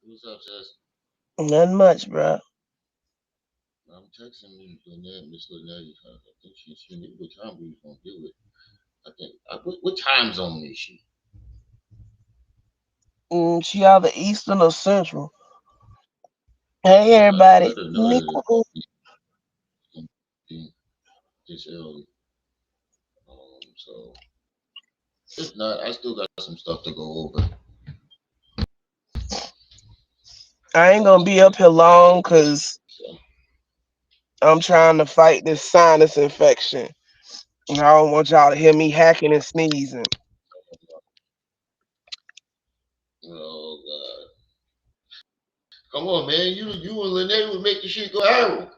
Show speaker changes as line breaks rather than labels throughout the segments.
What's up, sis?
Nothing much, bro.
I'm texting Lynette, Miss Lynette. I think she knew what time we was gonna do it. I think. What time zone is she?
She either Eastern or Central. Hey,
Yeah, I
everybody.
let her know that
Nickel.
it's gonna be this early. So if not, I still got some stuff to go over.
I ain't
Got
gonna
some
be up
stuff
here
to go
long
over.
because
So,
I'm trying to fight this sinus infection. And I don't want y'all to hear me hacking and sneezing.
oh God, come on, man! You and Lynette would make the shit go viral.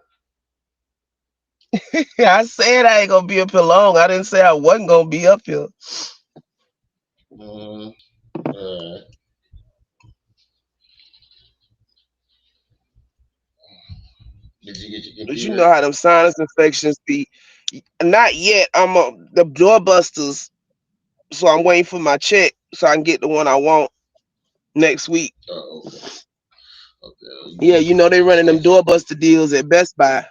I said I ain't gonna be up here long. I didn't say I wasn't gonna be up here.
Uh, uh, did you get your
But you
computer?
know how them sinus infections be. Not yet. I'm the doorbusters, so I'm waiting for my check so I can get the one I want next week.
Oh, okay. Okay. You
Yeah,
get
you know they
you
running them
get
doorbuster deals at Best Buy.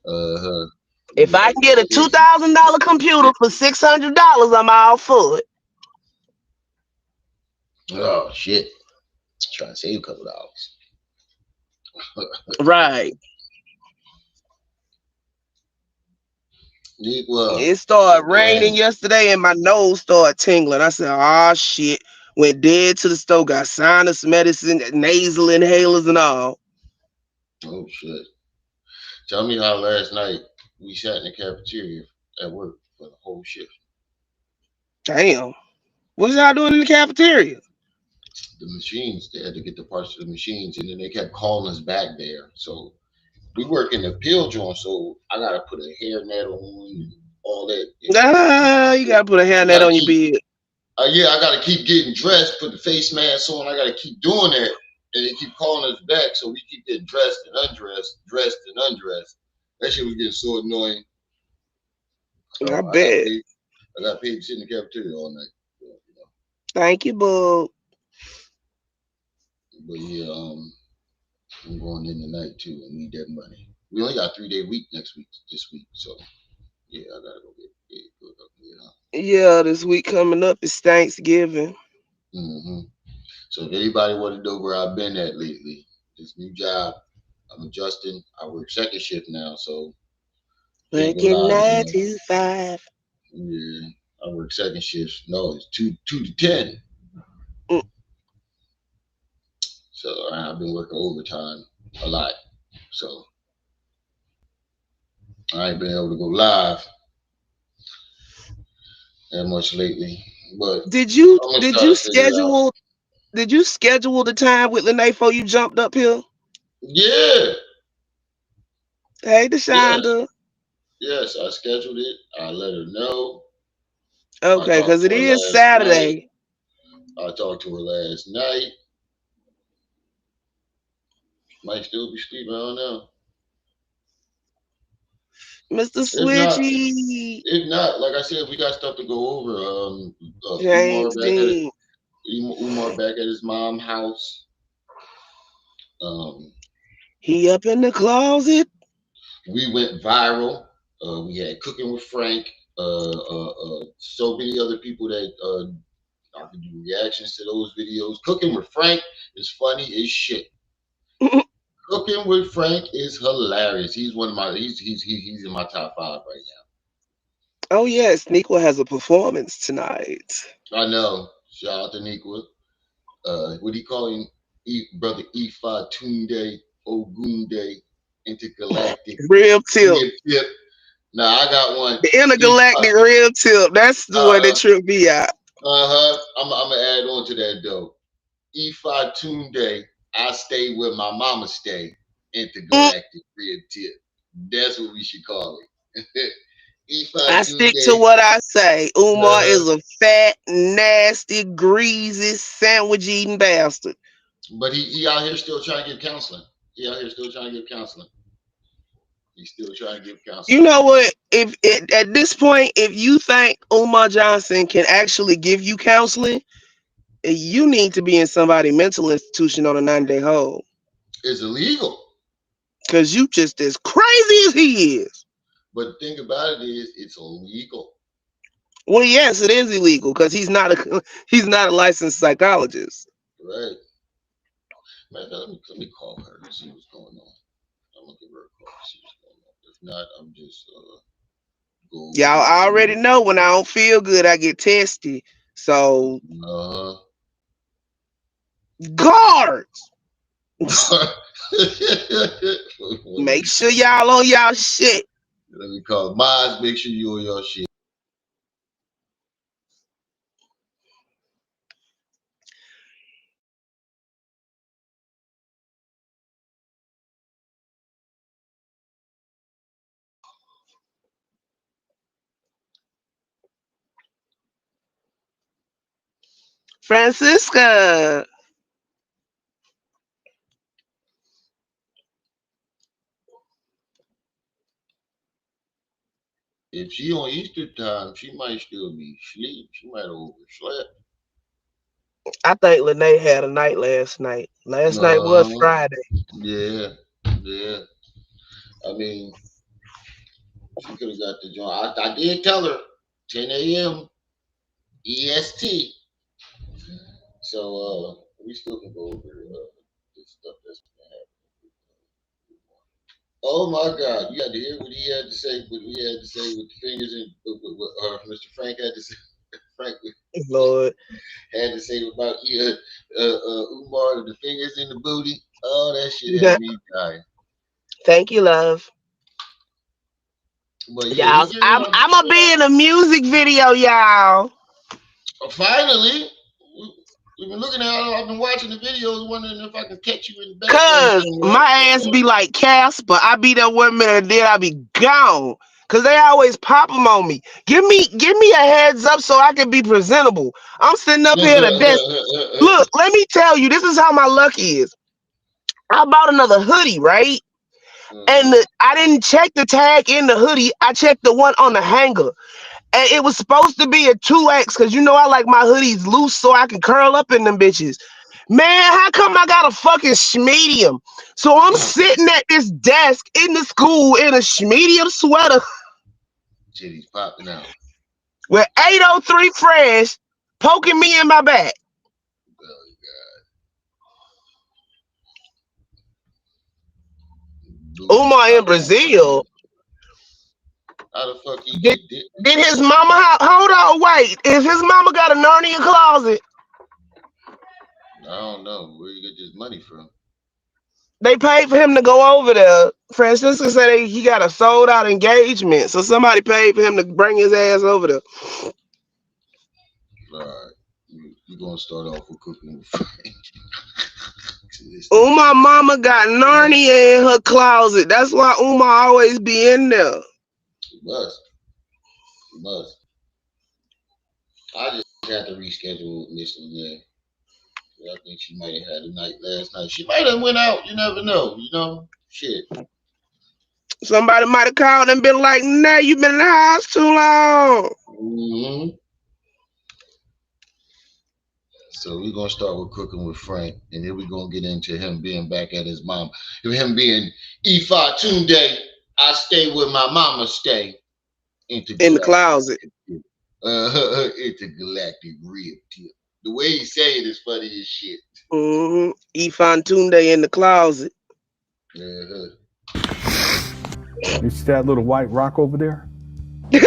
uh-huh.
If I can get a
Yeah.
$2,000 computer for $600, I'm all for it.
Oh shit. Trying to save a couple dollars.
Right.
Yeah, well,
It started
man,
raining yesterday and my nose started tingling. I said, "Oh shit!" Went dead to the store, got sinus medicine, nasal inhalers, and all.
oh shit. Tell me how last night we sat in the cafeteria at work for the whole shift.
Damn, what y'all doing in the cafeteria?
The machines, they had to get the parts to the machines, and then they kept calling us back there. So we work in the pill joint, so I gotta put a hairnet on and all that. And
You gotta put a hairnet
I
on your
keep
bed.
yeah, I gotta keep getting dressed, put the face mask on. I gotta keep doing that, and they keep calling us back, so we keep getting dressed and undressed, dressed and undressed. That shit was getting so annoying.
I
So
bet.
I got paid to sit in the cafeteria all night.
Thank you, boo.
But yeah, I'm going in tonight too. I need that money. We only got 3 day week next week, this week. So yeah, I gotta go get good up.
Yeah, this week coming up is Thanksgiving.
Hmm. So if anybody want to know where I've been at lately, this new job, I'm adjusting. I work second shift now, so can't go
Working
live
nine
during.
to five.
Yeah, I work second shift. No, it's two to 10.
Mm,
So I've been working overtime a lot. So I ain't been able to go live that much lately. But
Did you
I'm gonna
did
try
you
to figure it out.
schedule did you schedule the time with Lanae before you jumped up here?
Yeah.
Hey,
Yes.
Deshonda.
Yes. I scheduled it. I let her know. I
Okay,
talked
because
to
it
her
is
last night.
Saturday.
I talked to her last night. Might still be sleeping. I don't know.
Mr.
If not,
Switchy.
like I said, we got stuff to go over. Umar
James
back at it.
Dean.
Umar back at his mom's house. Um,
He up in the closet.
we went viral. We had cooking with Frank. So many other people that I can do reactions to those videos. Cooking with Frank is funny as shit. Cooking with Frank is hilarious. He's one of my he's in my top five right
Oh yes, Nico has a performance tonight.
now. I know. Shout out to Nikwa. What do you call him? Brother Ifa Tunde Ogunde Intergalactic
Real tip.
Rib Tip. Now I got one.
The
Ifa.
intergalactic real tip. That's the one that tripped me out.
Uh-huh. I'm gonna add on to that though. Ifa Tunde, I stay where my mama stay.
Mm,
Intergalactic Rib Tip. That's what we should call it. Ifa
I stick to
Tunde.
what I say. Umar
Uh-huh.
is a fat, nasty, greasy, sandwich eating bastard.
But he out here still trying to give counseling. He out here still trying to give counseling. He's still trying to give
You
counseling.
know what? If at this point, if you think Umar Johnson can actually give you counseling, You need to be in somebody mental institution on a 9-day hold.
It's illegal.
Cause you just as crazy as he is.
But the thing about it is, it's illegal.
Well, yes, it is illegal because he's not a licensed psychologist.
Right. Man, let me call her and see what's going on. I'm gonna give her a call and see what's going on. If not, I'm just go over
Y'all
here and
already
do
know when I don't feel good, I get testy. So
uh
guards,
what
make
is
sure y'all on y'all shit.
let me call Maz, make sure you on your shit.
Francisca,
If she on Easter time, she might still be asleep. She might have overslept.
I think Lanae had a night last night. Last night was
Uh-huh.
Friday.
Yeah. Yeah. I mean, she could have got the joint. I did tell her 10 a.m. EST. So we still can go over this stuff that's been happening. Oh my God! You had to hear what he had to say. What we had to say with the fingers in. What Mr. Frank had to say. Frank
Lord,
had to say about Umar the fingers in the booty. Oh, that shit had me dying.
thank you, love.
But yeah, he
Y'all,
getting
I'm
on.
I'm gonna be in a music video, y'all.
Finally, we've been looking at. I've been watching the videos, wondering if I can catch you in the background
Cause
somewhere.
my ass be like Casper. I be there 1 minute and then I be gone. Cause they always pop them on me. Give me a heads up so I can be presentable. I'm sitting up here at a desk. Look, let me tell you, this is how my luck is. I bought another hoodie, right? And I didn't check the tag in the hoodie. I checked the one on the hanger. And it was supposed to be a 2X because you know I like my hoodies loose so I can curl up in them bitches. Man, how come I got a fucking medium? So I'm sitting at this desk in the school in a medium sweater
Titties popping out.
with 803 fresh poking me in my back.
Oh, booty
Umar in
popping out.
Brazil.
How the fuck he
Did,
get it?
did his mama hold on, wait. If his mama got a Narnia closet,
I don't know where you get this money from.
they paid for him to go over there. Francisco said he got a sold out engagement. So somebody paid for him to bring his ass over there.
All right, you gonna start off with cooking with Frank. This nigga
Uma
said,
mama got Narnia in her closet. That's why Uma always be in there.
"You must, you must." I just had to reschedule Miss Lanae. I think she might have had a night last night. She might have went out. You never know. You know, shit.
Somebody might have called and been like, nah, you been in the house too long.
Hmm. So we're gonna start with cooking with Frank, and then we're gonna get into him being back at his mom, him being Ifa Tunde. I stay where my mama stay.
In the
Intergalactic
closet.
rib tip. Intergalactic rib tip. The way he say it is funny as shit.
Mm-hmm. Ifantunde in the closet.
Uh-huh.
You see that little white rock over there?
I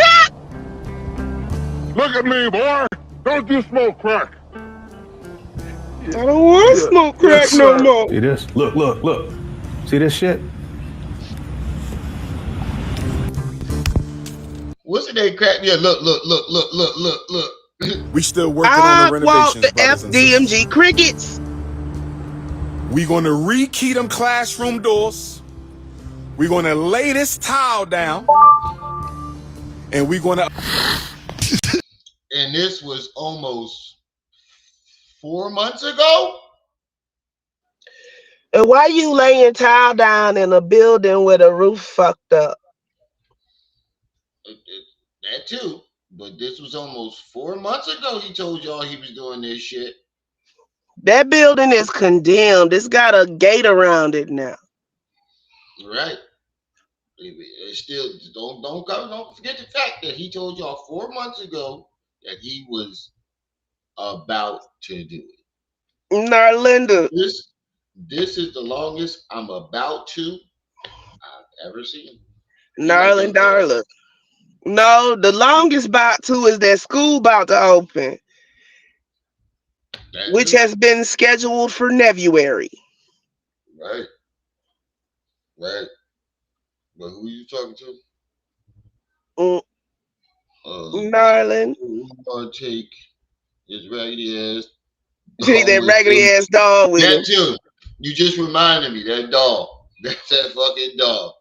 Look at me, boy. Don't you smoke crack.
don't want to
Yeah,
smoke
yes,
crack no
sir.
more.
See this? Look, look, look. See this shit?
What's the name? Crack? Yeah, look.
We still working on the
I want
renovations,
the
brothers and sisters.
FDMG crickets.
We gonna rekey them classroom doors. We gonna lay this tile down, and we gonna.
And this was almost 4 months ago.
And why you laying tile down in a building with a roof fucked up?
That too. But this was almost 4 months ago. He told y'all he was doing this shit.
That building is condemned. It's got a gate around it now.
Right. It's still don't forget the fact that he told y'all 4 months ago that he was about to do it.
Narlinda.
This is the longest I'm about to I've ever seen. He like
Narlin
them pause.
Darla. No, the longest about to is that school about to open,
That
which
too.
has been scheduled for February.
Right. Right. But who you talking to?
Mm,
Uh,
Narlin.
who gonna take his raggedy ass
Take
dog
that
with
raggedy
him?
ass dog with
That
him.
too. You just reminded me that dog. That's that fucking dog.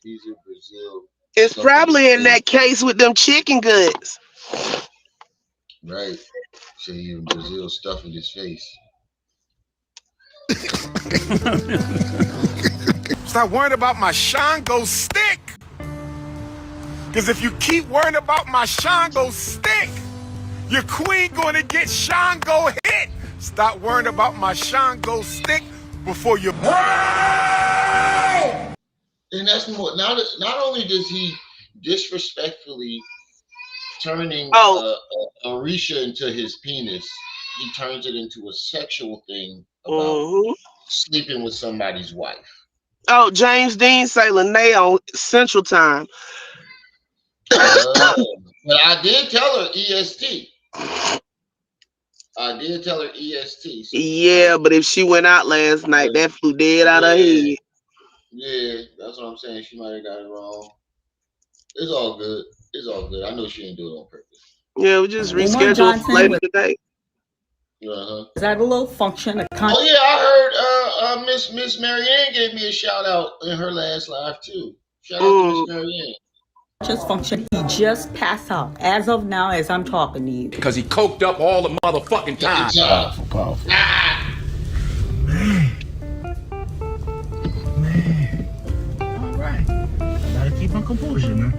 He's in Brazil,
It's
stuffing his
probably in
face.
that case with them chicken guts.
Right. Say he in Brazil stuffing his face.
Stop worrying about my Shango stick. Because if you keep worrying about my Shango stick, your queen gonna get Shango hit. Stop worrying about my Shango stick before you.
And that's more. Not only does he disrespectfully turning
Oh,
Orisha into his penis, he turns it into a sexual thing about
hmm
sleeping with somebody's wife.
oh, James Dean say Lanae on Central Time.
Uh, but I did tell her EST. I did tell her EST. So she might.
Yeah, but if she went out last night,
Uh,
that flew dead out of her
yeah,
head.
yeah. That's what I'm saying. She might have got it wrong. It's all good. It's all good. I know she didn't do it on purpose.
Yeah, we just
Umar
rescheduled for
Johnson
later
was
today.
Uh-huh.
at a little function, a
Oh yeah, I heard Miss Marianne gave me a shout out in her last live too. Shout out to Miss
Mm.
Marianne.
conscious function. He just passed out as of now, as I'm talking to you.
Because he coked up all the motherfucking time.
Powerful, powerful.
Ah!
All right. I gotta keep my composure, man.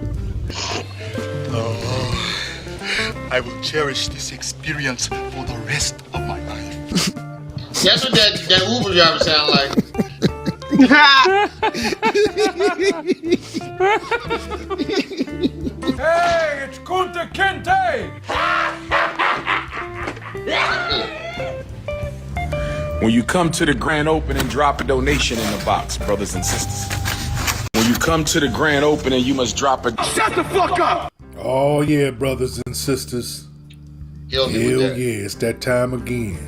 I will cherish this experience for the rest of my life.
That's what that Uber driver sound like.
Hey, it's Kunta Kinte! When you come to the grand opening, drop a donation in the box, brothers and sisters. When you come to the grand opening, you must drop a.
Shut the fuck up!
Oh yeah, brothers and sisters.
Killed me with
Hell
that.
yeah, it's that time again.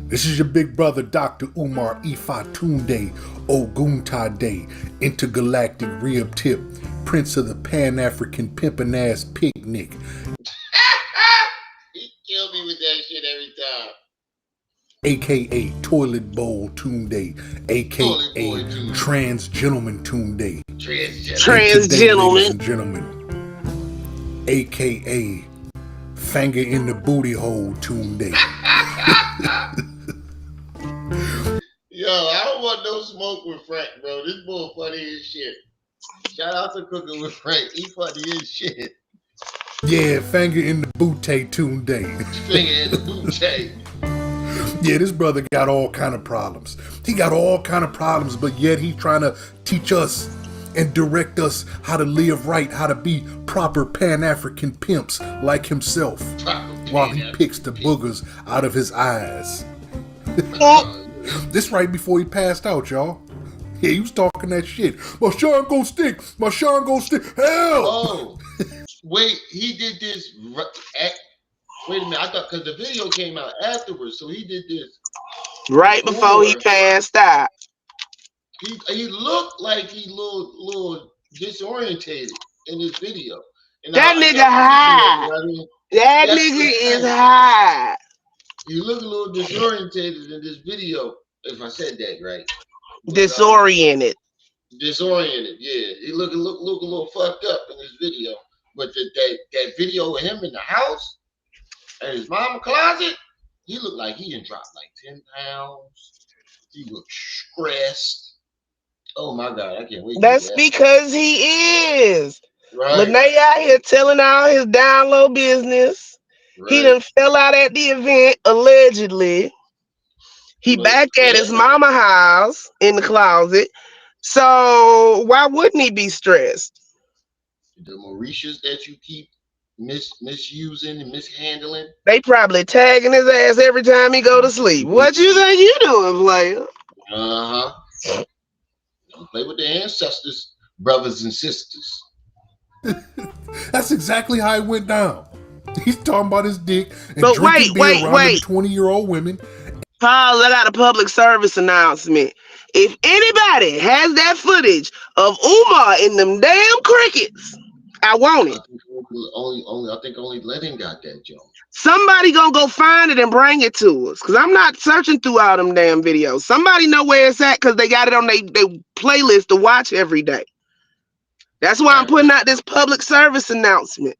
This is your big brother, Dr. Umar Ifatunde Oguntade, intergalactic rib tip, prince of the Pan-African pimpin' ass picnic,
He killed me with that shit every time.
aka Toilet Bowl Tunde, aka
Toilet Boy Tunde.
Trans Gentleman Tunde.
Transgender.
Trans
And today, ladies
gentleman.
and gentlemen, aka Finger in the Booty Hole Tunde.
Yo, I don't want no smoke with Frank, bro. This boy funny as shit. Shout out to Cooking with Frank. He funny as shit.
Yeah, Finger in the Booty Tunde.
Finger in the booty.
Yeah, this brother got all kind of problems. He got all kind of problems, but yet he's trying to teach us and direct us how to live right, how to be proper Pan-African pimps like himself, while he picks the boogers out of his eyes. This right before he passed out, y'all. Yeah, he was talking that shit. My Sean gon' stick. My Sean gon' stick. Hell!
Oh, wait, he did this. Wait a minute, I thought because the video came out afterwards, so he did this
Right before he passed out.
He looked like he little disorientated in this video. And
That nigga high. That nigga is high.
He looked a little disorientated in this video, if I said that right. But,
Disoriented.
Disoriented, yeah. He look a little fucked up in this video. But that video of him in the house at his mama's closet, he looked like he had dropped like 10 pounds. He looked stressed. Oh my God, I can't wait.
That's because he is.
Right.
Lanae out here telling all his down low business. He
Right.
done fell out at the event, allegedly. He
But
back at his
yeah,
mama house in the closet. So why wouldn't he be stressed?
the Mauritius that you keep misusing and mishandling.
They probably tagging his ass every time he go to sleep. What you think you doing, player?
Uh-huh. Don't play with the ancestors, brothers and sisters.
That's exactly how it went down. He's talking about his dick and
But wait,
drinking beer
wait,
around them
wait.
20-year-old women.
Pause, I got a public service announcement. If anybody has that footage of Umar in them damn crickets, I want
I
it.
think I think only Lennon got that, Joe.
Somebody gonna go find it and bring it to us. Cause I'm not searching through all them damn videos. Somebody know where it's at because they got it on their playlist to watch every day. That's why I'm putting out this public service announcement.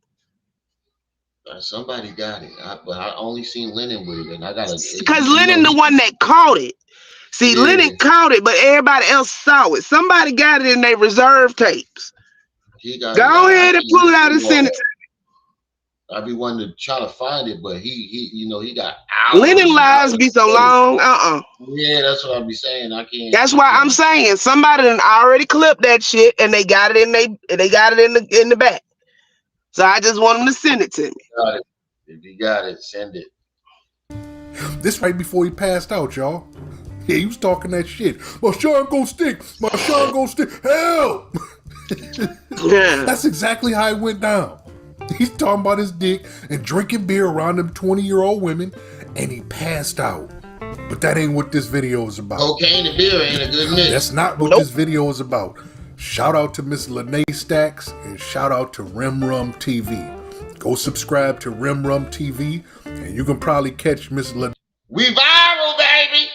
Somebody got it, but I only seen Lennon with it, and I gotta,
Cause Lennon the one that caught it. See,
yeah,
Lennon caught it, but everybody else saw it. Somebody got it in their reserve tapes.
he got it.
Go ahead and pull it out and send it.
I be wanting to try to find it, but he got hours.
Lennon lives be so long.
Yeah, that's what I be saying. I can't.
That's why I'm saying somebody done already clipped that shit and they got it in the back. So I just want them to send it to me.
Got it. If you got it, send it.
This right before he passed out, y'all. Yeah, he was talking that shit. My shine gon' stick. My shine gon' stick. Hell! That's exactly how it went down. He's talking about his dick and drinking beer around them 20-year-old women, and he passed out. But that ain't what this video is about.
Cocaine and beer ain't a good mix.
That's not what this video is about. Shout out to Miss Lanae Stacks and shout out to Rim TV. Go subscribe to Rim TV and you can probably catch Miss Lanae.
We viral, baby.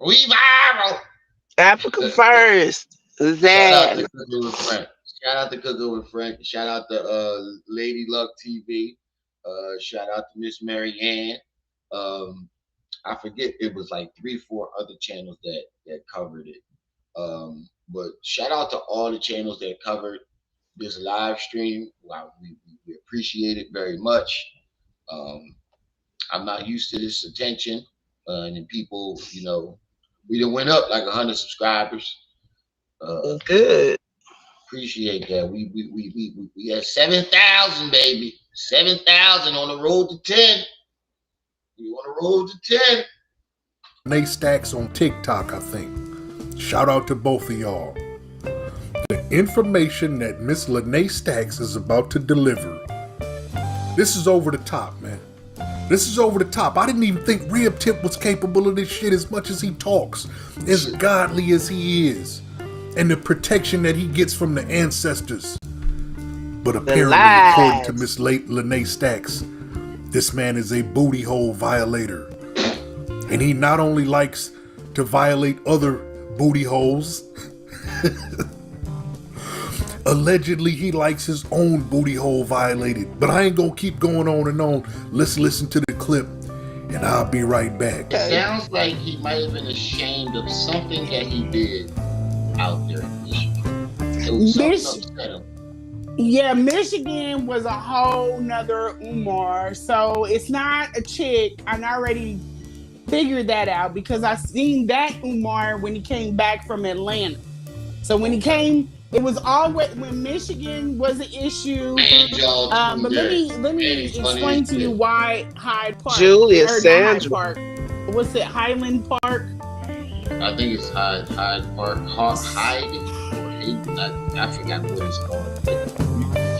We viral.
Africa first.
Shout out to Cooking with Frank. Shout out to Cooking with Frank. Shout out to Lady Luck TV. Shout out to Miss Mary Ann. I forget, it was like 3-4 other channels that covered it. But shout out to all the channels that covered this live stream. Wow, we appreciate it very much. I'm not used to this attention, and then people, we done went up like 100 subscribers.
Good.
Appreciate that. We had 7,000, baby. 7,000 on the road to 10. We on the road to 10.
Lanae Stacks on TikTok, I think. Shout out to both of y'all. The information that Miss Lanae Stacks is about to deliver. This is over the top, man. This is over the top. I didn't even think Rib Tip was capable of this shit as much as he talks, as godly as he is, and the protection that he gets from the ancestors. But apparently, according to Miss Lanae Stacks, this man is a booty hole violator. And he not only likes to violate other booty holes, allegedly he likes his own booty hole violated. But I ain't gonna keep going on and on. Let's listen to the clip and I'll be right back.
It sounds like he might have been ashamed of something that he did out there in Michigan. It was something upset him.
Yeah, Michigan was a whole nother Umar. So it's not a chick. I already figured that out because I seen that Umar when he came back from Atlanta. So when he came, it was always when Michigan was an issue. But let me explain to you why Hyde Park.
Julius Sanders.
Park. What's it? Highland Park.
I think it's Hyde Park. I forgot what it's called.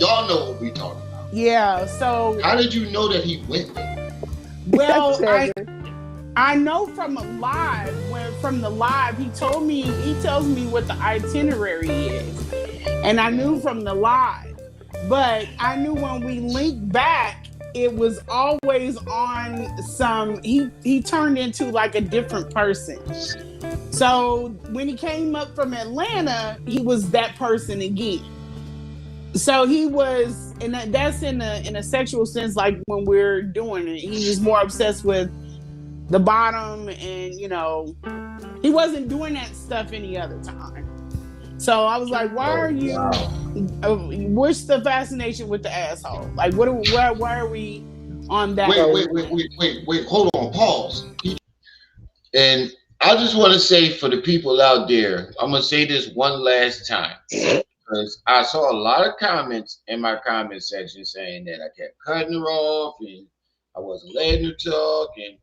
Y'all know what we talking about.
Yeah. So
how did you know that he went there?
Well, I know from the live, he tells me what the itinerary is. And I knew from the live. But I knew when we linked back, it was always on he turned into like a different person. So when he came up from Atlanta, he was that person again. So he was, and that's in a sexual sense, like when we're doing it, he was more obsessed with the bottom, and he wasn't doing that stuff any other time. So I was like, why are you? What's the fascination with the asshole? Like, why are we on that.
Wait. Hold on. Pause. And I just want to say for the people out there, I'm gonna say this one last time because I saw a lot of comments in my comment section saying that I kept cutting her off and I wasn't letting her talk. And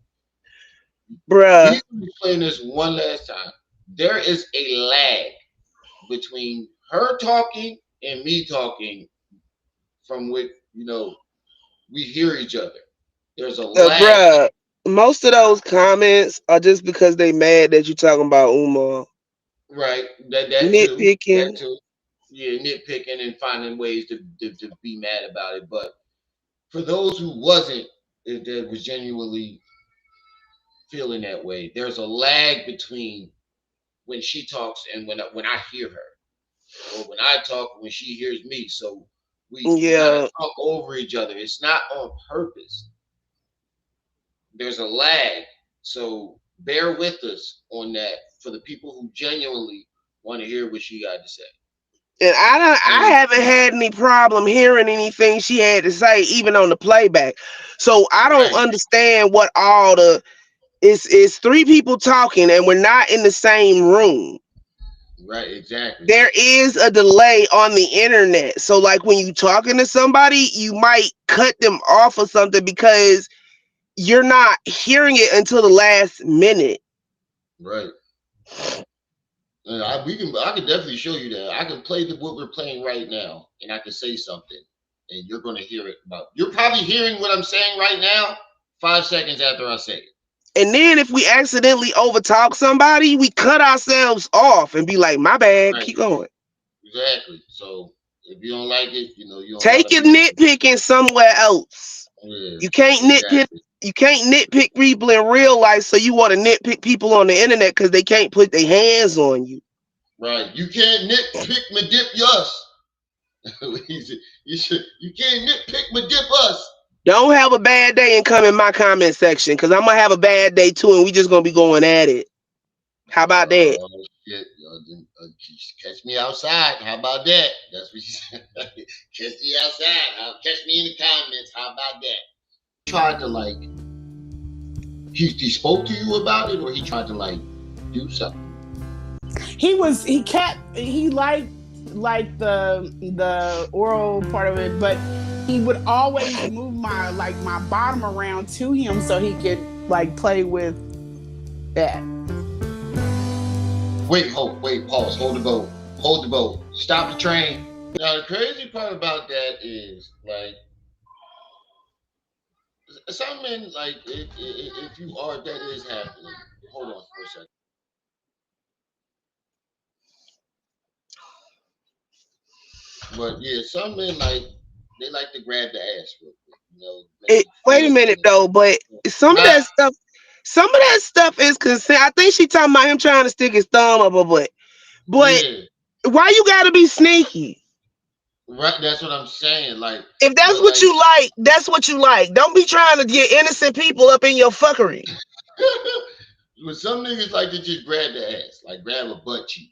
Bruh.
please explain this one last time. There is a lag between her talking and me talking from what we hear each other. There's a lag,
Bruh. Most of those comments are just because they mad that you talking about Umar.
right? That too.
Nitpicking.
That too. Yeah, nitpicking and finding ways to be mad about it. But for those who wasn't, that was genuinely feeling that way, there's a lag between when she talks and when I hear her, or when I talk when she hears me. So we kind of
Yeah.
talk over each other. It's not on purpose. There's a lag. So bear with us on that for the people who genuinely want to hear what she got to say.
And I
And
haven't had any problem hearing anything she had to say, even on the playback. So I don't
right,
understand what all the it's three people talking and we're not in the same room.
right, exactly.
There is a delay on the internet. So like when you talking to somebody, you might cut them off or something because you're not hearing it until the last minute.
Right. And I can definitely show you that. I can play what we're playing right now, and I can say something, and you're gonna hear it about. You're probably hearing what I'm saying right now 5 seconds after I say it.
And then if we accidentally overtalk somebody, we cut ourselves off and be like, my bad,
Right.
keep going.
Exactly. So if you don't like it, you don't
Take
gotta
your
be.
nitpicking somewhere else.
Yeah.
You can't nitpick.
Exactly.
You can't nitpick people in real life, so you want to nitpick people on the internet because they can't put their hands on you.
Right. You can't nitpick my dip us. You can't nitpick my dip us.
Don't have a bad day and come in my comment section because I'm gonna have a bad day too, and we just gonna be going at it. How about that?
Oh shit! Catch me outside. How about that? That's what you said. Catch me outside. Catch me in the comments. How about that? Tried to he spoke to you about it, or he tried to do something.
He liked the oral part of it, but he would always move my bottom around to him so he could play with that.
Wait, pause. Hold the boat. Hold the boat. Stop the train. Now the crazy part about that is some men if you are that is happening. Hold on for a second. But yeah, some men they like to grab the ass real quick, make you
Wait a
feel
minute
things.
though, but some of
Not
that stuff, some of that stuff is consent. I think she talking about him trying to stick his thumb up her butt. But
yeah,
why you gotta be sneaky?
right. That's what I'm saying.
If that's
But
what you like, that's what you like. Don't be trying to get innocent people up in your fuckery.
but some niggas like to just grab the ass, grab a butt cheek,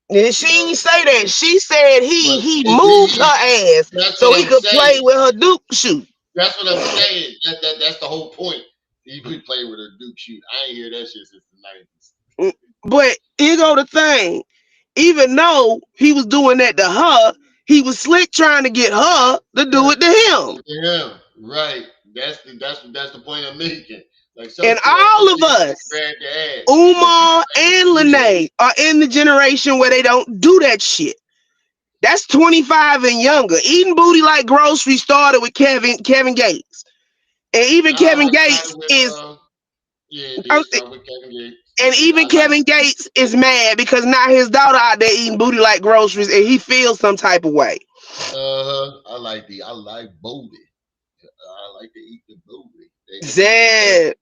And
you
she
know.
ain't say that. She said
But
he moved her ass
that's
so
what
he
I'm
could play
saying.
with her Duke shoe.
That's what I'm saying. That's the whole point. He play with her Duke shoot. I ain't hear that shit since the '90s.
Mm, But here go the thing. Even though he was doing that to her, he was slick trying to get her to do
Right.
it to him.
Yeah, right. That's the point I'm making.
And
Some
all of
niggas like to
us,
grab their ass. But you
Umar
like
and
to do that.
Lanae, are in the generation where they don't do that shit. That's 25 and younger. Eating booty like groceries started with Kevin Gates. And even
Nah,
Kevin
it started
Gates
with
is
yeah, it did start with Kevin Gates.
and even
I like
Kevin Gates is mad because now his daughter out there eating booty like groceries and he feels some type of way.
I like booty. I like to eat the booty. They do it together.
Zed.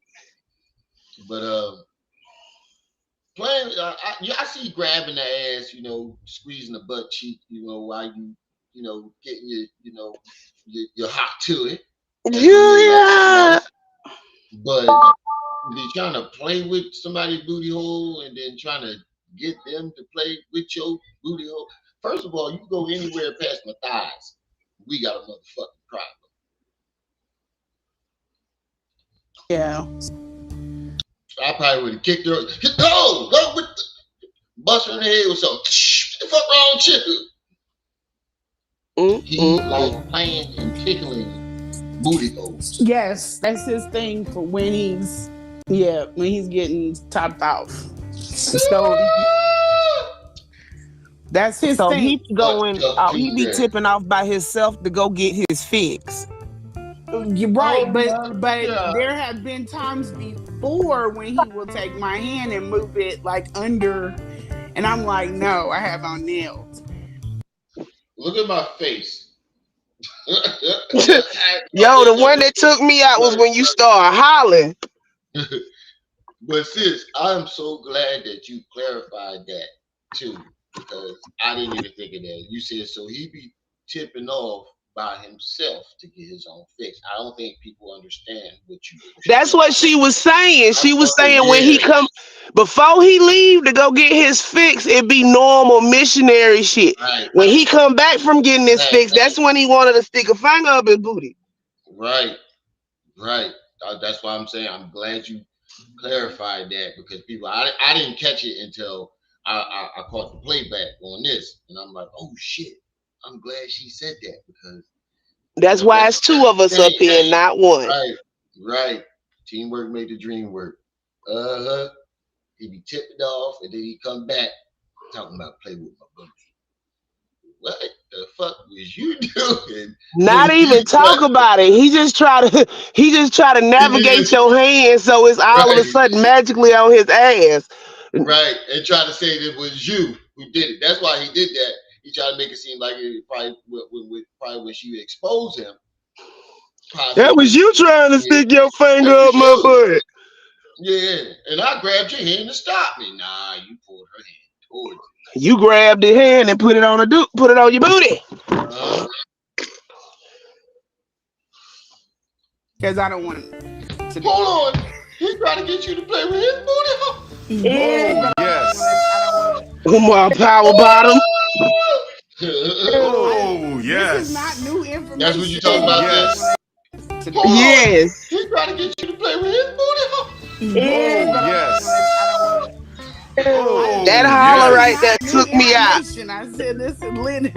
But playing I see grabbing the ass, squeezing the butt cheek, while getting your hot to it, as women
Yeah.
but be trying to play with somebody's booty hole and then trying to get them to play with your booty hole. First of all, you go anywhere past my thighs, we got a motherfucking problem.
Yeah.
I probably would have kicked her. No, bust her in the head with something. What the fuck wrong, chicken? He like playing and tickling booty holes.
Yes, that's his thing for when he's getting topped off. So that's his
So
thing.
he be going out, he be tipping off by himself to go get his fix.
You're right, but there have been times before when he will take my hand and move it like under, and I'm like, no, I have on nails.
Look at my face.
Yo, the one that took me out was when you started hollering.
But sis, I'm so glad that you clarified that too, because I didn't even think of that. You said so he be tipping off by himself to get his own fix. I don't think people understand what you.
That's what she was saying. She was saying when he come, before he leave to go get his fix, it be normal missionary shit.
Right.
When he come back from getting his fix, that's when he wanted to stick a finger up his booty.
Right. That's why I'm saying I'm glad you clarified that, because people, I didn't catch it until I caught the playback on this, and I'm like, oh shit, I'm glad she said that, because
that's why it's two of us up here and not one.
Right. Teamwork made the dream work. He be tipped off, and then he come back talking about play with my booty. What the fuck was you doing?
Not even talk about it. He just try to navigate your hand, so it's all of a sudden magically on his ass.
Right, and try to say that it was you who did it. That's why he did that. He tried to make it seem like it probably when she exposed him.
That was you trying to stick your finger up my butt.
Yeah, and I grabbed your hand to stop me. Nah, you pulled her hand towards me.
You grabbed the hand and put it on your booty.
Because I don't want to.
Hold on. He trying to get you to play with his booty.
Yes.
Umar power bottom.
Oh, yes.
This is not new information.
That's what you talking about?
Yes.
Yes.
He trying to get you to play with his booty.
Yes.
That holler right there took me out.
I said this is Lynn.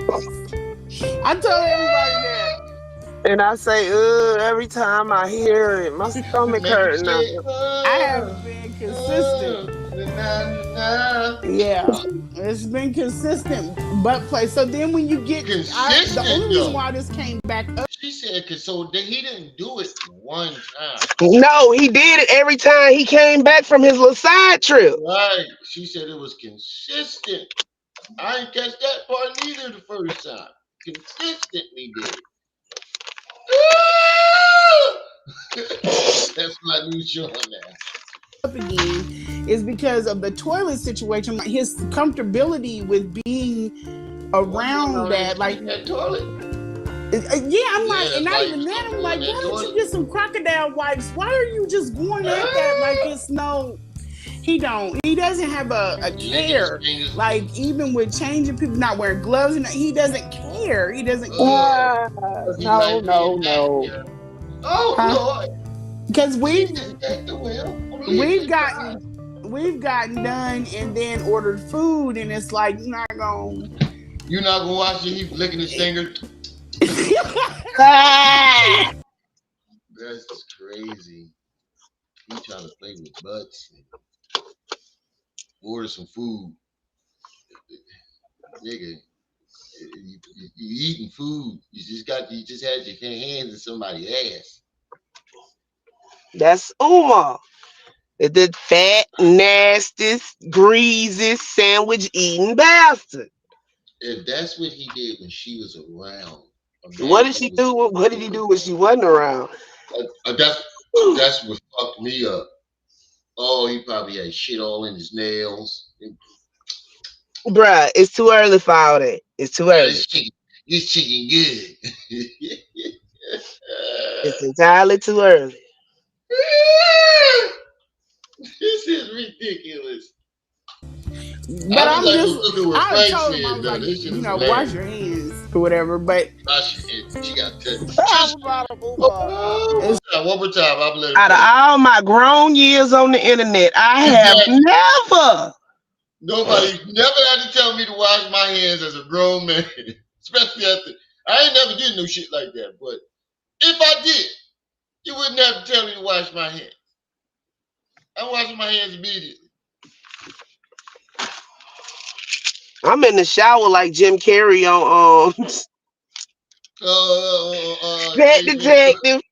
I told everybody that.
And I say, every time I hear it, my stomach hurting.
I have been consistent. Yeah, it's been consistent butt play. So then when you get the only reason why this came back up.
She said, so he didn't do it one time.
No, he did it every time he came back from his little side trip.
Right. She said it was consistent. I didn't catch that part neither the first time. Consistently did it. That's my new show now.
Again is because of the toilet situation, his comfortability with being around that, like
that toilet.
Yeah, I'm like, and not even that. I'm like, why don't you get some crocodile wipes? Why are you just going at that like it's no? He doesn't have a care. Like even with changing people, not wearing gloves, and he doesn't care. He doesn't care.
No.
Oh Lord.
Because we've gotten done and then ordered food, and it's like you're not gonna
watch it. He's licking his finger. That's crazy. He trying to play with butts. Order some food, nigga. You eating food. You just had your hands in somebody's ass.
That's Umar. The fat, nasty, greasy, sandwich eating bastard.
If that's what he did when she was around,
what did she do? What did he do when she wasn't around?
That's what fucked me up. Oh, he probably had shit all in his nails.
Bruh, it's too early for all that. It's too early.
This chicken good.
It's entirely too early.
This is ridiculous.
But I told him, I was like, wash your hands or whatever. But
wash your hands. She got to. One more time. I'm gonna let it
Out of
play.
all my grown years on the internet, I have
Exactly.
never.
Nobody never had to tell me to wash my hands as a grown man, especially after I ain't never did no shit like that. But if I did, you wouldn't have to tell me to wash my hands. I'm washing my hands immediately.
I'm in the shower like Jim Carrey on Pet Detective.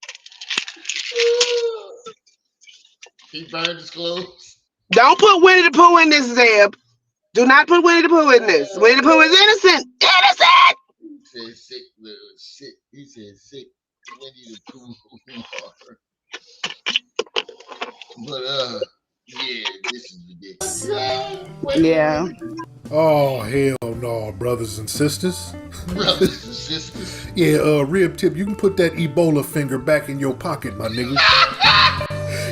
He burned his clothes.
Don't put Winnie the Pooh in this, Zeb. Do not put Winnie the Pooh in this. Winnie the Pooh is innocent. Innocent.
He said sick little shit. He said sick Winnie the Pooh. But yeah, this is ridiculous.
Yeah.
Oh, hell no, brothers and sisters.
Brothers and sisters.
Yeah, Rib Tip, you can put that Ebola finger back in your pocket, my nigga.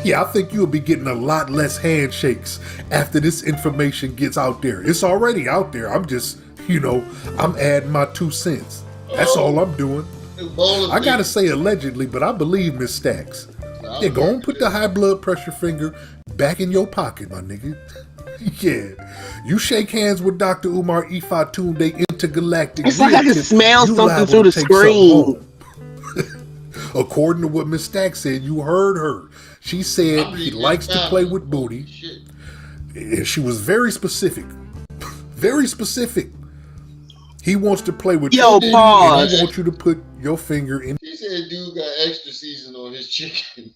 Yeah, I think you'll be getting a lot less handshakes after this information gets out there. It's already out there. I'm just, I'm adding my 2 cents. That's all I'm doing. I gotta say allegedly, but I believe Miss Stacks. Yeah, go and put the high blood pressure finger back in your pocket, my nigga. Yeah. You shake hands with Dr. Umar Ifatunde Intergalactic.
It's like I can smell something through the screen.
According to what Miss Stack said, you heard her. She said he likes to play with booty. And she was very specific. Very specific. He wants to play with your booty, and he wants you to put your finger in.
He said dude got extra season on his chicken.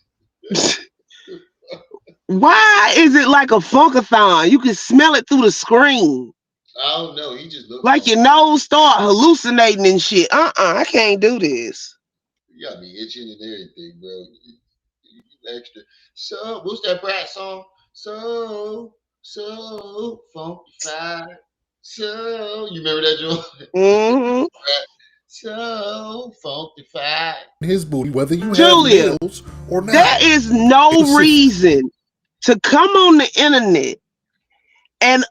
Why is it like a funkathon? You can smell it through the screen.
I don't know. He just looked
like your nose start hallucinating and shit. I can't do this.
You got me itching and everything, bro. You extra. So, what's that Brat song? So funkified. So, you remember that, Joe?
Mm-hmm.
So funkified.
His booty, whether you
Julia,
have nails or not.
There is no reason to come on the internet and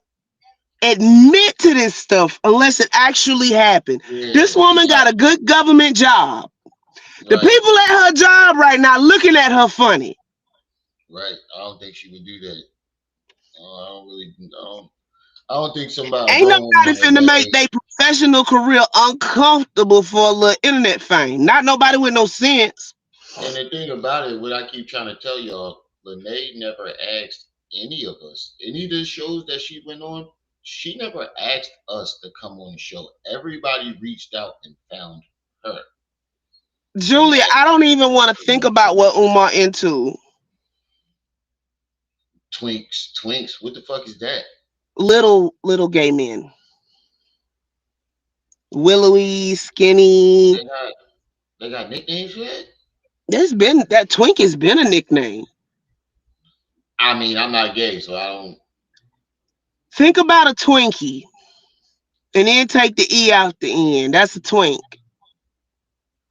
admit to this stuff unless it actually happened. Yeah, this woman got a good government job. The people at her job right now looking at her funny.
Right. I don't think she would do that. I don't think somebody.
Ain't nobody finna make their professional career uncomfortable for a little internet fame. Not nobody with no sense.
And the thing about it, what I keep trying to tell y'all, Lanae never asked any of us, any of the shows that she went on, she never asked us to come on the show. Everybody reached out and found her.
Julia, I don't even want to think about what Umar into.
Twinks. What the fuck is that?
Little gay men. Willowy, skinny.
They got nicknames for that?
That twink has been a nickname.
I mean, I'm not gay, so I don't.
Think about a Twinkie. And then take the E out the end. That's a twink.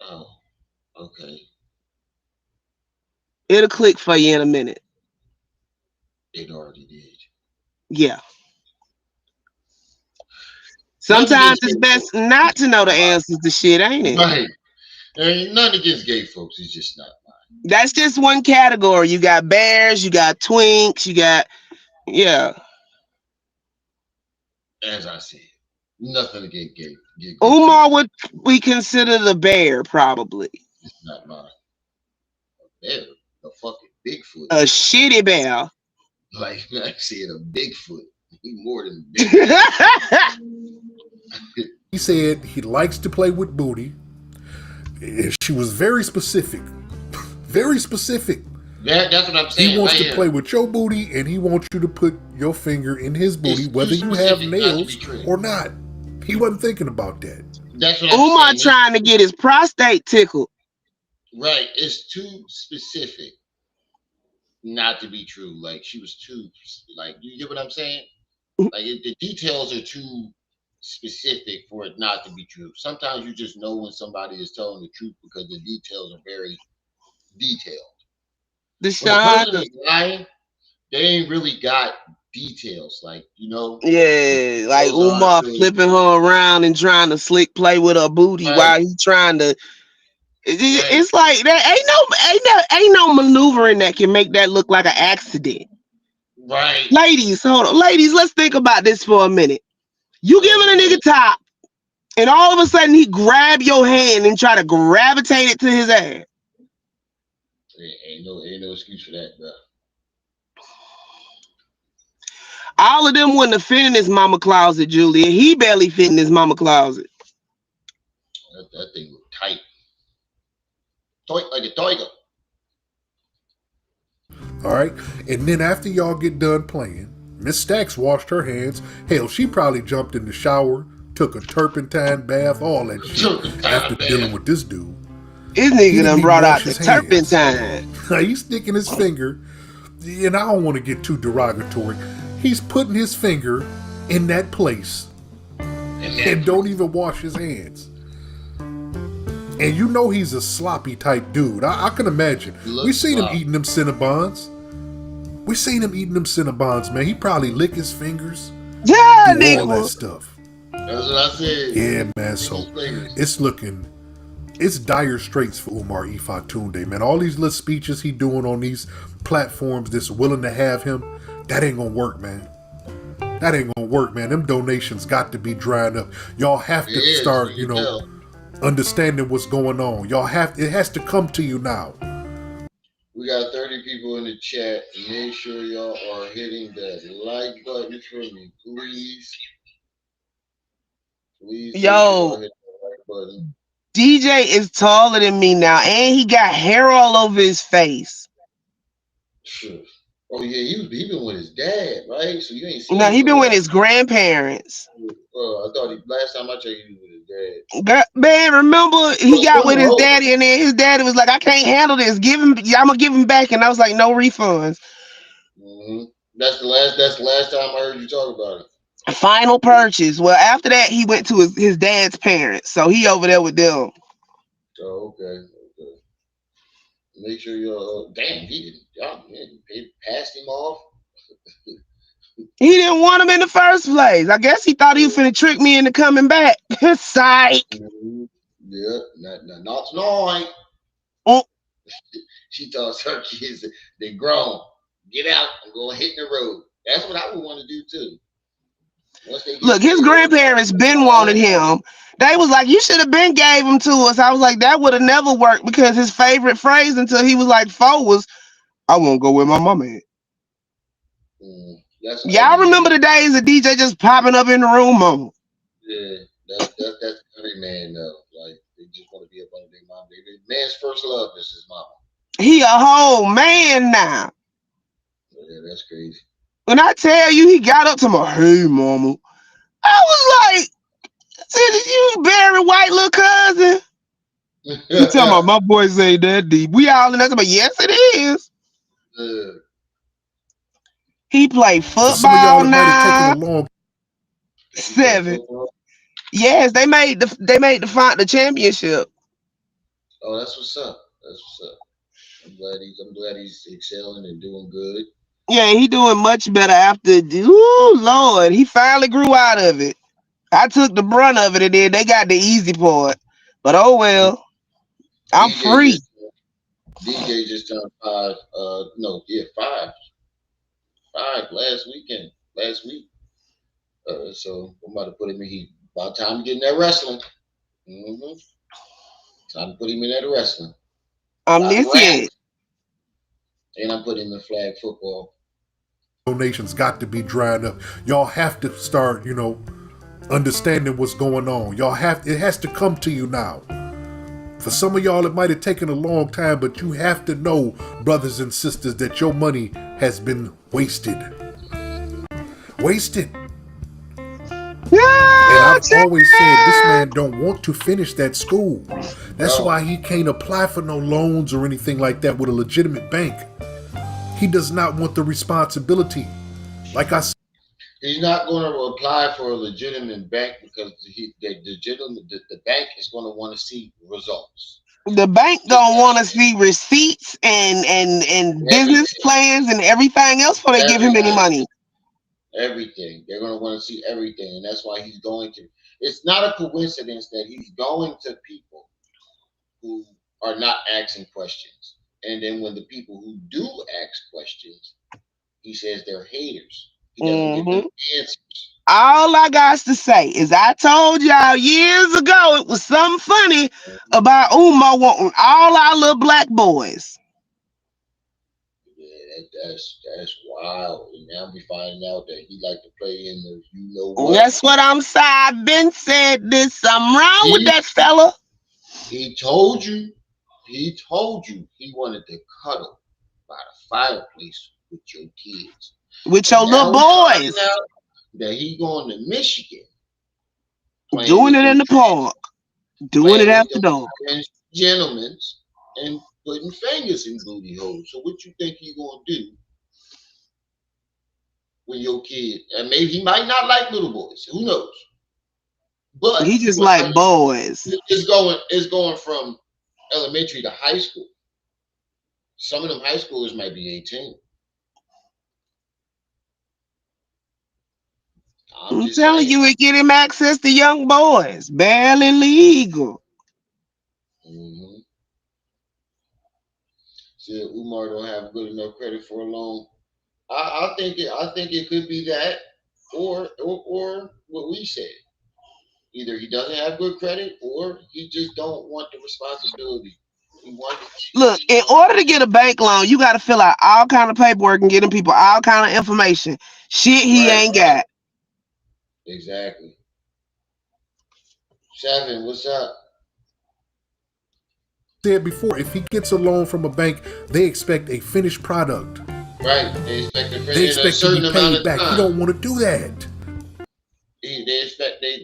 Oh, okay.
It'll click for you in a minute.
It already did.
Yeah. Sometimes it's best not to know the answers to shit, ain't it?
Right. Ain't nothing against gay folks. It's just not mine.
That's just one category. You got bears, you got twinks, you got, yeah.
As I said, nothing against gay.
Umar would we consider the bear, probably.
It's not mine. A bear? A fucking Bigfoot.
A shitty bear.
Like I said, a Bigfoot. He more than Bigfoot.
He said he likes to play with booty. She was very specific. Very specific.
That's what I'm saying.
He wants to play with your booty, and he wants you to put your finger in his booty, whether you have nails or not. He wasn't thinking about that.
That's what I'm
Umar
saying.
trying to get his prostate tickled.
Right. It's too specific not to be true. Like, she was too, like, you get what I'm saying? Like, the details are too specific for it not to be true. Sometimes you just know when somebody is telling the truth because the details are very detailed. When a person is lying, they ain't really got details, like,
Yeah, like Umar flipping her around and trying to slick play with her booty while he's trying to
Right.
It's like there ain't no maneuvering that can make that look like an accident.
Right.
Ladies, hold on. Ladies, let's think about this for a minute. You giving a
Man.
nigga top, and all of a sudden he grab your hand and try to gravitate it to his ass.
Ain't no excuse for that, bro.
All of them wouldn't have fit in his mama closet, Julia. He barely fit in his mama closet.
That thing was tight. Tight like a tiger.
All right. And then after y'all get done playing, Miss Stacks washed her hands. Hell, she probably jumped in the shower, took a turpentine bath, all that shit
Took the
after
time,
dealing
man.
with this dude.
This
He
nigga
didn't
done
even
brought
wash
out the
his hands.
turpentine.
He's sticking his finger, and I don't want to get too derogatory. He's putting his finger in that place and don't even wash his hands. And you know he's a sloppy type dude. I can imagine. We seen him eating them Cinnabons. We seen him eating them Cinnabons, man. He probably lick his fingers,
Yeah,
do all that
nigga.
stuff.
That's what I said.
Yeah, man. So it's dire straits for Umar Ifatunde, man. All these little speeches he doing on these platforms that's willing to have him, that ain't gonna work, man. That ain't gonna work, man. Them donations got to be drying up. Y'all have to start, understanding what's going on. It has to come to you now.
We got 30 people in the chat. Make sure y'all are hitting that like button for me, please. Please make sure
Yo,
y'all hit that like button.
DJ is taller than me now, and he got hair all over his face.
Sure. Oh yeah, he been with his dad, right? So you ain't seen
Now
him
he
in a
been with
while.
his grandparents.
I thought last time I checked, he was with his dad.
Man, remember he
What's
got
going
with his
on?
daddy, and then his daddy was like, "I can't handle this. Give him. I'm gonna give him back." And I was like, "No refunds."
Mm-hmm. That's the last time I heard you talk about it.
Final purchase. Well, after that, he went to his dad's parents, so he over there with them.
Oh, okay. Make sure y'all. Damn, y'all passed him off.
He didn't want him in the first place. I guess he thought he was finna trick me into coming back. Psych.
Mm-hmm. Yeah, not tonight.
Mm.
She tells her kids they grown. Get out and go hit the road. That's what I would want to do too. Once they get
Look,
to
his
their old
grandparents been wanted him. They was like, "You should have been gave him to us." I was like, "That would have never worked," because his favorite phrase until he was like 4 was, "I won't go where my mama at."
That's
Y'all
every
remember
man.
the days of DJ just popping up in the room, mama?
Yeah, that's every man though. Like they just want to be up under their mom. Man's first love is his mama.
He a whole man now.
Yeah, that's crazy.
When I tell you, he got up to my, "Hey, mama," I was like, "Is you Barry White little cousin?" He talking about my voice ain't that deep. We all in that, but yes, it is. He played
For some of y'all,
football
it might have taken a
now.
long.
He played
7.
football.
Yes, they made the championship.
Oh, that's what's up. That's what's up. I'm glad he's excelling and doing good.
Yeah, he doing much better after. Ooh, Lord, he finally grew out of it. I took the brunt of it, and then they got the easy part. But oh well, I'm
DJ
free.
just DJ just turned 5. No, yeah, 5 last week. So I'm about to put him in. About time to get in that wrestling. Mm-hmm. Time to put him in that wrestling. Stop rap.
Omniscient.
And I'm putting him in flag football.
Donations got to be drying up. Y'all have to start, understanding what's going on. It has to come to you now. For some of y'all, it might have taken a long time, but you have to know, brothers and sisters, that your money has been wasted. Wasted. And
Yeah,
I've always said this man don't want to finish that school. That's
No,
why he can't apply for no loans or anything like that with a legitimate bank. He does not want the responsibility. Like I said,
he's not going to apply for a legitimate bank because the bank is going to want to see results.
the bank
Just
gonna want to see receipts and business
everything,
plans and everything else before they give him any
everything,
money.
everything. They're going to want to see everything, and that's why he's going to. It's not a coincidence that he's going to people who are not asking questions. And then when the people who do ask questions, he says they're haters. He doesn't give them
Hmm.
answers.
All I got to say is I told y'all years ago it was something funny about Umar wanting all our little black boys.
Yeah, that's wild. And now we finding out that he like to play in the you know
And
what.
that's what I'm saying. I've been said this. Something wrong with
He
that fella.
he told you, he wanted to cuddle by the fireplace with your kids.
With
And
your little
now we finding
boys.
out that he going to Michigan playing
Doing
with
it in
them
the park. Doing it
playing with
after
them
dark.
gentlemen and putting fingers in booty holes. So what you think he gonna do when your kid? And maybe he might not like little boys. Who knows? But
He
he
just
went.
like boys.
It's going from elementary to high school. Some of them high schoolers might be 18. I'm
I'm
just
telling
saying.
you, it get him access to young boys. Barely legal.
Mm-hmm. Said Umar don't have good enough credit for a loan. I think it could be that, or what we said. Either he doesn't have good credit, or he just don't want the responsibility. He wants.
Look, in order to get a bank loan, you got to fill out all kind of paperwork and get them people all kind of information. Shit, he
Right.
ain't got.
Exactly. Seven. What's up?
Said before, if he gets a loan from a bank, they expect a finished product.
Right. They expect it
They
in a
expect to be
certain amount
paid
of
back. He
time.
don't want to do that.
They expect they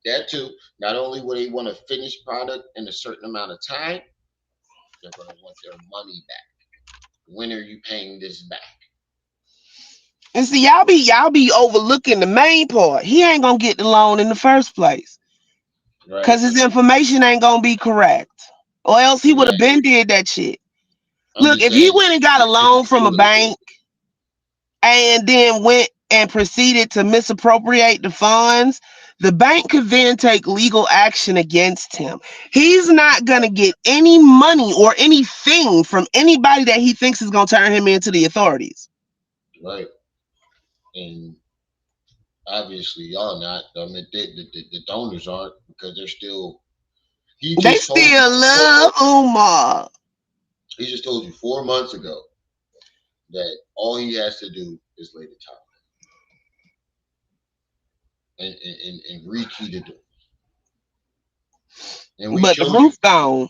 that too. Not only will they want a finished product in a certain amount of time, they're going to want their money back. When are you paying this back?
And see, y'all be overlooking the main part. He ain't gonna get the loan in the first place
Right.
because his information ain't gonna be correct, or else he would have
Exactly.
been did that shit.
I'm
Look,
just
if he
saying
went and got a
if
loan
you
from a
do it.
bank and then went and proceeded to misappropriate the funds, the bank could then take legal action against him. He's not going to get any money or anything from anybody that he thinks is going to turn him into the authorities.
Right. And obviously y'all not. I mean, the donors aren't because they're still. He
They
just told you
still love Umar.
he just told you 4 months ago that all he has to do is lay the top and rekey the door. And we
But the
showed you,
roof gone.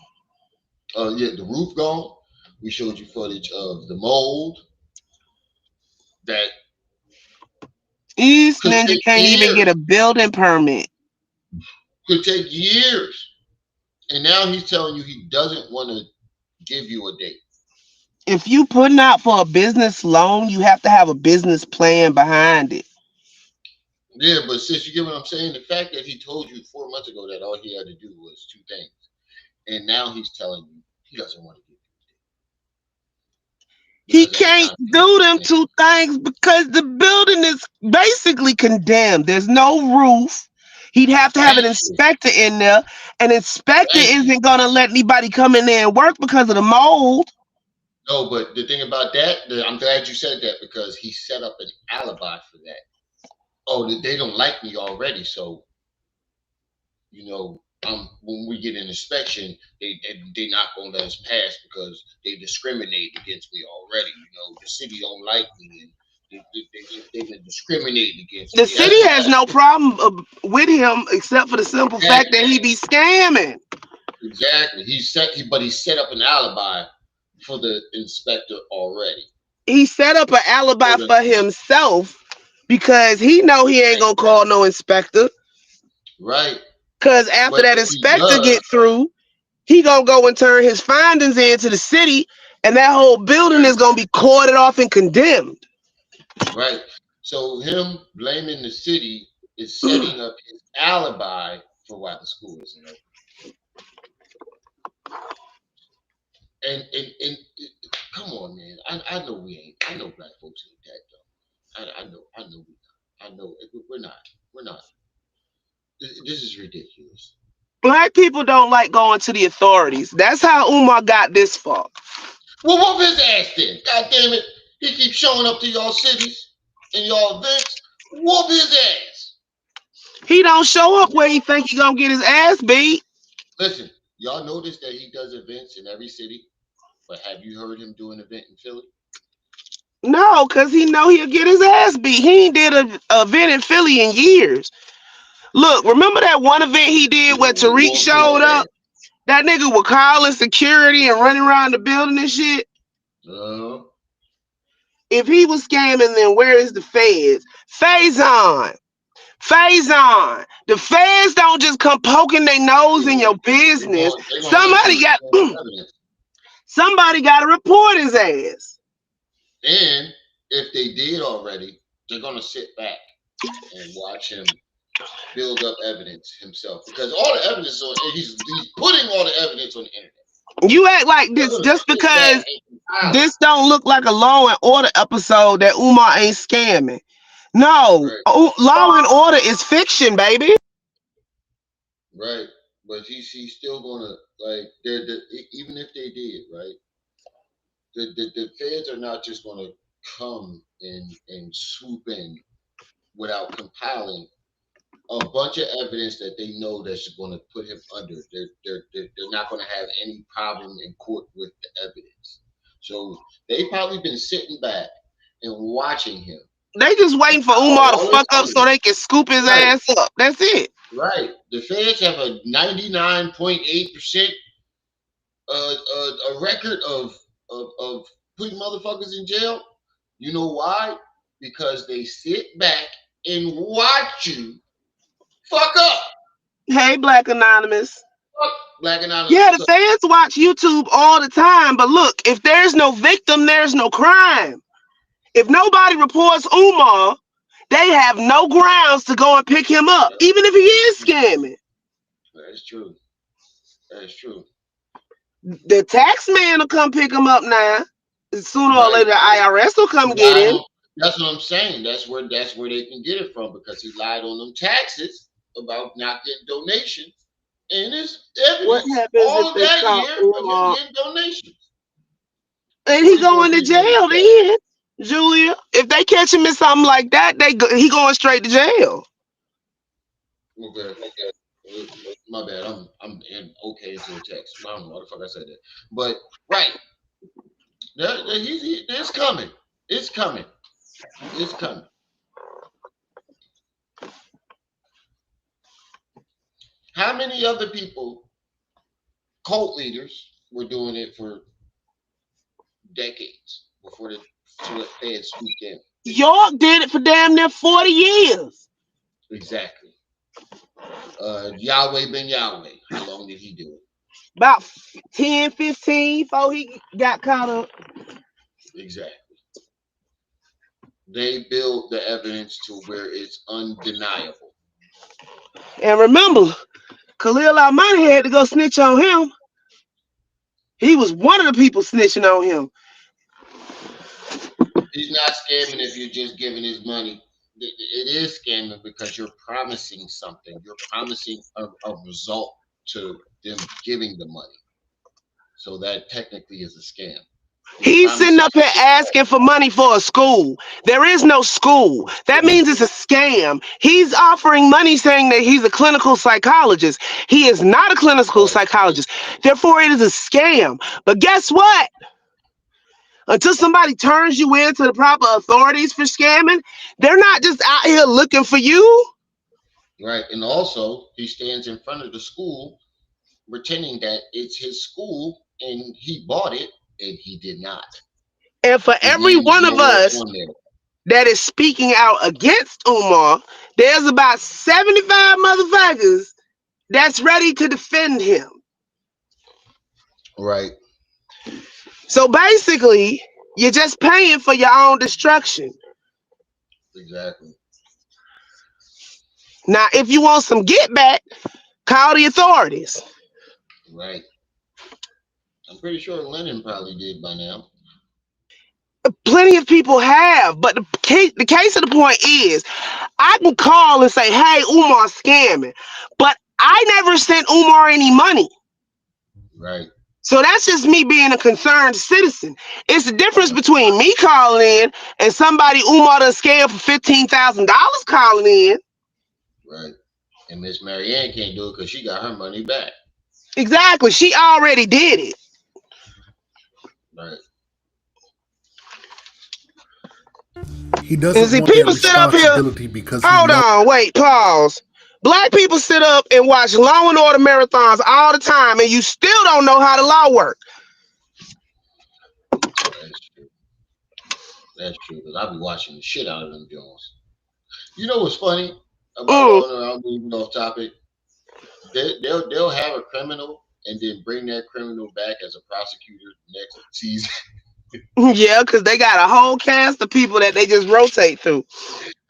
yeah, the roof gone. We showed you footage of the mold that
East
could
Ninja
take
can't even get
years.
a building permit.
Could take years. And now he's telling you he doesn't want to give you a date.
If you putting out for a business loan, you have to have a business plan behind it.
Yeah, but since you get what I'm saying, the fact that he told you 4 months ago that all he had to do was two things, and now he's telling you he doesn't want to give you a date
He
because every
can't
time he
do
makes
them
a
two things because the building is basically condemned. There's no roof. He'd have to have an
thank you,
inspector in there. An inspector
thank you.
isn't going to let anybody come in there and work because of the mold.
No, but the thing about that, I'm glad you said that because he set up an alibi for that. Oh, they don't like me already, so when we get an inspection, they not gonna let us pass because they discriminate against me already. The city don't like me, and they've been discriminating against
The
me. That's
city has no problem with him except for the simple fact
exactly,
that he be scamming.
exactly. But he set up an alibi for the inspector already.
He set up an alibi
For the
for himself because he know he ain't going to call no inspector.
right,
Because after
but
that
if he
inspector
does,
get through, he gonna go and turn his findings into the city, and that whole building
right,
is gonna be corded off and condemned.
right. So him blaming the city is setting up his alibi for why the school isn't open. And come on, man. I know we ain't. I know black folks ain't that dumb. I know we not. I know we're not. We're not. This is ridiculous.
Black people don't like going to the authorities. That's how Umar got this far.
Well, whoop his ass then. God damn it. He keeps showing up to y'all cities and y'all events. Whoop his ass.
He don't show up where he think he gonna get his ass beat.
Listen, y'all notice that he does events in every city, but have you heard him do an event in Philly?
No, cause he know he'll get his ass beat. He ain't did a event in Philly in years. Look, remember that one event he did where
He'll
Tariq
whoop his
showed up?
ass.
That nigga was calling security and running around the building and shit.
Uh,
If he was scamming, then where is the feds? Faison. Faison. The feds don't just come poking their nose in your business.
they gonna let you exchange evidence.
Somebody got to report his ass.
And if they did already, they're gonna sit back and watch him build up evidence himself because all the evidence on he's putting all the evidence on the internet.
You act like this just because this don't look like a Law and Order episode that Umar ain't scamming. No,
right.
Law and Order is fiction, baby.
Right, but he's still gonna like even if they did right, the feds are not just gonna come and swoop in without compiling a bunch of evidence that they know that's going to put him under. They're not going to have any problem in court with the evidence. So they've probably been sitting back and watching him.
They just waiting for Umar to fuck up so they can scoop his ass up. That's it.
Right. The feds have a 99.8% a record of putting motherfuckers in jail. You know why? Because they sit back and watch you fuck up.
Hey, Black Anonymous.
Fuck Black Anonymous.
Yeah, the fans watch YouTube all the time, but look, if there's no victim, there's no crime. If nobody reports Umar, they have no grounds to go and pick him up, even if he is scamming.
That's true. That's true.
The tax man will come pick him up now. Sooner or later, the IRS will come get him.
That's what I'm saying. That's where they can get it from because he lied on them taxes about not getting donations. And it's evidence
What happens
all
if
of
they
that
caught
year of
Umar?
him getting donations.
And he going to jail then, Julia. If they catch him in something like that, he going straight to jail.
Okay. My bad. I'm in okay into the text. I don't know why the fuck I said that. But right. It's coming. It's coming. It's coming. How many other people, cult leaders, were doing it for decades before the feds swooped in?
York did it for damn near 40 years.
Exactly. Yahweh ben Yahweh. How long did he do it?
About 10, 15 before he got caught up.
Exactly. They build the evidence to where it's undeniable.
And remember, Khalil Almighty had to go snitch on him. He was one of the people snitching on him.
He's not scamming if you're just giving his money. It is scamming because you're promising something. You're promising a result to them giving the money. So that technically is a scam.
He's sitting up here asking for money for a school. There is no school. That means it's a scam. He's offering money saying that he's a clinical psychologist. He is not a clinical psychologist. Therefore, it is a scam. But guess what? Until somebody turns you in to the proper authorities for scamming, they're not just out here looking for you.
Right. And also, he stands in front of the school pretending that it's his school and he bought it and he did not.
And for every one of us that is speaking out against Umar, there's about 75 motherfuckers that's ready to defend him.
Right.
So basically, you're just paying for your own destruction.
Exactly.
Now, if you want some get back, call the authorities.
Right. I'm pretty sure Lennon probably did by now.
Plenty of people have, but the case of the point is, I can call and say, hey, Umar's scamming, but I never sent Umar any money.
Right.
So that's just me being a concerned citizen. It's the difference between me calling in and somebody Umar done scammed for $15,000 calling in.
Right. And Miss Marianne can't do it because she got her money back.
Exactly. She already did it.
Right.
He
And
doesn't
see,
want that
people sit up here.
responsibility because he
Hold
knows.
on, wait, pause. Black people sit up and watch Law and Order marathons all the time, and you still don't know how the law works.
That's true. That's true. Because I be watching the shit out of them Jones. You know what's funny about Law and Order? I'm moving off topic. They'll have a criminal and then bring that criminal back as a prosecutor next season.
Yeah, because they got a whole cast of people that they just rotate through.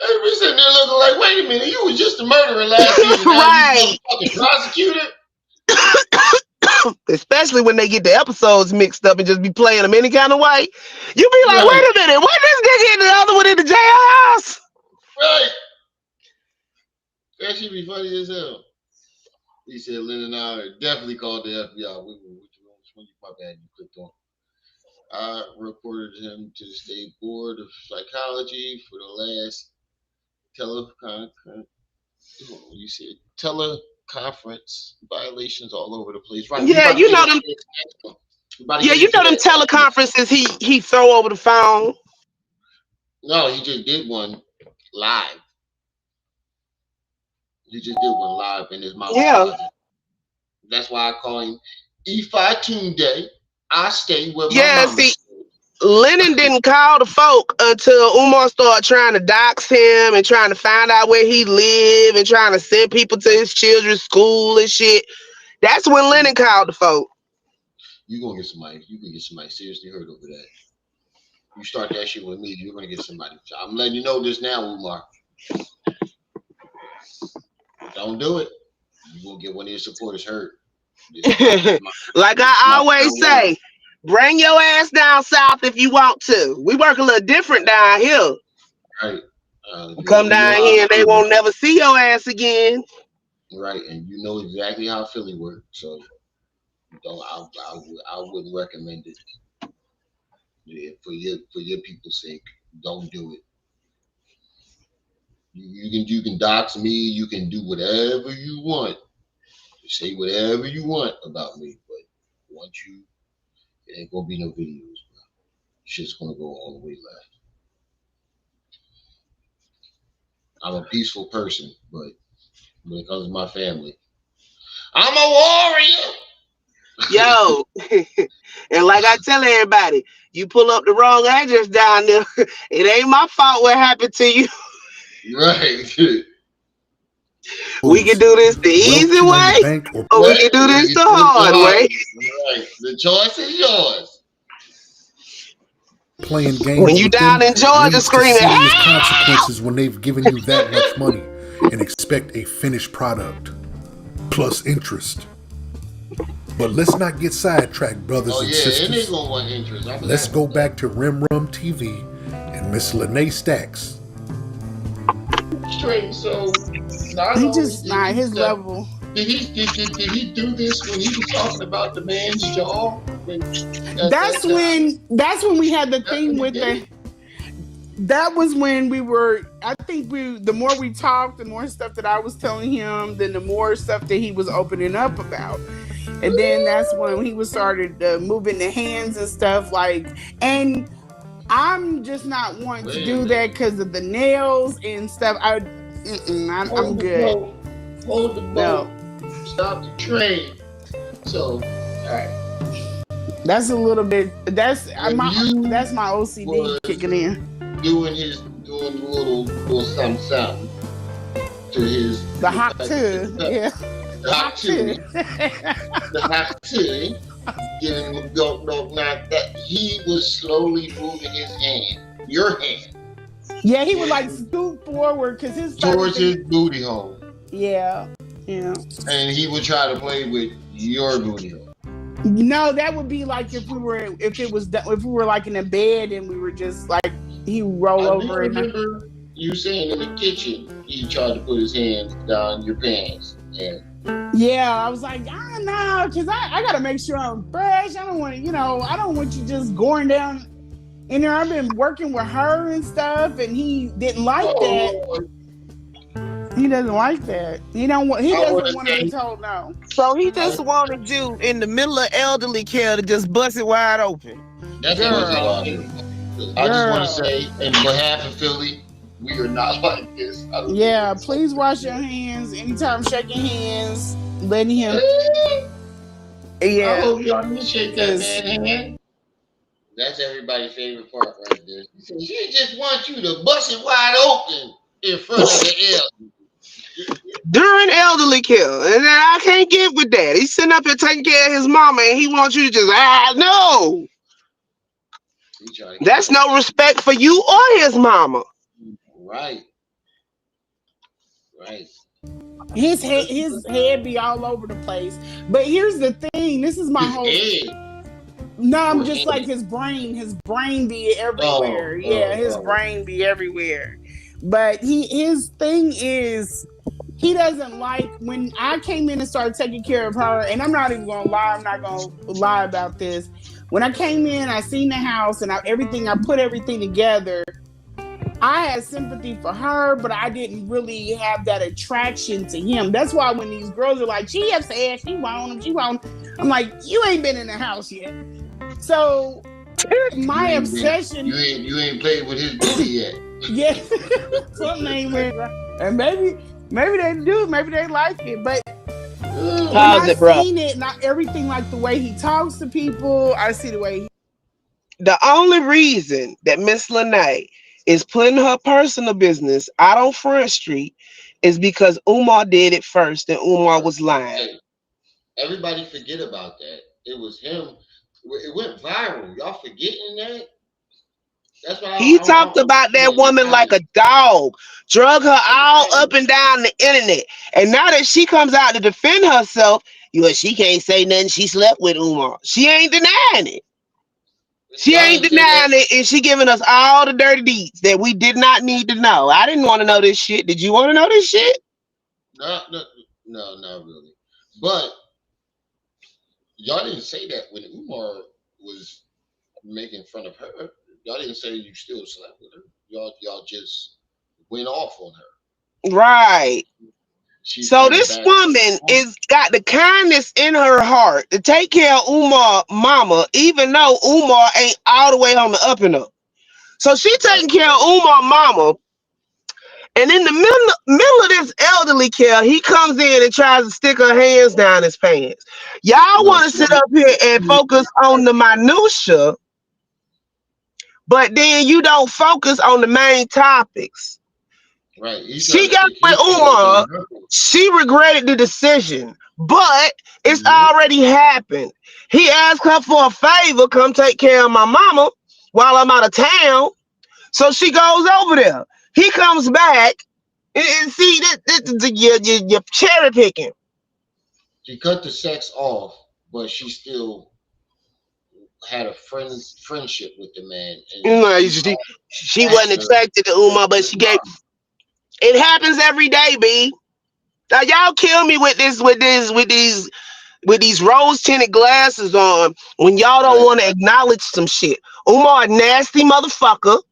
And we sitting there looking like, wait a minute, you was just a murderer last season. Now
Right.
You fucking prosecutor?
Especially when they get the episodes mixed up and just be playing them any kind of way. You be like,
Right.
wait a minute, what this nigga and the other one in the jailhouse?
Right. That should be funny as hell. He said Lanae definitely called the FBI. Which one you pop at you clicked on? I reported him to the State Board of Psychology for the last teleconference violations all over the place. Right.
Yeah, you know them. Yeah, you know them teleconferences he throw over the phone.
No, he just did one live. He just did one live in his mama's closet. That's why I call him Ifi Tunde. I stay with my mama.
See, Lennon didn't call the folk until Umar started trying to dox him and trying to find out where he lived and trying to send people to his children's school and shit. That's when Lennon called the folk.
You can get somebody seriously hurt over that. You start that shit with me, you're gonna get somebody. I'm letting you know this now, Umar. Don't do it. You're gonna get one of your supporters hurt.
Like I always say, bring your ass down south if you want to. We work a little different down here.
Right.
Come down here and they won't never see your ass again.
Right, and you know exactly how Philly works, so I wouldn't recommend it. Yeah, for your people's sake, don't do it. You can dox me. You can do whatever you want. Say whatever you want about me, but once it ain't gonna be no videos, bro. Shit's gonna go all the way left. I'm a peaceful person, but when it comes to my family, I'm a warrior.
Yo, and like I tell everybody, you pull up the wrong address down there, it ain't my fault what happened to you.
Right.
We can do this the easy way, or we can do this the hard way.
Right. The choice is yours.
Playing games
when you down in Georgia screaming,
serious consequences when they've given you that much money and expect a finished product plus interest. But let's not get sidetracked, brothers and sisters.
And they gonna want interest.
Let's go back to Rim Rum TV and Miss Lanae Stacks.
Straight, so
he just not his level.
Did he do this when he was talking about the man's jaw?
That's when we had the thing with the. That was when we were. I think the more we talked, the more stuff that I was telling him, then the more stuff that he was opening up about. And then that's when he was started moving the hands and stuff and I'm just not wanting to do that because of the nails and stuff. I'm good.
Hold the boat. Stop the train. So, all right.
That's a little bit. That's my OCD kicking in.
Doing the little something to his
the hot tub. Yeah.
The hot too. Giving him not that he was slowly moving his hand, your hand.
Yeah, he would scoot forward because his
towards his booty hole.
Yeah.
And he would try to play with your booty hole.
No, that would be if we were in a bed and we were just he would roll over.
I remember you saying in the kitchen he tried to put his hands down your pants and
Yeah, I was like, no, because I got to make sure I'm fresh. I don't want to, I don't want you just going down in there. I've been working with her and stuff, and he didn't like that.
Oh Lord.
He doesn't like that. He
I want
doesn't
to
want to be
say,
told no.
So he
I,
just wanted you in the middle of elderly care to just bust it wide open.
that's what he did
Girl,
out here. I just want to
girl.
say, in behalf of Philly, we are not like this. I don't think
Yeah,
it's so
please wash your
good.
hands anytime shaking hands, letting him.
I
Yeah,
hope y'all didn't shake that
because
man hand. That's everybody's favorite part right there. He said, she just wants you to bust it wide open in front of the L.
During elderly care. And I can't get with that. He's sitting up here taking care of his mama and he wants you to just, no.
He trying to keep
That's
it
no respect for you or his mama.
right, right.
his head be all over the place. But here's the thing. This is my
His
whole.
head
No, I'm
or
just
head.
like his brain. His brain be
Oh,
everywhere. Yeah,
oh,
his
oh.
brain be everywhere. But his thing is he doesn't like when I came in and started taking care of her. And I'm not even gonna lie. I'm not gonna lie about this. When I came in, I seen the house and everything. I put everything together. I had sympathy for her, but I didn't really have that attraction to him. That's why when these girls are like, she upset, she want him, she want him. I'm like, you ain't been in the house yet. So
You
my
ain't been,
obsession,
you ain't played with his booty yet.
yeah, something ain't went right. And maybe they do, maybe they like it. But when
How's
I
it, bro?
seen it, not everything like the way he talks to people, I see the way
The only reason that Miss Lanae is putting her personal business out on Front Street is because Umar did it first and Umar was lying.
Hey, everybody forget about that. It was him. It went viral. Y'all forgetting that? That's why
He talked
I'm
about that
saying this
woman like
happened.
a dog, drug her all up
Exactly.
and down the internet. And now that she comes out to defend herself, she can't say nothing. She slept with Umar. She ain't denying it. She
Y'all
ain't
didn't say that.
denying it, and she giving us all the dirty deeds that we did not need to know. I didn't want to know this shit. Did you want to know this shit?
No, no, no, not really. But y'all didn't say that when Umar was making fun of her. Y'all didn't say you still slept with her. Y'all just went off on her.
Right.
She's
So
coming
this
back.
woman is got the kindness in her heart to take care of Umar mama, even though Umar ain't all the way on the up and up. So she
Right,
taking care of Umar mama, and in the middle of this elderly care, he comes in and tries to stick her hands down his pants. Y'all
right.
want to sit up here and focus on the minutia, but then you don't focus on the main topics.
Right. He tried
She
to
got
stick
with
his hands
Umar.
in her.
She regretted the decision, but it's
Mhm.
already happened. He asked her for a favor, come take care of my mama while I'm out of town. So she goes over there. He comes back. And see, you're cherry picking.
She cut the sex off, but she still had a friendship with the man, and
You know,
she
she wasn't
asked her
attracted to
to
Umar, but
his
she gave.
mom.
It happens every day, B. Now y'all kill me with these rose tinted glasses on when y'all don't
Right.
want to acknowledge some shit. Umar, a nasty motherfucker.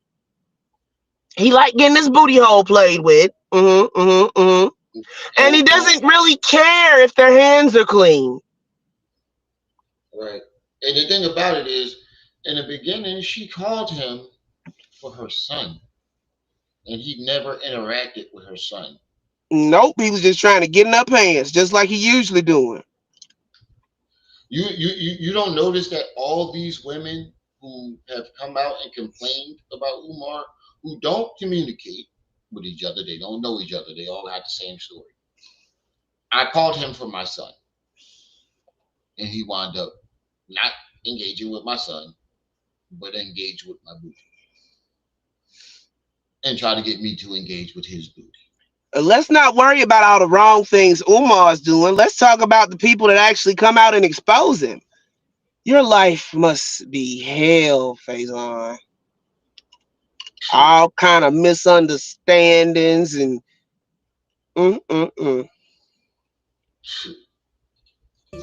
He like getting his booty hole played with. And he
Okay.
doesn't really care if their hands are clean.
Right. And the thing about it is, in the beginning, she called him for her son, and he never interacted with her son.
Nope, he was just trying to get in her pants, just like he usually doing.
You don't notice that all these women who have come out and complained about Umar, who don't communicate with each other, they don't know each other, they all have the same story. I called him for my son, and he wound up not engaging with my son, but engaged with my booty, and try to get me to engage with his booty.
Let's not worry about all the wrong things Umar's doing. Let's talk about the people that actually come out and expose him. Your life must be hell, Faison. All kind of misunderstandings and mm-mm-mm.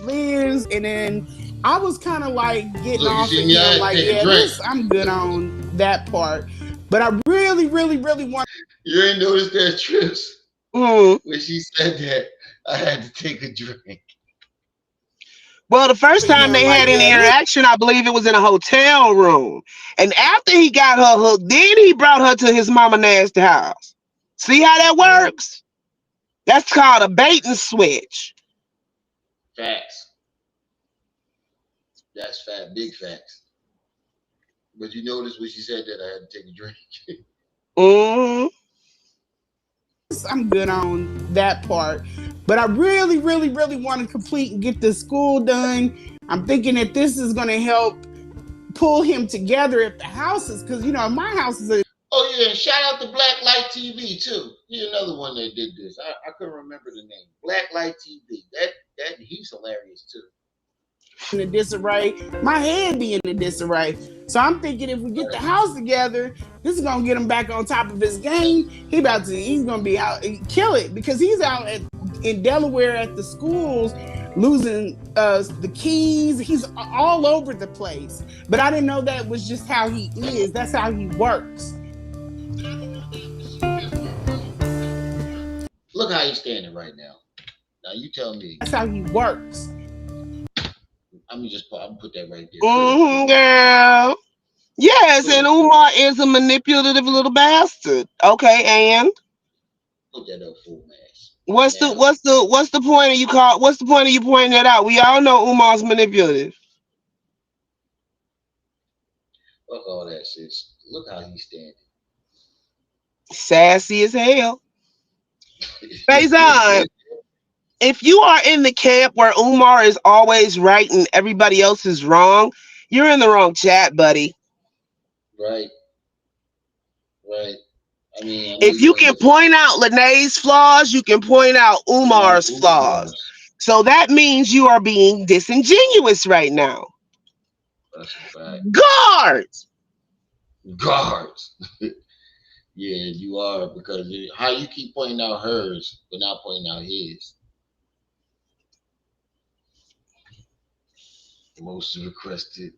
lives, and then I was kind of like getting
Look, you
off of
see me? I
him,
had to
like,
take a
yeah,
drink.
this I'm good on that part, but I really, really, really want.
You ain't noticed that, Trips?
Mm.
When she said that, I had to take a drink.
Well, the first time
Him
they
like,
had any
yeah, this
interaction, I believe it was in a hotel room. And after he got her hooked, then he brought her to his mama nasty house. See how that
Right.
works? That's called a bait and switch.
Facts. That's fat, big facts. But you noticed when she said that, I had to take a drink.
Mm.
I'm good on that part, but I really, really, really want to complete and get the school done. I'm thinking that this is going to help pull him together at the houses, because my house is a
Oh yeah, and shout out to Black Light TV too. He's another one that did this. I couldn't remember the name. Black Light TV. That he's hilarious too.
in a disarray. My head be in a disarray. So I'm thinking if we get the house together, this is gonna get him back on top of his game. He's gonna be out kill it, because he's out in Delaware at the schools losing the keys. He's all over the place. But I didn't know that was just how he is. That's how he works.
Look how he's standing right now. Now you tell me.
That's how he works.
I'm put that right there.
Mm-hmm, girl. Yes, and Umar is a manipulative little bastard. Okay, and
Put that up full mass.
what's the point of what's the point of you pointing that out? We all know Umar's manipulative.
Fuck all that shit. Look how he's standing.
Sassy as hell. Faison, if you are in the camp where Umar is always right and everybody else is wrong, you're in the wrong chat, buddy.
Right. Right. I mean,
If you can point out Lanae's flaws, you can point out Umar's flaws. So that means you are being disingenuous right now.
That's a fact.
Guards!
Guards. Yeah, you are, because how you keep pointing out hers but not pointing out his. Most requested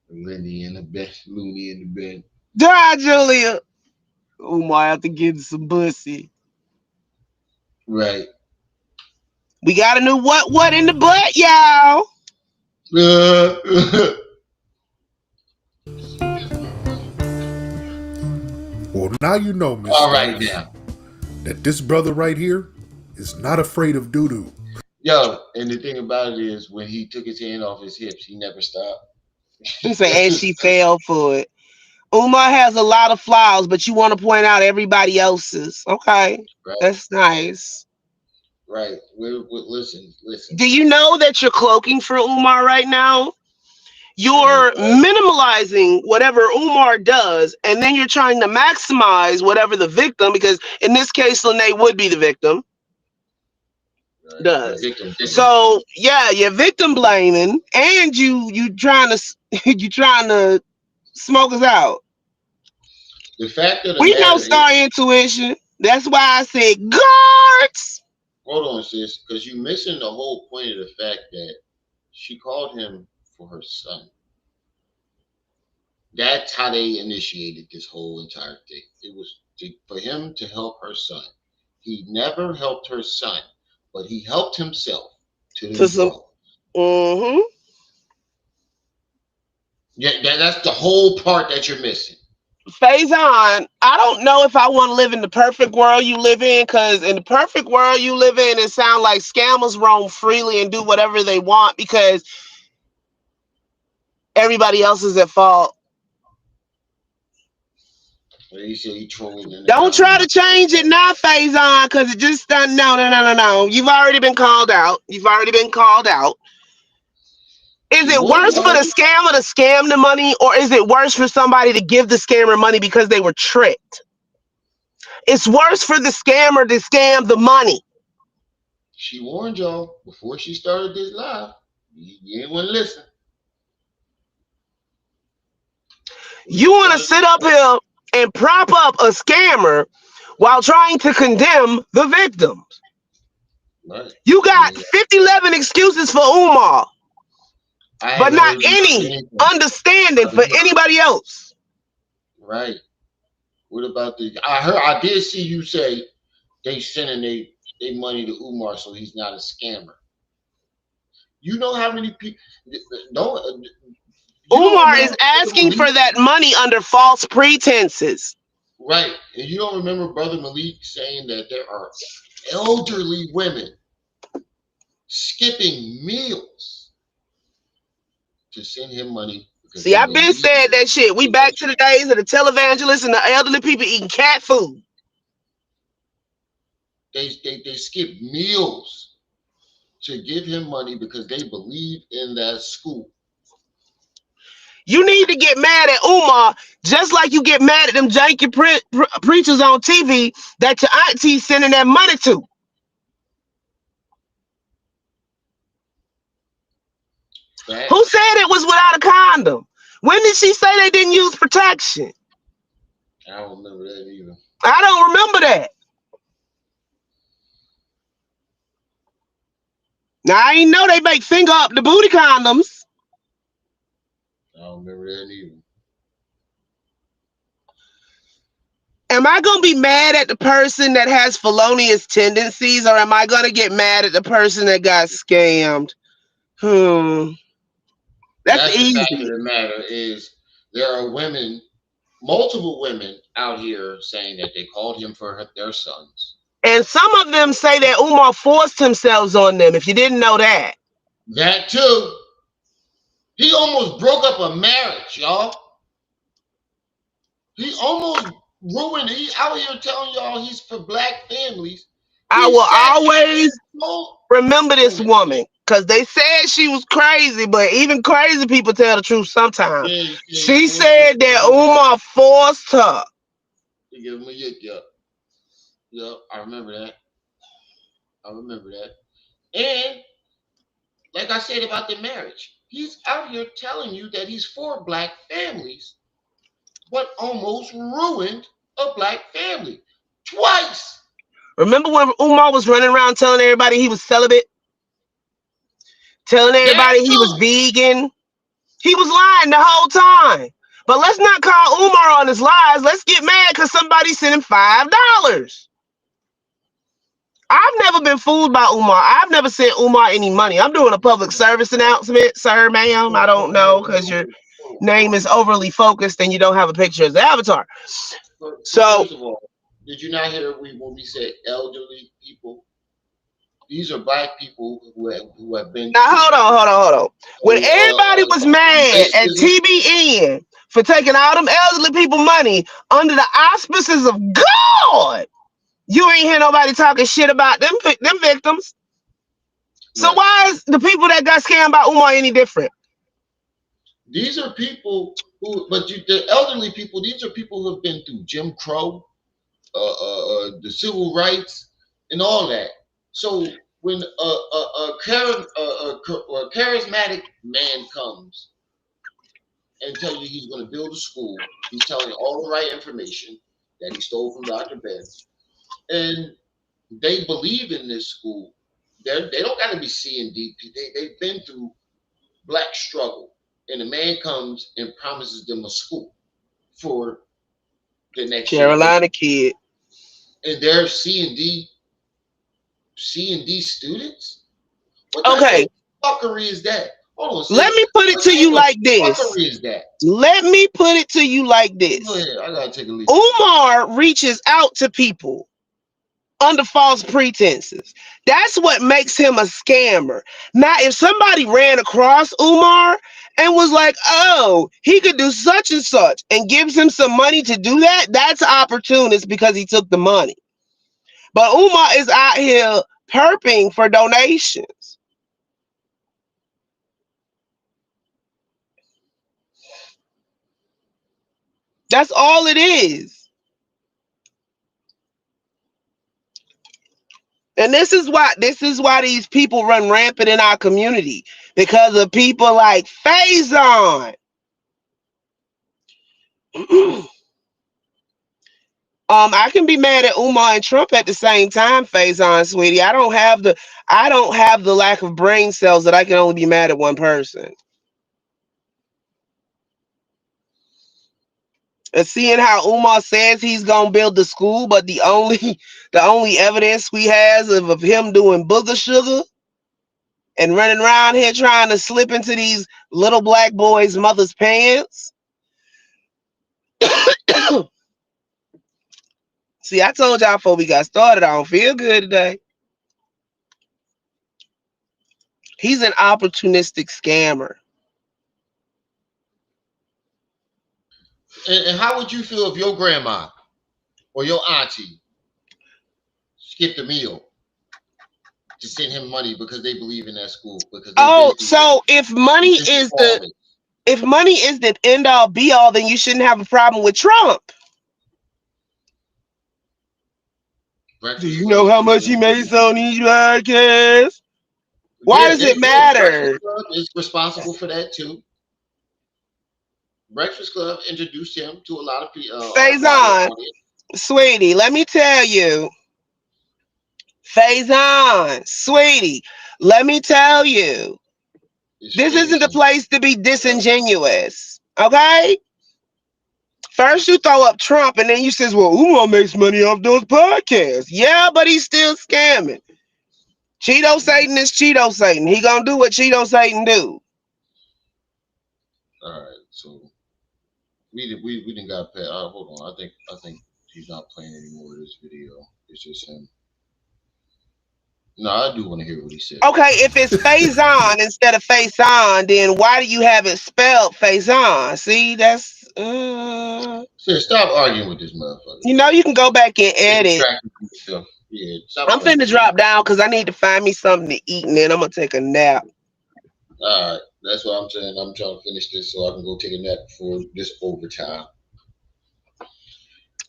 Looney in the bed.
Die, Julia. Umar have to get some pussy.
Right.
We got a new what in the butt, y'all.
Well, now you know, Miss
All right now.
that this brother right here is not afraid of doo-doo.
Yo, and the thing about it is, when he took his hand off his hips, he never stopped.
And she fell for it. Umar has a lot of flaws, but you want to point out everybody else's. Okay,
right.
That's nice.
Right. Listen.
Do you know that you're cloaking for Umar right now? You're minimalizing whatever Umar does, and then you're trying to maximize whatever the victim, because in this case, Lanae would be the victim. Right. Does. So yeah, you're victim blaming, and you trying to smoke us out.
The fact of the
we know Star Intuition. That's why I said guards.
Hold on, sis, because you're missing the whole point of the fact that she called him for her son. That's how they initiated this whole entire thing. It was for him to help her son. He never helped her son, but he helped himself to the drugs.
Mm-hmm.
Yeah, that's the whole part that you're missing.
Faison, I don't know if I want to live in the perfect world you live in, because in the perfect world you live in, it sounds like scammers roam freely and do whatever they want because everybody else is at fault.
You say he trolling.
Don't try to change it now, Faison, because it just doesn't. No. You've already been called out. Is it worse for the scammer to scam the money, or is it worse for somebody to give the scammer money because they were tricked? It's worse for the scammer to scam the money.
She warned y'all before she started this live. You didn't want to listen.
You want to sit up here and prop up a scammer while trying to condemn the victims.
Right.
You
I
got
mean,
50-11 excuses for Umar,
I
but
haven't
not
heard you say
any
anything
understanding
about
for
it.
anybody else.
Right. What about the? I did see you say they sending they money to Umar, so he's not a scammer. You know how many people? No, you don't
Umar is
remember Brother
asking for
Malik,
that money under false pretenses.
right? And you don't remember Brother Malik saying that there are elderly women skipping meals to send him money because
See,
they
I've been
believe
saying that shit. We
in that
back to
shit.
the days of the televangelists and the elderly people eating cat food.
They skip meals to give him money because they believe in that school.
You need to get mad at Umar just like you get mad at them janky preachers on TV that your auntie's sending that money to. Who
Facts.
said it was without a condom? When did she say they didn't use protection?
I don't remember that either.
I don't remember that. Now, I ain't know they make finger up the booty condoms.
I don't remember that either.
Am I going to be mad at the person that has felonious tendencies, or am I going to get mad at the person that got scammed? That's
That's the fact of
easy.
the matter is there are women, multiple women out here saying that they called him for their sons.
And some of them say that Umar forced himself on them, if you didn't know that.
That too. He almost broke up a marriage, y'all. He almost ruined. He out here telling y'all he's for black families.
I
He
will
sat there
always
and told
remember this
women,
woman because they said she was crazy, but even crazy people tell the truth sometimes.
yeah, he said he
She
forced her
said
to
that
give him,
Umar forced her.
to give him a yip yip. Yep, I remember that. I remember that. And like I said about the marriage, he's out here telling you that he's for black families, but almost ruined a black family twice.
Remember when Umar was running around telling everybody he was celibate? Telling
That
everybody he was
too.
vegan? He was lying the whole time. But let's not call Umar on his lies. Let's get mad because somebody sent him $5. I've never been fooled by Umar. I've never sent Umar any money. I'm doing a public service announcement, sir, ma'am. I don't know because your name is overly focused and you don't have a picture as the avatar. So
First of all, did you not hear when we said elderly people? These are black people who have been
now
through
hold on. When everybody was mad at
racism.
TBN for taking all them elderly people money under the auspices of God, you ain't hear nobody talking shit about them victims. So
Right.
why is the people that got scammed by Umar any different?
These are people who, but the elderly people. These are people who have been through Jim Crow, the civil rights, and all that. So when a charismatic man comes and tells you he's going to build a school, he's telling you all the right information that he stole from Dr. Ben, and they believe in this school. They don't got to be C and D. They've been through black struggle, and a man comes and promises them a school for the next
Carolina
generation,
kid.
and they're C and D students. What type
Okay,
of fuckery is that? Hold on,
let
sis.
me put it
What
to
type
you
of
like this.
fuckery is that?
Let me put it to you like
Go
this.
ahead. I gotta take a leak.
Umar reaches out to people under false pretenses. That's what makes him a scammer. Now, if somebody ran across Umar and was like, oh, he could do such and such and gives him some money to do that, that's opportunist because he took the money. But Umar is out here perping for donations. That's all it is. And this is why these people run rampant in our community because of people like Faison. I can be mad at Umar and Trump at the same time, Faison, sweetie. I don't have the lack of brain cells that I can only be mad at one person. And seeing how Umar says he's gonna build the school, but the only the only evidence we has of him doing booger sugar and running around here trying to slip into these little black boys' mother's pants. See, I told y'all before we got started, I don't feel good today. He's an opportunistic scammer.
And how would you feel if your grandma or your auntie skipped a meal to send him money because they believe in that school because they
Oh,
basically
so
performance.
if money is the end all be all, then you shouldn't have a problem with Trump. Do
Breakfast
you know
Club
how
too.
much he makes on these podcasts? Why
Yeah,
does it
yeah. Breakfast
matter?
Club is responsible for that too. Breakfast Club introduced him to a lot of people, our wider
Faison,
audience.
sweetie, let me tell you. Faison, sweetie, let me tell you.
It's
This isn't
famous
the
on.
place to be disingenuous. Okay? First you throw up Trump and then you says, well, Umar makes money off those podcasts. Yeah, but he's still scamming. Cheeto Satan is Cheeto Satan. He gonna do what Cheeto Satan do.
All right, so we didn't got past. Hold on, I think he's not playing anymore. This video, it's just him. No, I do want to hear what he said.
Okay, if it's Faison instead of face on, then why do you have it spelled Faison? See, that's
Say, stop arguing with this motherfucker,
you
man.
know you can go back and
Get
edit.
distracted from yourself. Yeah, stop
I'm
playing
finna
with me.
drop down because I need to find me something to eat and then I'm gonna take a nap.
All right, that's what I'm saying. I'm trying to finish this so I can go take a nap before this overtime.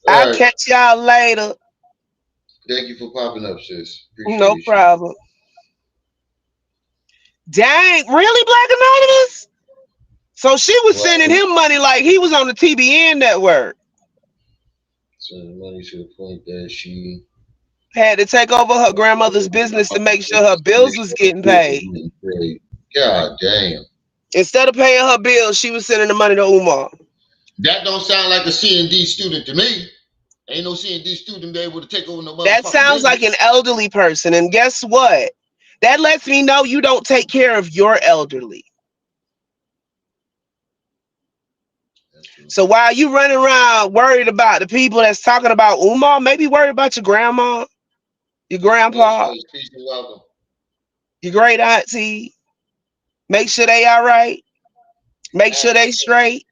I'll
All right,
catch y'all later.
thank you for popping up, sis.
No
Appreciate you.
problem. Dang, really, Black Anonymous? So she was sending
Well,
him money like he was on the TBN network.
sending money to the point that she
Had to take over her grandmother's business to make sure her bills was getting paid.
God damn.
Instead of paying her bills, she was sending the money to Umar.
That don't sound like a C&D student to me. Ain't no C&D student be able to take over no
That
motherfucking
sounds like an
business.
elderly person. And guess what? That lets me know you don't take care of your elderly.
That's true.
So while you running around worried about the people that's talking about Umar, maybe worry about your grandma, your
What's
grandpa,
up? Peace and welcome.
your great auntie. Make sure they all right. Make sure they straight.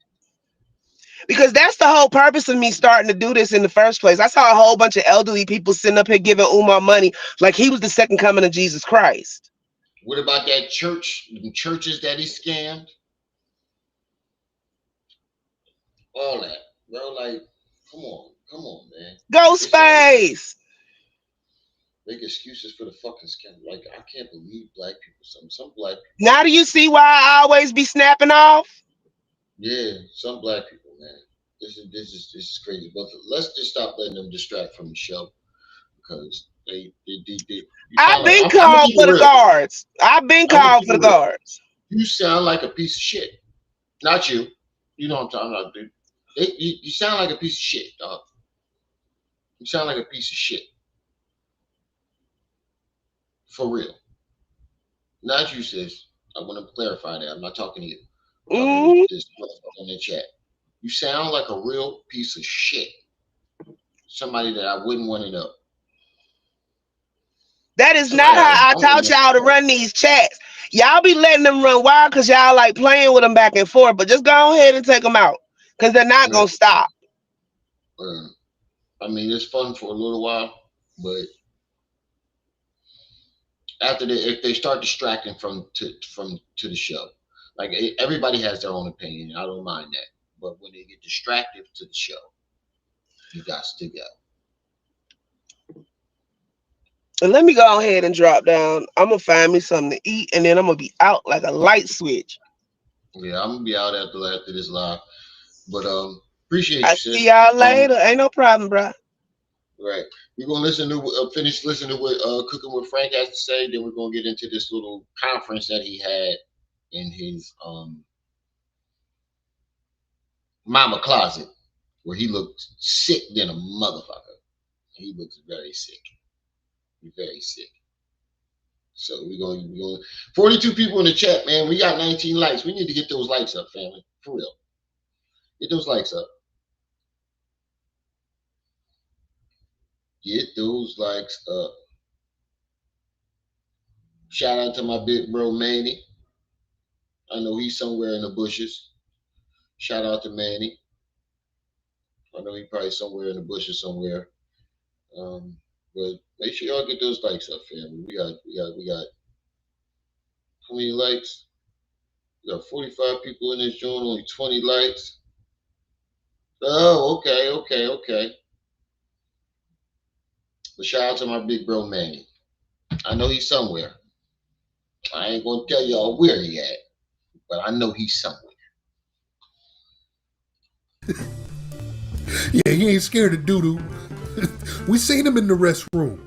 Because that's the whole purpose of me starting to do this in the first place. I saw a whole bunch of elderly people sitting up here giving Umar money like he was the second coming of Jesus Christ.
What about that church, the churches that he scammed? All that. Bro, like, come on, man. It's all
Ghostface.
make excuses for the fucking scam. Like, I can't believe black people. Some black people.
Now do you see why I always be snapping off?
Yeah, some black people, man. This is crazy. But let's just stop letting them distract from the show because they you
I've
sound like
been
I'm gonna
called
keep
for
it
the
real.
guards. I've been
I'm gonna
called
keep
for the
it real.
guards.
You sound like a piece of shit. Not you. You know what I'm talking about, dude. You sound like a piece of shit, dog. You sound like a piece of shit. For real. Not you, sis. I want to clarify that. I'm not talking to you. I'm talking to
Mm,
this motherfucker in the chat. You sound like a real piece of shit. Somebody that I wouldn't want to know.
that is not
Somebody
how I
I wouldn't
taught
want
y'all to run these chats. Y'all be letting them run wild because y'all like playing with them back and forth, but just go ahead and take them out because they're not
to know.
going to stop.
I mean, it's fun for a little while, but after if they start distracting from the show, like everybody has their own opinion. I don't mind that, but when they get distracted to the show, you got to go.
And let me go ahead and drop down. I'm going to find me something to eat and then I'm going to be out like a light switch.
Yeah, I'm gonna be out after this live, but appreciate
I
you,
see
sis.
y'all later. Ain't no problem, bro.
Right. We're gonna finish listening to what Cooking with Frank has to say. Then we're gonna get into this little conference that he had in his mama closet, where he looked sick than a motherfucker. He looks very sick. Very sick. So we're going 42 people in the chat, man. We got 19 likes. We need to get those likes up, family. For real. Get those likes up. Get those likes up. Shout out to my big bro Manny. I know he's somewhere in the bushes. Shout out to Manny. I know he's probably somewhere in the bushes somewhere. But make sure y'all get those likes up, family. We got how many likes? We got 45 people in this joint, only 20 likes. Oh, okay. But shout out to my big bro Manny. I know he's somewhere. I ain't gonna tell y'all where he at, but I know he's somewhere.
Yeah, he ain't scared of doo-doo. We seen him in the restroom.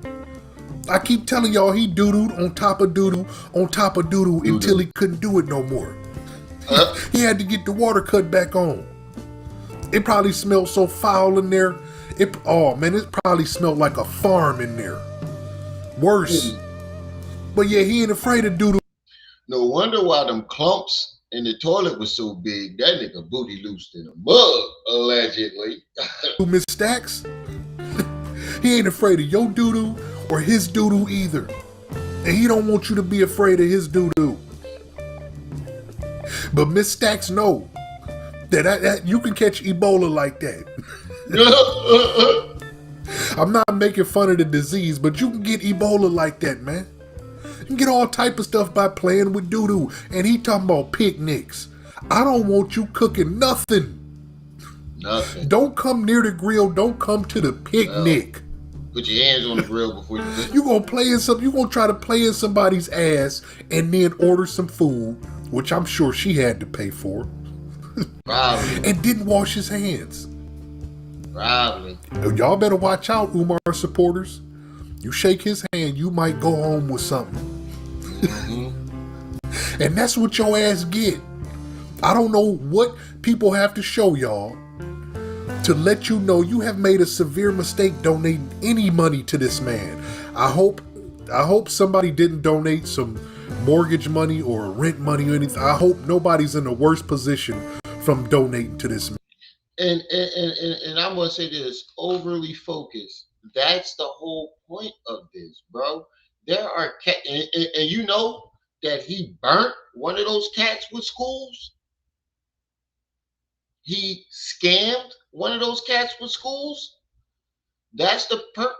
I keep telling y'all he doo-dooed on top of doo-doo, on top of doo-doo until he couldn't do it no more. He had to get the water cut back on. It probably smelled so foul in there. It probably smelled like a farm in there. Worse. But yeah, he ain't afraid of doo-doo.
No wonder why them clumps in the toilet was so big. That nigga booty loosed in a mug, allegedly.
Miss Stacks, he ain't afraid of your doo-doo or his doo-doo either. And he don't want you to be afraid of his doo-doo. But Miss Stacks know that you can catch Ebola like that. I'm not making fun of the disease, but you can get Ebola like that, man. You can get all type of stuff by playing with doo-doo. And he talking about picnics. I don't want you cooking nothing.
Nothing.
Don't come near the grill. Don't come to the picnic.
Put your hands on the grill before you cook.
You gonna try to play in somebody's ass and then order some food, which I'm sure she had to pay for.
Probably.
And didn't wash his hands.
Probably.
Y'all better watch out, Umar supporters. You shake his hand, you might go home with something. Mm-hmm. And that's what your ass get. I don't know what people have to show y'all to let you know you have made a severe mistake donating any money to this man. I hope somebody didn't donate some mortgage money or rent money or anything. I hope nobody's in a worse position from donating to this man.
And I'm gonna say this, overly focused. That's the whole point of this, bro. There are and you know that he burnt one of those cats with schools. He scammed one of those cats with schools. That's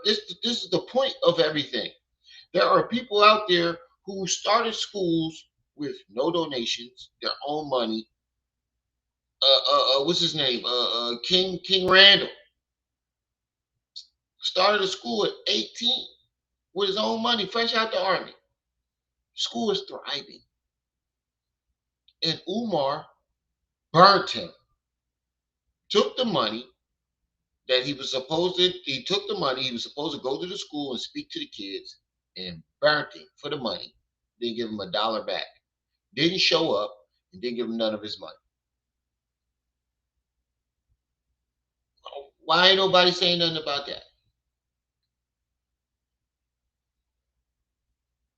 this is the point of everything. There are people out there who started schools with no donations, their own money. What's his name? King Randall started a school at 18 with his own money, fresh out the army. School is thriving. And Umar burnt him. Took the money that he was supposed to go to the school and speak to the kids, and burnt him for the money. Didn't give him $1 back. Didn't show up and didn't give him none of his money. Why ain't nobody saying nothing about that?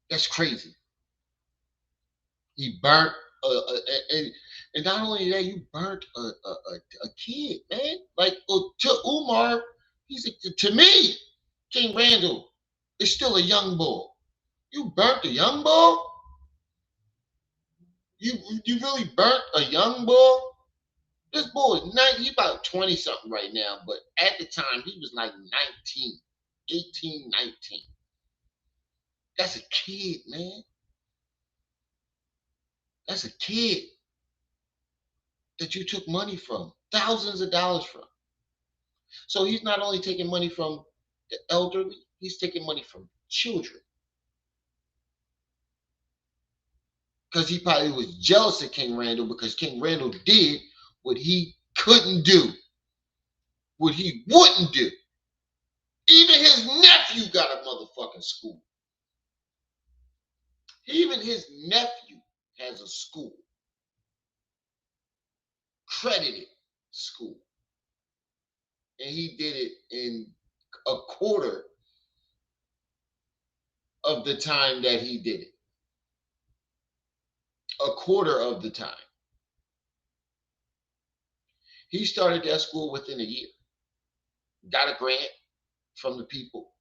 That's crazy. He burnt and not only that, you burnt a kid, man. Like to Umar, to me, King Randall is still a young boy. You burnt a young boy? You really burnt a young boy? This boy is he's about 20 something right now, but at the time he was like 19, 18, 19. That's a kid, man. That's a kid that you took money from, thousands of dollars from. So he's not only taking money from the elderly, he's taking money from children. Because he probably was jealous of King Randall because King Randall did what he couldn't do, what he wouldn't do. Even his nephew got a motherfucking school. Even his nephew has a school. Credited school. And he did it in a quarter of the time that he did it. A quarter of the time. He started that school within a year. Got a grant from the people.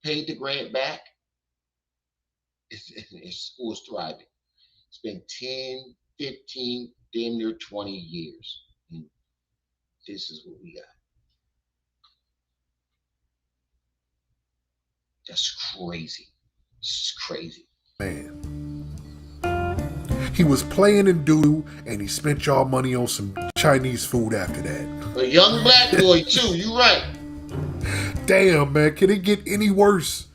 Paid the grant back. His school is thriving. It's been 10, 15, damn near 20 years. And this is what we got. That's crazy. This is crazy.
Man. He was playing in doo and he spent y'all money on some Chinese food after that.
A young black boy too, you right.
Damn, man, can it get any worse?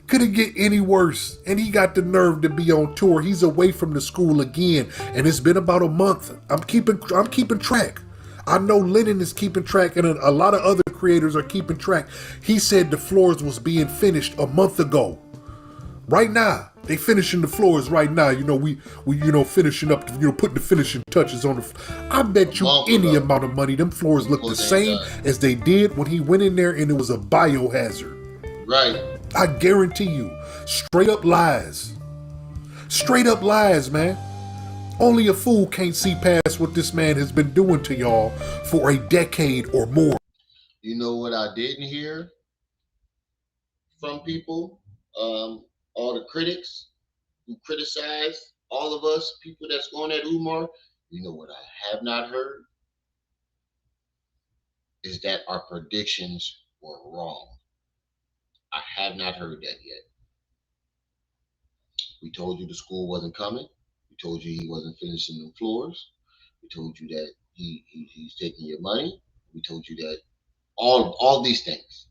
Could it get any worse? And he got the nerve to be on tour. He's away from the school again, and it's been about a month. I'm keeping track. I know Lennon is keeping track, and a lot of other creators are keeping track. He said the floors was being finished a month ago. Right now, they finishing the floors right now. You know, we finishing up, putting the finishing touches on the. I bet you any amount of money, them floors look the same as they did when he went in there, and it was a biohazard.
Right.
I guarantee you, straight up lies. Straight up lies, man. Only a fool can't see past what this man has been doing to y'all for a decade or more.
You know what I didn't hear from people? All the critics who criticize all of us, people that's going at Umar. You know what I have not heard? Is that our predictions were wrong. I have not heard that yet. We told you the school wasn't coming. We told you he wasn't finishing the floors. We told you that he's taking your money. We told you that all these things.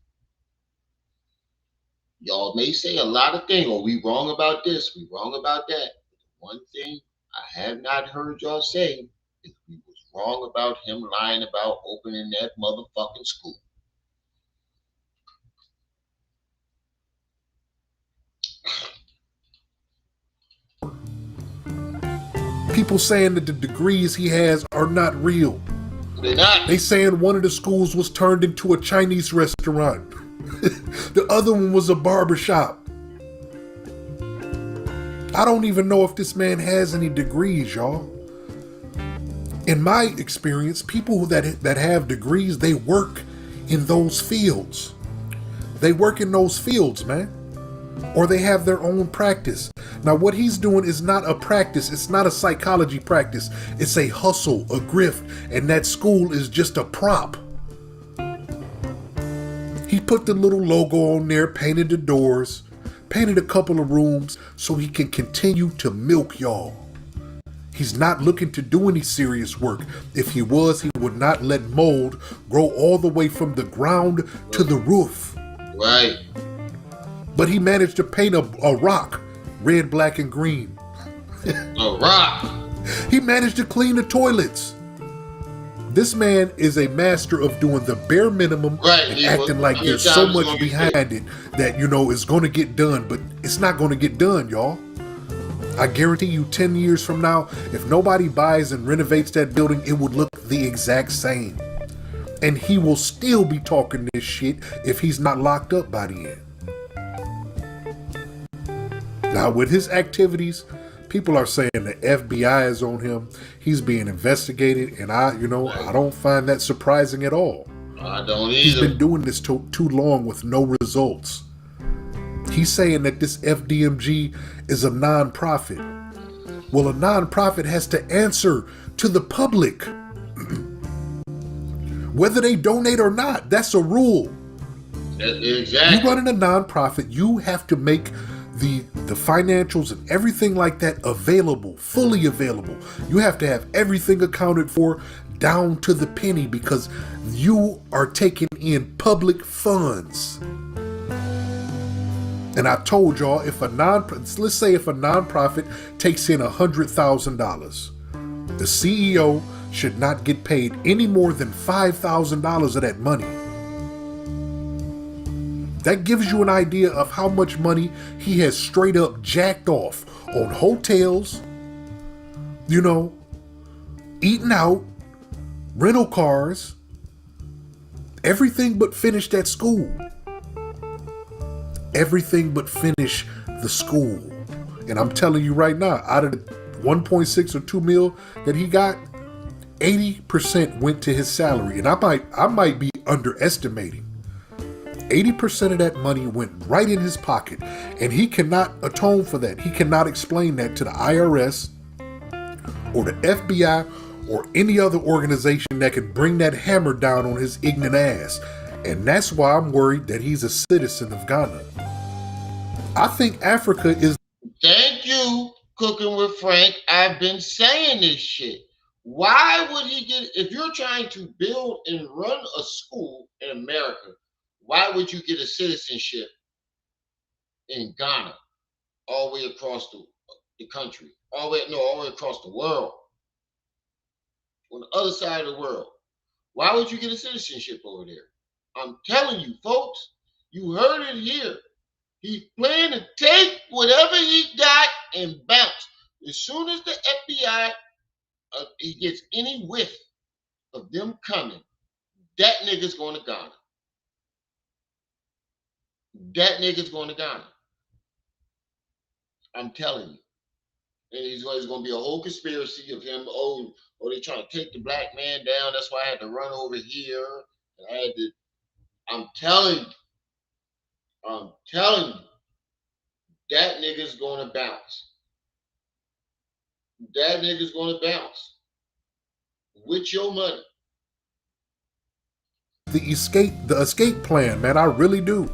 Y'all may say a lot of things, or we wrong about this, we wrong about that. But one thing I have not heard y'all say is we was wrong about him lying about opening that motherfucking school.
People saying that the degrees he has are not real.
They're not.
They saying one of the schools was turned into a Chinese restaurant. The other one was a barbershop. I don't even know if this man has any degrees, y'all. In my experience, people that have degrees, they work in those fields. They work in those fields, man. Or they have their own practice. Now, what he's doing is not a practice. It's not a psychology practice. It's a hustle, a grift, and that school is just a prop. He put the little logo on there, painted the doors, painted a couple of rooms so he can continue to milk y'all. He's not looking to do any serious work. If he was, he would not let mold grow all the way from the ground to the roof.
Right.
But he managed to paint a rock, red, black, and green.
A rock.
He managed to clean the toilets. This man is a master of doing the bare minimum and acting like there's so much behind it that, is going to get done, but it's not going to get done, y'all. I guarantee you 10 years from now, if nobody buys and renovates that building, it would look the exact same. And he will still be talking this shit if he's not locked up by the end. Now, with his activities, people are saying the FBI is on him. He's being investigated, and I don't find that surprising at all.
I don't either.
He's been doing this too long with no results. He's saying that this FDMG is a non-profit. Well, a non-profit has to answer to the public. Whether they donate or not, that's a rule.
Exactly.
You running a non-profit, you have to make the financials and everything like that available, fully available. You have to have everything accounted for down to the penny because you are taking in public funds. And I told y'all, let's say if a nonprofit takes in $100,000, the CEO should not get paid any more than $5,000 of that money. That gives you an idea of how much money he has straight up jacked off on hotels, you know, eating out, rental cars, everything but finished at school. Everything but finish the school. And I'm telling you right now, out of the 1.6 or 2 mil that he got, 80% went to his salary. And I might be underestimating. 80% of that money went right in his pocket. And he cannot atone for that. He cannot explain that to the IRS or the FBI or any other organization that can bring that hammer down on his ignorant ass. And that's why I'm worried that he's a citizen of Ghana. I think Africa is...
Thank you, Cooking with Frank. I've been saying this shit. Why would he get... If you're trying to build and run a school in America, why would you get a citizenship in Ghana all the way across the country? All the way across the world. On the other side of the world. Why would you get a citizenship over there? I'm telling you, folks, you heard it here. He's planning to take whatever he got and bounce. As soon as the FBI he gets any whiff of them coming, that nigga's going to Ghana. That nigga's going to Ghana. I'm telling you. And there's going to be a whole conspiracy of him. Oh, they're trying to take the black man down. That's why I had to run over here. And I had to. I'm telling you, that nigga's going to bounce. That nigga's going to bounce with your money.
The escape plan, man. I really do.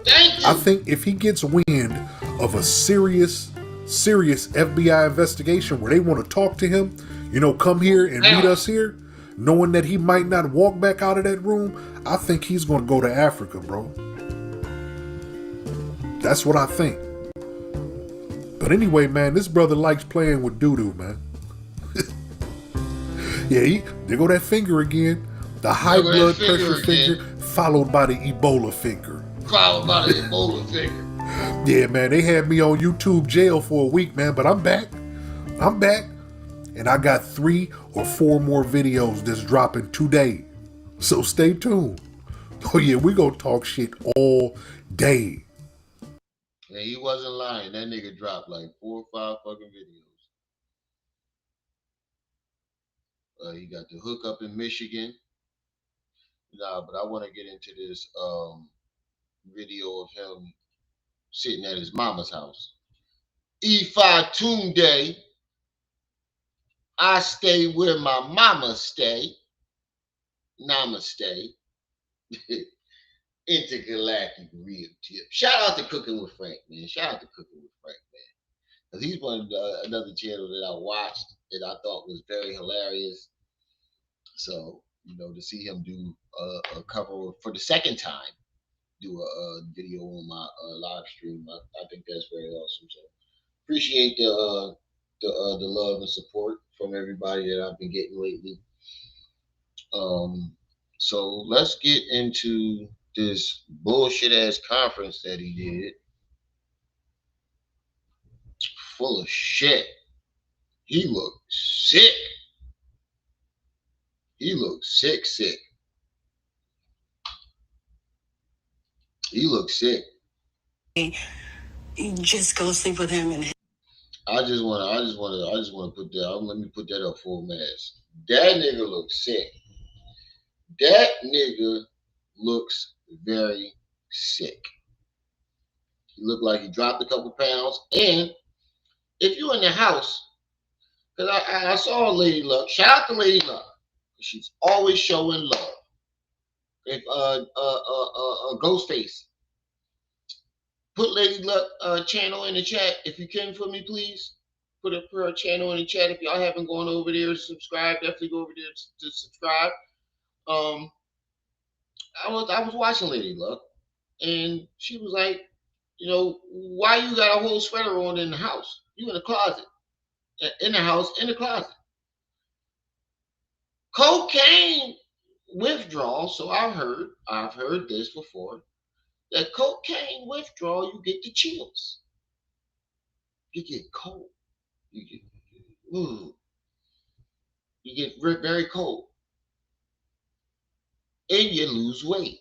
Thank you.
I think if he gets wind of a serious FBI investigation where they want to talk to him, come here and meet us here, knowing that he might not walk back out of that room, I think he's going to go to Africa, bro. That's what I think. But anyway, man, this brother likes playing with doo-doo, man. Yeah, there go that finger again. The high blood pressure finger, followed by the Ebola finger.
Followed by the Ebola finger.
Yeah, man, they had me on YouTube jail for a week, man, but I'm back. And I got 3 or 4 more videos that's dropping today. So stay tuned. Oh yeah, we gonna talk shit all day.
And he wasn't lying. That nigga dropped like 4 or 5 fucking videos. He got the hook up in Michigan. Nah, but I want to get into this video of him sitting at his mama's house. Ifa Tunde, I stay where my mama stay. Namaste. Intergalactic real tip. Shout out to Cooking with Frank, man. Shout out to Cooking with Frank, man. Because he's one of another channel that I watched that I thought was very hilarious. So, to see him do a cover for the second time, do a video on my live stream, I think that's very awesome. So, appreciate the love and support from everybody that I've been getting lately. So let's get into this bullshit ass conference that he did. Full of shit. He looked sick. He looked sick. He looked sick.
You just go sleep with him and
I just want to put that. Let me put that up full mass. That nigga looks sick. That nigga looks very sick. He looked like he dropped a couple pounds. And if you're in the house, because I saw Lady Luck. Shout out to Lady Luck. She's always showing love. If Ghostface, put Lady Luck channel in the chat if you can for me, please. Put her channel in the chat. If y'all haven't gone over there to subscribe, definitely go over there to subscribe. I was watching Lady Luck, and she was like, why you got a whole sweater on in the house? You in the closet. In the house, in the closet. Cocaine withdrawal. So I've heard this before. That cocaine withdrawal, you get the chills. You get cold. You get, you get very cold. And you lose weight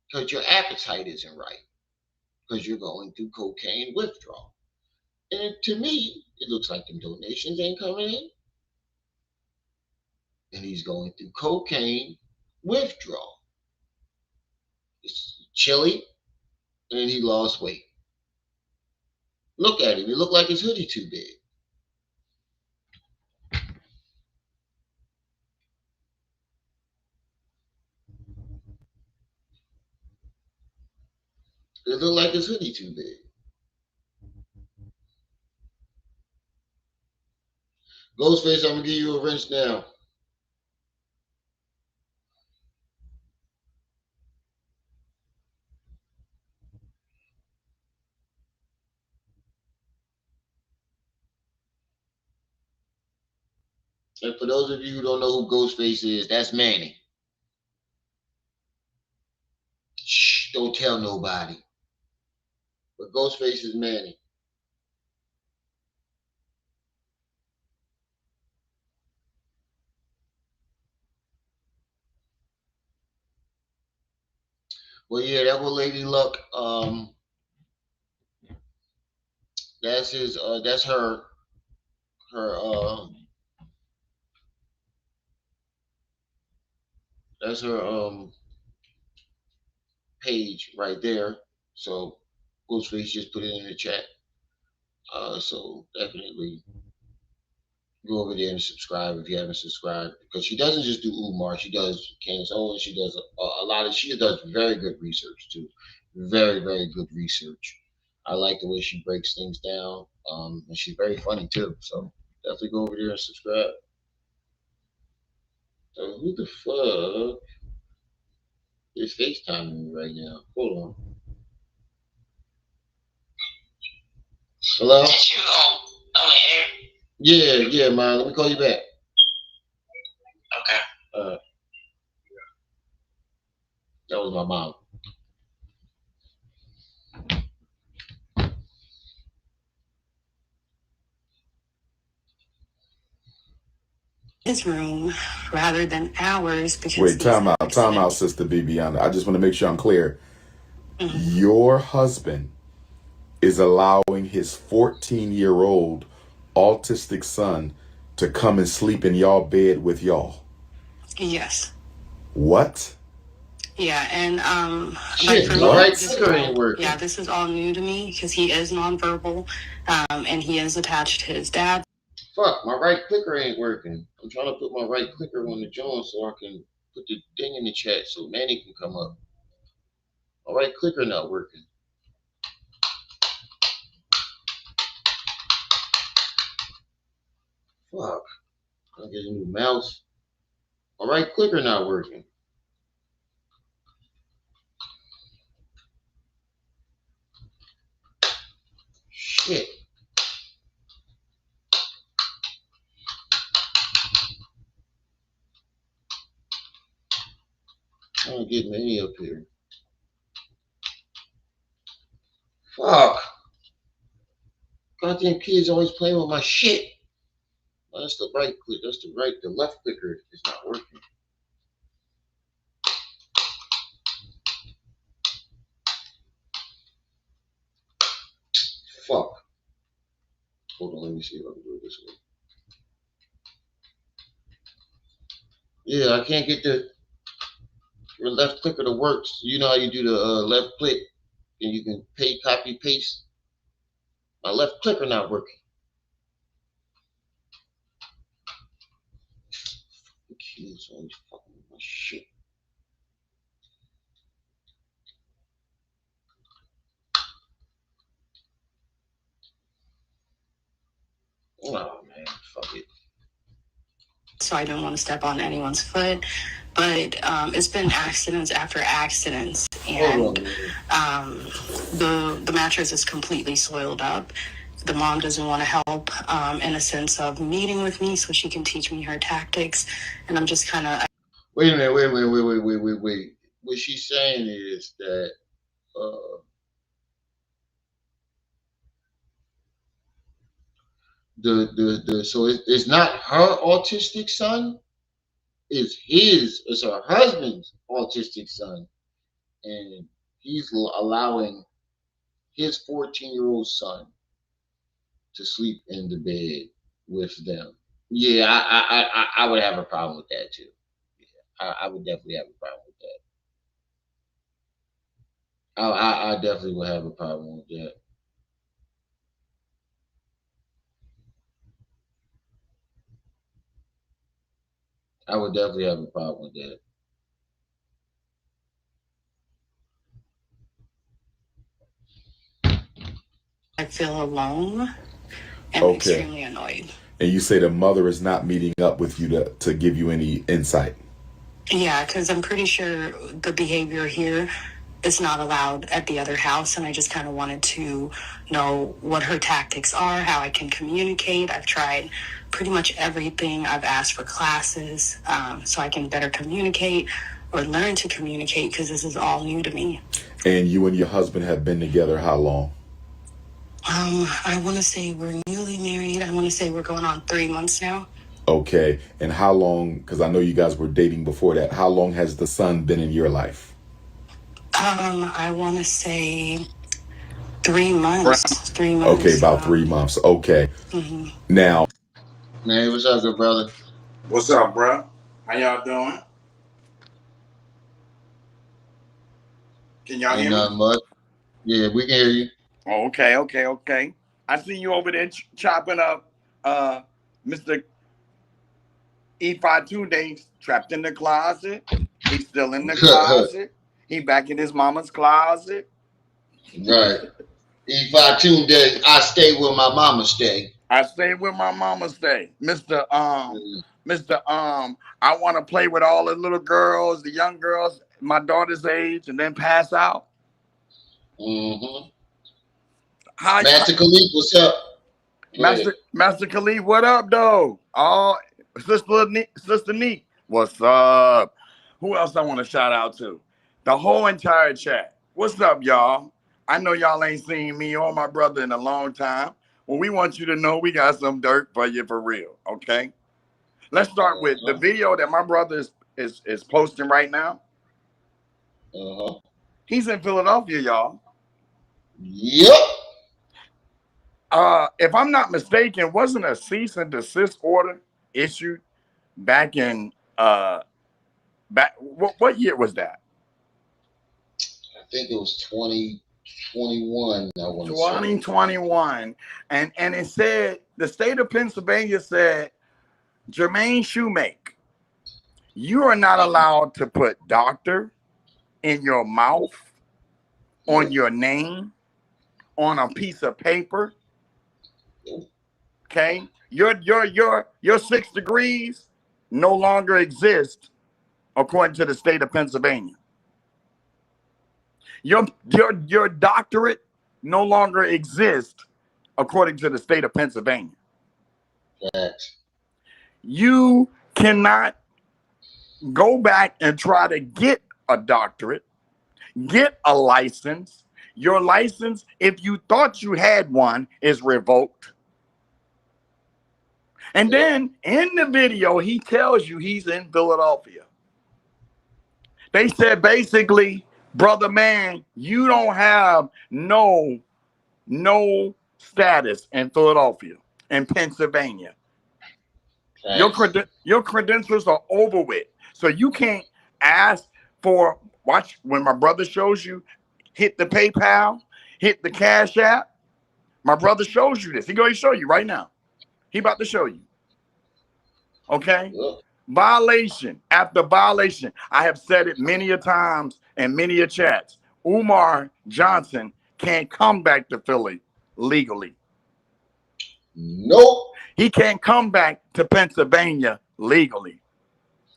because your appetite isn't right because you're going through cocaine withdrawal. And to me, it looks like them donations ain't coming in. And he's going through cocaine withdrawal. It's chilly, and he lost weight. Look at him. He looked like his hoodie too big. It looked like his hoodie too big. Ghostface, I'm gonna give you a wrench now. And for those of you who don't know who Ghostface is, that's Manny. Shh, don't tell nobody. But Ghostface is Manny. Well, yeah, that was Lady Luck. That's his. That's her. Her. That's her. Page right there. So Ghostface just put it in the chat. So definitely go over there and subscribe if you haven't subscribed, because she doesn't just do Umar. She does Candace Owens. She does a lot of. She does very good research too. Very good research. I like the way she breaks things down. And she's very funny too. So definitely go over there and subscribe. So who the fuck is FaceTiming me right now? Hold on. Hello? Yeah, man. Let me call you back. Okay. That was my mom.
His room rather than ours because
wait, time out, Sister Bibiana. I just want to make sure I'm clear. Your husband is allowing his 14-year-old autistic son to come and sleep in y'all bed with y'all.
Yes.
What?
Yeah, and
Shit,
like for
my
me,
right clicker ain't working.
Yeah, this is all new to me because he is nonverbal, and he is attached to his dad.
Fuck, my right clicker ain't working. I'm trying to put my right clicker on the joint so I can put the thing in the chat so Manny can come up. My right clicker not working. Fuck. I'll get a new mouse. My right clicker not working. Shit. I don't get Manny up here. Fuck. Goddamn kids always playing with my shit. Oh, that's the right click. That's the right. The left clicker is not working. Fuck. Hold on, let me see if I can do it this way. Yeah, I can't get the left clicker to work. So you know how you do the left click and you can copy, paste. My left clicker not working. The kids always fucking with my shit. Oh man, fuck it.
So I don't want to step on anyone's foot, but it's been accidents after accidents, and the mattress is completely soiled up. The mom doesn't want to help in a sense of meeting with me so she can teach me her tactics, and I'm just kind of.
Wait a minute, wait. What she's saying is that So it's not her autistic son, it's her husband's autistic son, and he's allowing his 14-year-old son to sleep in the bed with them. Yeah, I would have a problem with that too. Yeah, I would definitely have a problem with that. I definitely would have a problem with that. I would definitely have a problem with that.
I feel alone and
Okay.
extremely annoyed.
And you say the mother is not meeting up with you to give you any insight.
Yeah, because I'm pretty sure the behavior here is not allowed at the other house, and I just kind of wanted to know what her tactics are, how I can communicate. I've tried pretty much everything. I've asked for classes so I can better communicate or learn to communicate because this is all new to me.
And you and your husband have been together how long?
I want to say we're newly married. I want to say we're going on 3 months now.
Okay. And how long, because I know you guys were dating before that, how long has the son been in your life?
I want to say 3 months. 3 months.
Okay, about 3 months. Okay.
Mm-hmm.
Now.
Man, what's up, good brother?
What's up, bro? How y'all doing? Can y'all hear me?
Not much. Yeah, we can hear you.
Oh, okay. I see you over there chopping up Mr. E52 Days trapped in the closet. He's still in the closet. He back in his mama's closet.
Right. E52 Days, I stay where my mama stay.
I stay where my mama stay. Mr. I want to play with all the little girls, the young girls, my daughter's age, and then pass out.
Mm-hmm.
Hi,
Master Khalid, what's up?
Master Khalid, what up, though? Oh, Sister Neat, what's up? Who else I want to shout out to? The whole entire chat. What's up, y'all? I know y'all ain't seen me or my brother in a long time. Well, we want you to know we got some dirt for you for real, okay? Let's start with the video that my brother is posting right now. He's in Philadelphia, y'all.
Yep.
If I'm not mistaken, wasn't a cease and desist order issued back in what year was that?
I think it was 2021.
2021, and it said the state of Pennsylvania said, Jermaine Shoemake, you are not allowed to put doctor in your mouth, on your name, on a piece of paper. Okay, your 6 degrees no longer exist according to the state of Pennsylvania. Your doctorate no longer exists according to the state of Pennsylvania.
Yes.
You cannot go back and try to get a doctorate, get a license. Your license, if you thought you had one, is revoked. And then in the video, he tells you he's in Philadelphia. They said basically, brother man, you don't have no status in Philadelphia, in Pennsylvania. Your credentials are over with. So you can't ask for, watch, when my brother shows you, hit the PayPal, hit the Cash App. My brother shows you this. He's going to show you right now. He about to show you. Okay? Violation after violation. I have said it many a times and many a chats. Umar Johnson can't come back to Philly legally.
Nope.
He can't come back to Pennsylvania legally.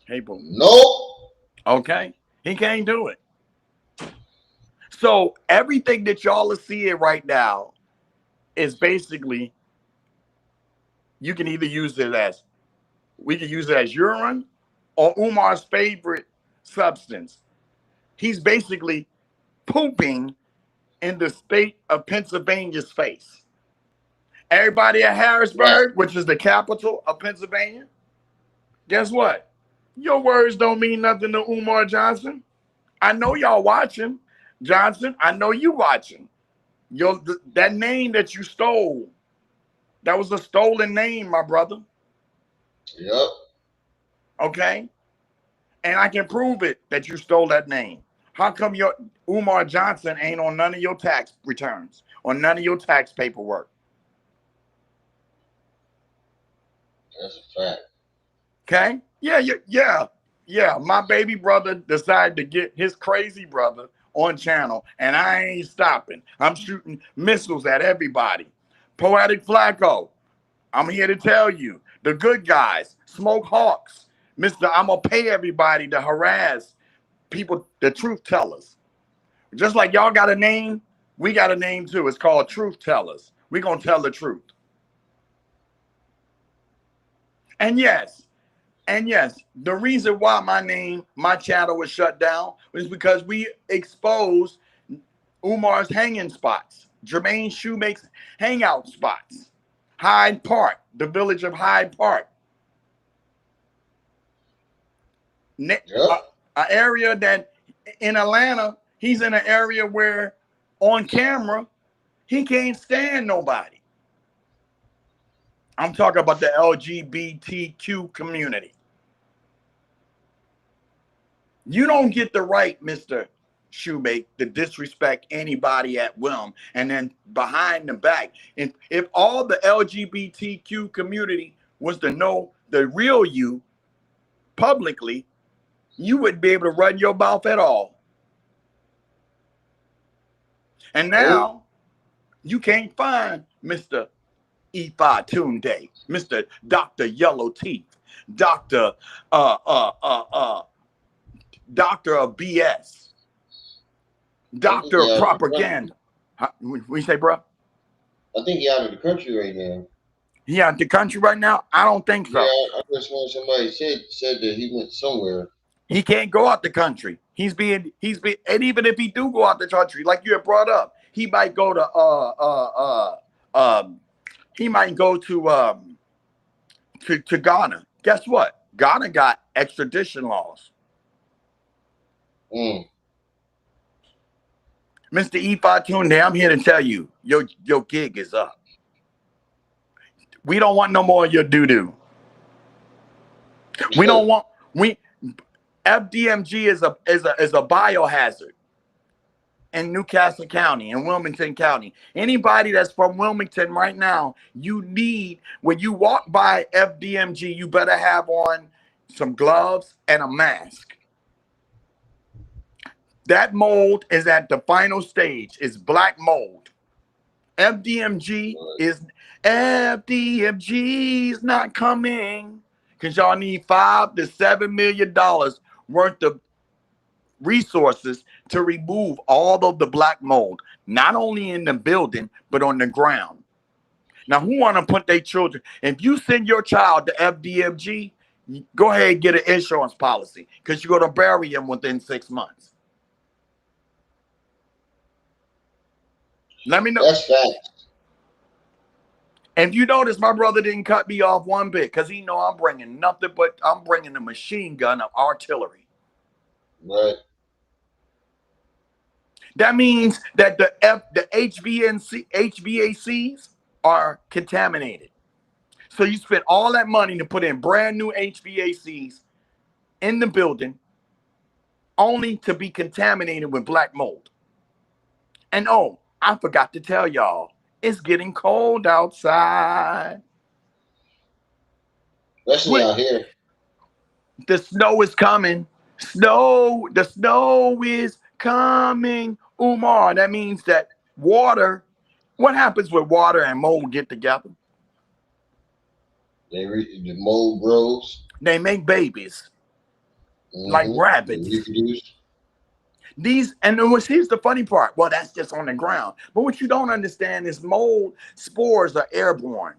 Hey, boom.
Nope.
Okay? He can't do it. So everything that y'all are seeing right now is basically, you can either use it as, we can use it as urine or Umar's favorite substance. He's basically pooping in the state of Pennsylvania's face. Everybody at Harrisburg, which is the capital of Pennsylvania, guess what? Your words don't mean nothing to Umar Johnson. I know y'all watching, Johnson. I know you watching. That name that you stole, that was a stolen name, my brother.
Yep.
Okay? And I can prove it that you stole that name. How come your Umar Johnson ain't on none of your tax returns or none of your tax paperwork?
That's a fact.
Okay? Yeah. My baby brother decided to get his crazy brother on channel, and I ain't stopping. I'm shooting missiles at everybody. Poetic Flacco, I'm here to tell you, the good guys, Smoke Hawks, Mr. I'm gonna pay everybody to harass people, the truth tellers. Just like y'all got a name, we got a name too. It's called Truth Tellers. We're gonna tell the truth. And yes, the reason why my channel was shut down was because we exposed Umar's hanging spots, Jermaine Shoemaker's hangout spots, Hyde Park, the village of Hyde Park. An area that in Atlanta, he's in an area where on camera, he can't stand nobody. I'm talking about the LGBTQ community. You don't get the right, Mr. Shoemaker, to disrespect anybody at will, and then behind the back. And if all the LGBTQ community was to know the real you publicly, you wouldn't be able to run your mouth at all. And now you can't find Mr. Ifa Tunde, Mr. Dr. Yellow Teeth, Dr. Doctor of BS, Doctor of Propaganda. What you say, bro?
I think he's out of the country right now.
He out of the country right now? I don't think so.
Yeah, I just when somebody said that he went somewhere.
He can't go out the country. He's being, and even if he do go out the country, like you had brought up, he might go to to Ghana. Guess what? Ghana got extradition laws. Mr. Ifa Tunde, I'm here to tell you, your gig is up. We don't want no more of your doo-doo. We don't want FDMG is a biohazard in Newcastle County and Wilmington County. Anybody that's from Wilmington right now, you need, when you walk by FDMG, you better have on some gloves and a mask. That mold is at the final stage. It's black mold. FDMG is not coming because y'all need $5 to $7 million worth of resources to remove all of the black mold, not only in the building, but on the ground. Now, who want to put their children? If you send your child to FDMG, go ahead and get an insurance policy because you're going to bury him within 6 months. Let me know.
That's facts.
And you notice my brother didn't cut me off one bit because he know I'm bringing nothing but I'm bringing a machine gun of artillery.
Right.
That means that the HVACs are contaminated. So you spent all that money to put in brand new HVACs in the building only to be contaminated with black mold. And oh, I forgot to tell y'all, it's getting cold outside.
Especially out here.
The snow is coming. The snow is coming. Umar, that means that water, what happens when water and mold get together?
The mold grows.
They make babies. Like rabbits. Here's the funny part. Well, that's just on the ground. But what you don't understand is mold spores are airborne.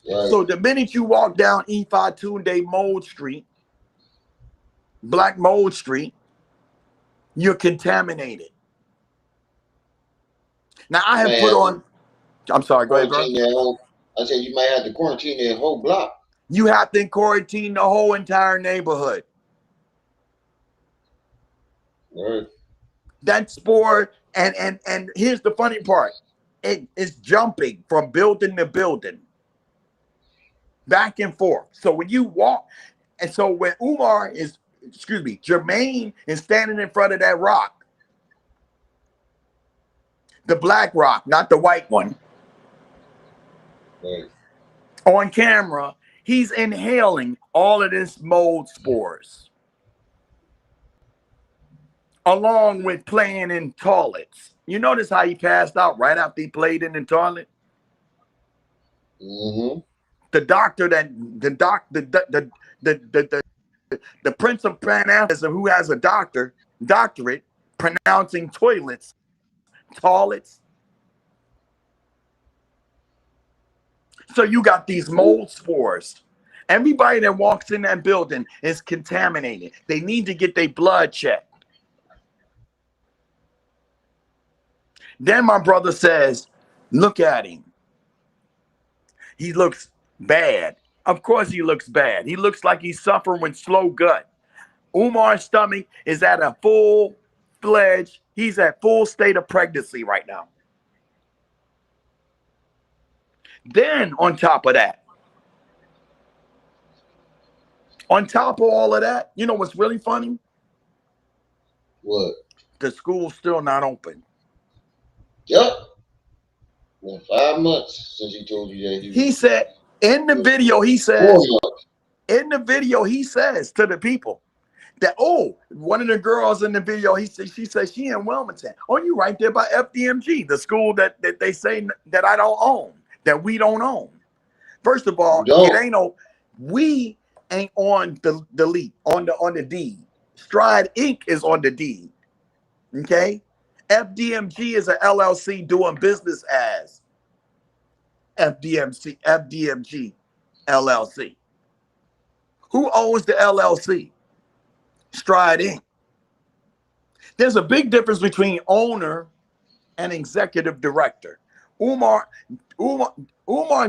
Right. So the minute you walk down Ifa Tunde Mold Street, Black Mold Street, you're contaminated. Now I
You
have
may
put
have to
on. I'm sorry. Go ahead, bro.
quarantine that whole. I said you might have to quarantine that whole block.
You have to quarantine the whole entire neighborhood.
Right.
That spore, and here's the funny part. It is jumping from building to building, back and forth. So when you walk, and so when Jermaine is standing in front of that rock, the black rock, not the white one,
Right.
on camera, he's inhaling all of this mold spores, along with playing in toilets. You notice how he passed out right after he played in the toilet?
Mm-hmm.
The doctor that the Prince of Pan Africanism, who has a doctorate pronouncing toilets. So you got these mold spores. Everybody that walks in that building is contaminated. They need to get their blood checked. Then my brother says, look at him. He looks bad. Of course he looks bad. He looks like he's suffering with slow gut. Umar's stomach is at a full-fledged, he's at full state of pregnancy right now. Then on top of all of that, you know what's really funny?
What?
The school's still not open.
Yep. Been 5 months since he told you that.
He said in the video, he says to the people that, oh, one of the girls in the video, she says she in Wilmington. Oh, you right there by FDMG, the school that they say that I don't own, that we don't own. First of all, we ain't on the lead, on the deed. Stride Inc. is on the deed. Okay? FDMG is an LLC doing business as FDMG LLC. Who owns the LLC? Stride Inc. There's a big difference between owner and executive director. Umar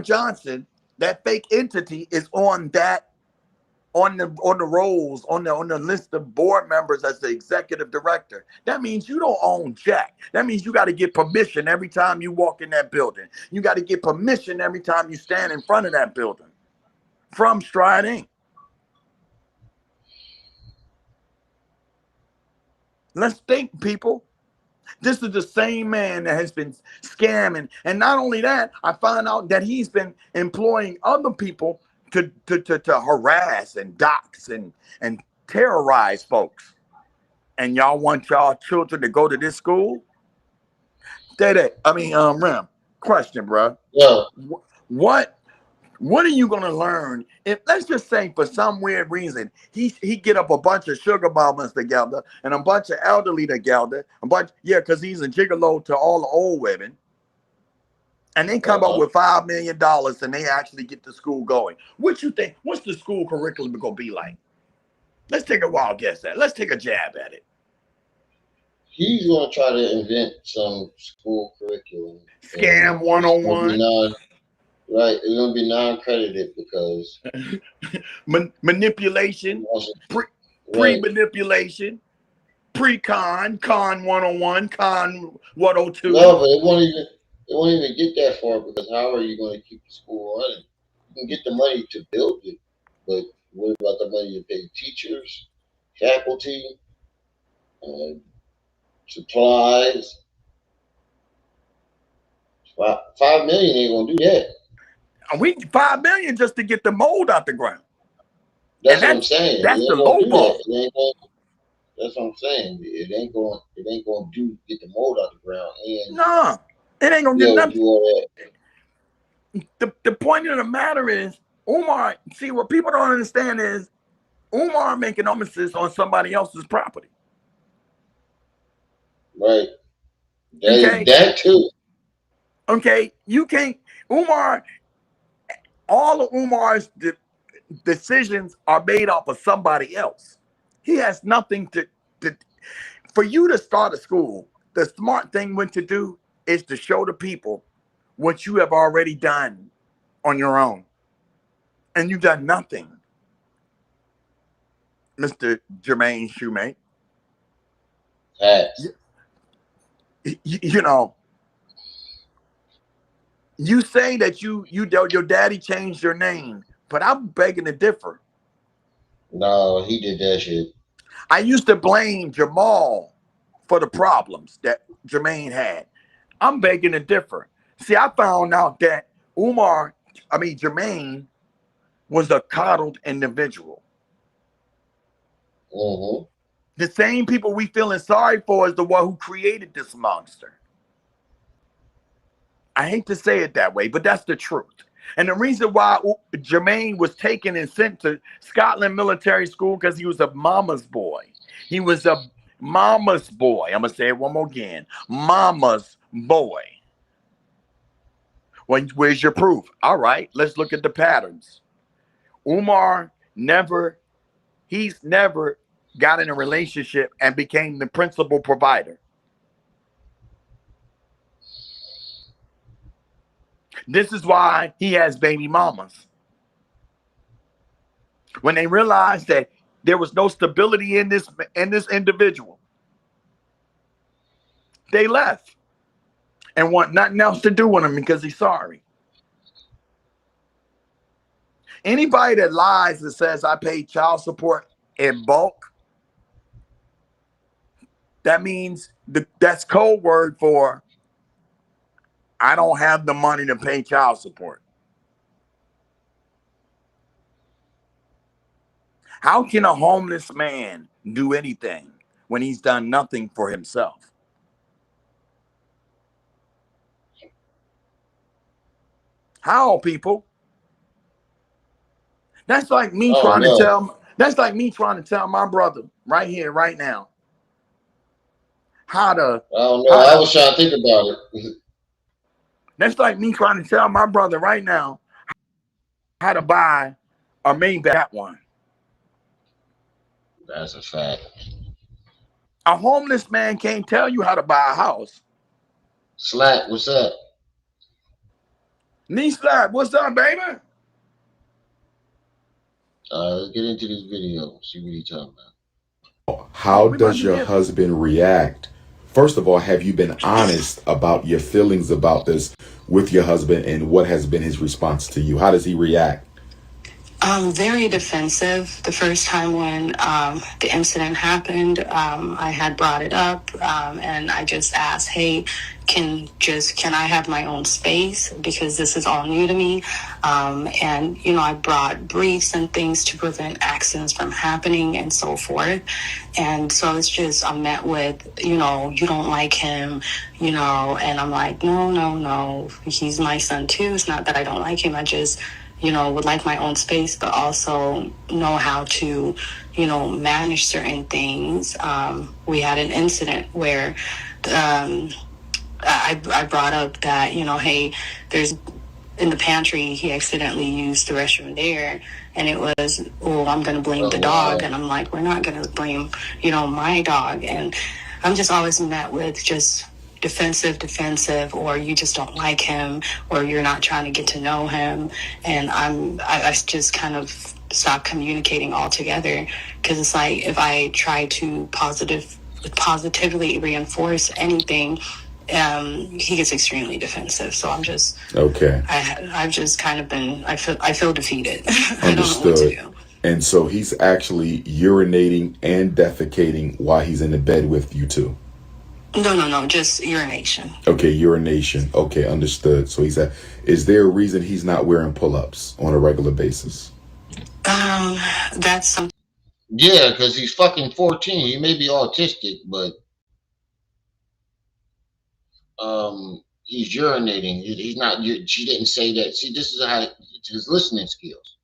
Johnson, that fake entity, is on that on the rolls on the list of board members as the executive director. That means you don't own jack. That means you got to get permission every time you walk in that building. You got to get permission every time you stand in front of that building from Stride Inc. Let's think, people. This is the same man that has been scamming. And not only that, I found out that he's been employing other people to harass and dox and terrorize folks. And y'all want y'all children to go to this school? Rem, question, bro.
Yeah.
What are you gonna learn if, let's just say, for some weird reason, he get up a bunch of sugar mamas together and a bunch of elderly together, because he's a gigolo to all the old women, and they come up with $5 million and they actually get the school going. What you think? What's the school curriculum gonna be like? Let's take a wild guess at it. Let's take a jab at it.
He's gonna try to invent some school curriculum.
Scam 101.
Right, it's gonna be non-credited because
manipulation, pre-manipulation, pre-con, con 101, con 102.
No, but it won't even get that far, because how are you going to keep the school running? You can get the money to build it, but what about the money to pay teachers, faculty, supplies? $5 million ain't gonna do that.
We $5 million just to get the mold out the ground.
That's what I'm saying.
That's the low ball.
That's what I'm saying. It ain't going to get the mold out the ground. And
no, it ain't gonna get nothing. The point of the matter is, Umar. See, what people don't understand is Umar making emphasis on somebody else's property.
Right. That too.
Okay, you can't. Umar. All of Umar's decisions are made off of somebody else. He has nothing to. For you to start a school, the smart thing to do is to show the people what you have already done on your own. And you've done nothing, Mr. Jermaine Shoemate.
Facts.
You know, you say that your daddy changed your name, but I'm begging to differ.
No, he did that shit.
I used to blame Jamal for the problems that Jermaine had. I'm begging to differ. See, I found out that Jermaine was a coddled individual.
Mm-hmm.
The same people we feeling sorry for is the one who created this monster. I hate to say it that way, but that's the truth. And the reason why Jermaine was taken and sent to Scotland Military School, because he was a mama's boy. He was a mama's boy. I'm going to say it one more again. Mama's boy. Where's your proof? All right, let's look at the patterns. Umar he's never got in a relationship and became the principal provider. This is why he has baby mamas. When they realized that there was no stability in this individual, they left and want nothing else to do with him because he's sorry. Anybody that lies and says I paid child support in bulk, that means that's code word for I don't have the money to pay child support. How can a homeless man do anything when he's done nothing for himself? How, people? That's like me trying to tell my brother right here, right now, how to.
I don't know. I was trying to think about it.
That's like me trying to tell my brother right now how to buy a Maybach one.
That's a fact.
A homeless man can't tell you how to buy a house.
Slack, what's up?
Knee Slap, what's up, baby?
Let's get into this video. See what he's talking about.
How does your husband react? First of all, have you been honest about your feelings about this with your husband, and what has been his response to you? How does he react?
Very defensive. The first time when the incident happened, I had brought it up, and I just asked, "Hey, can I have my own space, because this is all new to me?" And I brought briefs and things to prevent accidents from happening and so forth. And so it's just I'm met with, you don't like him, and I'm like, no, he's my son too. It's not that I don't like him. I just would like my own space, but also know how to, manage certain things. We had an incident where I brought up that, hey, there's in the pantry, he accidentally used the restroom there. And it was, I'm going to blame the dog. And I'm like, we're not going to blame, my dog. And I'm just always met with just defensive, or you just don't like him, or you're not trying to get to know him. And I just kind of stopped communicating altogether, because it's like if I try to positively reinforce anything, he gets extremely defensive. So I'm just
okay.
I've just kind of been I feel defeated.
Understood.
I don't know what to do.
And so he's actually urinating and defecating while he's in the bed with you too.
No, just urination.
Okay, urination. Okay, understood. So is there a reason he's not wearing pull-ups on a regular basis?
That's something.
Yeah, because he's fucking 14. He may be autistic, but he's urinating. He's not. She didn't say that. See, this is how his listening skills.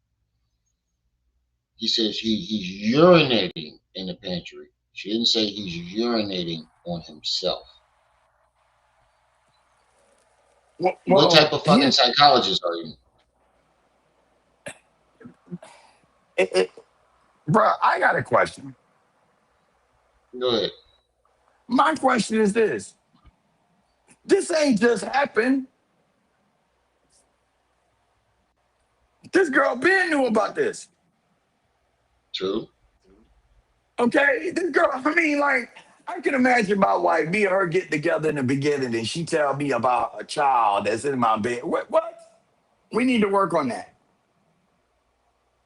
He says he's urinating in the pantry. She didn't say he's urinating on himself. What type of fucking psychologist are you?
Bro, I got a question.
Go ahead.
My question is this.
This ain't just happened. This girl Ben knew about this.
True.
Okay, this girl. I mean, like, I can imagine my wife, me and her getting together in the beginning, and she tell me about a child that's in my bed. What? We need to work on that.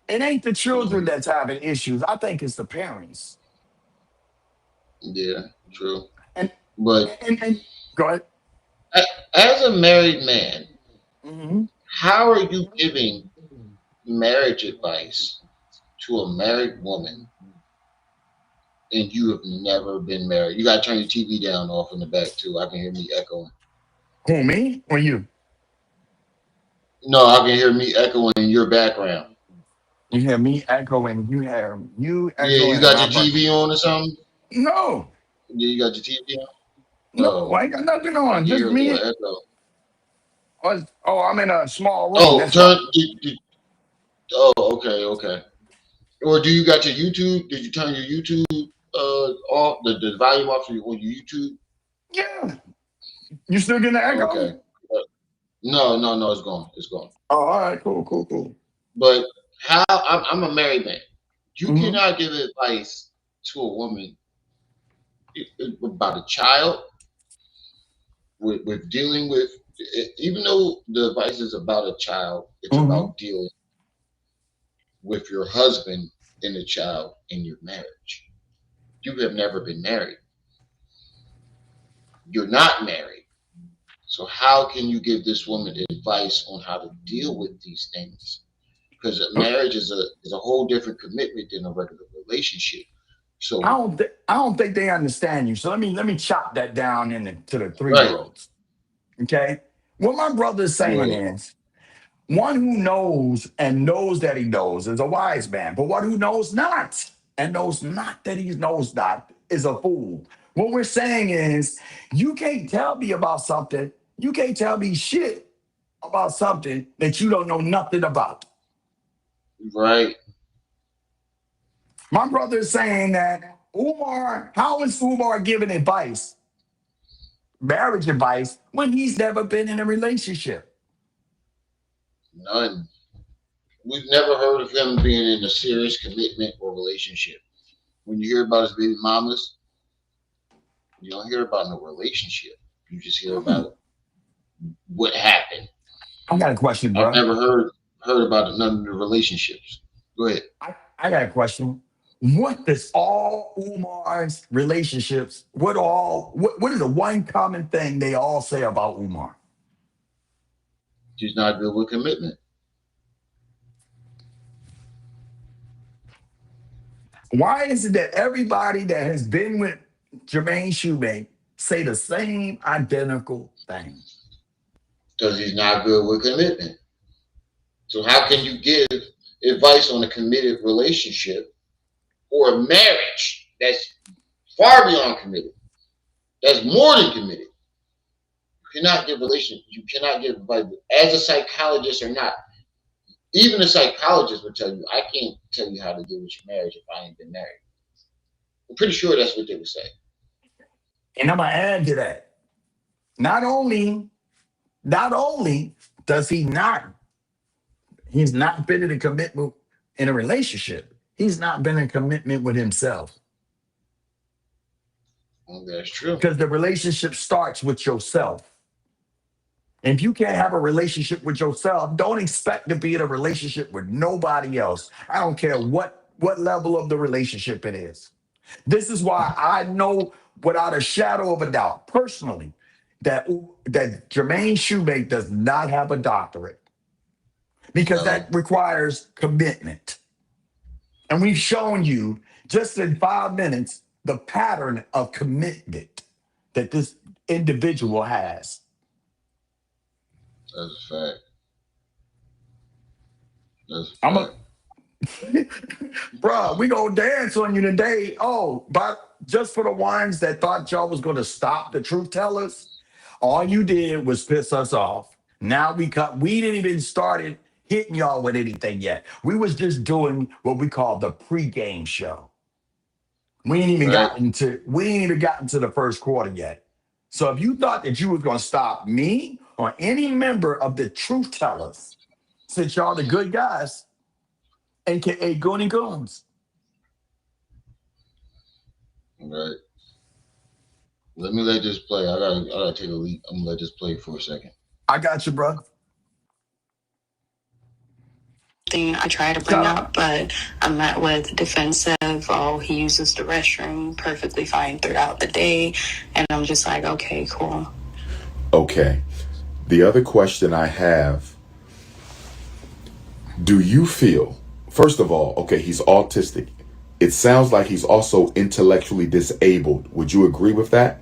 It ain't the children
Mm,
that's having issues. I think it's the parents.
yeah, true.
And
But
and go ahead.
as a married man,
Hmm.
how are you giving marriage advice to a married woman and you have never been married? You gotta turn your TV down off in the back too. I can hear me echoing.
Who, me or you?
No, I can hear me echoing in your background.
You hear me echoing. You hear you
Yeah, you
echoing
got your
around.
TV on or something?
No,
Yeah, you got your TV on?
no, I
Oh,
ain't got nothing
I
on.
can
Just
hear a little
me.
echo.
Oh, I'm in a small room.
Oh,
That's why.
oh, okay, okay. Or do you got your YouTube? Did you turn your YouTube off the volume off on your YouTube?
Yeah. You still getting the
Okay.
echo?
No, it's gone. It's gone.
Oh, all right, cool.
But how I'm a married man. You
Hmm.
cannot give advice to a woman about a child with dealing with even though the advice is about a child, it's
Hmm.
about dealing with your husband and the child in your marriage. You have never been married. You're not married. So how can you give this woman advice on how to deal with these things? Because a marriage is a whole different commitment than a regular relationship. So
I don't think they understand you. So let me chop that down into the 3
right,
worlds. Okay. What my brother is
go
saying
ahead.
is one who knows and knows that he knows is a wise man, but one who knows not and knows not that he knows not is a fool. What we're saying is you can't tell me about something. You can't tell me shit about something that you don't know nothing about.
Right.
My brother is saying that Umar, how is Umar giving advice, marriage advice, when he's never been in a relationship?
None. We've never heard of him being in a serious commitment or relationship. When you hear about his baby mamas, you don't hear about no relationship. You just hear
Hmm.
about what happened.
I got a question,
I've
bro.
never heard about none of the relationships. Go ahead.
I got a question. What does all Umar's relationships, what is the one common thing they all say about Umar?
She's not good with commitment.
Why is it that everybody that has been with Jermaine Shoemake say the same identical thing?
Because he's not good with commitment. So how can you give advice on a committed relationship or a marriage that's far beyond committed? That's more than committed. You cannot give relation. You cannot give advice as a psychologist or not. Even a psychologist would tell you, I can't tell you how to deal with your marriage if I ain't been married. I'm pretty sure that's what they would say.
And I'm gonna add to that. Not only, not only does he's not been in a commitment in a relationship, he's not been in commitment with himself.
Well, that's true.
Because the relationship starts with yourself. If you can't have a relationship with yourself, don't expect to be in a relationship with nobody else. I don't care what level of the relationship it is. This is why I know without a shadow of a doubt, personally, that Jermaine Shoemake does not have a doctorate because
No,
that requires commitment. And we've shown you just in 5 minutes the pattern of commitment that this individual has.
that's a fact. That's a
I'm a
fact.
Bruh, we gonna dance on you today. Oh, but just for the ones that thought y'all was gonna stop the truth tellers, all you did was piss us off. Now we didn't even started hitting y'all with anything yet. We was just doing what we call the pregame show. We ain't even
Right.
gotten to the first quarter yet. So if you thought that you was gonna stop me or any member of the truth tellers, since y'all the good guys, aka Goony Goons.
Right. Let me let this play. I gotta take a leak. I'm gonna let this play for a second.
I got you, bro.
Thing I try to bring up, but I'm met with defensive. Oh, he uses the restroom perfectly fine throughout the day, and I'm just like, okay, cool.
Okay. The other question I have, do you feel, first of all, okay, he's autistic. It sounds like he's also intellectually disabled. Would you agree with that?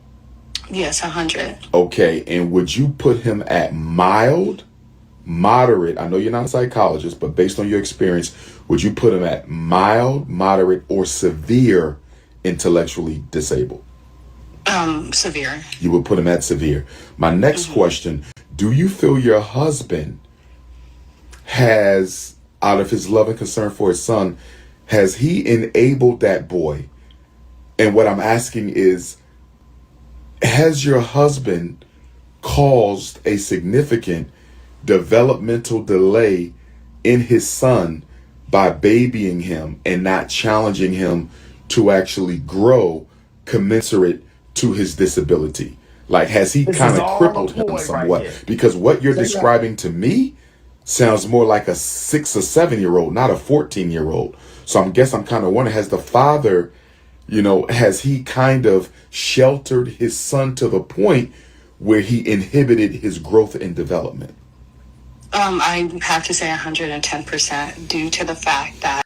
Yes, 100.
Okay, and would you put him at mild, moderate? I know you're not a psychologist, but based on your experience, would you put him at mild, moderate, or severe intellectually disabled?
Severe.
You would put him at severe. My next question, do you feel your husband has, out of his love and concern for his son, has he enabled that boy? And what I'm asking is, has your husband caused a significant developmental delay in his son by babying him and not challenging him to actually grow commensurate to his disability? Like, has he kind of crippled him somewhat? Because what you're describing to me sounds more like a 6 or 7-year-old, not a 14-year-old. So I'm kind of wondering, has the father, has he kind of sheltered his son to the point where he inhibited his growth and development?
I have to say 110% due to the fact that.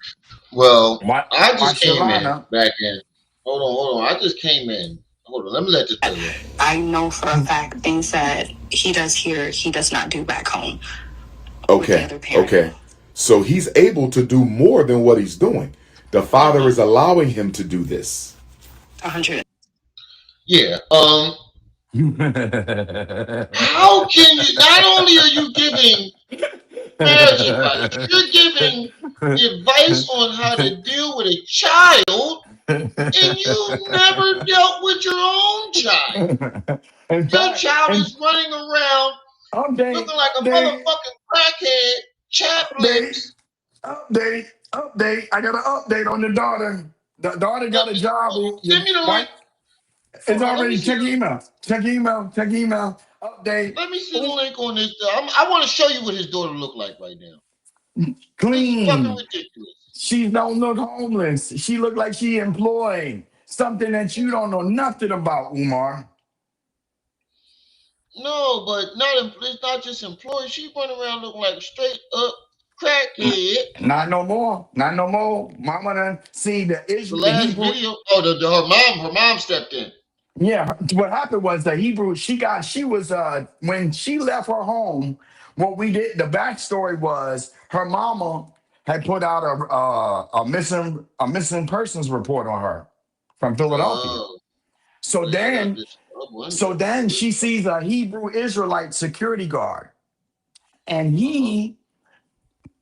Well, I just came in back in. Hold on. I just came in. Hold on. Let me let this play.
I know for a fact things that he does here, he does not do back home.
Okay. So he's able to do more than what he's doing. The father is allowing him to do this.
100.
Yeah. How can you? Not only are you giving marriage advice, you're giving advice on how to deal with a child, and you never dealt with your own child. Your child is running around looking like a motherfucking crackhead, chap lips.
Update. I got an update on the daughter. The daughter got a job.
Send me the link.
It's already, check email. Update.
Let me see the link on this. I want to show you what his daughter look like right now.
Clean.
It's fucking ridiculous.
She don't look homeless. She look like she employed. Something that you don't know nothing about, Umar.
No, but it's not just employed. She running around looking like a straight up crackhead.
Not no more. Mama done see the Israel.
The last video. Oh, her mom stepped in.
Yeah, what happened was the Hebrew. She was when she left her home. What we did, the backstory was her mama had put out a missing persons report on her from Philadelphia. So then she sees a Hebrew Israelite security guard, and he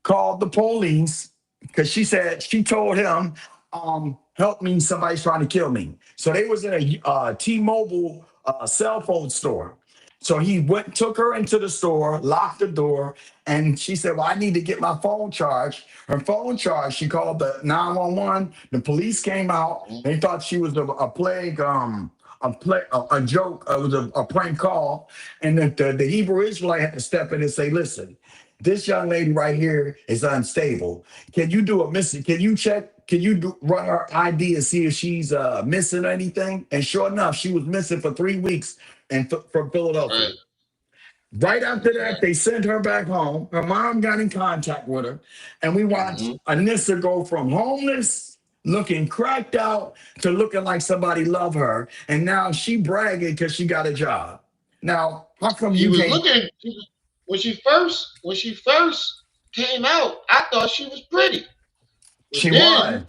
called the police because she told him, help me, somebody's trying to kill me. So they was in a T-Mobile cell phone store. So he took her into the store, locked the door, and she said, well, I need to get my phone charged. Her phone charged, she called the 911. The police came out. They thought she was a joke. It was a prank call. And the Hebrew Israelite had to step in and say, listen, this young lady right here is unstable. Can you do a missing? Can you check? Can you run her ID and see if she's missing anything? And sure enough, she was missing for 3 weeks from Philadelphia. Right after that, they sent her back home. Her mom got in contact with her, and we watched Anissa go from homeless, looking cracked out, to looking like somebody loved her. And now she bragging because she got a job. Now, how come
you was looking? When she first came out, I thought she was pretty. But
she was.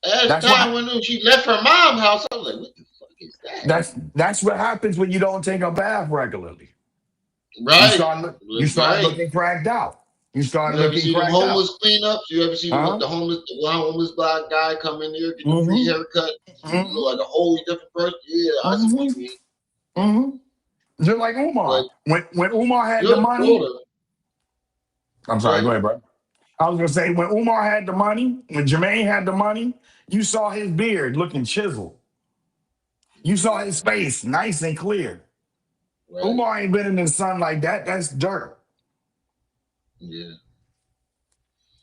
As time went on, she left her mom's house. I was like, what the fuck is that?
That's what happens when you don't take a bath regularly.
Right.
You start looking cracked out. You start looking cracked out.
You ever see the homeless cleanups? You ever see the homeless black guy come in there, get a free haircut? You look like a wholly different person. Yeah, I see what you mean.
Mm-hmm. Just like
But
Umar. When Umar had the
your
money,
daughter,
I'm
go
sorry, go
ahead.
ahead, bro. I was gonna say when Umar had the money, when Jermaine had the money, you saw his beard looking chiseled. You saw his face nice and clear.
Right.
Umar ain't been in the sun like that. That's dirt.
Yeah.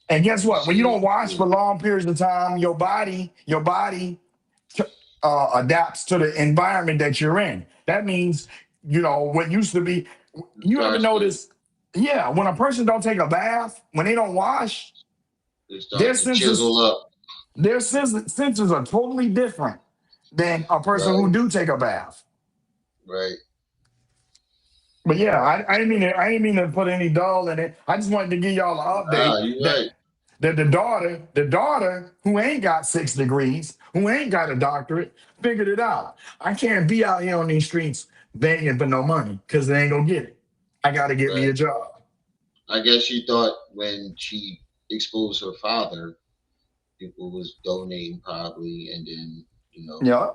And guess
You
what? When you
see,
don't wash
yeah,
for long periods of time, your body adapts to the environment that you're in. That means, what used to be.
it
You ever
starts to
notice? Yeah, when a person don't take a bath, when they don't wash,
it
their
starts to chisel
senses,
up.
their senses are totally different than a person who
Right.
do take a bath.
Right.
But yeah, I didn't mean to put any dull in it. I just wanted to give y'all an update
Ah, you right.
that the daughter who ain't got 6 degrees, who ain't got a doctorate, figured it out. I can't be out here on these streets begging for no money because they ain't gonna get it. I gotta get me
Right.
a job.
I guess she thought when she exposed her father, people was donating probably, and then
Yeah,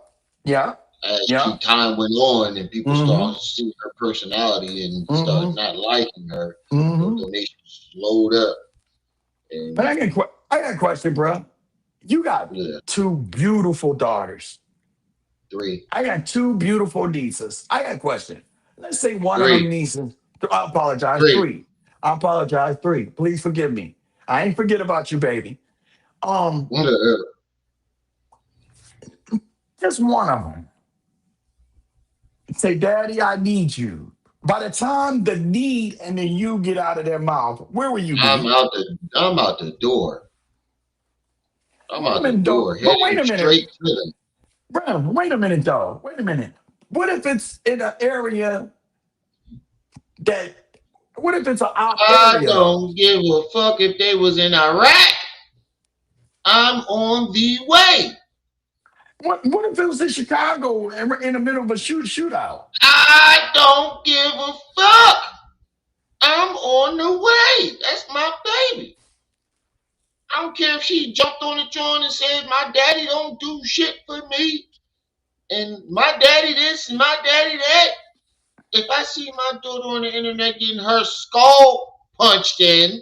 yeah,
as
yeah.
time went on and people
Mm-hmm.
started seeing her personality and started
Mm-hmm.
not liking her,
Mm-hmm.
donations slowed up,
But
and
I got a question, bro. You got
yeah,
two beautiful daughters.
three,
I got two beautiful nieces. I got a question. Let's say one of them
three,
nieces. I apologize.
three.
Three. I apologize. Three. Please forgive me. I ain't forget about you, baby. Um, just one of them. Say, Daddy, I need you. By the time the need and the you get out of their mouth, where will you be?
I'm out the door. I'm
Wait a
out the
minute,
door,
though. But wait
heading
a minute,
straight to them.
bro. Wait a minute, though. Wait a minute. What if it's in an area that? What if it's an op
I
area though?
don't give a fuck if they was in Iraq. I'm on the way.
What if it was in Chicago and we're in the middle of a shootout?
I don't give a fuck. I'm on the way. That's my baby. I don't care if she jumped on the joint and said, my daddy don't do shit for me, and my daddy this and my daddy that. If I see my daughter on the internet getting her skull punched in,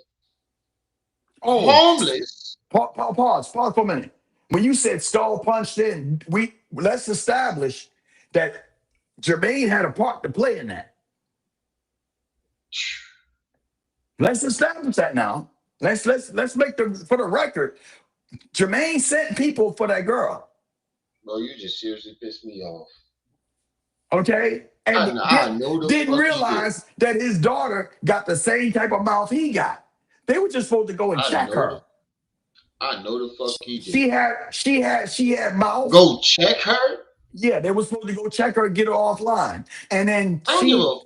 Oh,
homeless,
pause for a minute. When you said skull punched in, let's establish that Jermaine had a part to play in that. Let's establish that now. Let's make for the record. Jermaine sent people for that girl.
bro, you just seriously pissed me off.
Okay, and
I know the
didn't
fuck he did.
realize that his daughter got the same type of mouth he got. They were just supposed to go and
I
check
know
her.
the I know the fuck he did.
She had mouth.
Go check her.
Yeah, they were supposed to go check her, get her offline, and then
I don't give a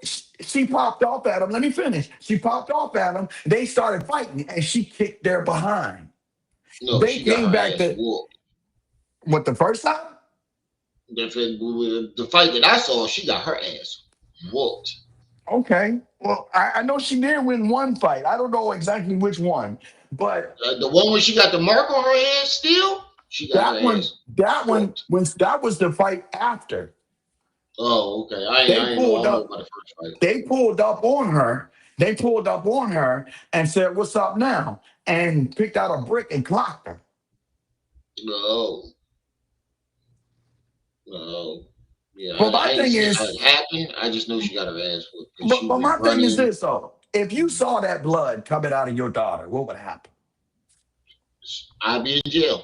she popped off at him. Let me finish. She popped off at him. They started fighting, and she kicked their behind.
no.
They
She got
came
her
back
ass
to
whooped.
what the first time.
The fight that I saw, she got her ass whooped.
Okay, well, I know she did win one fight. I don't know exactly which one, but
The one where she got the mark on her head still, she got her
that one,
ass
that one,
whooped.
that was the fight after
Oh, okay.
they
I ain't know. I
pulled
don't know
up.
about the first fight.
They pulled up on her. They pulled up on her and said, "What's up now?" And picked out a brick and clocked her.
No, no. Yeah,
But
I
my
ain't
thing
see how
is,
it happened. I just know she got her ass whooped because
but,
she
but
was
my thing is
running.
this though. If you saw that blood coming out of your daughter, what would happen?
I'd be in jail.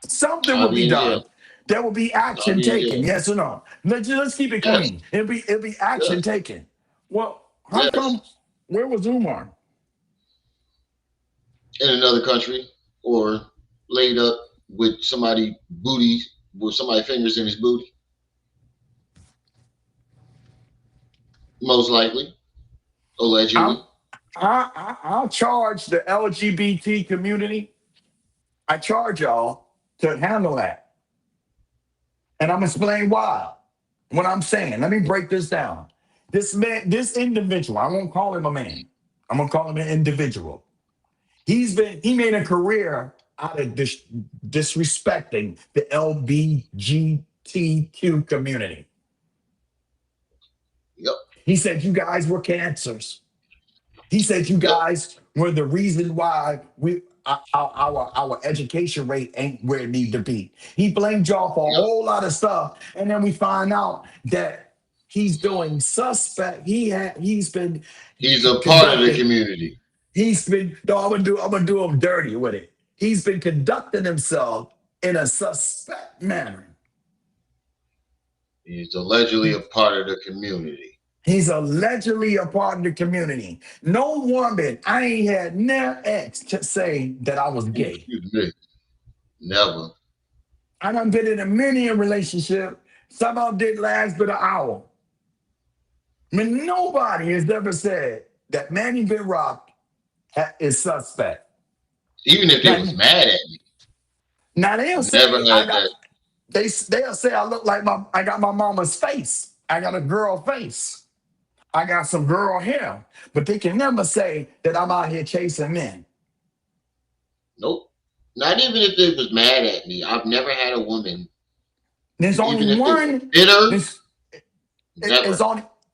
Something
I'll
would
be
be
in
done.
jail.
There will be
I'll
action
be in
taken.
jail.
Yes or no? Let's keep it
Yes,
clean. It'll be action
yes,
taken. Well, how
yes.
come? Where was Umar?
In another country or laid up with somebody booty, with somebody fingers in his booty, most likely,
I'm,
allegedly.
I'll charge the LGBT community. I charge y'all to handle that, and I'm gonna explain why. What I'm saying. Let me break this down. This man, this individual. I won't call him a man. I'm gonna call him an individual. He made a career out of disrespecting the LBGT. LGBTQ community.
Yep.
He said you guys were cancers. He said you
Yep.
guys were the reason why our education rate ain't where it need to be. He blamed y'all for a
Yep.
whole lot of stuff, and then we find out that he's doing suspect. He's been
He's a part of the
conducting.
community.
He's been. No, I'm gonna do him dirty with it. He's been conducting himself in a suspect manner.
He's allegedly a part of the community.
He's allegedly a part of the community. No woman, I ain't had never ex to say that I was gay.
Excuse me. Never.
I done been in a many a relationship. Some of them didn't last but an hour. I mean, nobody has ever said that Manny Ben Rock is suspect.
Even if they was mad at me.
Now they'll say
Never had that.
they'll say I look like I got my mama's face. I got a girl face. I got some girl hair, but they can never say that I'm out here chasing men.
Nope. Not even if they was mad at me. I've never had a woman.
There's only one.
Bitter.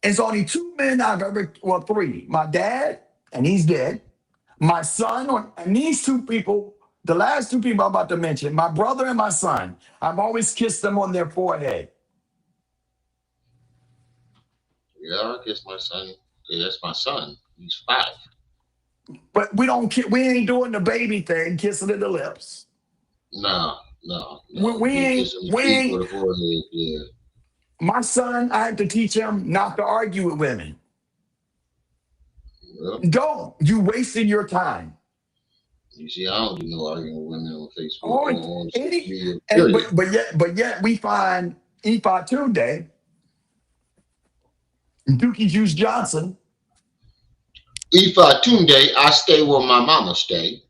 It's only two men I've ever, well, three. My dad, and he's dead. My son, and these two people, the last two people I'm about to mention, my brother and my son. I've always kissed them on their forehead.
Yeah, I kiss my son. Yeah, that's my son. He's 5.
But we ain't doing the baby thing, kissing at the lips.
No.
We ain't.
For the forehead, yeah.
My son, I had to teach him not to argue with women. Yep. Don't. You wasting your time.
You see, I don't do no arguing with women on Facebook.
But yet we find Ifa Tunde, Dookie Juice Johnson.
Ifa Tunde, I stay where my mama stay.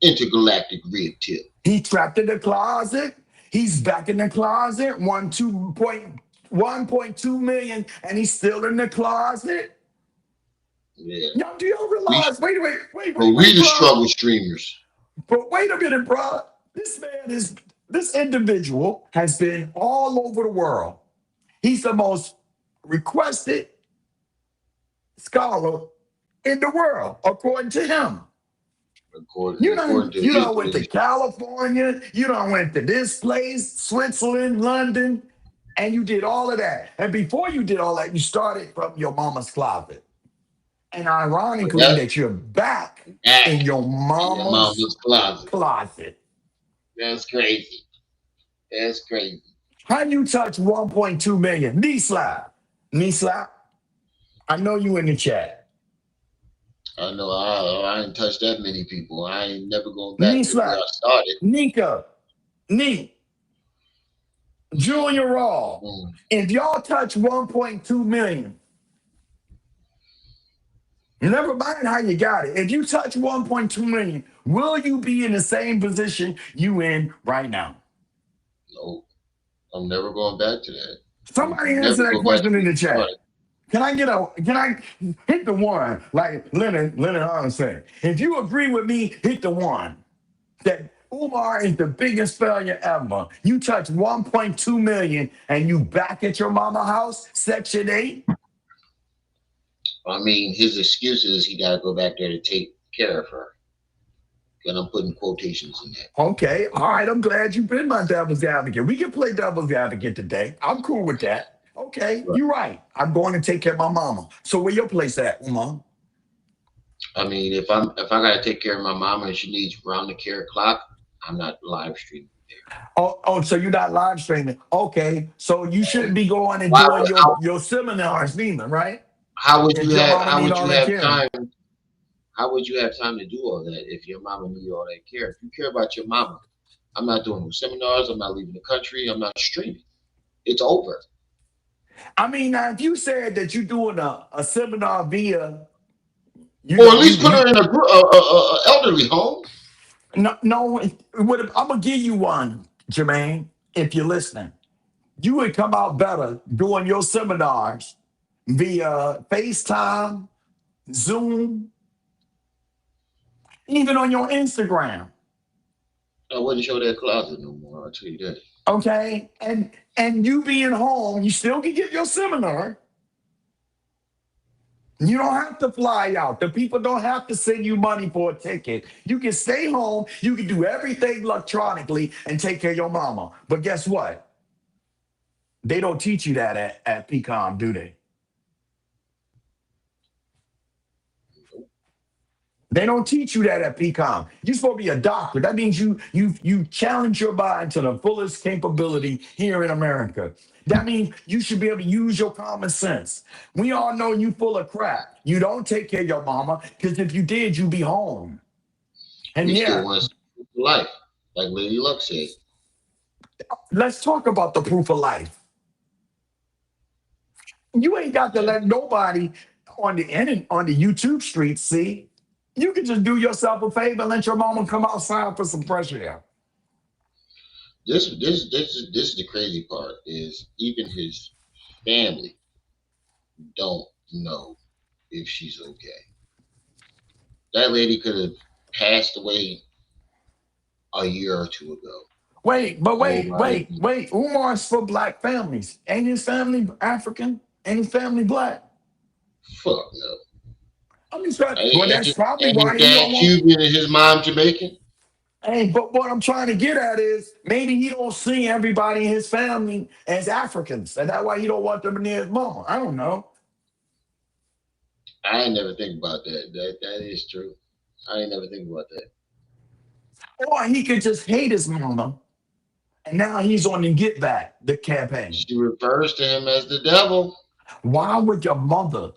Intergalactic rib tip.
He trapped in the closet. He's back in the closet. 1.2 million, and he's still in the closet.
Yeah.
Yo, do y'all realize? Wait.
But we the struggle streamers.
But wait a minute, bro. This individual has been all over the world. He's the most requested scholar in the world, according to him. You done went to California, you done went to this place, Switzerland, London, and you did all of that. And before you did all that, you started from your mama's closet. And ironically, that you're back in your mama's closet.
That's crazy. That's crazy.
How you touch 1.2 million? Knee slap. I know you in the chat.
I know I ain't touched that many people. I ain't never going back to where I started.
Nika, Junior Raw. If y'all touch 1.2 million, never mind how you got it. If you touch 1.2 million, will you be in the same position you in right now?
No, I'm never going back to that.
Somebody answer that question in the chat. Can I hit the one like Leonard Arnold said? If you agree with me, hit the one. That Umar is the biggest failure ever. You touch 1.2 million and you back at your mama house, Section 8.
I mean, his excuse is he got to go back there to take care of her. And I'm putting quotations in that.
Okay, all right. I'm glad you've been my devil's advocate. We can play devil's advocate today. I'm cool with that. Okay, you're right. I'm going to take care of my mama. So where your place at, Umar?
I mean, if I gotta take care of my mama and she needs round the clock, I'm not live streaming there.
Oh, so you're not live streaming. Okay, so you shouldn't be going and doing your seminars neither, right?
How would you have time? How would you have time to do all that if your mama need all that care? If you care about your mama, I'm not doing no seminars. I'm not leaving the country. I'm not streaming. It's over.
I mean, now if you said that you're doing a seminar via,
or at least put her in a elderly home.
No, I'm gonna give you one, Jermaine. If you're listening, you would come out better doing your seminars via FaceTime, Zoom, even on your Instagram.
I wouldn't show that closet no more. I'll tell you that.
Okay, and you being home, you still can get your seminar. You don't have to fly out. The people don't have to send you money for a ticket. You can stay home. You can do everything electronically and take care of your mama. But guess what? They don't teach you that at PCOM, do they? They don't teach you that at PCOM. You're supposed to be a doctor. That means you challenge your mind to the fullest capability here in America. That means you should be able to use your common sense. We all know you full of crap. You don't take care of your mama because if you did, you'd be home. And
We still
yeah,
want life, like Lady Luck said.
let's talk about the proof of life. You ain't got to let nobody on the internet, on the YouTube streets see. You can just do yourself a favor and let your mama come outside for some fresh air.
This is the crazy part is even his family don't know if she's okay. That lady could have passed away a year or two ago.
Wait.
Nobody.
Umar's for black families. Ain't his family African? Ain't his family black?
Fuck no.
I'm just trying. Well, that's probably
And his
why he
dad
don't want.
Cuban and his mom Jamaican.
Hey, but what I'm trying to get at is maybe he don't see everybody in his family as Africans, and that's why he don't want them near his mama. I don't know.
I ain't never think about that. That is true. I ain't never think about that.
Or he could just hate his mama, and now he's on the get back the campaign.
She refers to him as the devil.
Why would your mother,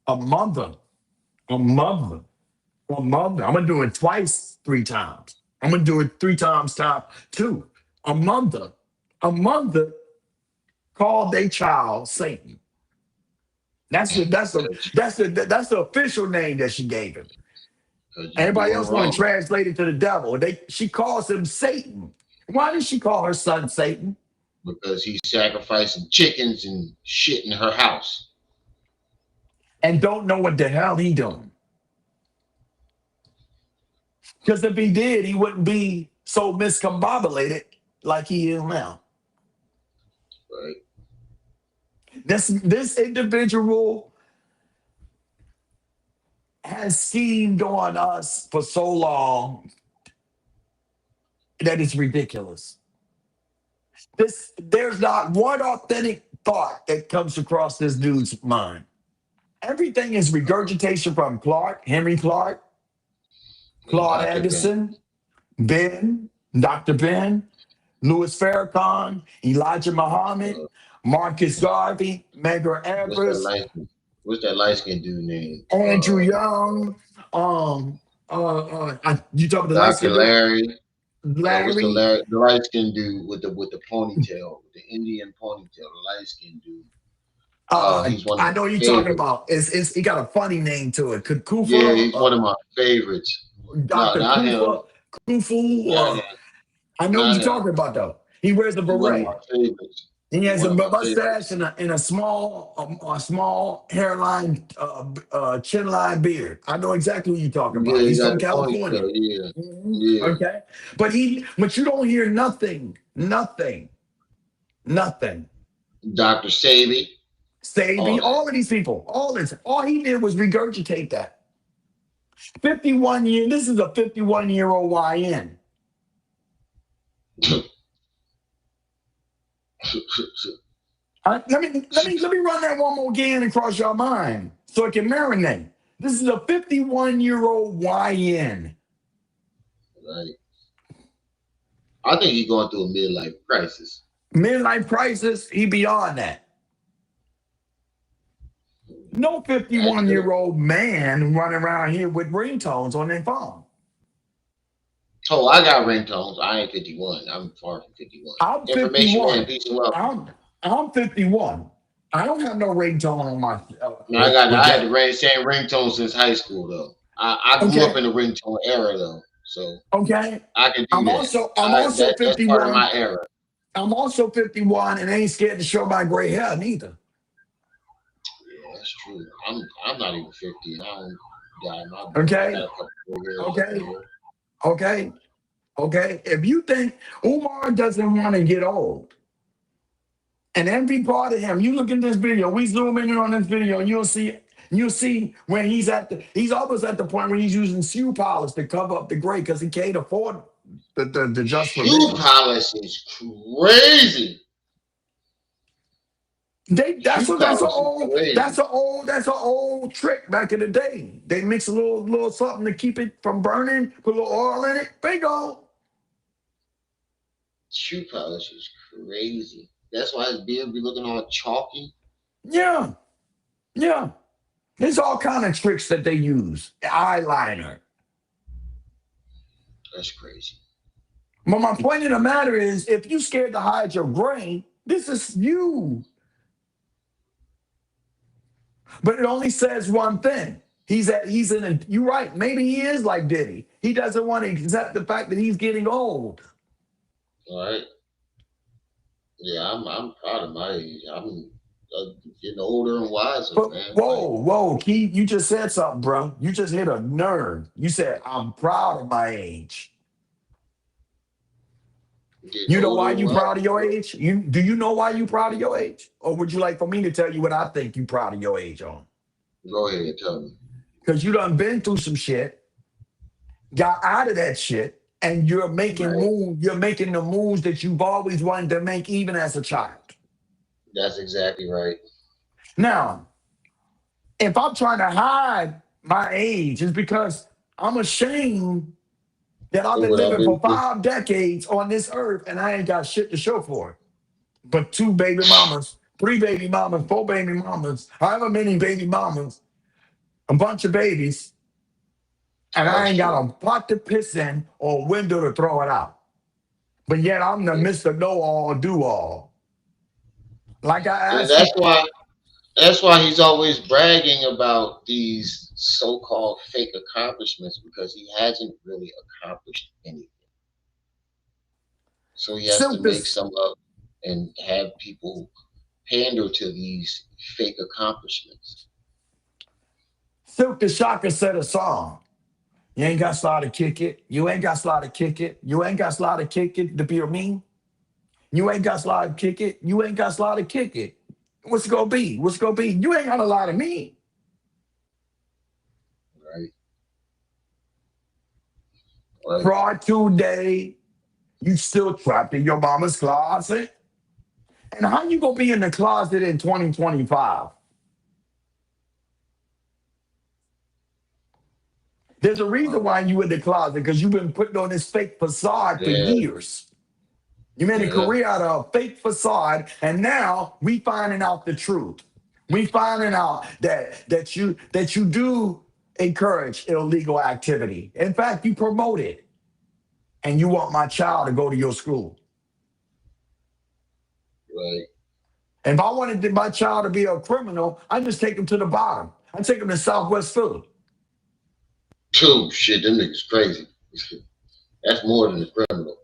a mother, a mother, a mother? I'm gonna do it twice, 3 times. I'm gonna do it 3 times top 2. A mother called their child Satan. That's the official name that she gave him.
Because you're
Everybody
doing
else want to
wrong.
translate it to the devil. She calls him Satan. Why did she call her son Satan?
Because he's sacrificing chickens and shit in her house.
And don't know what the hell he doing. Because if he did, he wouldn't be so miscombobulated like he is now.
Right.
This individual has schemed on us for so long that it's ridiculous. There's not one authentic thought that comes across this dude's mind. Everything is regurgitation from Henry Clark, Claude
Dr.
Anderson, Ben, Dr. Ben, Louis Farrakhan, Elijah Muhammad, Marcus Garvey, Medgar Evers,
What's that light skinned dude name?
Andrew Young. You talking about the light
Dr.
skinned
Larry. What's
Larry?
the light skinned dude with the ponytail, the Indian ponytail, the light skinned dude. He's one of
I know
my
you're talking
favorites.
about. He got a funny name to it. Kufa,
Yeah, he's one of my favorites. No,
Dr.
not him.
Kufu,
Not him.
or I know what
Not
you're
him.
talking about though. He wears a
He's one of
beret.
my favorites.
He has a
One of my
mustache
favorites.
and a small hairline, chin line beard. I know exactly what you're talking
Yeah,
about.
he
He's
got
from
the
California.
ponytail. Yeah.
Mhm.
Yeah.
Okay, but you don't hear nothing.
Dr. Savy.
Saving all of these people. All he did was regurgitate that. 51 years. This is a 51-year-old YN. Let me run that one more again across your mind so it can marinate. This is a 51-year-old YN.
Right. I think he's going through a midlife crisis.
Midlife crisis, he beyond that. No 51-year-old man running around here with ringtones on their phone.
Oh, I got ringtones. I ain't 51. I'm far from 51.
I'm
Information
51.
man, peace and love.
I'm 51. I don't have no ringtone on my.
No, I had the same ringtone since high school though. I grew up in the ringtone era though, so
okay.
I can do
I'm
that.
also 51.
That's part of my era.
I'm also 51 and ain't scared to show my gray hair neither.
Yeah, that's true. I'm not even 50 and I don't dye my
Okay. Okay. Okay? If you think Umar doesn't want to get old, and every part of him, you look at this video, we zoom in on this video, and you'll see where he's almost at the point where he's using shoe polish to cover up the gray because he can't afford the just for
Shoe
living.
polish is crazy.
That's
Shoe polish is crazy.
an old trick back in the day. They mix a little something to keep it from burning, put a little oil in it, bingo.
Shoe polish is crazy. That's why his beard be looking all chalky.
Yeah. Yeah. There's all kind of tricks that they use. Eyeliner.
That's crazy.
But my point of the matter is, if you scared to hide your gray, this is you. But it only says one thing. You're right. Maybe he is like Diddy. He doesn't want to accept the fact that he's getting old.
All right. Yeah, I'm proud of my age. I'm getting older and wiser,
But
man.
whoa, Keith, you just said something, bro. You just hit a nerve. You said, I'm proud of my age. You know why you proud of your age? Do you know why you proud of your age? Or would you like for me to tell you what I think you proud of your age on?
Go ahead and tell me.
Because you done been through some shit, got out of that shit, and you're making you're making the moves that you've always wanted to make even as a child.
That's exactly right.
Now, if I'm trying to hide my age, it's because I'm ashamed that I've been living for 5 decades on this earth and I ain't got shit to show for it. But 2 baby mamas, 3 baby mamas, 4 baby mamas, however many baby mamas, a bunch of babies, and I ain't got a pot to piss in or a window to throw it out. But yet I'm the Mr. Know-all, do-all. Like I asked
That's why he's always bragging about these so-called fake accomplishments, because he hasn't really accomplished anything. So he has to make some up and have people pander to these fake accomplishments.
Silk the Shocker said a song. You ain't got slide to kick it. You ain't got slide to kick it. You ain't got slide to kick it to be a mean. You ain't got slide to kick it. You ain't got slide to kick it. What's it gonna be? What's it gonna be? You ain't got a lot of me.
Right.
Fraud today. You still trapped in your mama's closet. And how you gonna be in the closet in 2025? There's a reason why you in the closet, because you've been putting on this fake facade for years. You made a career out of a fake facade, and now we finding out the truth. We finding out that you do encourage illegal activity. In fact, you promote it, and you want my child to go to your school.
Right.
If I wanted my child to be a criminal, I just take him to the bottom. I take him to Southwest Philly.
Oh shit, them niggas crazy. That's more than a criminal.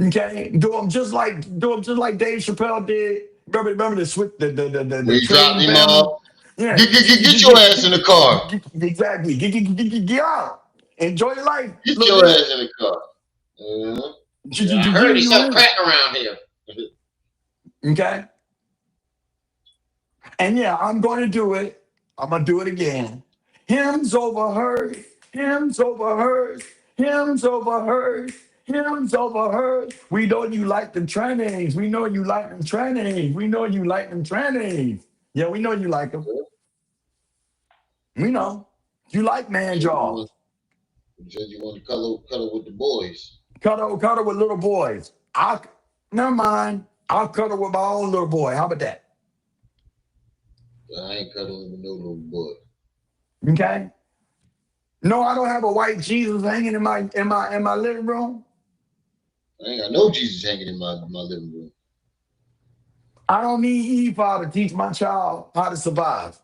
Okay, do them just like Dave Chappelle did. Remember the switch the
when you drop him off.
Yeah,
get your ass in the car.
Exactly. Get out. Enjoy your life.
Get your ass in the car. I heard he sell crack around here.
Okay. And yeah, I'm going to do it. I'm gonna do it again. Hymns over hers. Hymns over hers. Hymns over hers. Hymns over hers. We know you like them trannies. We know you like them trannies. We know you like them trannies. Yeah, we know you like them. We know. You like man jaws.
You said you want to cuddle with the boys.
Cuddle with little boys. Never mind. I'll cuddle with my own little boy. How about that?
I ain't cuddling with no little boy.
Okay. No, I don't have a white Jesus hanging in my living room.
I ain't got no Jesus hanging in my living room.
I don't need Eva to teach my child how to survive.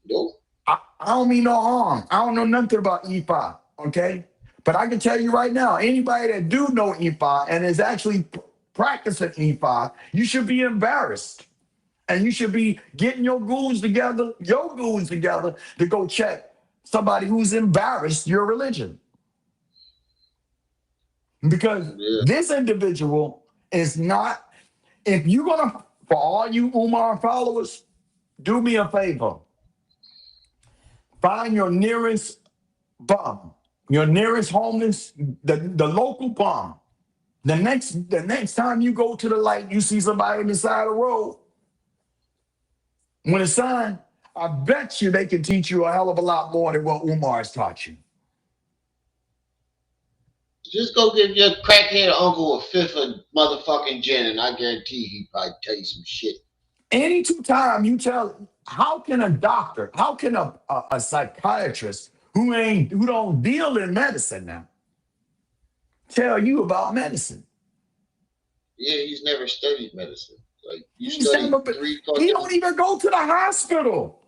Nope.
I don't mean no harm. I don't know nothing about Eva, okay? But I can tell you right now, anybody that do know Eva and is actually practicing Eva, you should be embarrassed. And you should be getting your goons together to go check somebody who's embarrassed your religion. Because this individual is not, if you're going to, for all you Umar followers, do me a favor. Find your nearest bum, your nearest homeless, the local bum. The next time you go to the light, you see somebody on the side of the road with a sign, I bet you they can teach you a hell of a lot more than what Umar has taught you.
Just go give your crackhead uncle a fifth of motherfucking gin, and I guarantee he'd probably tell you some shit.
Any time you tell, how can a doctor, how can a psychiatrist who don't deal in medicine now tell you about medicine?
Yeah, he's never studied medicine. Like you
He
studied 3 fucking.
He don't even go to the hospital.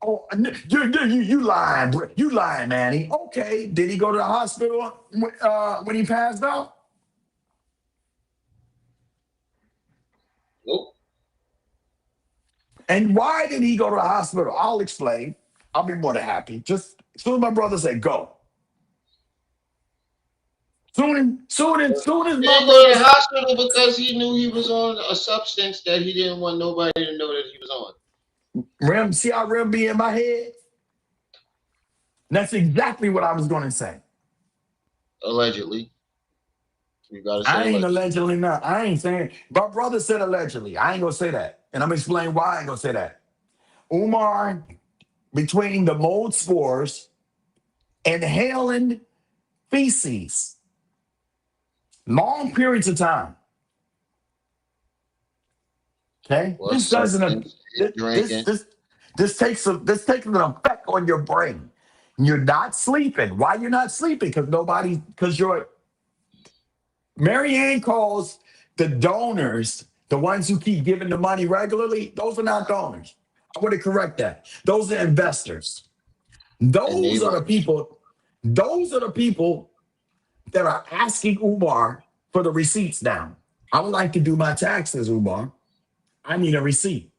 Oh, you lying, you lying, Manny. Okay, did he go to the hospital when he passed out?
Nope.
And why did he go to the hospital? I'll explain. I'll be more than happy. Just as soon as my brother said go. Soon as
He
my
didn't go to
brother
the
said,
hospital because he knew he was on a substance that he didn't want nobody to know that he was on.
Rem, see how Rem be in my head? That's exactly what I was going to say.
Allegedly. You gotta say
I ain't
allegedly.
not. I ain't saying. My brother said allegedly. I ain't gonna say that, and I'm gonna explain why I ain't gonna say that. Umar, between the mold spores, inhaling feces, long periods of time. Okay,
What substance is drinking?
this takes an effect on your brain. You're not sleeping. Why you're not sleeping? Because you're. Marianne calls the donors, the ones who keep giving the money regularly, those are not donors. I want to correct that. Those are investors. Those are the people that are asking Umar for the receipts now. I would like to do my taxes, Umar. I need a receipt.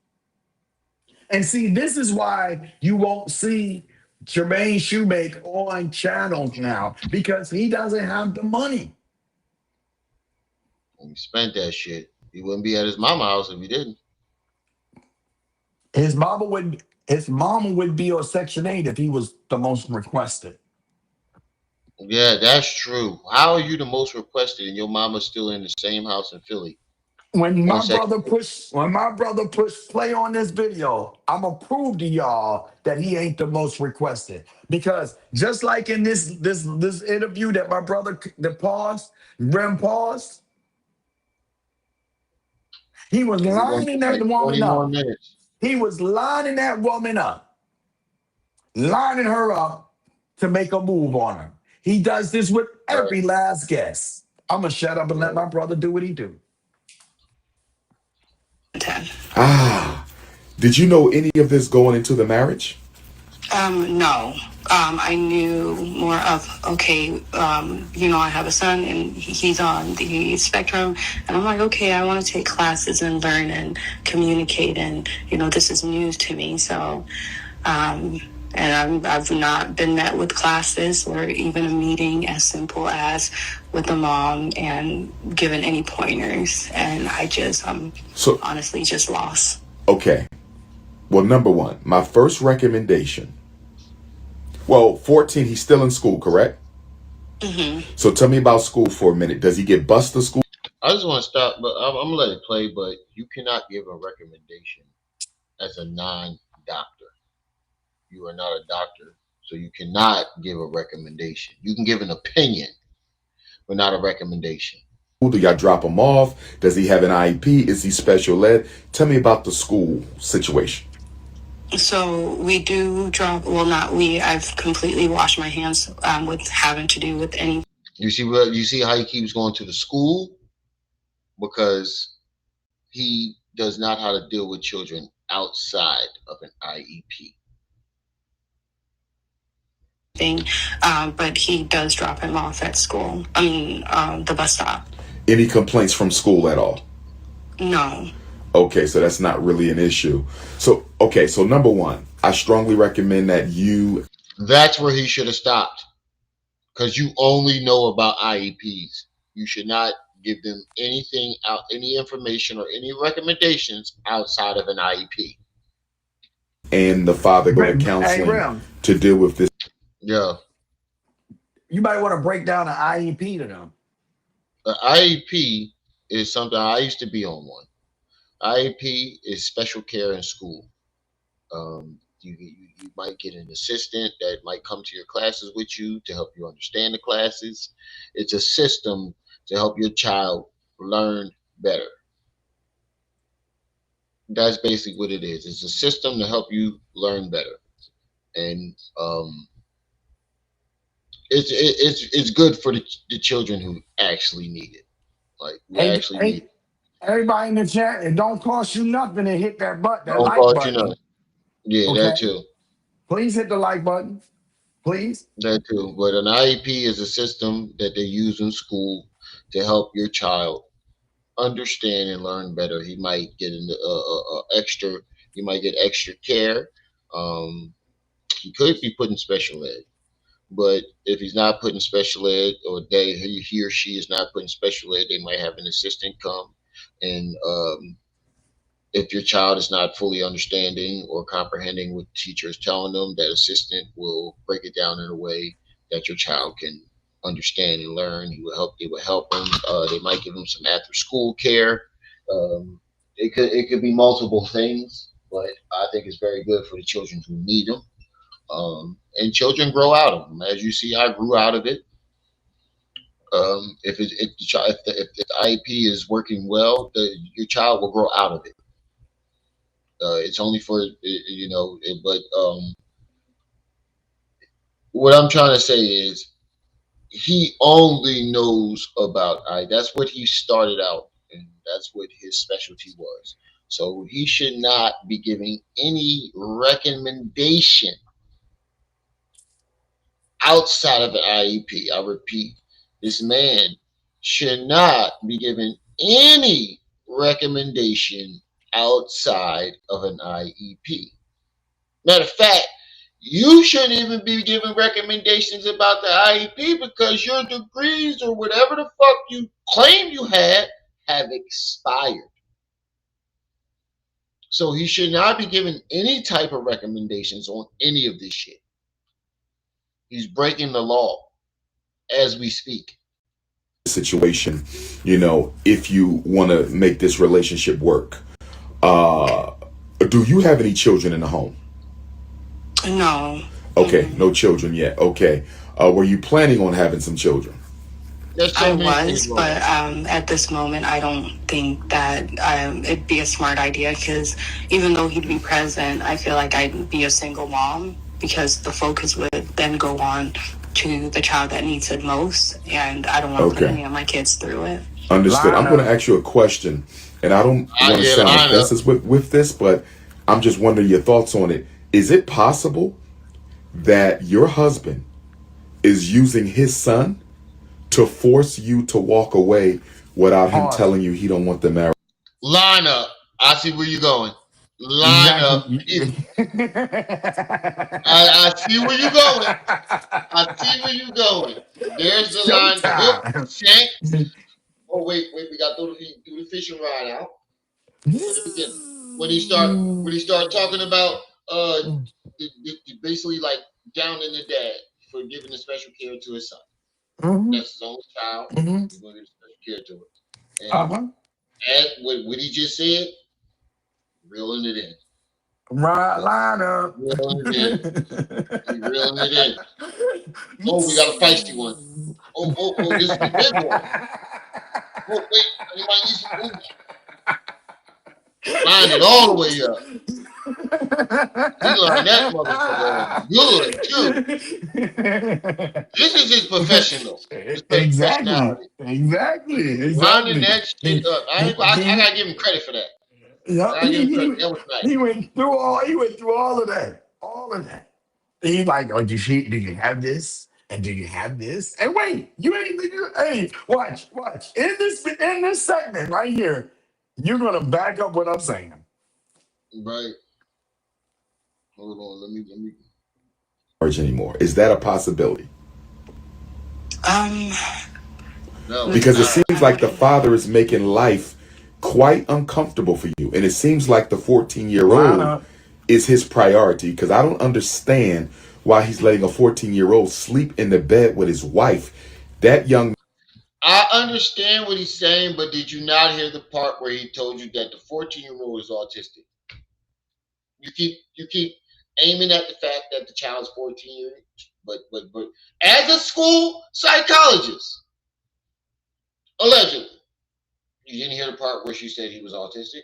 And see, this is why you won't see Jermaine Shoemake on channels now, because he doesn't have the money.
When he spent that shit, he wouldn't be at his mama house if he didn't.
His mama would be on Section 8 if he was the most requested.
Yeah, that's true. How are you the most requested and your mama's still in the same house in Philly?
When my brother pushed play on this video, I'ma prove to y'all that he ain't the most requested. Because just like in this interview that my brother Rem paused, he was lining that
like
woman
20 more
up.
minutes.
He was lining that woman up, lining her up to make a move on her. He does this with every last guest. I'm gonna shut up and let my brother do what he do.
10.
Did you know any of this going into the marriage?
No. I knew more of, okay, I have a son and he's on the spectrum. And I'm like, okay, I want to take classes and learn and communicate. And, this is news to me. So, and I've not been met with classes or even a meeting as simple as with the mom and given any pointers. And I'm honestly just lost.
Okay. Well, number one, my first recommendation. Well, 14, he's still in school, correct?
Mm-hmm.
So tell me about school for a minute. Does he get bused to school?
I just want to stop, but I'm gonna let it play. But you cannot give a recommendation as a non-doctor. You are not a doctor, so you cannot give a recommendation. You can give an opinion, but not a recommendation.
Do y'all drop him off? Does he have an IEP? Is he special ed? Tell me about the school situation.
So we do drop, I've completely washed my hands with having to do with any.
You see how he keeps going to the school? Because he does not know how to deal with children outside of an IEP.
But he does drop him off at school. The bus stop.
Any complaints from school at all?
No.
Okay, so that's not really an issue. So number one, I strongly recommend that you.
That's where he should have stopped. because you only know about IEPs. You should not give them anything out, any information or any recommendations outside of an IEP.
And the father go to
Hey,
counseling
Rim,
to deal with this.
Yeah,
you might want to break down an IEP to them.
the IEP is something I used to be on one. IEP is special care in school. You might get an assistant that might come to your classes with you to help you understand the classes. It's a system to help your child learn better. That's basically what it is. It's a system to help you learn better, and it's good for the children who actually need it. Like who
Hey,
actually need
hey,
it.
everybody in the chat, it don't cost you nothing to hit that
Don't
like
cost you
button.
nothing. Yeah, that
Okay,
too.
please hit the like button, please.
That too. But an IEP is a system that they use in school to help your child understand and learn better. He might get into extra. He might get extra care. Um, he could be put in special ed. But if he's not put in special ed, or he or she is not put in special ed, they might have an assistant come. And if your child is not fully understanding or comprehending what the teacher is telling them, that assistant will break it down in a way that your child can understand and learn. He will help. They will help them. They might give them some after school care. Um, it could be multiple things, but I think it's very good for the children who need them. And children grow out of them. As you see, I grew out of it. If the IEP is working well, your child will grow out of it. It's only for but what I'm trying to say is he only knows about I. That's what he started out, and that's what his specialty was. So he should not be giving any recommendation outside of the IEP. I repeat, this man should not be given any recommendation outside of an IEP. Matter of fact, you shouldn't even be giving recommendations about the IEP because your degrees or whatever the fuck you claim you had have expired. So he should not be giving any type of recommendations on any of this shit. He's breaking the law as we speak.
Situation, if you want to make this relationship work. Do you have any children in the home?
No.
Okay, no children yet. Okay. Were you planning on having some children?
There's
I
so many things
was,
wrong
but
with
at this moment, I don't think that it'd be a smart idea because even though he'd be present, I feel like I'd be a single mom because the focus would then go on to the child that needs it most, and I don't want to put any of my kids through it.
Understood. I'm going to
Lana,
ask you a question, and I don't want to
yeah,
sound
line up.
offensive with this, but I'm just wondering your thoughts on it. Is it possible that your husband is using his son to force you to walk away without him
pause.
telling you he don't want the marriage?
Line up. I see where you're going. Line up.
Exactly.
I see where you're going. I see where you're going. There's the line, the hook,
Showtime.
shank. Oh wait, we got to do the fishing rod out at the beginning. When he start talking about basically like downing the dad for giving the special care to his son. That's his own child. He's going to give special care to it. And add what he just said, reeling it in.
Right, Lana.
Reeling it in. He reeling it in. Oh, we got a feisty one. Oh, this is the big one. Oh, wait, you might need some movement. Line it all the way up. He lined that motherfucker good, too. This is his professional. His
Exactly.
professionality. Lining
Exactly.
that shit up. I gotta give him credit for that. I
Yep.
gotta give him credit. That was nice.
He went through all of that. All of that. He's like, oh, do you have this? And do you have this? And wait, you ain't hey, watch. In this segment right here, you're gonna back up what I'm saying.
Right. Hold on. Let me.
Anymore. Is that a possibility?
Um,
No, he's
Because it
not.
seems like the father is making life quite uncomfortable for you. And it seems like the 14-year-old
Lana,
is his priority because I don't understand why he's letting a 14-year-old sleep in the bed with his wife. That young
I understand what he's saying, but did you not hear the part where he told you that the 14-year-old is autistic? You keep aiming at the fact that the child's 14 years, but as a school psychologist, allegedly, you didn't hear the part where she said he was autistic.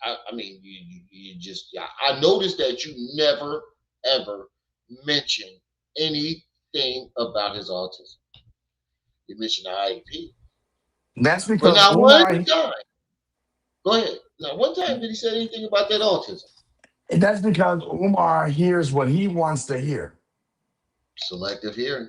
I mean, you just I noticed that you never ever mention anything about his autism. You mentioned the IEP,
that's
but
because
not one
Umar,
time. Go ahead. Not one time did he say anything about that autism.
that's because Umar hears what he wants to hear.
Selective hearing.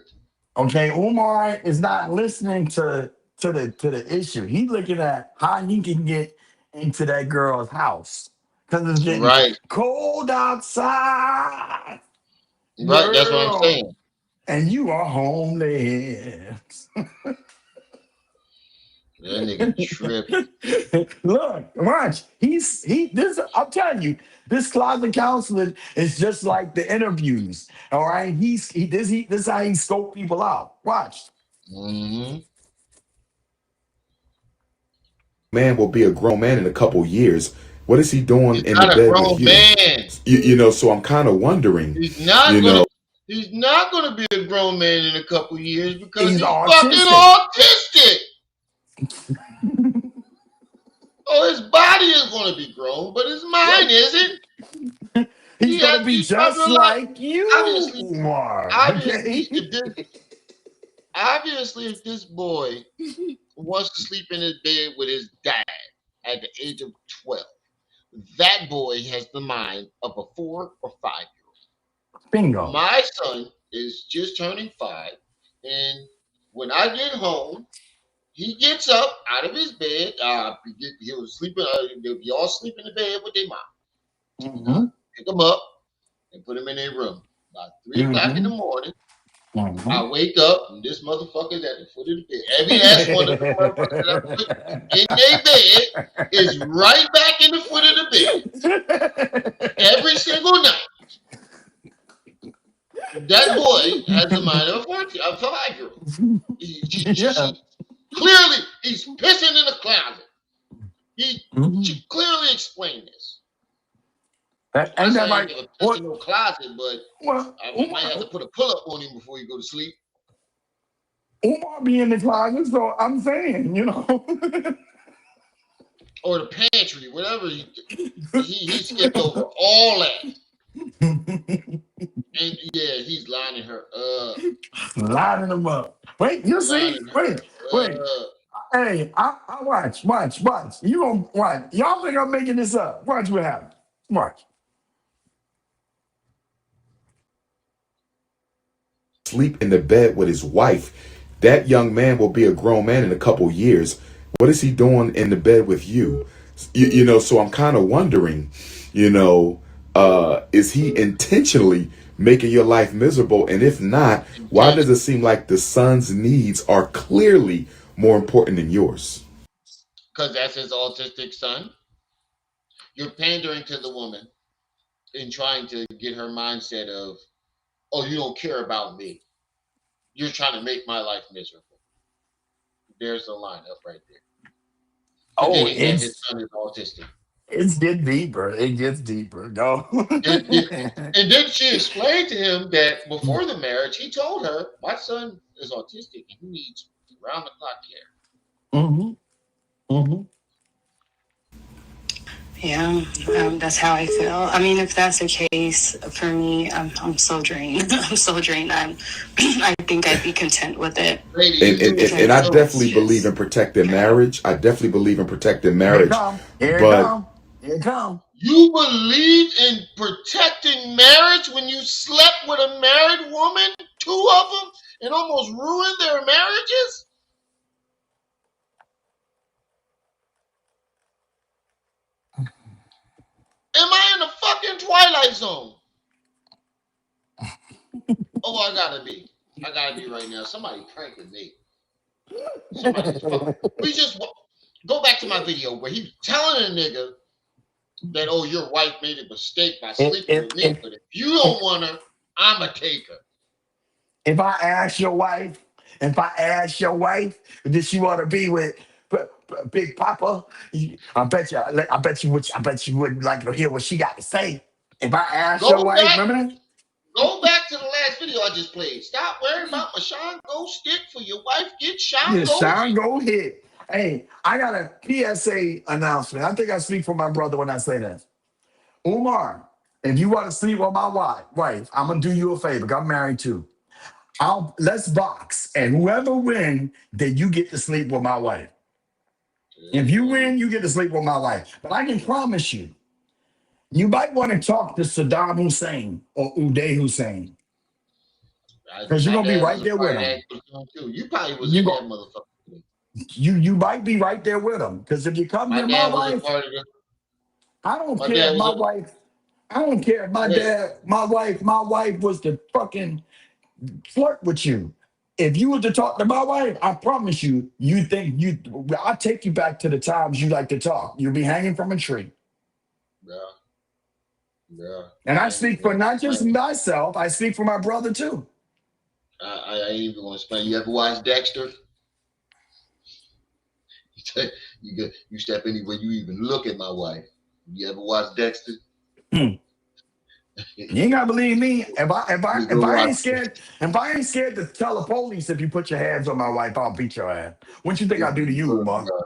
Okay, Umar is not listening to the issue. He's looking at how he can get into that girl's house because it's getting
Right.
cold outside,
Right. That's what I'm
girl,
saying.
and you are homeless.
That nigga tripping.
Look, watch. This. I'm telling you, this closet counselor is just like the interviews. All right, this is how he scope people out. Watch.
Hmm.
man will be a grown man in a couple years. What is he doing
He's
in the
not a
bed with
grown
you?
man.
So I'm kind of wondering,
He's not
you
gonna.
know,
He's not gonna be a grown man in a couple years because
He's
he's fucking
autistic.
autistic. Oh, his body is gonna be grown, but his mind isn't.
He's gonna be
He's probably
just
a lot.
like you,
Obviously,
Umar.
obviously,
Okay.
if this boy wants to sleep in his bed with his dad at the age of 12, that boy has the mind of a 4 or 5 year old.
Bingo.
My son is just turning 5, and when I get home, he gets up out of his bed. He'll sleep. They'll be all sleep in the bed with their mom. And I
Mm-hmm.
pick them up and put them in their room. About 3 o'clock in the
Mm-hmm.
morning,
Mm-hmm.
I wake up and this motherfucker's at the foot of the bed. Every last one of the motherfuckers that I put in their bed is right back in the foot of the bed every single night. That boy has the mind of a 5 year old.
Yeah.
She clearly he's pissing in the closet. She
Mhm.
clearly explained this. My
Ain't that
son ain't
like
never pissed in
what?
no closet, but
Well,
I might have to put a pull up on him before he go to sleep,
Umar be in the closet, so I'm saying,
or the pantry, whatever. He skipped over all that, and yeah, he's lining her up,
lining them up. Wait, you see?
lining her
Wait.
up.
Hey, I watch. You gonna watch? Y'all think I'm making this up? Watch what happens. Watch.
sleep in the bed with his wife. That young man will be a grown man in a couple years. What is he doing in the bed with you? So I'm kind of wondering, is he intentionally making your life miserable? And if not, why does it
Intentional,
seem like the son's needs are clearly more important than yours?
because that's his autistic son. You're pandering to the woman and trying to get her mindset of, oh, you don't care about me. You're trying to make my life miserable. There's the lineup right there.
Oh,
Forgetting that his son is autistic.
it's get deeper. It gets deeper. Go.
And then she explained to him that before the marriage, he told her, my son is autistic and he needs round the clock care.
Mm-hmm. Mm-hmm.
Yeah, that's how I feel. I mean, if that's the case for me, I'm so drained. I'm so drained. I think I'd be content with it
Lady,
And,
you
and,
do
and
it
and
for
I
because
yourself.
it's
definitely believe in
just,
protecting
yeah.
marriage. I definitely believe in protecting
Here it
marriage.
come. Here it
But
come. Here it come.
You believe in protecting marriage when you slept with a married woman, 2 of them, and almost ruined their marriages? Am I in the fucking Twilight Zone? Oh, I gotta be right now. Somebody pranking me. Somebody was fucking. We just go back to my video where he was telling a nigga that, oh, your wife made a mistake by sleeping with me, but if you don't want her, I'ma take her.
If I ask your wife, did she want to be with Big Papa? I bet you wouldn't like to hear what she got to say. If I ask your
Go
wife,
back,
remember that?
go back to the last video I just played. Stop worrying about my Shango stick for your wife. Get
Yeah,
Shango
Sean,
hit.
go ahead. Hey, I got a PSA announcement. I think I speak for my brother when I say that. Umar, if you want to sleep with my wife, I'm gonna do you a favor. 'Cause I'm married too. Let's box, and whoever win, then you get to sleep with my wife. If you win, you get to sleep with my wife. But I can promise you, you might want to talk to Saddam Hussein or Uday Hussein because you're
My
gonna be
dad
right
was a
there with
part of that
him.
platoon too. You probably was
You
in that
go,
motherfucker.
you might be right there with him because if you come
My
near my
dad was a
wife,
part of the.
I don't
My
care
dad
if
was
my
a.
wife. I don't care if my wife was to fucking flirt with you. If you were to talk to my wife, I promise you, I'll take you back to the times you like to talk. You'll be hanging from a tree.
Yeah, yeah.
And I
I ain't
speak
even
for
gonna
not just
explain.
myself, I speak for my brother too.
I ain't even gonna explain. You ever watch Dexter? You step anywhere, you even look at my wife. You ever watch Dexter?
Hmm. You ain't gotta believe me.
You go watch.
If I ain't scared to tell the police if you put your hands on my wife, I'll beat your ass. What you think I do to you,
Look,
Umar?
bro.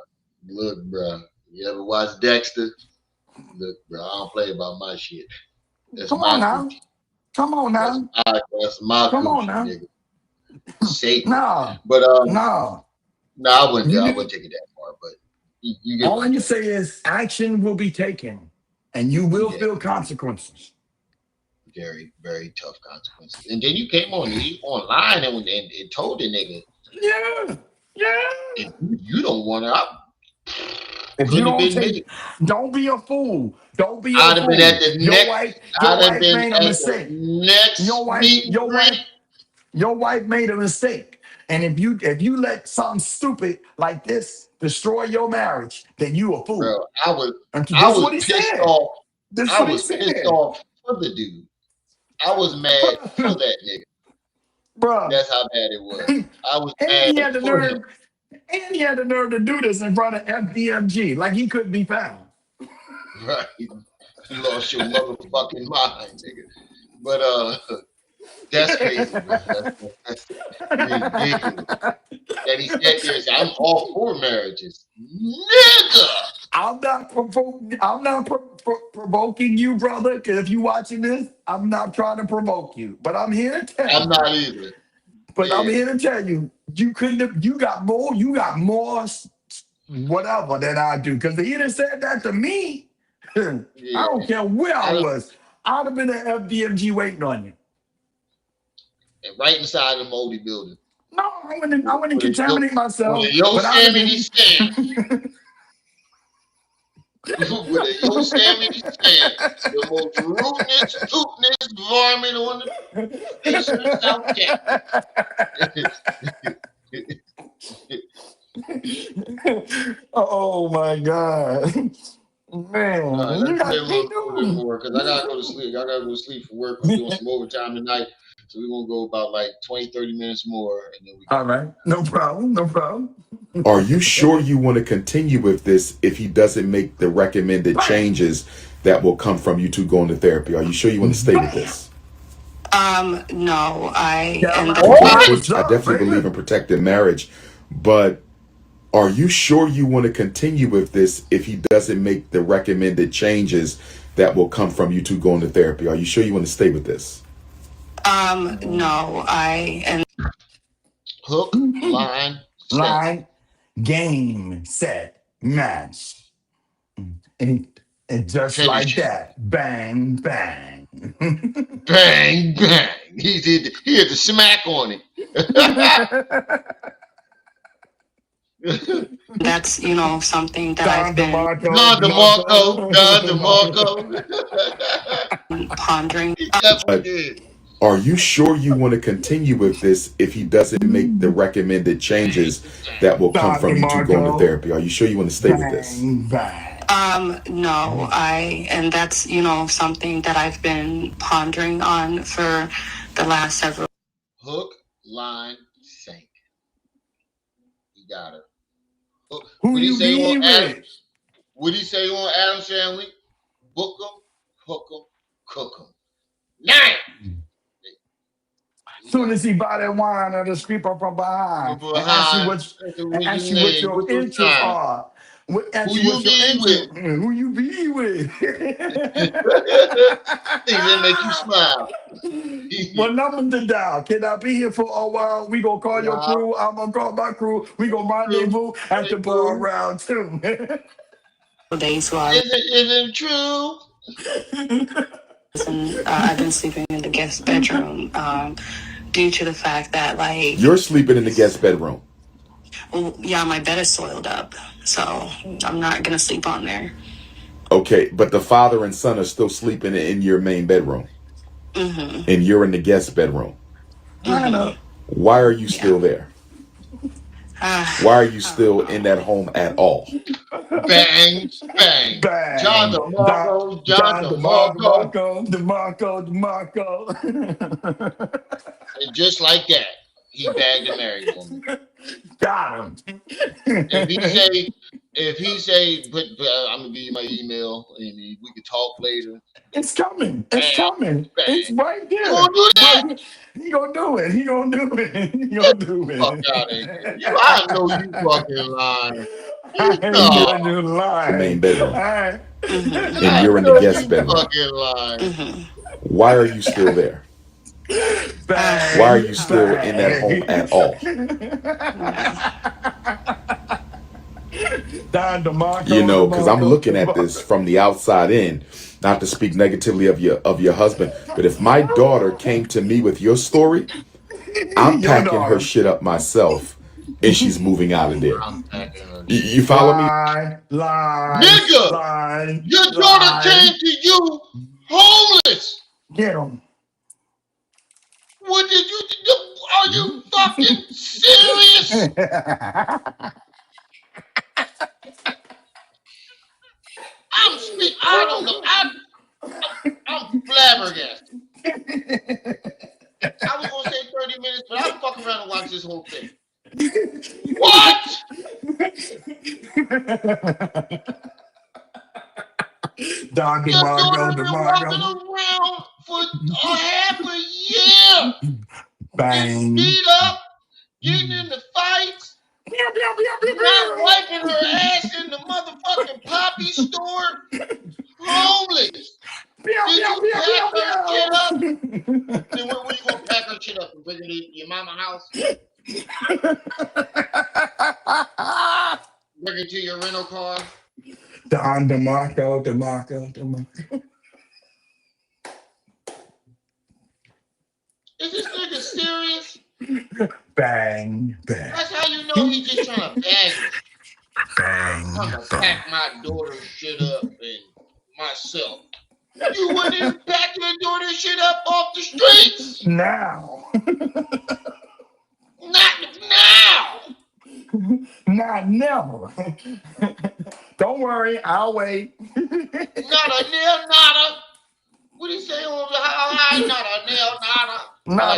Look, bro. You ever watch Dexter? Look, bro. I don't play about my shit. That's
Come on
my
now.
coochie.
Come on
That's
now.
my
Come on
coochie,
now.
nigga. Sacred.
No.
But
No.
no, I
You
wouldn't
need
take it that far. But you get
all
what
I
I'm
can
trying to
say
say.
is action will be taken and you will
Yeah,
feel consequences.
very, very tough consequences. And then you came online and told the nigga,
Yeah. Yeah.
if you don't want her, I
If you
couldn't have
don't
been
take,
me.
don't be a fool. Don't be a
I'd have been at
fool.
the next.
Your
I'd have
wife
been
made a
at the
mistake. Your
next
wife,
meet and
your wife,
greet,
your wife made a mistake. And if you let something stupid like this destroy your marriage, then you a fool.
bro.
And
I
this is
was
what he
pissed
said.
off.
This is
I
what he
was pissed
said.
off for the dude. I was mad for
Bruh,
that nigga.
bruh.
That's how bad it was.
And
I was
he
mad
had the
for him.
nerve, and he had the nerve to do this in front of FDMG, like he couldn't be found.
Right. You lost your motherfucking mind, nigga. But that's crazy, bro. That's ridiculous. That he sat there and said, I'm all for marriages. Nigga!
I'm not provoking you, brother. Because if you watching this, I'm not trying to provoke you, but I'm here to tell
I'm
you.
not either.
But I'm
Yeah.
here to tell you, you couldn't have. You got more, whatever than I do. Because if he'd have said that to me, I
Yeah.
don't care where I
I don't,
was. I'd have been at FDMG waiting on you.
right inside the moldy building.
No, I wouldn't
With
contaminate
a
myself, but I'd have
Yosemite
been.
stand. With a Yosemite stand. The most rootinest, tootinest varmint on the face of the South Cat.
Oh my God.
All right,
Man,
let's
you
play a
got me
little bit
too.
more because I gotta go to sleep. I gotta go to sleep for work. I'm doing some overtime tonight. So we're gonna go about like 20, 30 minutes more and then we
All
can
right. No problem. No problem.
Are you sure you want to continue with this if he doesn't make the recommended
Bam!
changes that will come from you two going to therapy? Are you sure you want to stay with
Bam!
this?
No, I am
Carolina
Okay,
What?
What's
I
up,
definitely believe
baby?
in protected marriage, but are you sure you want to continue with this if he doesn't make the recommended changes that will come from you two going to therapy? Are you sure you want to stay with this?
no, I am.
Hook, line, sinker.
Line, game, set, match. And just like
Finish it.
that, bang, bang.
Bang, bang. He had the smack on it.
That's, something that I've
Don
been
DeMarco,
Don DeMarco. Don
DeMarco.
DeMarco.
pondering.
He definitely
But
did.
Are you sure you want to continue with this if he doesn't make the recommended changes that will come from you two going to therapy? Are you sure you want to stay with this?
No, and that's, something that I've been pondering on for the last several.
Hook, line, sink. He got her.
Who
What he
you
say
be
on Adam?
with?
What he say on Adam's Family? Book 'em, hook 'em, cook 'em. Now.
Soon as he buy that wine, I'll just creep up from behind and ask you
Behind, what's your
what
name?
your
What's your
interests
sign?
are. Ask
Who
you
you
what your
be
interest.
with?
Who you be with?
Things that make you smile.
What number to dial? Can I be here for a while? We gonna call your
Wow.
crew. I'm gonna call my crew. We gonna
True.
rendezvous at the bar round 2.
days while
Isn't true?
I've been sleeping in the guest bedroom due to the fact that, like,
You're sleeping in the guest bedroom.
well, yeah, my bed is soiled up, so I'm not gonna sleep on there.
Okay, but the father and son are still sleeping in your main bedroom.
Mm-hmm.
And you're in the guest bedroom.
Mm-hmm.
Why are you still there? Why are you still in that home at all?
Bang, bang.
Bang.
John DeMarco, John DeMarco.
DeMarco.
And just like that, he bagged a married woman.
Got him.
If he say, but I'm gonna give you my email and we can talk later.
It's coming.
Bang,
It's coming.
bang.
It's right there.
You gonna do that?
He gonna do it. He gonna do it. He gonna do it.
Fuck out of here. I know you fucking lying.
No.
The main bedroom.
Mm-hmm.
And you're in the guest bedroom.
Fucking lying.
Mm-hmm.
Why are you still there?
Bang.
Why are you still in that home at all? You know, because I'm looking at this from the outside in, not to speak negatively of your husband, but if my daughter came to me with your story, I'm packing her shit up myself, and she's moving out of there. You follow me?
Nigga, your daughter came to you homeless.
Get him.
What did you do? Are you fucking serious? I don't know. I'm flabbergasted. I was gonna say 30 minutes, but I'll fuck around and watch this whole thing. What? Your daughter been walking around for half a year.
Bang.
Getting beat up, getting into fights, not wiping her ass in the motherfucking poppy store. Homeless. Did you pack her shit up? Then where you gonna pack her shit up and bring her to your mama's house? Bring her to your rental car?
Don DeMarco.
Is this nigga serious?
Bang.
That's how you know he just trying to bag it.
Bang.
I'm gonna pack my daughter's shit up and myself. You wouldn't pack your daughter's shit up off the streets?
Now.
Not now.
Not never. Don't worry, I'll wait.
Nada, nail, nada. What do you say on the high? Nada, nail, nada.
Not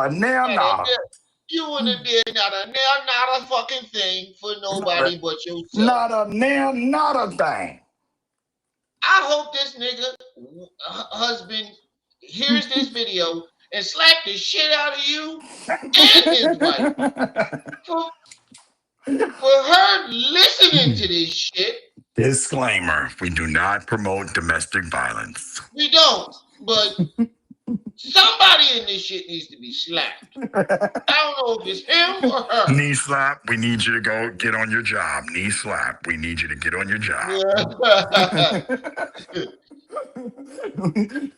a nail.
You wouldn't did not a fucking thing for nobody but yourself.
Not a thing.
I hope this nigga husband hears this video and slap the shit out of you and his wife for her listening to this shit.
Disclaimer: we do not promote domestic violence.
We don't, but somebody in this shit needs to be slapped. I don't know if it's him or her.
Knee slap, we need you to go get on your job. Knee slap, we need you to get on your job.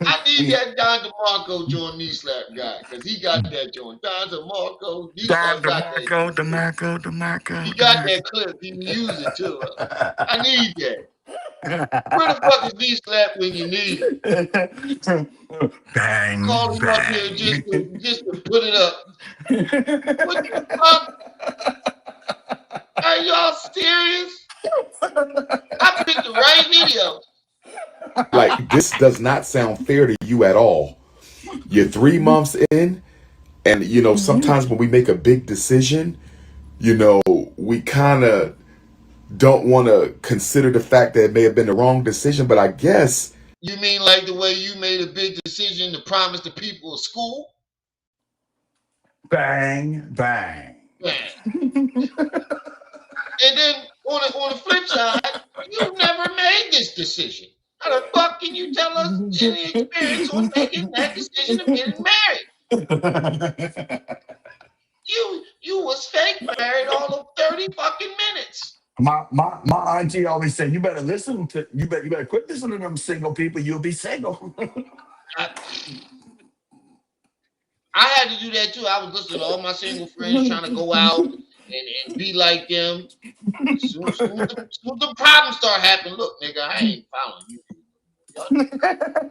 I need that Don DeMarco joint knee slap guy, because he got that joint. Don DeMarco, knee slap
DeMarco.
He got that clip. He can use it too. I need that. Where the fuck is V-Slap when you need him?
Bang,
Call him up here
bang.
just to put it up. What the fuck? Are y'all serious? I picked the right video.
Like, this does not sound fair to you at all. You're 3 months in, and sometimes when we make a big decision, we kind of don't want to consider the fact that it may have been the wrong decision. But I guess
You mean like the way you made a big decision to promise the people a school?
Bang, bang.
Man. And then on the flip side, you never made this decision. How the fuck can you tell us any experience on making that decision of getting married? You was fake married all of 30 fucking minutes.
My auntie always said, you better quit listening to them single people, you'll be single.
I had to do that too. I was listening to all my single friends trying to go out and be like them. Soon as the problems start happening, look, nigga, I ain't following you.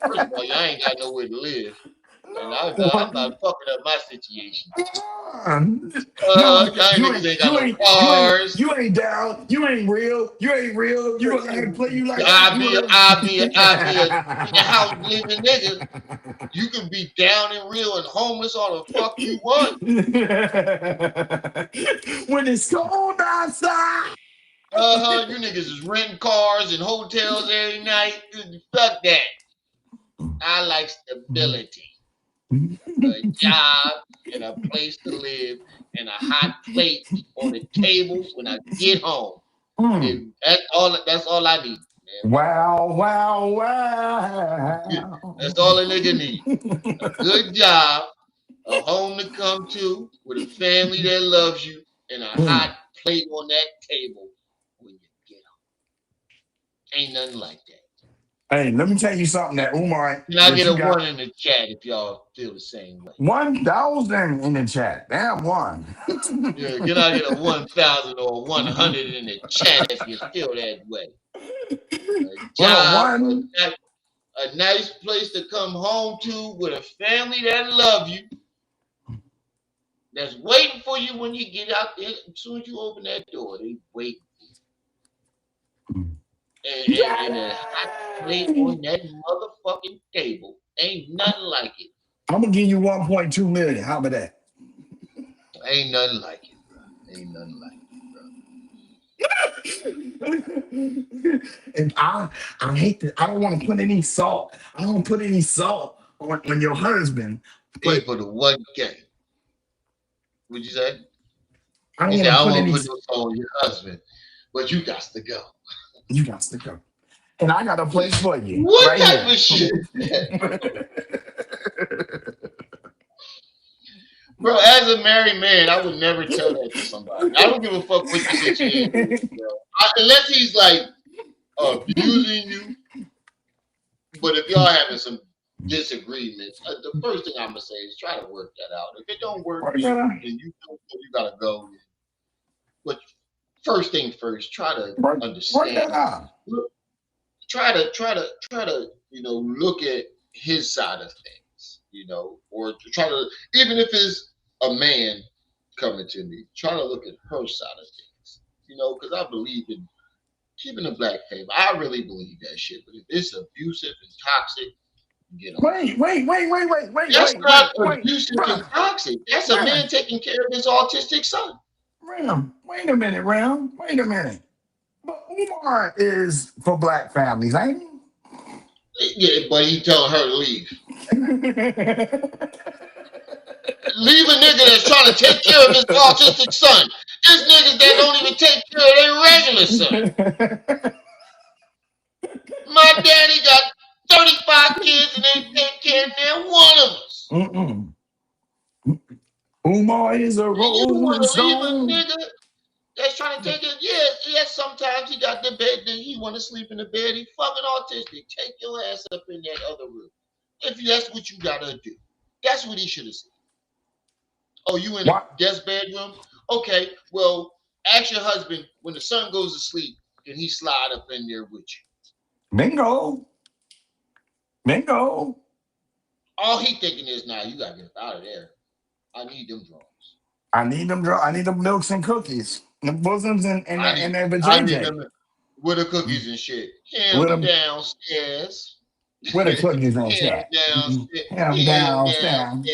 First of all, y'all ain't got nowhere to live. And I'm not fucking up my situation. Y'all niggas ain't got no cars.
You ain't down. You ain't real. You gonna act and play you like that.
I'll be a house living nigga. You can be down and real and homeless all the fuck you want.
When it's cold outside.
You niggas is renting cars and hotels every night. Fuck that. I like stability. A job and a place to live and a hot plate on the table when I get home. That's all I need, man.
Wow.
That's all a nigga need. A good job, a home to come to with a family that loves you, and a hot plate on that table when you get home. Ain't nothing like that.
Hey, let me tell you something that Umar.
Can I get a one in the chat if y'all feel the same way?
1,000 in the chat. Damn one.
Yeah, can I get a 1,000 or 100 in the chat if you feel that way? A job, a nice place to come home to with a family that love you, that's waiting for you when you get out there. As soon as you open that door, they wait. And a hot plate on that motherfucking table. Ain't nothing like it.
I'm gonna give you 1.2 million. How about that?
Ain't nothing like it, bro. Ain't nothing like it, bro.
And I hate that. I don't want to put any salt. I don't put any salt on your husband.
Hey, for the 1K. What'd you say?
I don't
want to
put
put no salt on your husband, but you got to go.
You got to go. And I got a place for you.
What
right
type
here.
of shit? Bro, as a married man, I would never tell that to somebody. I don't give a fuck what the situation is, bro. Unless he's like abusing you. But if y'all having some disagreements, the first thing I'm gonna say is try to work that out. If it don't work, then you gotta go. But first thing first, try to understand. Look, try to look at his side of things, or try to, even if it's a man coming to me, try to look at her side of things, because I believe in keeping a black family. I really believe that shit. But if it's abusive and toxic, get on.
Wait.
That's not abusive and toxic. That's a man taking care of his autistic son.
Wait a minute, Ram. Wait a minute. But Umar is for black families, ain't he?
Yeah, but he telling her to leave. Leave a nigga that's trying to take care of his autistic son. There's niggas that don't even take care of their regular son. My daddy got 35 kids and ain't take care of near one of us.
Umar is a rolling stone.
Leave a nigga that's trying to take it. Yes, sometimes he got the bed, then he want to sleep in the bed. He fucking autistic. Take your ass up in that other room. If that's what you gotta do. That's what he should have said. Oh, you in the guest bedroom? Okay, well, ask your husband when the son goes to sleep, can he slide up in there with you?
Bingo. Bingo.
All he thinking is, now you gotta get out of there. I need them drums.
I need them. I need them milks and cookies, the bosoms and that
I need
vajayjay.
them with the cookies and shit.
With
Him
them,
downstairs.
with the cookies and
Him
shit.
downstairs.
Him
Him
downstairs.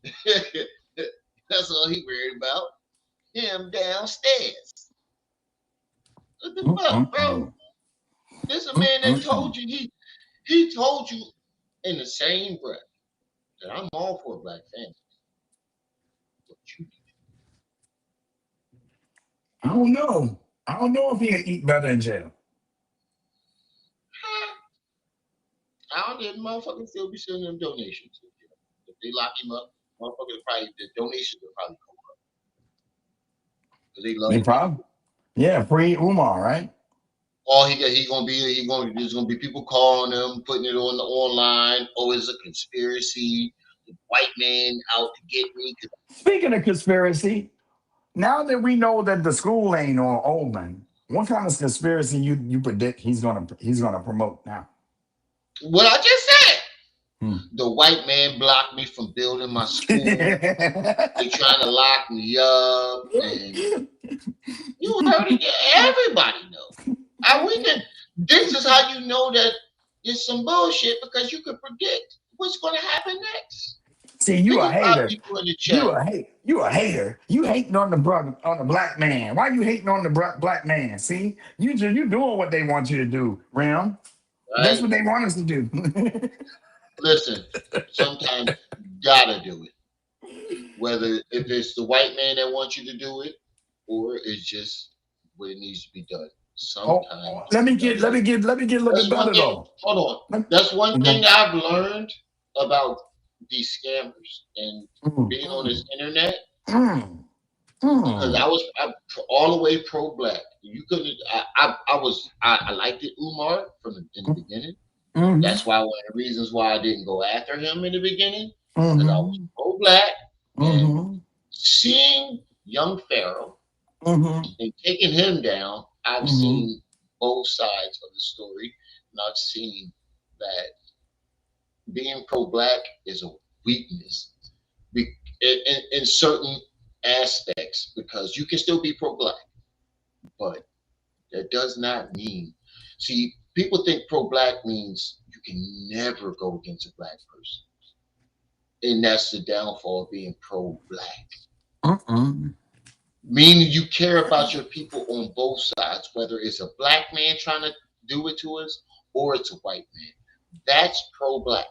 downstairs. That's all he worried about. Him downstairs. What the fuck, bro? This a man that told you he told you in the same breath that I'm all for a black family. But you
I don't know. I don't know if he can eat better in jail.
I don't get motherfuckers still be sending them donations. If they lock him up, motherfuckers probably the donations will probably go up. Because they love
They
the man.
probably, yeah, free Umar, right?
All there's gonna be people calling him, putting it on the online. Oh, it's a conspiracy. The white man out to get me.
Speaking of conspiracy, now that we know that the school ain't on open, what kind of conspiracy you predict he's gonna promote now?
What I just said.
Hmm.
The white man blocked me from building my school. They trying to lock me up, and you heard it. Everybody know. This is how you know that it's some bullshit, because you can predict what's going to happen next.
See, you a hater.
People in the
You
chat.
a hater. You hating on the black man. Why you hating on the black man? See, you doing what they want you to do, Ram.
Right?
That's what they want us to do.
Listen, sometimes you gotta do it. Whether if it's the white man that wants you to do it, or it's just what it needs to be done. Sometimes.
Let me get a little bit better though.
Hold on. That's one thing I've learned about these scammers and being on this internet. Because I was all the way pro-black. You couldn't. I liked it, Umar, in the beginning. That's why one of the reasons why I didn't go after him in the beginning, because I was pro-black. And seeing young Pharaoh and taking him down, I've seen both sides of the story, and I've seen that being pro-black is a weakness in certain aspects, because you can still be pro-black, but that does not mean. See, people think pro-black means you can never go against a black person, and that's the downfall of being pro-black. Meaning you care about your people on both sides, whether it's a black man trying to do it to us or it's a white man. That's pro-black.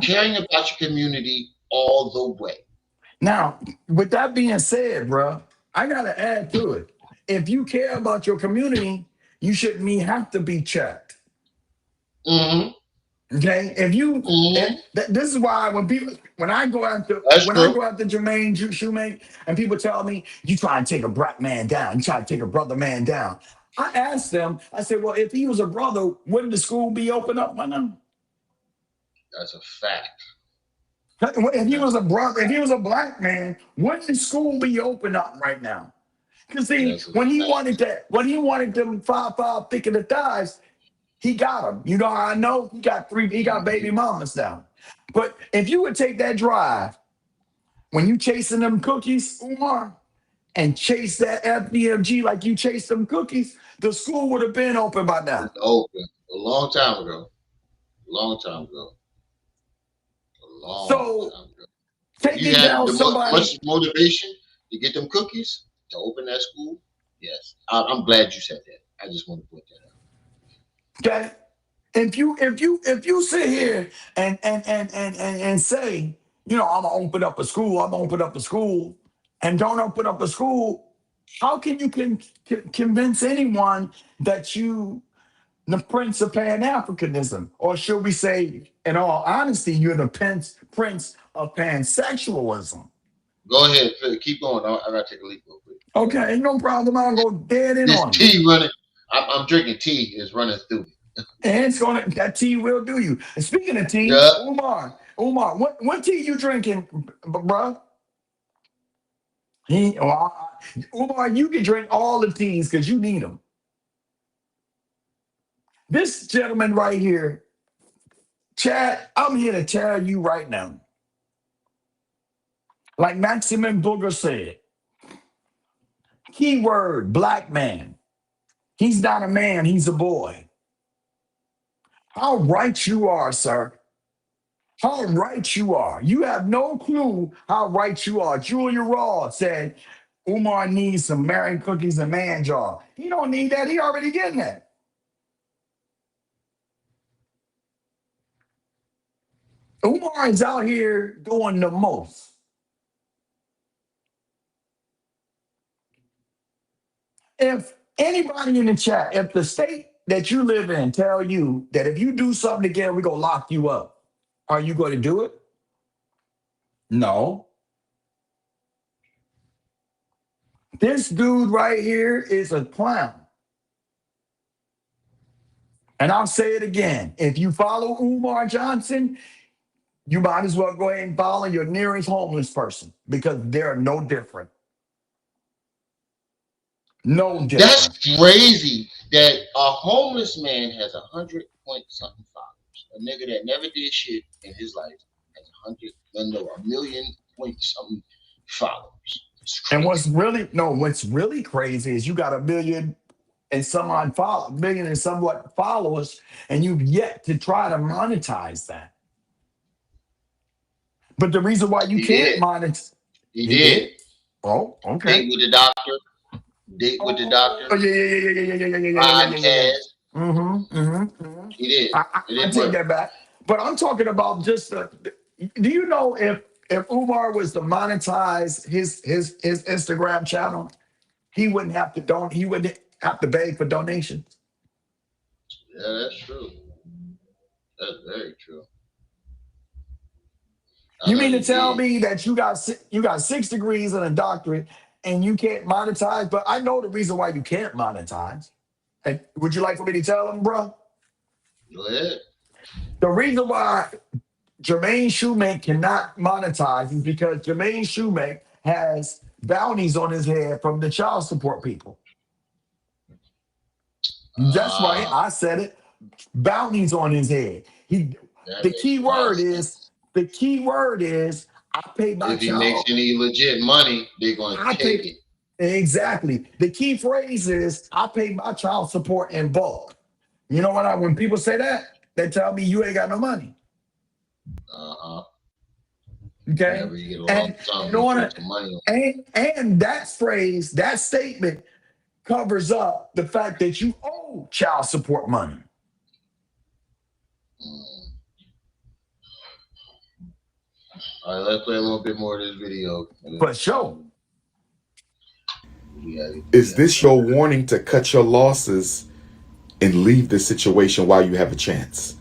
Caring about your community all the way.
Now, with that being said, bro, I gotta add to it. If you care about your community, you shouldn't even have to be checked. Okay, this is why when I go after Jermaine Shoemake and people tell me you try and take a black man down, you try to take a brother man down. I asked them, I said, well, if he was a brother, wouldn't the school be open up by now?
That's a fact.
If he was a brother, if he was a black man, wouldn't the school be open up right now? Because see, when he wanted them 5'5" thick of the thighs, he got them. You know how I know? He got baby mamas now. But if you would take that drive when you chasing them cookies, Umar, and chase that FBMG like you chased them cookies, the school would have been open by now.
It's open a long time ago. Time ago.
Taking down somebody.
Much motivation to get them cookies to open that school. Yes, I'm glad you said that. I just want to put that out.
Okay, if you sit here and say, I'm gonna open up a school, and don't open up a school, how can you convince anyone that you the prince of Pan-Africanism, or should we say, in all honesty, you're the prince of pansexualism?
Go ahead, keep going. I gotta take a leak real quick.
Okay, no problem. I'll go dead in on
this tea running. I'm drinking tea. Is running through me.
And that tea will do you. And speaking of tea, Umar, what tea you drinking, bro? Umar, you can drink all the teas because you need them. This gentleman right here, Chad, I'm here to tell you right now. Like Maximum Booger said, keyword black man. He's not a man, he's a boy. How right you are, sir. How right you are. You have no clue how right you are. Julia Raw said Umar needs some marrying cookies and man jar. He don't need that. He already getting that. Umar is out here doing the most. If anybody in the chat, if the state that you live in tell you that if you do something again, we're going to lock you up, are you going to do it? No. This dude right here is a clown. And I'll say it again. If you follow Umar Johnson, you might as well go ahead and follow your nearest homeless person because they're no different. No different.
That's crazy that a homeless man has 100 point something followers. A nigga that never did shit in his life has 1 million point something followers.
And what's really crazy is you got 1 million and somewhat followers, and you've yet to try to monetize that. But the reason why you can't monetize,
he did.
Oh, okay.
Date with the doctor.
Oh, yeah.
He did.
I take that back. But I'm talking about just do you know if Umar was to monetize his Instagram channel, he wouldn't have to he wouldn't have to beg for donations.
Yeah, that's true. That's very true.
You mean to tell me that you got 6 degrees and a doctorate and you can't monetize? But I know the reason why you can't monetize. And would you like for me to tell them, bro?
Go ahead.
The reason why Jermaine Shoemake cannot monetize is because Jermaine Shoemake has bounties on his head from the child support people. That's right. I said it. Bounties on his head. The key word is I pay my child.
If he makes any legit money, they're going to take it.
Exactly. The key phrase is I pay my child support in bulk. You know what? When people say that, they tell me you ain't got no money. Okay. And that phrase, that statement covers up the fact that you owe child support money.
All right, let's play a little bit more of this video.
For sure.
Is this your warning to cut your losses and leave the situation while you have a chance?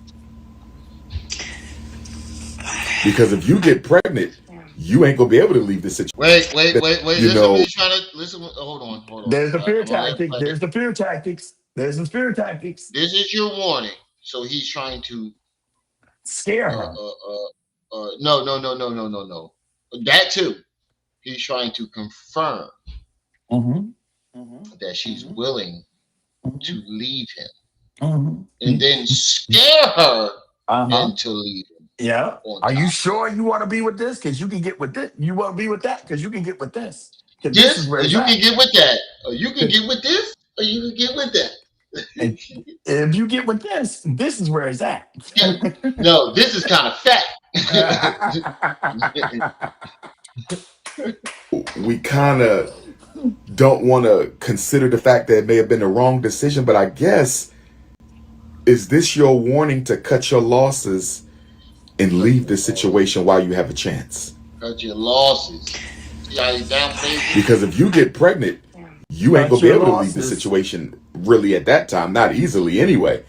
Because if you get pregnant, you ain't gonna be able to leave this situation.
Wait.
You know,
he's trying to listen. Hold on.
There's the fear tactics. There's the fear tactics.
This is your warning. So he's trying to
scare her.
No. That too. He's trying to confirm that she's willing to leave him, and then scare her into leaving.
Yeah. Are you sure you want to be with this? Because you can get with this. You want to be with that? Because you can get with this.
This is where you can get with that. Or you can get with this, or you can get with that.
And if you get with this is where it's at.
No, this is kind of fat.
We kind of don't want to consider the fact that it may have been the wrong decision, but I guess, is this your warning to cut your losses and leave the situation while you have a chance?
Cut your losses.
Because if you get pregnant, you ain't gonna be able to leave the situation really at that time, not easily anyway.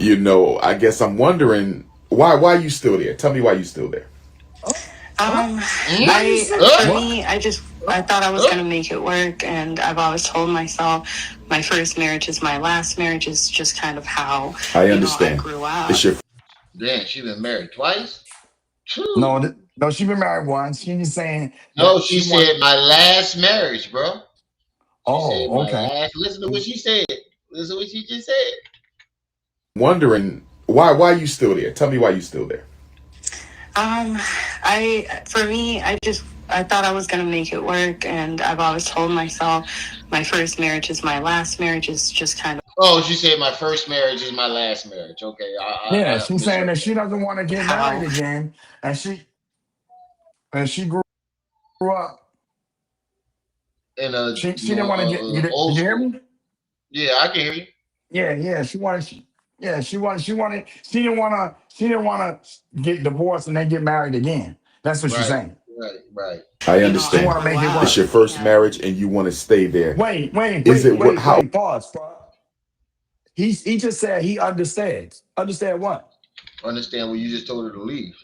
You know, I guess I'm wondering why are you still there? Tell me why you still there.
I thought I was gonna make it work, and I've always told myself my first marriage is my last marriage. Is just kind of how
I understand.
I grew up.
Damn, she been married twice.
No, she been married once. She just saying.
No, she said my last marriage, bro.
Okay.
Listen to what she said. Listen to what she just said.
wondering why are you still there? Tell me why you still there.
I thought I was gonna make it work, and I've always told myself my first marriage is my last marriage is just kind of.
Oh, she said my first marriage is my last marriage. Okay,
Yeah,
I
she's saying
misheard
that
that.
she doesn't want to get married
How
again, and she grew up.
In
She didn't want to get. Did
old
you hear
school.
me?
Yeah, I can hear you.
Yeah. She didn't want to get divorced and then get married again. That's what she's
Right,
saying.
right.
I
She
understand.
want to make it
It's
work.
your first marriage and you want to stay there.
Wait,
Is it how
pause, bro. He just said he understands. Understand what?
Understand what you just told her to leave.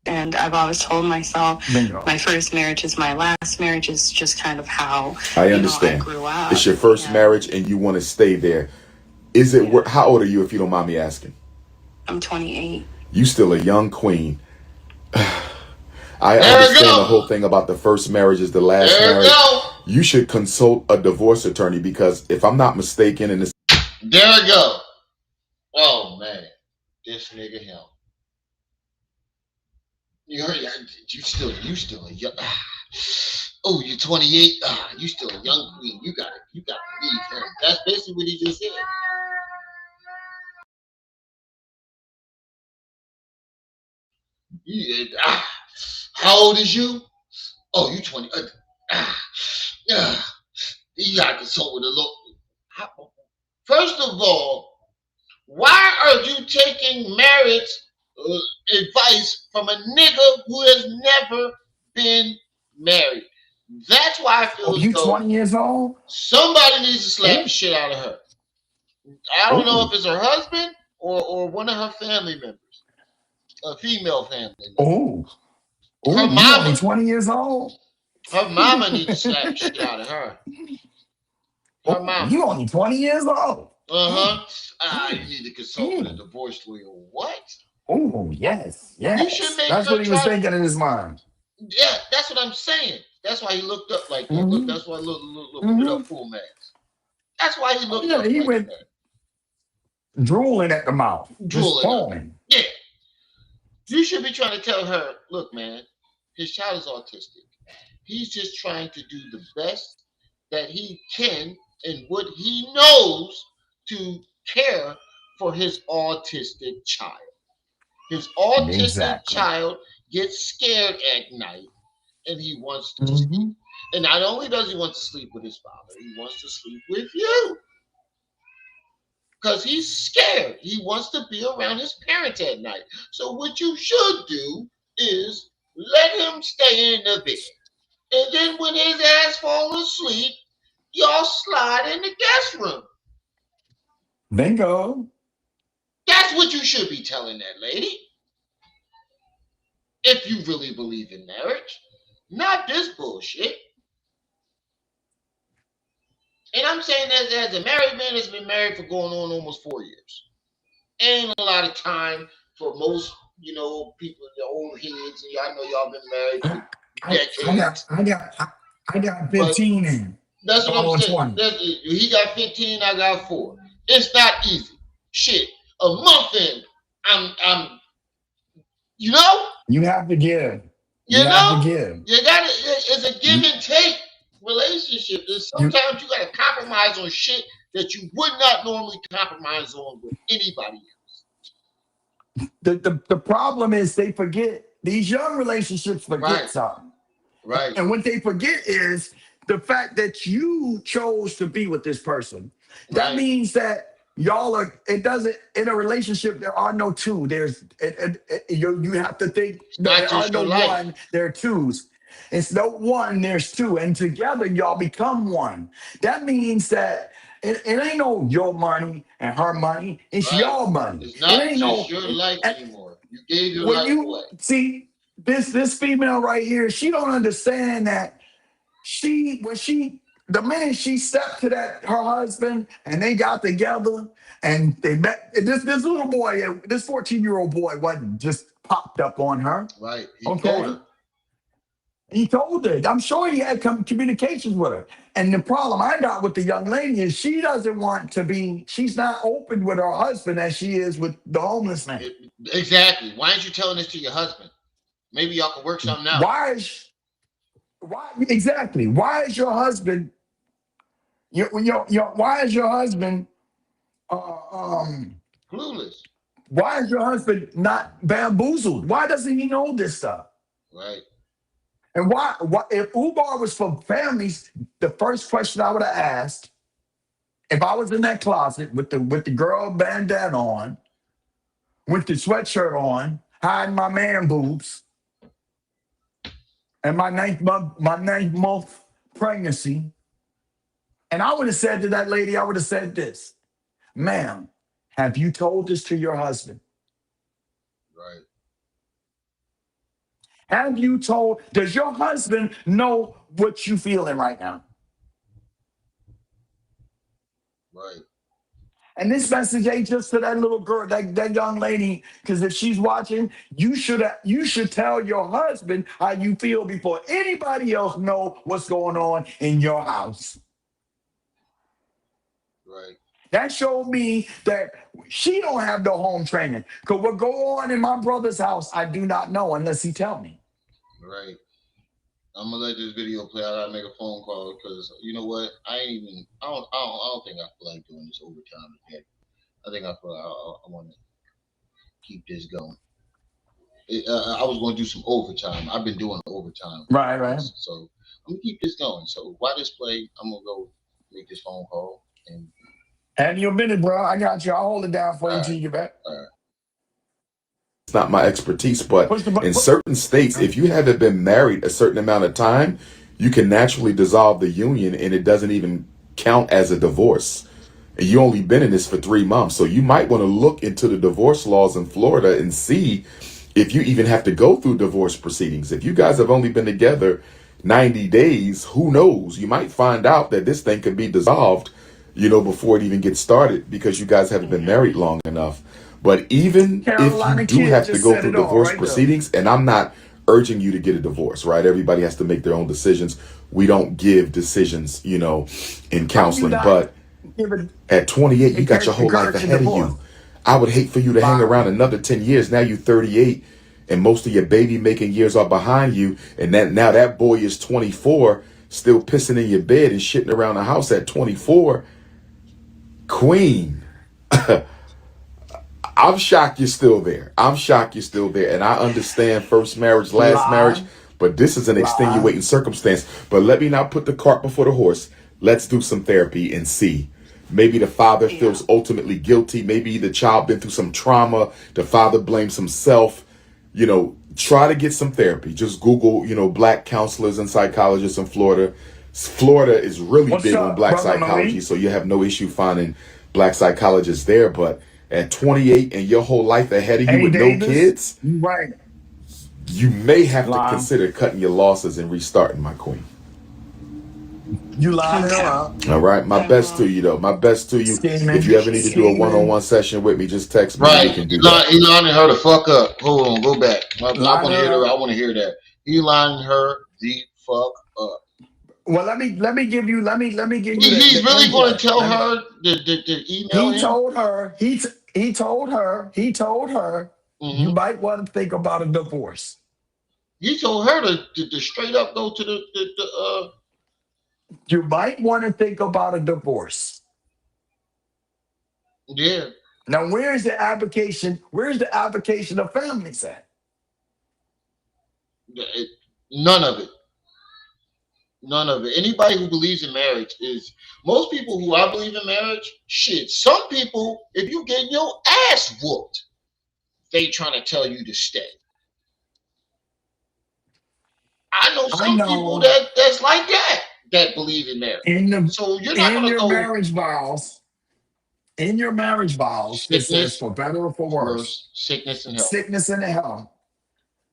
and I've always told myself
Bingo.
my first marriage is my last marriage is just kind of how
I
I
understand.
grew up.
It's your first marriage and you want to stay there. Is it how old are you if you don't mind me asking?
I'm 28.
You still a young queen. I
There we
understand the
go.
whole thing about the first marriage is the last
There we
marriage.
go.
You should consult a divorce attorney because if I'm not mistaken, and
There we go. Oh man, this nigga him. You heard? You still a young. Oh, you're 28. You still a young queen. You gotta leave him. That's basically what he just said. How old is you? Oh, you 20. You got to consult with a local. First of all, why are you taking marriage advice from a nigga who has never been married? That's why I feel
Oh,
as
you
though
20 years old?
somebody needs to slap the
Oh,
shit out of her. I don't know if it's her husband or one of her family members, a female family member.
oh,
Her
you only
mama,
20 years old?
her mama needs to slap the shit out of her. Her
Oh,
mama.
you only 20 years old?
You need to consult with a divorce lawyer. What?
Oh,
You should
yes.
make
That's
her
what he was
try.
thinking in his mind.
Yeah, that's what I'm saying. That's why he looked up like that. Look,
Mm-hmm.
that's why look, put it
Mm-hmm.
up full mask. That's why he
Oh,
looked
yeah,
up
he
like
went
that.
drooling at the mouth, just
Drooling up.
foaming.
Yeah. You should be trying to tell her, look, man, his child is autistic. He's just trying to do the best that he can and what he knows to care for his autistic child. His autistic
Exactly.
child gets scared at night and he wants to sleep.
Mm-hmm.
And not only does he want to sleep with his father, he wants to sleep with you. Because he's scared. He wants to be around his parents at night. So what you should do is let him stay in the bed. And then when his ass falls asleep, y'all slide in the guest room.
Bingo.
That's what you should be telling that lady. If you really believe in marriage. Not this bullshit. And I'm saying as a married man that's been married for going on almost 4 years. Ain't a lot of time for most, people, the old heads, and y'all know y'all been married for decades.
I got
But
15 in.
that's what
Going
I'm
on
saying.
20.
He got 15, I got 4. It's not easy. Shit. A month in, I'm you know?
You have to give.
You
You have to
know?
give.
You gotta it's a give and take relationship. And
You,
sometimes you gotta compromise on shit that you would not normally compromise on with anybody else.
the problem is they forget, these young relationships forget
Right.
something.
Right.
And what they forget is the fact that you chose to be with this person. That
Right.
means that y'all are, it doesn't, in a relationship, there are no two. You have to think, no,
Not
there are
just
no
your life.
one, there are twos. It's no one, there's two. And together y'all become one. That means that it ain't no your money and her money. It's
Right.
your money.
It's
It
not
ain't
just
no,
your life
and
anymore. You gave your
when
life
you
away.
see this female right here, she don't understand that the minute she stepped to that her husband and they got together and they met, this little boy, this 14-year-old boy wasn't just popped up on her.
Right. He told
Okay.
her.
He told her. I'm sure he had communications with her. And the problem I got with the young lady is she doesn't want to be, she's not open with her husband as she is with the homeless man.
Exactly. Why aren't you telling this to your husband? Maybe y'all can work something out.
Why exactly? Why is your husband why is your husband
Clueless.
why is your husband not bamboozled? Why doesn't he know this stuff?
Right.
And why if Umar was from families, the first question I would have asked, if I was in that closet with the girl bandana on, with the sweatshirt on, hiding my man boobs, and my ninth month pregnancy, and I would have said to that lady, I would have said this, ma'am, have you told this to your husband?
Right.
Have you told, does your husband know what you feeling right now?
Right.
And this message ain't just to that little girl, that young lady, because if she's watching, you should tell your husband how you feel before anybody else know what's going on in your house.
Right.
That showed me that she don't have no home training. Because what go on in my brother's house, I do not know unless he tell me.
Right. I'm gonna let this video play. I gotta make a phone call because you know what? I don't think I feel like doing this overtime again. I think I feel like I want to keep this going. I was going to do some overtime. I've been doing overtime.
Right.
So I'm gonna keep this going. So while this play, I'm gonna go make this phone call and.
Have you a minute, bro? I got you. I'll hold it down for you until you get back.
All right.
It's not my expertise, but in certain states, if you haven't been married a certain amount of time, you can naturally dissolve the union and it doesn't even count as a divorce. And you only been in this for 3 months. So you might want to look into the divorce laws in Florida and see if you even have to go through divorce proceedings. If you guys have only been together 90 days, who knows? You might find out that this thing could be dissolved, before it even gets started because you guys haven't been married long enough. But even if you do have to go through divorce proceedings, and I'm not urging you to get a divorce, right? Everybody has to make their own decisions. We don't give decisions, in counseling. But at 28, you got your whole life ahead of you. I would hate for you to hang around another 10 years. Now you're 38 and most of your baby making years are behind you. And now that boy is 24, still pissing in your bed and shitting around the house at 24. Queen. I'm shocked you're still there. And I understand first marriage, last marriage, but this is an extenuating circumstance. But let me not put the cart before the horse. Let's do some therapy and see. Maybe the father feels ultimately guilty. Maybe the child been through some trauma. The father blames himself. Try to get some therapy. Just Google, black counselors and psychologists in Florida. Florida is really big on black psychology, so you have no issue finding black psychologists there. But at 28 and your whole life ahead of you with no kids,
right?
You may have to consider cutting your losses and restarting, my queen.
You lying around.
All right, my best to you though. My best to you. If you ever need to do a one-on-one session with me, just text me.
Right,
We can do that.
He lining her the fuck up. Hold on, go back. I want to hear that. I want to hear that. He lining her the fuck up.
Well, let me give you. Let me give you.
He's really going to tell her the email.
He told her. He told her.
Mm-hmm.
You might want to think about a divorce.
He told her to straight up go to the.
You might want to think about a divorce.
Yeah.
Now, where's the application? Where's the application of families at?
None of it. None of it. Anybody who believes in marriage is most people who I believe in marriage. Shit. Some people, if you get your ass whooped, they trying to tell you to stay. I know some people that's like that believe in marriage. So you're not going to go
marriage vows. In your marriage vows, it says for better or for worse.
Sickness and health.
Sickness and health.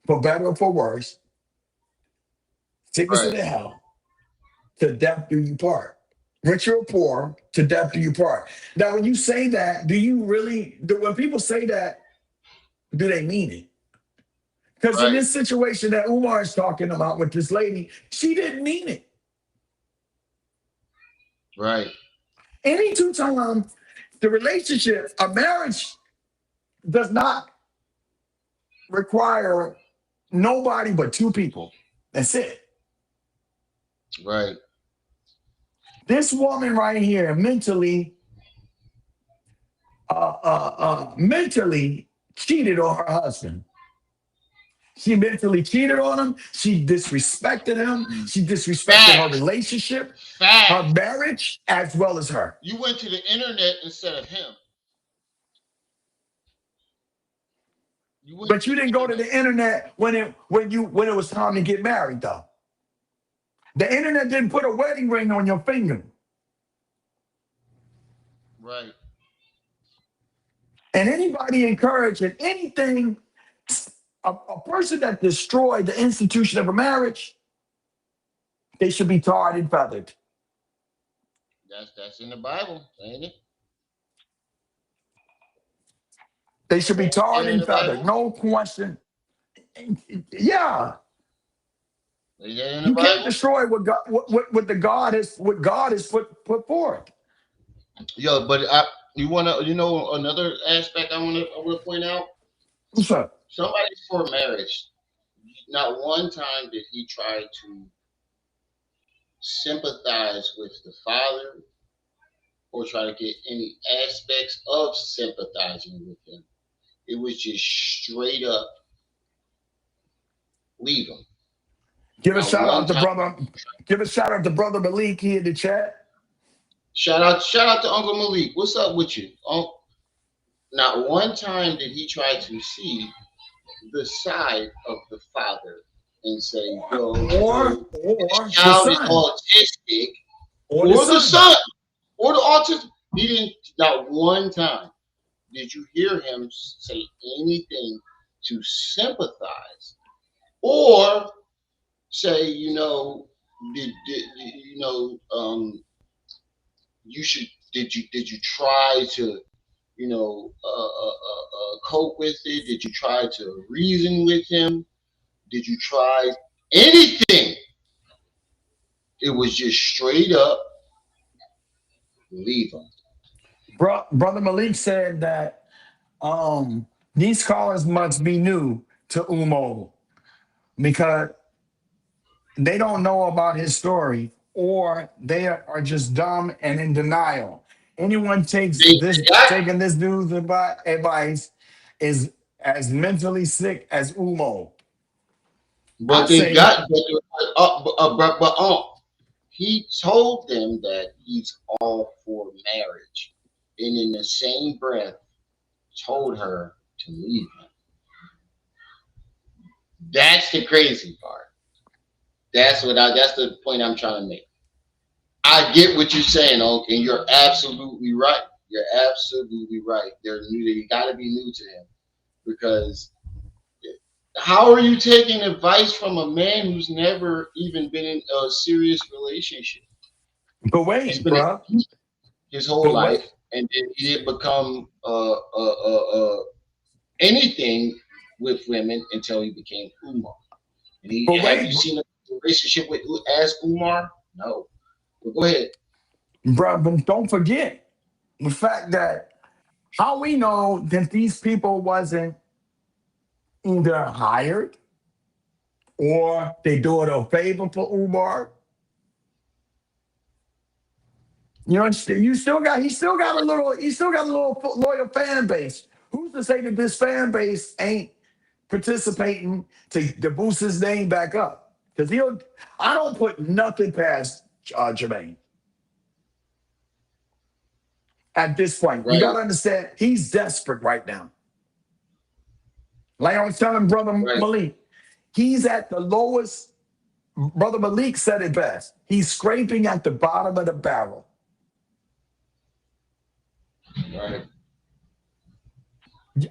For better or for worse. Sickness and health. To death do you part. Rich or poor, to death do you part. Now, when you say that, do you really, when people say that, do they mean it? Because in
Right.
this situation that Umar is talking about with this lady, she didn't mean it.
Right.
Any two times the relationship, a marriage does not require nobody but two people. That's it.
Right.
This woman right here mentally cheated on her husband. She mentally cheated on him. She disrespected him. She disrespected her
Fact.
relationship, her
Fact.
marriage, as well as her.
You went to the internet instead of him. You went
But
to
you
the
didn't go to
internet.
the internet when it was time to get married, though. The internet didn't put a wedding ring on your finger.
Right.
And anybody encouraging anything, a person that destroyed the institution of a marriage, they should be tarred and feathered.
That's in the Bible, ain't it?
They should be
Ain't
tarred
that in
and
the
feathered.
Bible?
No question. Yeah.
Ain't that in the
You can't
Bible?
destroy what God has put forth.
Yo, but another aspect I wanna point out.
What's up?
Somebody for marriage. Not one time did he try to sympathize with the father or try to get any aspects of sympathizing with him. It was just straight up leave him.
Give a
Not
shout
one
out to
time.
brother. Give a shout out to brother Malik here in the chat.
Shout out to Uncle Malik. What's up with you? Not one time did he try to see the side of the father and say, yo,
Or
this
the
child is
son.
autistic,
Or the
or the
son.
son, or the autism. He didn't, not one time did you hear him say anything to sympathize or say, you should, did you try to, cope with it? Did you try to reason with him? Did you try anything? It was just straight up leave him.
Brother Malik said that these callers must be new to Umo because they don't know about his story or they are just dumb and in denial. Anyone
They got,
taking this dude's advice is as mentally sick as Umo. I
but they
say,
got, but he told them that he's all for marriage, and in the same breath told her to leave him. That's the crazy part. That's the point I'm trying to make. I get what you're saying, Oak, and you're absolutely right. You're absolutely right. They're new. They got to be new to him because how are you taking advice from a man who's never even been in a serious relationship?
but
He's
wait,
been
bro.
his whole
But
life,
wait.
and then he didn't become anything with women until he became Umar. And
But
have you
wait,
seen a relationship with as Umar? No. But go ahead.
bro. But don't forget the fact that how we know that these people wasn't either hired or they doing a favor for Umar. You know, he still got a little loyal fan base. Who's to say that this fan base ain't participating to boost his name back up? Because I don't put nothing past Jermaine at this point. You
Right,
got to understand, he's desperate right now. Like I was telling Brother
right,
Malik, he's at the lowest. Brother Malik said it best. He's scraping at the bottom of the barrel.
right.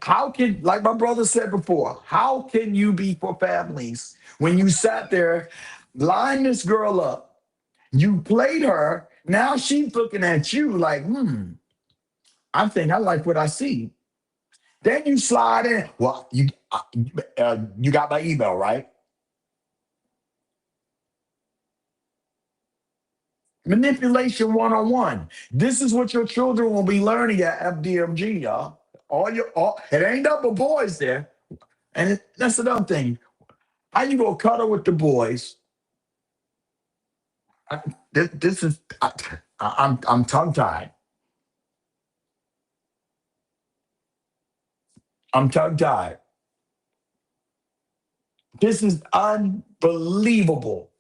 How can, like my brother said before, how can you be for families when you sat there, lined this girl up, you played her, now she's looking at you like, I think I like what I see. Then you slide in. Well, you got my email, right? Manipulation 101. This is what your children will be learning at FDMG, y'all. It ain't up with boys there. And that's another thing. How you gonna cuddle with the boys? This is I'm tongue tied. I'm tongue tied. This is unbelievable.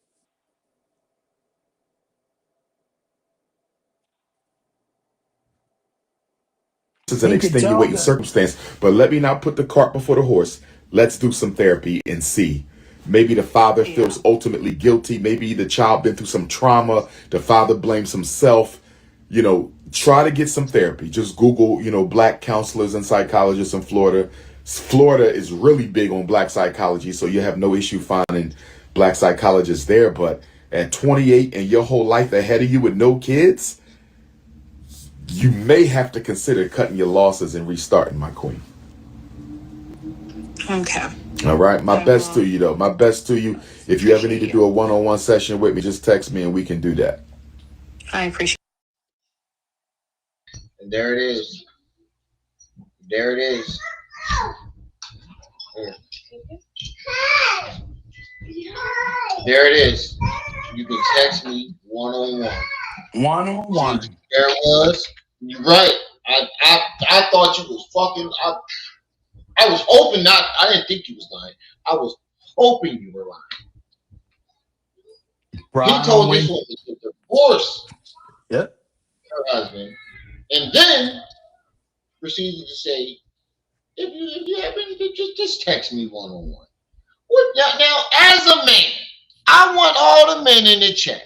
Is an
He could tell
extenuating
them.
circumstance, but let me not put the cart before the horse. Let's do some therapy and see. Maybe the father
Yeah.
feels ultimately guilty. Maybe the child been through some trauma. The father blames himself. Try to get some therapy. Just Google, black counselors and psychologists in Florida. Florida is really big on black psychology, so you have no issue finding black psychologists there. But at 28 and your whole life ahead of you with no kids, you may have to consider cutting your losses and restarting, my queen.
Okay.
All right. My best to
Well,
you, though. My best to you. If you ever need
appreciate
to
you.
do a one-on-one session with me, just text me and we can do that.
I appreciate.
And there it is. There it is. There it is. You can text me one on one.
One on
See,
one.
there it was. You're right. I thought you was fucking. I was hoping not. I didn't think you was lying. I was hoping you were lying. He
Right on
told this
with.
woman to divorce
Yep.
her husband, and then proceeded to say, "If you have anything, just text me one on one." What now? As a man, I want all the men in the chat.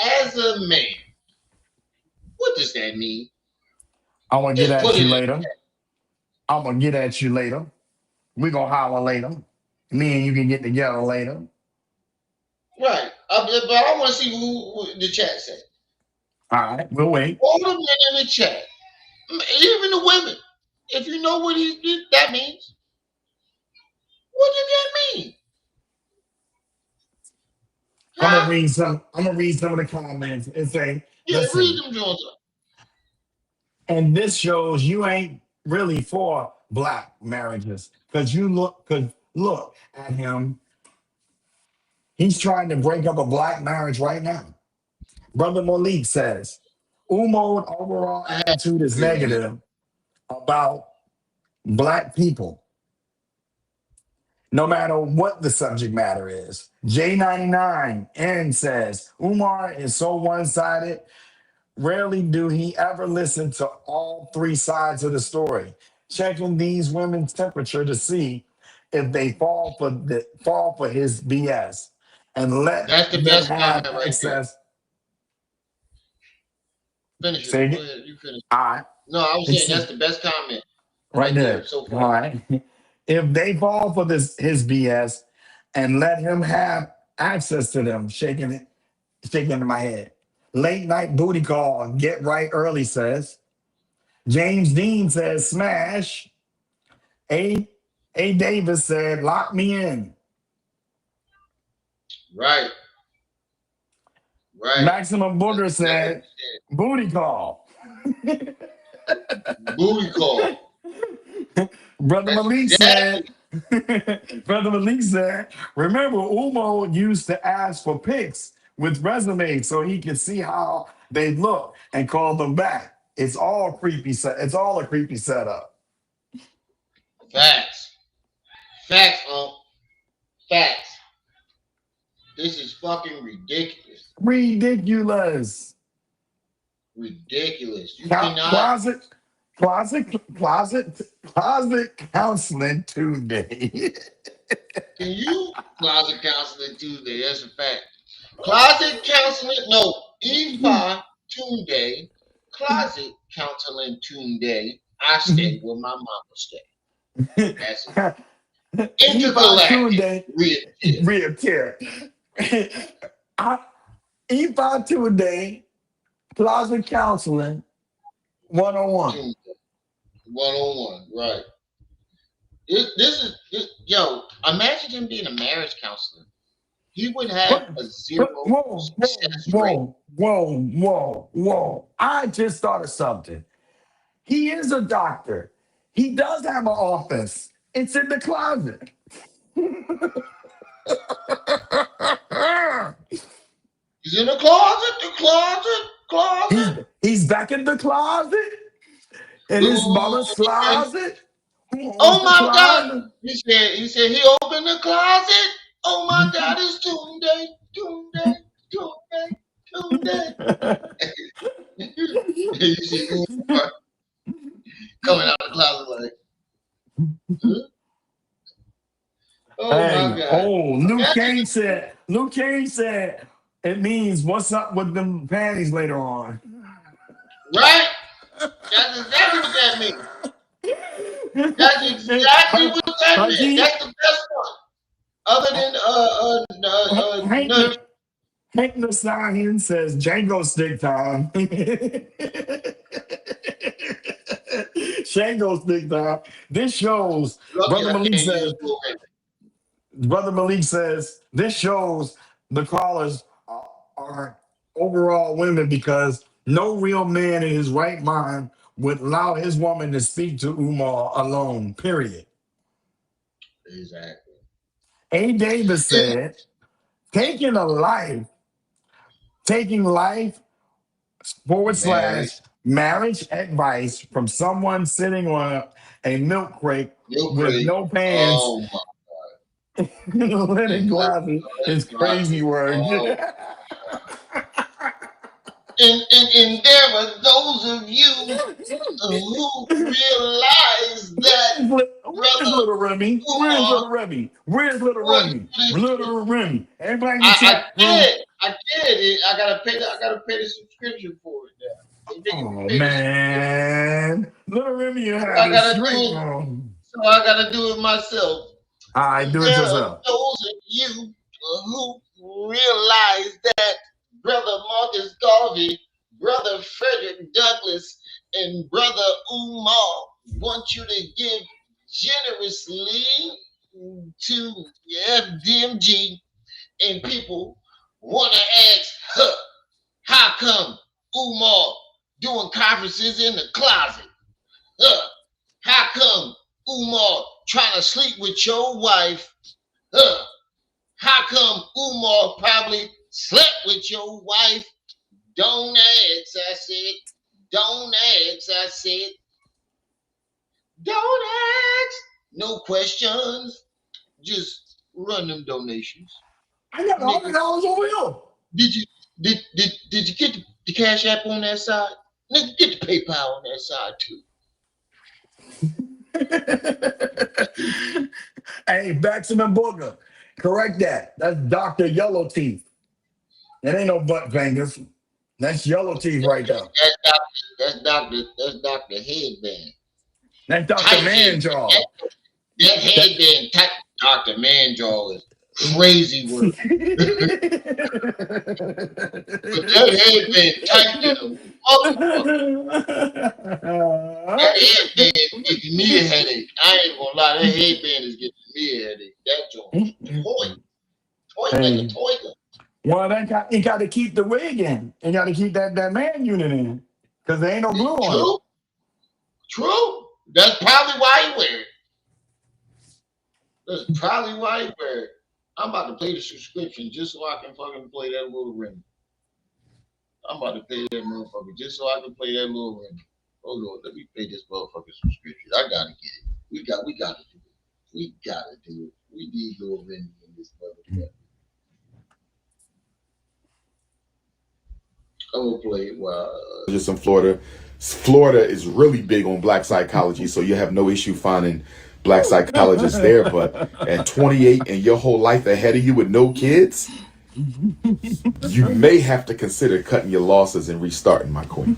As a man, what does that mean?
I'm gonna get
Just
at
put it
you
in.
later. I'm gonna get at you later. We're gonna holler later. Me and you can get together later.
Right. But I want to see who the chat said.
All right, we'll wait.
All the men in the chat, even the women. If you know what that means, what did that mean? Huh?
I'm gonna read some of the comments and say,
Yeah, read
listen,
them Jones up.
and this shows you ain't really for black marriages. Cause look at him. He's trying to break up a black marriage right now. Brother Malik says, Umo's overall
I have
attitude is
to agree with him.
negative about black people, no matter what the subject matter is. J99N says, Umar is so one sided. Rarely do he ever listen to all three sides of the story, checking these women's temperature to see if they fall for his BS and let
That's the
them
best
have
comment right there.
access.
Finish it.
Say
Go
it.
ahead. You finish.
All right.
No, I was saying
It's
that's the best comment
right
right there
there.
so
All
far.
right. If they fall for his BS and let him have access to them, shaking in my head. Late night booty call, get right early says. James Dean says smash. A. A. Davis said, lock me in.
Right. Right.
Maximum
That's
Booger
exactly what
said, booty call.
you said. Booty call.
Brother
That's
Malik
exactly.
said, Brother Malik said, remember, Umo used to ask for pics with resumes so he could see how they look and call them back. It's all it's all a creepy setup.
Facts. Facts, Facts. This is fucking ridiculous.
Ridiculous.
Ridiculous. You
Clo-
cannot.
Closet, closet counseling Tuesday.
Can you closet counseling Tuesday? That's a fact. Closet counseling, no, Eva Tuesday. Closet counseling Tuesday. I stay where my mama stay. That's it.
E5
Intergalactic
Tuesday,
reappear.
reappear. E5 Tuesday, closet counseling 101.
Tuesday. One on one. Right. Yo. Imagine him being a marriage counselor. He would have a zero success rate.
Whoa. I just thought of something. He is a doctor. He does have an office. It's in the closet.
He's in the closet.
He's back in the closet. In his
Ooh,
mother's closet. Who owns
oh
the
my God.
closet?
He said he opened the closet. Oh my God, it's Doomsday. You see Umar coming out of the closet like, huh? Oh my
Hey,
God.
Luke Kane said, it means what's up with them panties later on.
Right? That's exactly what that means. That's exactly what that meant. That's the best one. Other than
Hank Nasahian says Django stick time. Django stick time. This shows,
lucky
Brother
I
Malik
can't use
says, this shows the callers are overall women because no real man in his right mind would allow his woman to speak to Umar alone, period.
Exactly.
A. Davis said, taking life
Married.
/ marriage advice from someone sitting on a milk crate
Milk
with
crate.
no pants
Oh my
linen
and like
closet is crazy work.
oh. And there are those of you who realize that
Where's
brother
little Remy? Where's
Umar,
little Remy? Where's little
boy,
Remy? Little Remy. Everybody in the
I
chat room.
did. I gotta pay the subscription for it now. They making me
Oh
pay the subscription.
man. Little Remy, you
So
had
I
this
gotta do
shrink
it.
on.
So I gotta do it myself.
All right, do it
There are
yourself.
those of you who realize that Brother Marcus Garvey, Brother Frederick Douglass, and Brother Umar want you to give generously to FDMG, and people want to ask, huh, how come Umar doing conferences in the closet? Huh, how come Umar trying to sleep with your wife? Huh, how come Umar probably slept with your wife? Don't ask, I said. Don't ask, I said. Don't ask. No questions. Just run them donations.
I got
Nigga,
$100 over here.
did you get the Cash App on that side? Nigga, get the PayPal on that side too.
Hey, Baxman Booger. Correct that. That's Dr. Yellow Teeth. That ain't no butt fingers. That's yellow teeth right there.
That's Dr. Headband.
That's Dr.
Tight
Manjaw.
headband. That headband tight. Dr. Manjaw is crazy work. But that headband tight than a motherfucker. That headband is giving me a headache. I ain't gonna lie, that headband is giving me a headache. That joint is toy like a
Hey,
toy gun.
well, you got to keep the wig in. You got to keep that man unit in because there ain't no glue on it.
True. That's probably why he wear it. That's probably why he wear it. I'm about to pay the subscription just so I can fucking play that little ring. I'm about to pay that motherfucker just so I can play that little ring. Hold on, let me pay this motherfucking subscription. I gotta get it. We gotta do it. We gotta do it. We need little Remy in this motherfucker. I'm gonna play it while
Just in Florida. Florida is really big on black psychology, so you have no issue finding black psychologists there. But at 28 and your whole life ahead of you with no kids, you may have to consider cutting your losses and restarting, my queen.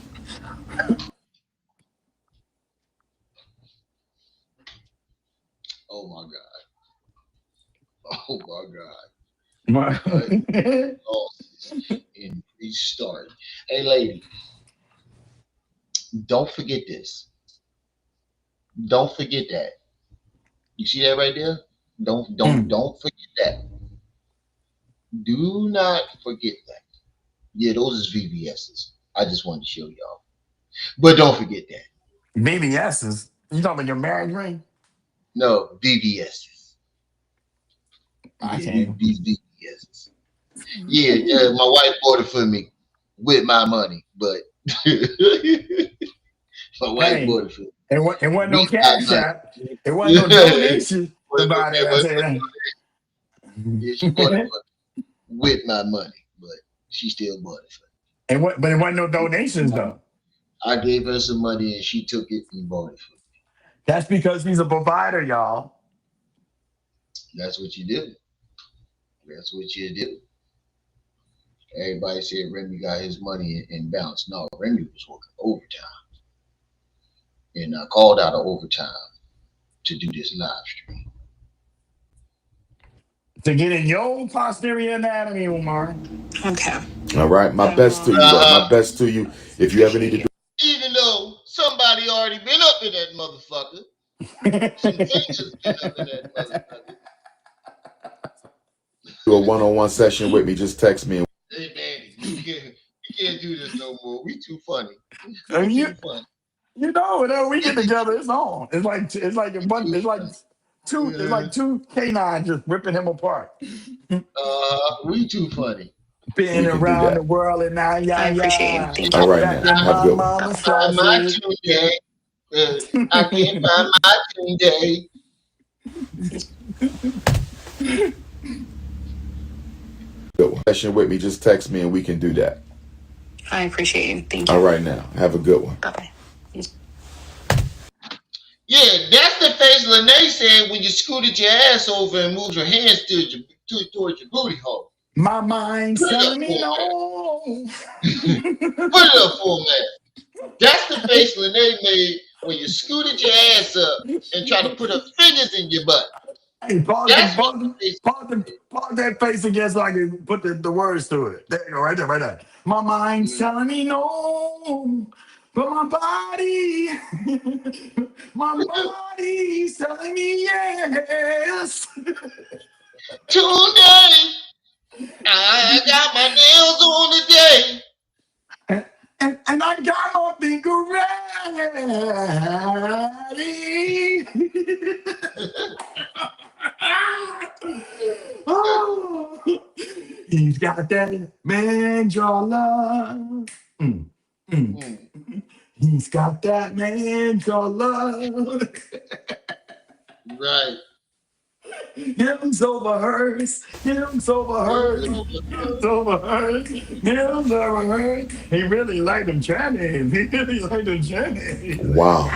oh my god. Losses and restart. Hey lady, don't forget this. Don't forget that. You see that right there? Don't forget that. Do not forget that. Yeah, those is VVS's. I just wanted to show y'all. But don't forget that.
BBS's. You talking about your marriage ring?
No, VVS's.
I
Yeah,
can't.
these VVS's. Yeah, my wife bought it for me with my money, but my wife
Hey,
bought it for me
it wasn't no
with my
cash
money.
app. It wasn't no donation to buy that. I
But-
tell you
yeah, she bought it
that.
for me with my money, but she still bought it for
But it wasn't no donations
me.
though.
I gave her some money and she took it and bought it for me.
That's because he's a provider, y'all.
That's what you do. That's what you do. Everybody said Remy got his money in balance. No, Remy was working overtime. And I called out of overtime to do this live stream.
To get in your posterior anatomy, Umar.
Okay.
All right, my best to you, bro. My best to you. If you ever need to do
Even though somebody already been up in that motherfucker. Some fingers been up in that motherfucker.
a one-on-one session with me, just text me.
Hey, Danny, you can't do this no more. We too funny.
You,
Too funny.
you know, whenever we get together, it's on. It's like two canines just ripping him apart.
We too funny.
Been
We can do
around
that.
the world and now,
I
yeah,
appreciate you.
yeah.
Thank you.
All right,
Back
now.
in
Have a
my
good one.
mama's
Find my
closet.
tune day. I can't find my tune day.
Good one. Session with me, just text me and we can do that.
I appreciate you. Thank you.
All right, now. Have a good one.
Bye-bye.
Yeah, that's the face Lanae said when you scooted your ass over and moved your hands towards your booty hole.
My mind's
Put it
telling
up,
me
full
no.
man. Put it up, full man. That's the face Lanae made when you scooted your ass up and tried to put her fingers in your butt.
Hey,
That's what the face
pause that face again so I can put the words to it. There you go, right there. My mind's telling me no, but my body's telling me yes.
Today, I got my nails on today.
And I got my finger ready. Oh, he's got that mandrola. He's got that mandrola.
Right.
Him's over hers. Him's over hers. Him's over hers. Him's over hers. He really liked him Chinese. He really liked him Chinese.
Wow.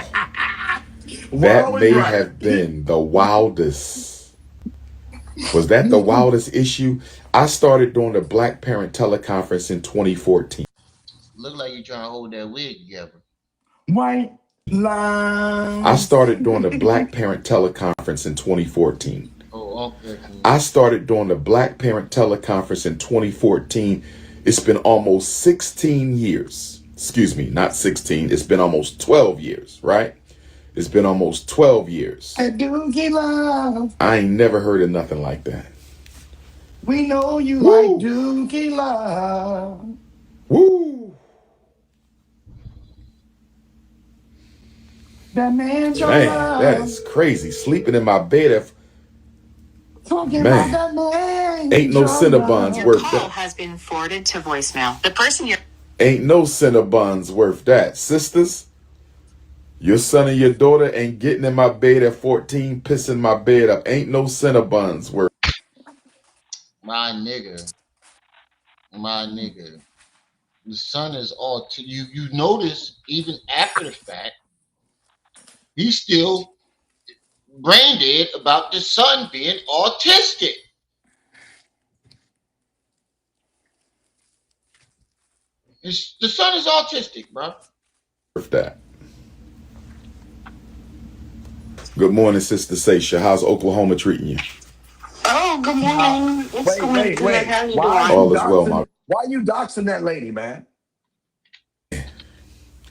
That may have been the wildest. Was that the wildest issue? I started doing the Black Parent teleconference in 2014.
Look like you're trying to hold that wig together.
White line.
I started doing the Black Parent teleconference in 2014.
Oh, okay.
I started doing the Black Parent teleconference in 2014. It's been almost 16 years. Excuse me, not 16. It's been almost 12 years, right? It's been almost 12 years.
Dookie love.
I ain't never heard of nothing like that.
We know you like Dookie love.
Woo!
That man's your
Man,
love.
that is crazy. Sleeping in my bed.
Talking
Man,
about that man.
Ain't no Cinnabons worth
Call
that.
has been forwarded to voicemail. The person you're
Ain't no Cinnabons worth that. Sisters, your son and your daughter ain't getting in my bed at 14, pissing my bed up. Ain't no Cinnabons worth.
My nigga. The son is all you notice even after the fact, he's still brain dead about the son being autistic. The son is autistic, bro.
Worth that. Good morning, Sister Seisha. How's Oklahoma treating you?
Oh, good morning. It's going good. How you doing?
All is well, my.
Why you doxing that lady, man?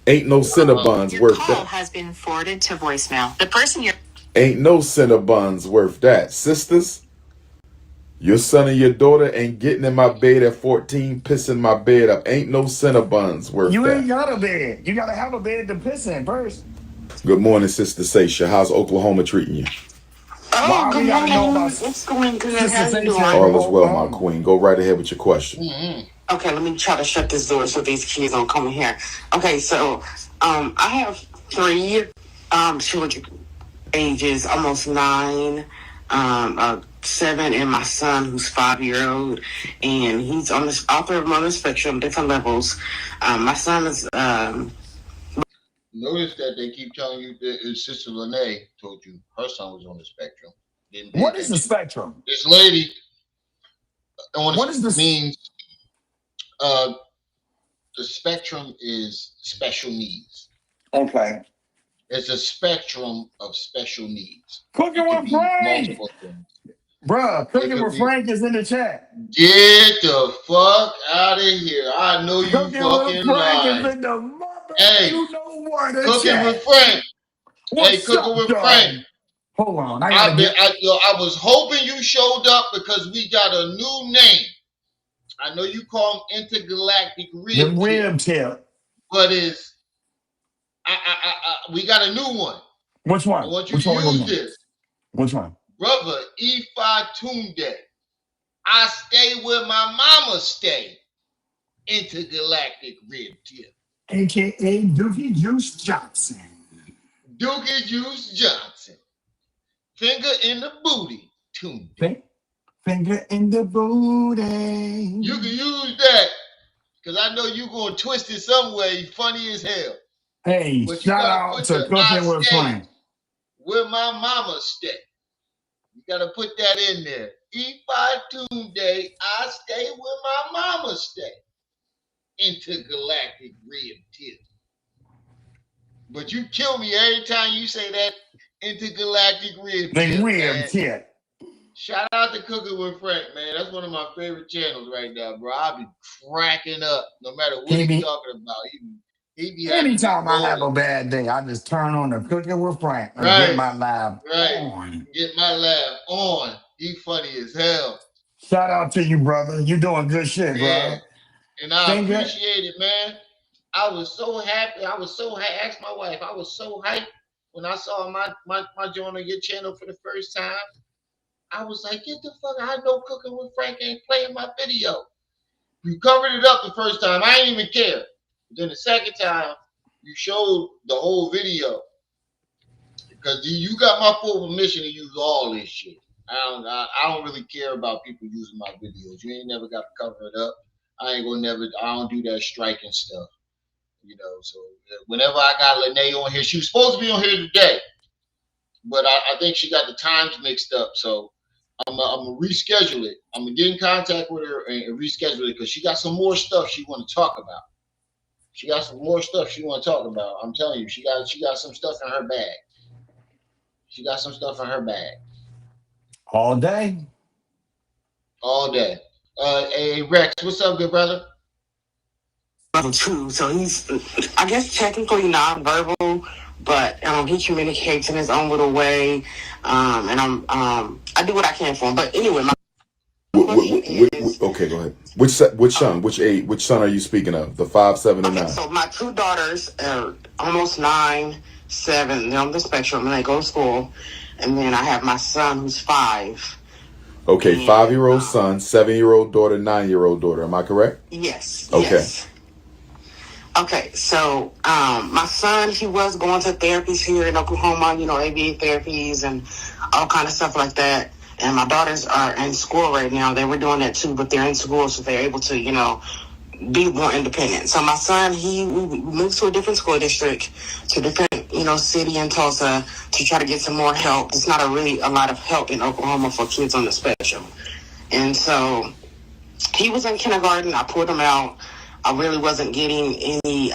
Ain't no Cinnabons
Your
worth
call
that.
has been forwarded to voicemail. The person you're
Ain't no Cinnabons worth that. Sisters, your son and your daughter ain't getting in my bed at 14, pissing my bed up. Ain't no Cinnabons worth
You ain't
that.
got a bed. You gotta have a bed to piss in first.
Good morning, Sister Seisha. How's Oklahoma treating you?
Oh,
Why
good
we gotta know
morning.
about
It's going good.
Sister
How you
Seisha
doing?
in
All is well, my
Oklahoma?
queen. Go right ahead with your question.
Okay, let me try to shut this door so these kids don't come in here. Okay, so I have 3 children, ages almost 9, 7, and my son who's 5-year-old, and he's on the author on the spectrum, different levels. My son is
Notice that they keep telling you that his sister Lanae told you her son was on the spectrum. Didn't pay
What is the
attention.
spectrum?
This lady
What is this?
means the spectrum is special needs.
Okay.
It's a spectrum of special needs.
Cooking
It could
with
be
Frank.
multiple things.
Bruh,
It
Cooking
could
with
be
Frank is in the chat.
get the fuck out of here. I know you
Cooking with
fucking
Frank is
lying.
in the mother.
Hey,
You know what the
cooking with
chat.
Frank. Hey,
What's
cooking
up,
with Frank.
dog? Hold on. I gotta get.
I was hoping you showed up because we got a new name. I know you call him Intergalactic
The
Rib Tip,
rib tip.
but we got a new one.
Which
I
one?
want you
Which
to
one we gonna
use
do?
this.
Which one?
Brother Ifa Tunde. I stay where my mama stay. Intergalactic Rib Tip.
AKA Dookie Juice Johnson.
Dookie Juice Johnson. Finger in the booty. Tunde.
Finger in the booty.
You can use that because I know you're going to twist it some way. Funny as hell.
Hey,
But you
shout
got to
out
put
to
the I
Cooking with
stay
Frank.
where my mama stay. You got to put that in there. Ifa Tunde, I stay where my mama stay. Intergalactic Rib Tip. But you kill me every time you say that Intergalactic Rib
The
Tip,
rib
man.
tip.
Shout out to Cooking with Frank, man. That's one of my favorite channels right now, bro. I'll be cracking up no matter what he's talking about. He be having me
Anytime I have a
rolling.
bad day, I just turn on the Cooking with Frank and get
Right,
my laugh
right.
on.
Get my laugh on. He funny as hell.
Shout out to you, brother. You doing good shit,
Yeah.
bro.
And I
Finger.
appreciate it, man. I was so happy. I asked my wife, I was so hyped when I saw my joint on your channel for the first time. I was like, get the fuck, I know Cooking with Frank ain't playing my video. You covered it up the first time. I didn't even care. But then the second time, you showed the whole video. Because you got my full permission to use all this shit. I don't really care about people using my videos. You ain't never got to cover it up. I don't do that striking stuff. You know, so whenever I got Lanae on here, she was supposed to be on here today. But I think she got the times mixed up. So I'm gonna reschedule it. I'm gonna get in contact with her and reschedule it because she got some more stuff she want to talk about. She got some more stuff she want to talk about. I'm telling you, she got some stuff in her bag. She got some stuff in her bag.
All day.
All day. Hey Rex, what's up, good brother?
level 2, so he's, I guess, technically nonverbal, but he communicates in his own little way, and I do what I can for him. But anyway, my question is,
Okay, go ahead. Which son? Which son are you speaking of? The 5, 7, and 9.
So my 2 daughters are almost 9, 7. They're on the spectrum, and they go to school. And then I have my son who's 5.
Okay, 5-year-old son, 7-year-old daughter, 9-year-old daughter. Am I correct?
Yes.
Okay.
Yes. Okay, so my son, he was going to therapies here in Oklahoma, ABA therapies and all kind of stuff like that. And my daughters are in school right now. They were doing that too, but they're in school, so they're able to, be more independent. So my son, we moved to a different school district, to a different, city in Tulsa to try to get some more help. It's not a lot of help in Oklahoma for kids on the spectrum. And so he was in kindergarten. I pulled him out. I really wasn't getting any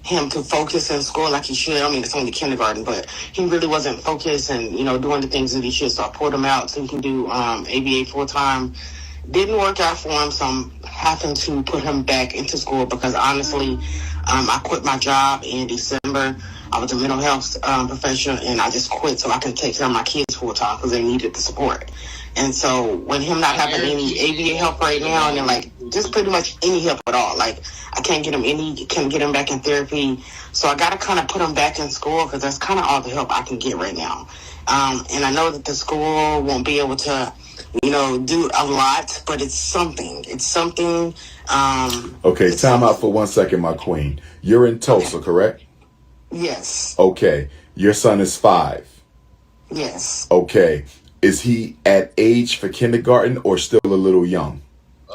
him to focus in school like he should. I mean, it's only kindergarten, but he really wasn't focused and, doing the things that he should. So I pulled him out so he can do ABA full-time. Didn't work out for him, so I'm having to put him back into school because honestly, I quit my job in December. I
I was a mental health professional, and I just quit so I could take care of my kids full time because they needed the support. And so with him not having any ABA help right now, and then like just pretty much any help at all, like I can't get him back in therapy. So I got to kind of put him back in school because that's kind of all the help I can get right now. And I know that the school won't be able to, do a lot, but it's something. It's something.
Okay, time out for 1 second, my queen. You're in Tulsa, correct?
Yes.
Okay. Your son is 5.
Yes.
Okay. Is he at age for kindergarten or still a little young?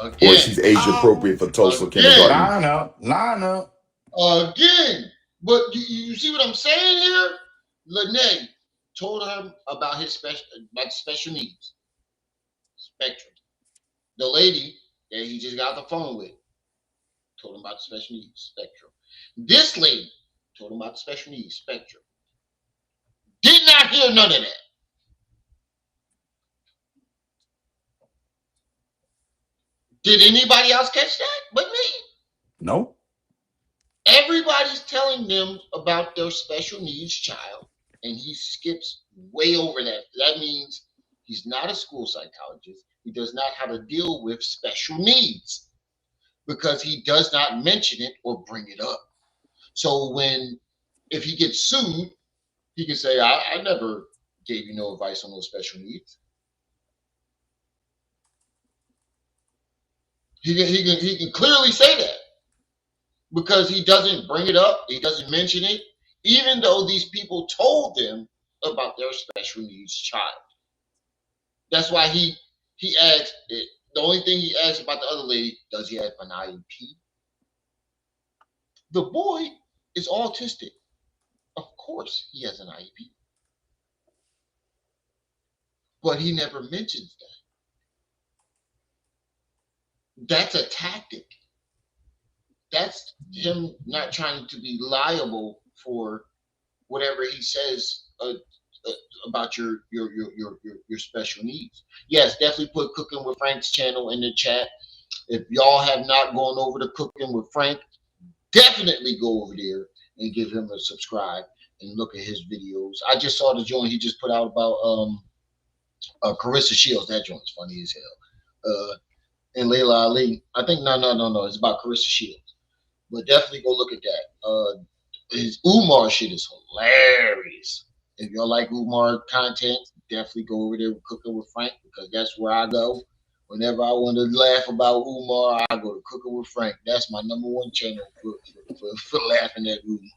Again.
Or is he age appropriate for Tulsa kindergarten?
Line up.
Again. But you see what I'm saying here? Lanae told him about special needs spectrum. The lady that he just got the phone with told him about the special needs spectrum. This lady told him about the special needs spectrum. Did not hear none of that. Did anybody else catch that but me?
No.
Everybody's telling them about their special needs child, and he skips way over that. That means he's not a school psychologist. He does not have to deal with special needs because he does not mention it or bring it up. So if he gets sued, he can say, I never gave you no advice on those special needs. He can clearly say that because he doesn't bring it up. He doesn't mention it, even though these people told them about their special needs child. That's why he asked, the only thing he asked about the other lady, does he have an IEP? The boy is autistic. Of course he has an IEP. But he never mentions that. That's a tactic. That's him not trying to be liable for whatever he says about your special needs. Yes, definitely put Cooking with Frank's channel in the chat. If y'all have not gone over to Cooking with Frank, definitely go over there and give him a subscribe and look at his videos. I just saw the joint he just put out about Carissa Shields. That joint's funny as hell. And Layla Ali. I think no. It's about Carissa Shields. But definitely go look at that. His Umar shit is hilarious. If y'all like Umar content, definitely go over there with Cooking with Frank because that's where I go. Whenever I want to laugh about Umar, I go to Cooking with Frank. That's my #1 channel for laughing at Umar.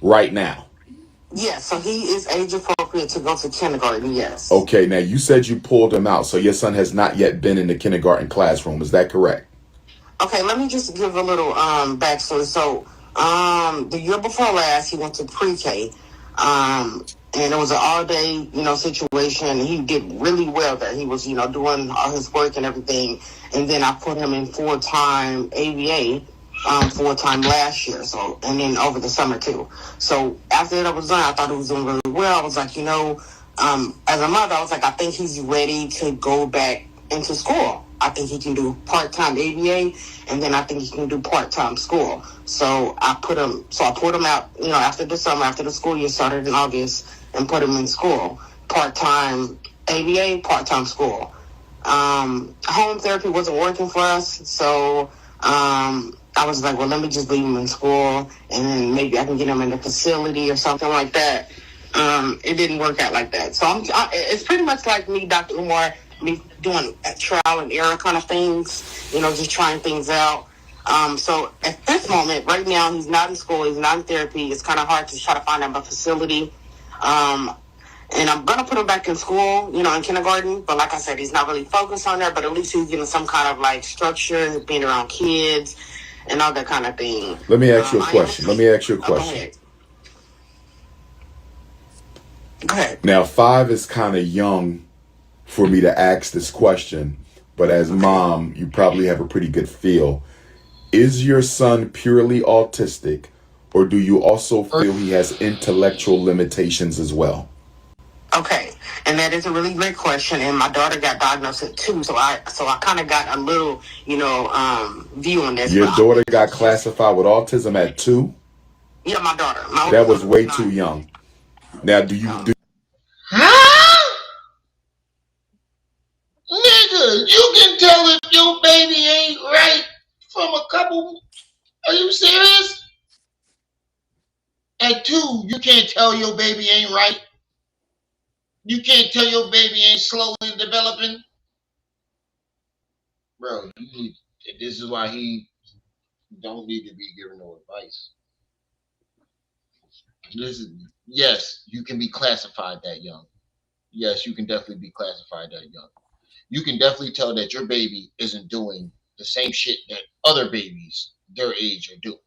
Right now.
Yes, so he is age appropriate to go to kindergarten, yes.
Okay, now you said you pulled him out, so your son has not yet been in the kindergarten classroom. Is that correct?
Okay, let me just give a little backstory. So the year before last, he went to pre-K, and it was an all-day, situation. He did really well there. He was, doing all his work and everything. And then I put him in full-time ABA, full-time last year. So, and then over the summer too. So after that was done, I thought he was doing really well. I was like, as a mother, I was like, I think he's ready to go back into school. I think he can do part-time ABA, and then I think he can do part-time school. So I pulled him out, after the summer, after the school year started in August, and put him in school. Part-time ABA, part-time school. Home therapy wasn't working for us, so I was like, well, let me just leave him in school, and then maybe I can get him in a facility or something like that. It didn't work out like that. So it's pretty much like me, Dr. Umar, me doing trial and error kind of things, just trying things out. So at this moment, right now, he's not in school, he's not in therapy. It's kind of hard to try to find him a facility. And I'm going to put him back in school, in kindergarten. But like I said, he's not really focused on that, but at least he's getting some kind of like structure, being around kids and all that kind of thing.
Let me ask you a question.
Go ahead.
Now, 5 is kind of young for me to ask this question, but as mom, you probably have a pretty good feel. Is your son purely autistic, or do you also feel he has intellectual limitations as well?
Okay, and that is a really great question. And my daughter got diagnosed at 2, so I kind of got a little, view on this.
Your daughter got classified with autism at 2?
Yeah, my daughter. My
That
oldest
was
daughter was
way too
9.
young. Now, do
Huh? Nigga, you can tell if your baby ain't right from a couple. Are you serious? At 2, you can't tell your baby ain't right. You can't tell your baby ain't slowly developing. Bro, you need, this is why he don't need to be giving no advice. Listen, yes, you can be classified that young. Yes, you can definitely be classified that young. You can definitely tell that your baby isn't doing the same shit that other babies their age are doing.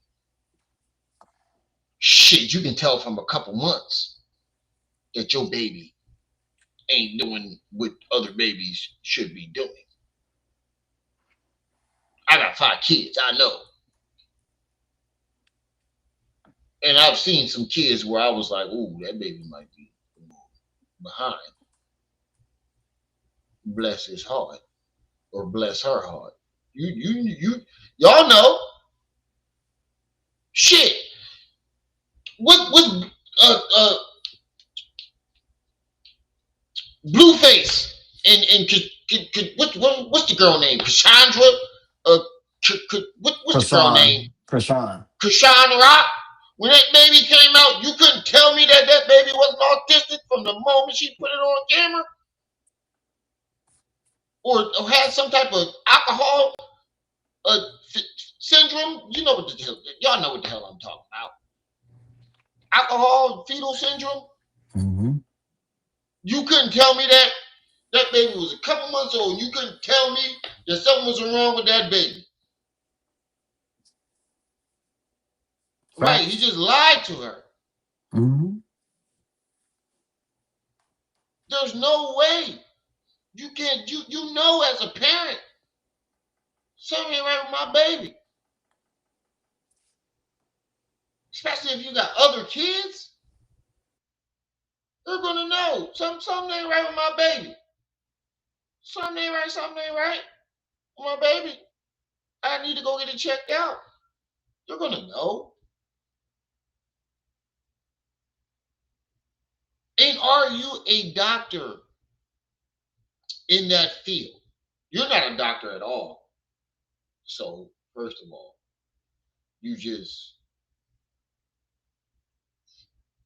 Shit, you can tell from a couple months that your baby ain't doing what other babies should be doing. I got 5 kids, I know. And I've seen some kids where I was like, ooh, that baby might be behind. Bless his heart. Or bless her heart. Y'all know. Shit. What Blueface and what's the girl name? Cassandra? What's the girl name?
Krishan.
Krishan Rock. When that baby came out, you couldn't tell me that that baby wasn't autistic from the moment she put it on camera, or had some type of alcohol syndrome. You know what the hell? Y'all know what the hell I'm talking about. Alcohol fetal syndrome.
Mm-hmm.
You couldn't tell me that that baby was a couple months old. You couldn't tell me that something was wrong with that baby. Right? He
Facts.
just lied to her.
Mm-hmm.
There's no way. You can't. You know as a parent, something ain't right with my baby. Especially if you got other kids, they're gonna know something ain't right with my baby. Something ain't right. Something ain't right with my baby. I need to go get it checked out. You're gonna know. And are you a doctor in that field? You're not a doctor at all. So first of all, you just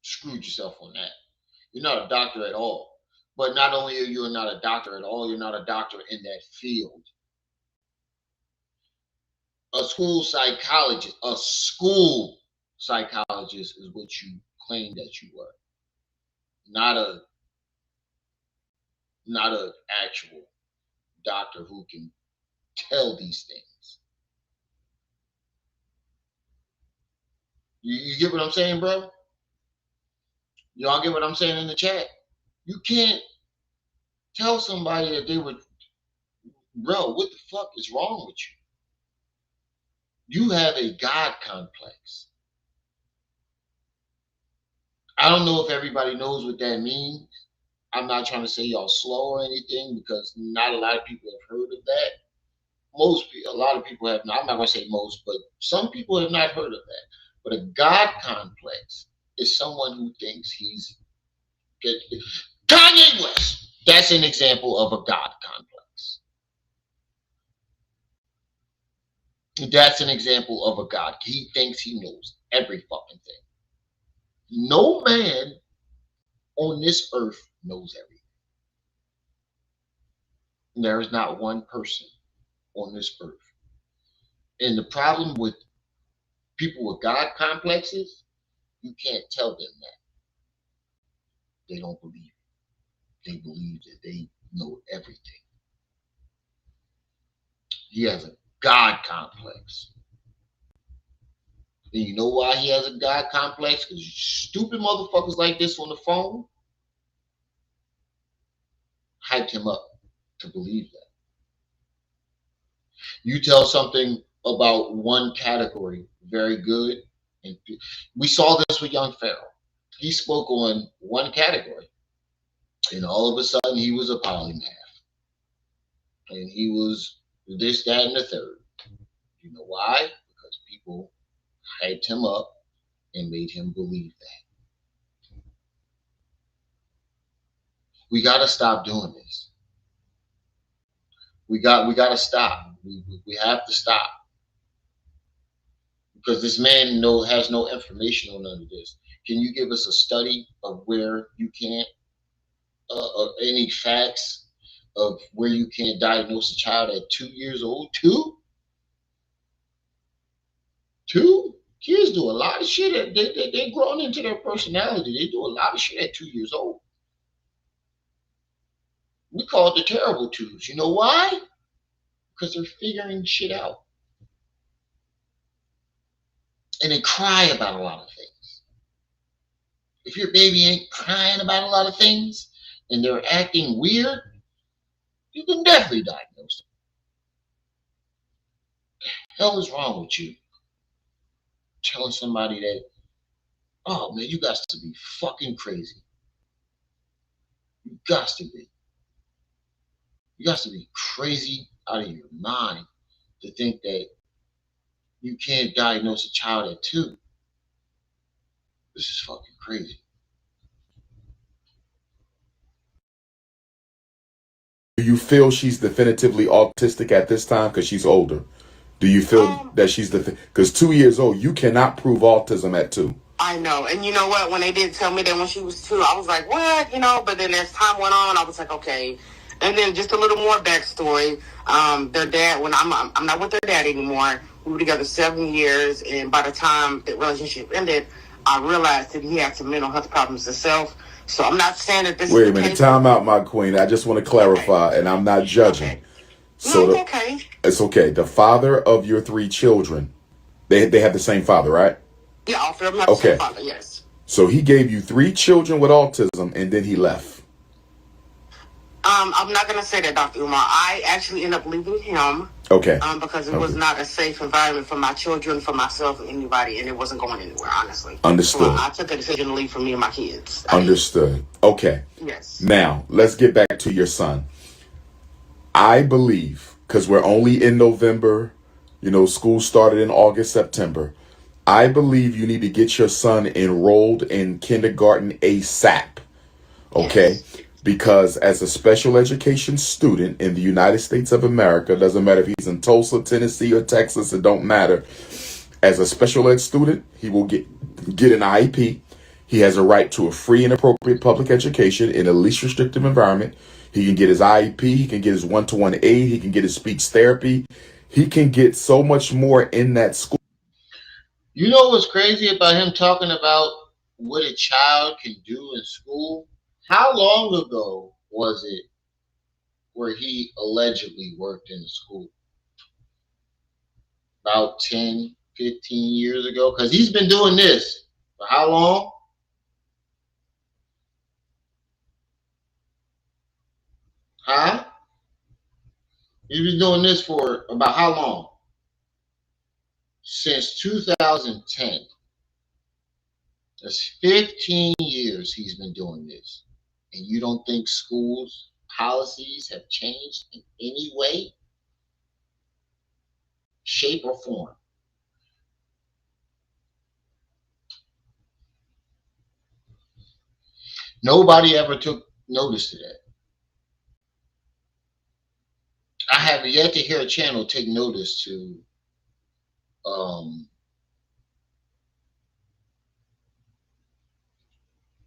screwed yourself on that. You're not a doctor at all. But not only are you not a doctor at all, you're not a doctor in that field. A school psychologist is what you claim that you were. Not a actual doctor who can tell these things. You get what I'm saying, bro? Y'all get what I'm saying in the chat? You can't tell somebody that they were, bro, what the fuck is wrong with you? You have a God complex. I don't know if everybody knows what that means. I'm not trying to say y'all slow or anything because not a lot of people have heard of that. A lot of people have not. I'm not going to say most, but some people have not heard of that. But a God complex is someone who thinks he's Kanye West. That's an example of a God complex. That's an example of a God. He thinks he knows every fucking thing. No man on this earth knows everything. There is not one person on this earth. And the problem with people with God complexes, you can't tell them that. They don't believe it. They believe that they know everything. He has a God complex. And you know why he has a God complex? Because stupid motherfuckers like this on the phone hyped him up to believe that. You tell something about one category very good, and we saw this with young Pharaoh. He spoke on one category, and all of a sudden he was a polymath, and he was this, that, and the third. You know why? Because people hyped him up and made him believe that. We got to stop doing this. We got to stop. We have to stop, because this man has no information on none of this. Can you give us a study of where you can't, any facts of where you can't diagnose a child at 2 years old? Two? Kids do a lot of shit. They're growing into their personality. They do a lot of shit at 2 years old. We call it the terrible twos. You know why? Because they're figuring shit out. And they cry about a lot of things. If your baby ain't crying about a lot of things and they're acting weird, you can definitely diagnose them. What the hell is wrong with you? Telling somebody that, oh man, you got to be fucking crazy. You got to be. You got to be crazy out of your mind to think that you can't diagnose a child at 2. This is fucking crazy.
Do you feel she's definitively autistic at this time because she's older? Do you feel that she's because 2 years old, you cannot prove autism at 2.
I know. And you know what? When they did tell me that when she was 2, I was like, what? But then as time went on, I was like, okay. And then just a little more backstory. Their dad, when I'm not with their dad anymore. We were together 7 years. And by the time the relationship ended, I realized that he had some mental health problems himself. So I'm not saying that this
Wait
is
a minute, time out, my queen. I just want to clarify, and I'm not judging.
Okay.
So
No, okay.
It's okay. The father of your 3 children, they have the same father, right?
Yeah, all 3 of them have the same father, yes.
So he gave you 3 children with autism, and then he left.
I'm not going to say that, Dr. Umar. I actually ended up leaving him.
Okay.
Because it was not a safe environment for my children, for myself, or anybody, and it wasn't going anywhere, honestly.
Understood.
So I took a decision to leave for me and my kids.
Understood. Okay.
Yes.
Now, let's get back to your son. I believe, because we're only in November, school started in August, September. I believe you need to get your son enrolled in kindergarten ASAP. Okay? Yes. Because as a special education student in the United States of America, doesn't matter if he's in Tulsa, Tennessee, or Texas, it don't matter. As a special ed student, he will get an IEP. He has a right to a free and appropriate public education in a least restrictive environment. He can get his IEP. He can get his one-to-one aid. He can get his speech therapy. He can get so much more in that school.
You know what's crazy about him talking about what a child can do in school? How long ago was it where he allegedly worked in the school? About 10, 15 years ago? Because he's been doing this for how long? Huh? He's been doing this for about how long? Since 2010. That's 15 years he's been doing this. And you don't think schools' policies have changed in any way, shape, or form? Nobody ever took notice to that. I have yet to hear a channel take notice to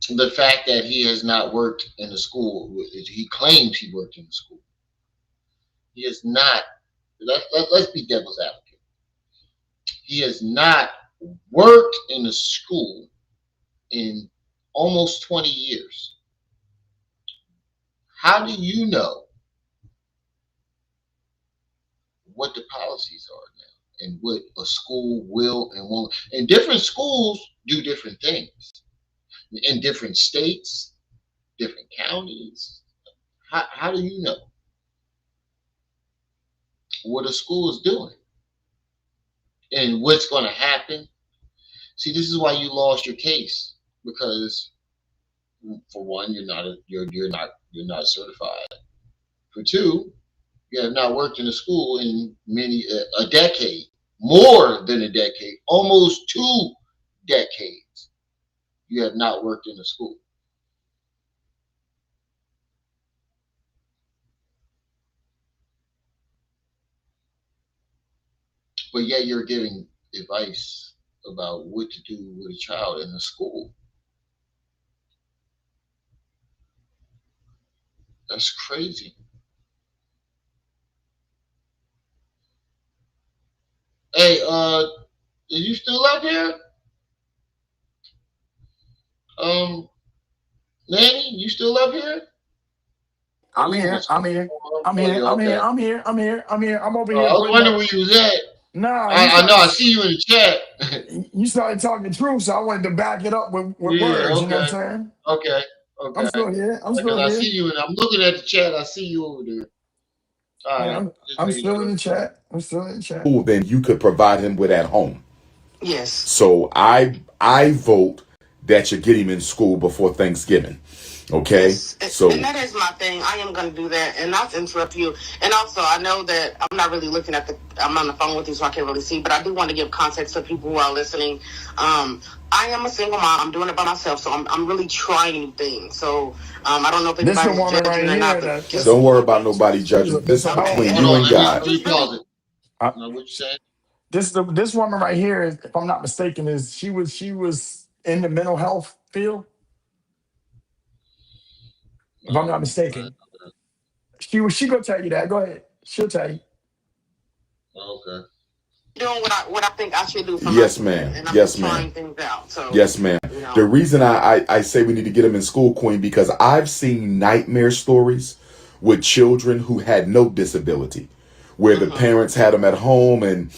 the fact that he has not worked in the school. He claims he worked in the school. He has not. Let's be devil's advocate. He has not worked in a school in almost 20 years. How do you know what the policies are now and what a school will and won't? And different schools do different things in different states, different counties. How do you know what a school is doing and what's going to happen? See, this is why you lost your case, because for one, you're not certified. For two, you have not worked in a school in a decade, more than a decade, almost 2 decades you have not worked in a school. But yet you're giving advice about what to do with a child in a school. That's crazy. Hey, is you still up here? Nanny, you still up here? I
I'm
don't know
here.
what's
I'm
going
here.
on.
I'm
Oh,
here.
yeah,
I'm here.
okay.
I'm here. I'm here. I'm here. I'm over
I
here
was
putting
wondering
up.
where you was at.
Nah,
I know. I see you in the chat.
you started talking truth, so I wanted to back it up with
Yeah.
words. You know what
Okay.
I'm saying?
Okay.
I'm
Okay.
still here. I'm
Because
still
I see
here.
you, and I'm looking at the chat. I see you over there. All
Yeah,
right.
I'm,
Just
I'm
making
still in
sure.
the chat. I'm still in the chat.
Than you could provide him with at home.
Yes.
So I vote that you get him in school before Thanksgiving. Okay?
Yes, and
So
that is my thing. I am going to do that, and not to interrupt you. And also, I know that I'm not really looking at the. I'm on the phone with you, so I can't really see. But I do want to give context to people who are listening. I am a single mom. I'm doing it by myself, so I'm really trying new things. So I don't know if
This the
anybody's
woman
judging
right
or not,
here
but
that's
just
don't worry about nobody judging. This
this a
is
help.
okay.
between
Hold
you
on.
and
And
Let
I'm
God.
me
just really
pause it.
Uh,
Now, what you saying?
this woman right here, if I'm not mistaken, is she was in the mental health field. If I'm not
No.
mistaken, she gonna tell you that. Go ahead. She'll tell you.
Okay.
doing what I think I should do for my
Yes,
children,
ma'am.
and I'm
Yes,
just
ma'am.
trying things out. So
Yes, ma'am.
you
The
know.
reason I say we need to get him in school, Queen, because I've seen nightmare stories with children who had no disability, where the
Mm-hmm.
parents had them at home and,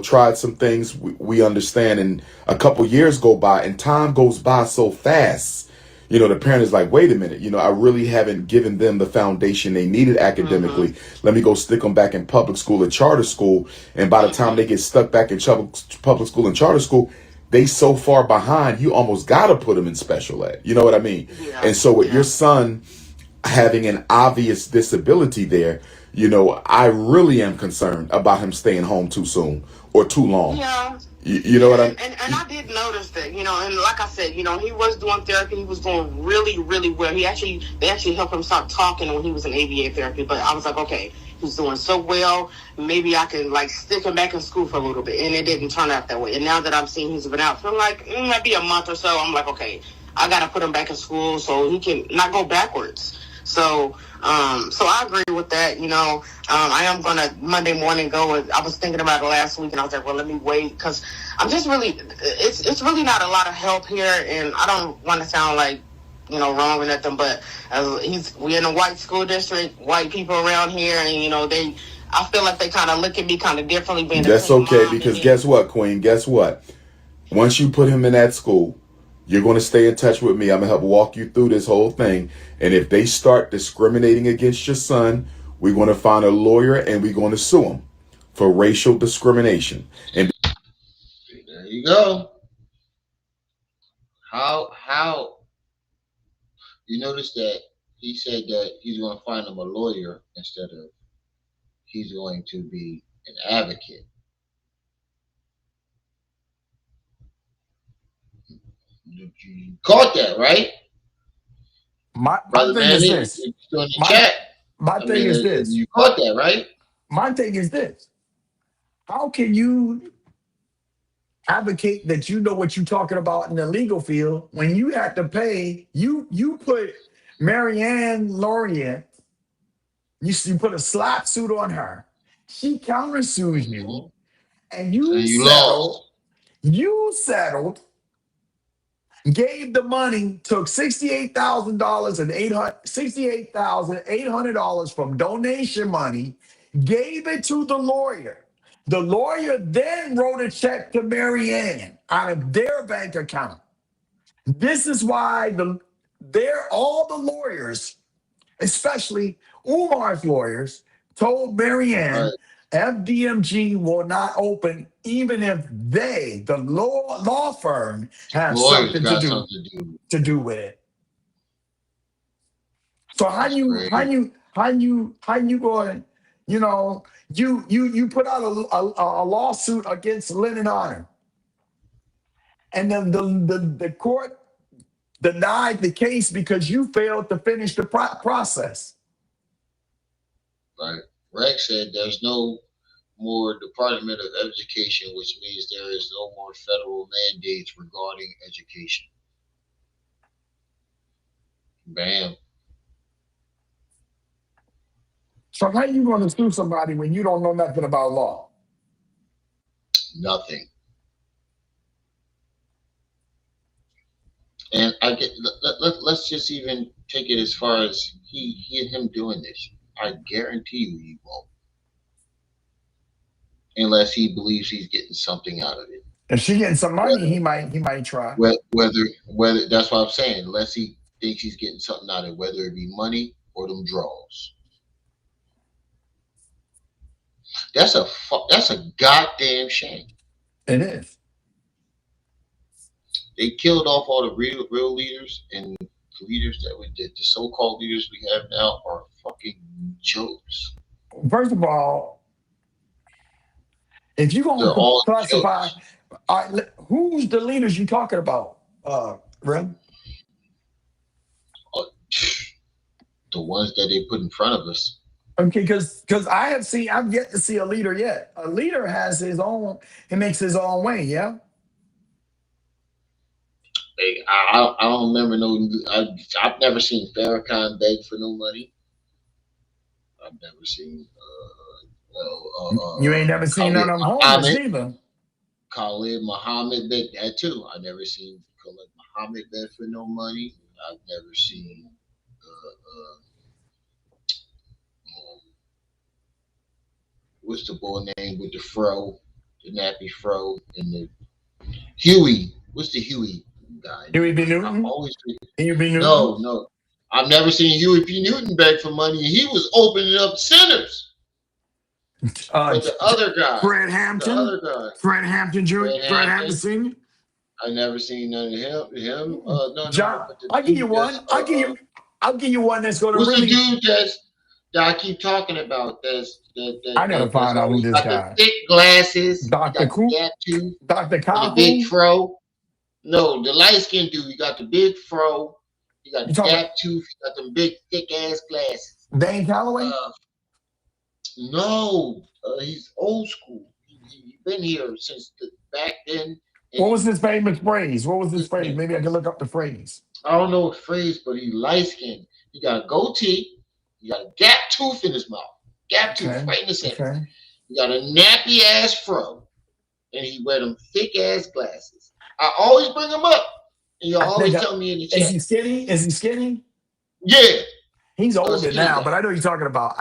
tried some things we understand. And a couple years go by and time goes by so fast. The parent is like, wait a minute, I really haven't given them the foundation they needed
Mm-hmm.
academically. Let me go stick them back in public school or charter school. And by the time they
Mm-hmm.
get stuck back in public school and charter school, they so far behind, you almost got to put them in special ed. You know what I mean?
Yeah.
And so with your
Yeah.
son having an obvious disability there, I really am concerned about him staying home too soon or too long.
Yeah.
You know
Yeah,
what
and I did notice that, and like I said, he was doing therapy. He was doing really, really well. They actually helped him start talking when he was in ABA therapy. But I was like, okay, he's doing so well. Maybe I can stick him back in school for a little bit. And it didn't turn out that way. And now that I'm seeing he's been out for maybe a month or so, I'm like, okay, I got to put him back in school so he can not go backwards. So I agree with that. I am gonna Monday morning go. I was thinking about it last week, and I was like, well, let me wait because I'm just really. It's really not a lot of help here, and I don't want to sound like wrong or nothing, but we're in a white school district, white people around here, and they. I feel like they kind of look at me kind of differently being a
That's
single
okay,
mom, and
because
then
guess what, Queen? Guess what? Once you put him in that school, you're going to stay in touch with me. I'm going to help walk you through this whole thing. And if they start discriminating against your son, we're going to find a lawyer and we're going to sue him for racial discrimination. And
There you go. How you notice that he said that he's going to find him a lawyer instead of he's going to be an advocate. You caught that, right?
My
Brother
thing is
Manny,
this.
you're still in the
My
chat.
my
I
thing
mean,
is this.
you caught that, right?
My thing is this. How can you advocate that you know what you're talking about in the legal field when you have to pay? You put Marianne Laurent, you put a slap suit on her. She countersues
Mm-hmm.
you, and
And you lost.
You settled, gave the money, took $68,000 and $68,800 from donation money, gave it to the lawyer. The lawyer then wrote a check to Marianne out of their bank account. This is why all the lawyers, especially Umar's lawyers, told
Right.
Marianne FDMG will not open even if the law firm, have
Lawyers
something to
got
do
something to do.
with it. So
That's crazy.
how you going? You put out a lawsuit against Lynn and Honor. and then the court denied the case because you failed to finish the process.
Right. Rex said there's no more Department of Education, which means there is no more federal mandates regarding education. Bam.
So how you going to sue somebody when you don't know nothing about law?
Nothing. And I get. Let's just even take it as far as him doing this. I guarantee you he won't, unless he believes he's getting something out of it.
If she getting some money,
Whether
he might try.
whether that's what I'm saying. Unless he thinks he's getting something out of it, whether it be money or them draws. That's a goddamn shame.
It is.
They killed off all the real leaders, and the leaders the so-called leaders we have now are fucking jokes.
First of all, if you're going
They're
to
all
classify,
jokes.
who's the leaders you talking about, Ren?
The ones that they put in front of us.
Okay, because I've yet to see a leader yet. A leader has his own, he makes his own way, yeah?
I don't remember I've never seen Farrakhan beg for no money. I've never seen
You ain't never seen none of them homeless either.
Khalid Muhammad beg that too. I've never seen Khalid Muhammad beg for no money. I've never seen what's the boy name with the fro, the nappy fro, and the Huey. What's the Huey guy?
Huey P. Newton? Huey P. Newton?
No. I've never seen Huey P. Newton beg for money. He was opening up centers. But the other guy.
Fred Hampton?
The other guy.
Fred Hampton Jr.? Fred Hampton Sr.?
I never seen none of him. No.
John, I'll give you one. I'll give you one that's going to
what's
really.
The dude that I keep talking about?
I gotta find out who this guy.
The thick glasses.
Dr. Coop. Dr.
The big fro. No, the light skinned dude. You got the big fro. You got the gap tooth. You got them big thick ass glasses.
Dane Calloway?
No, he's old school. He's been here since back then.
What was his famous phrase? Maybe I can look up the phrase.
I don't know what phrase, but he's light skinned. He got a goatee. He got a gap tooth in his mouth. Gap tooth right in the center.
Okay.
He got a nappy ass fro. And he wear them thick ass glasses. I always bring him up. And you always tell me in the chat.
Is he skinny?
Yeah.
He's older now, but I know you're talking about.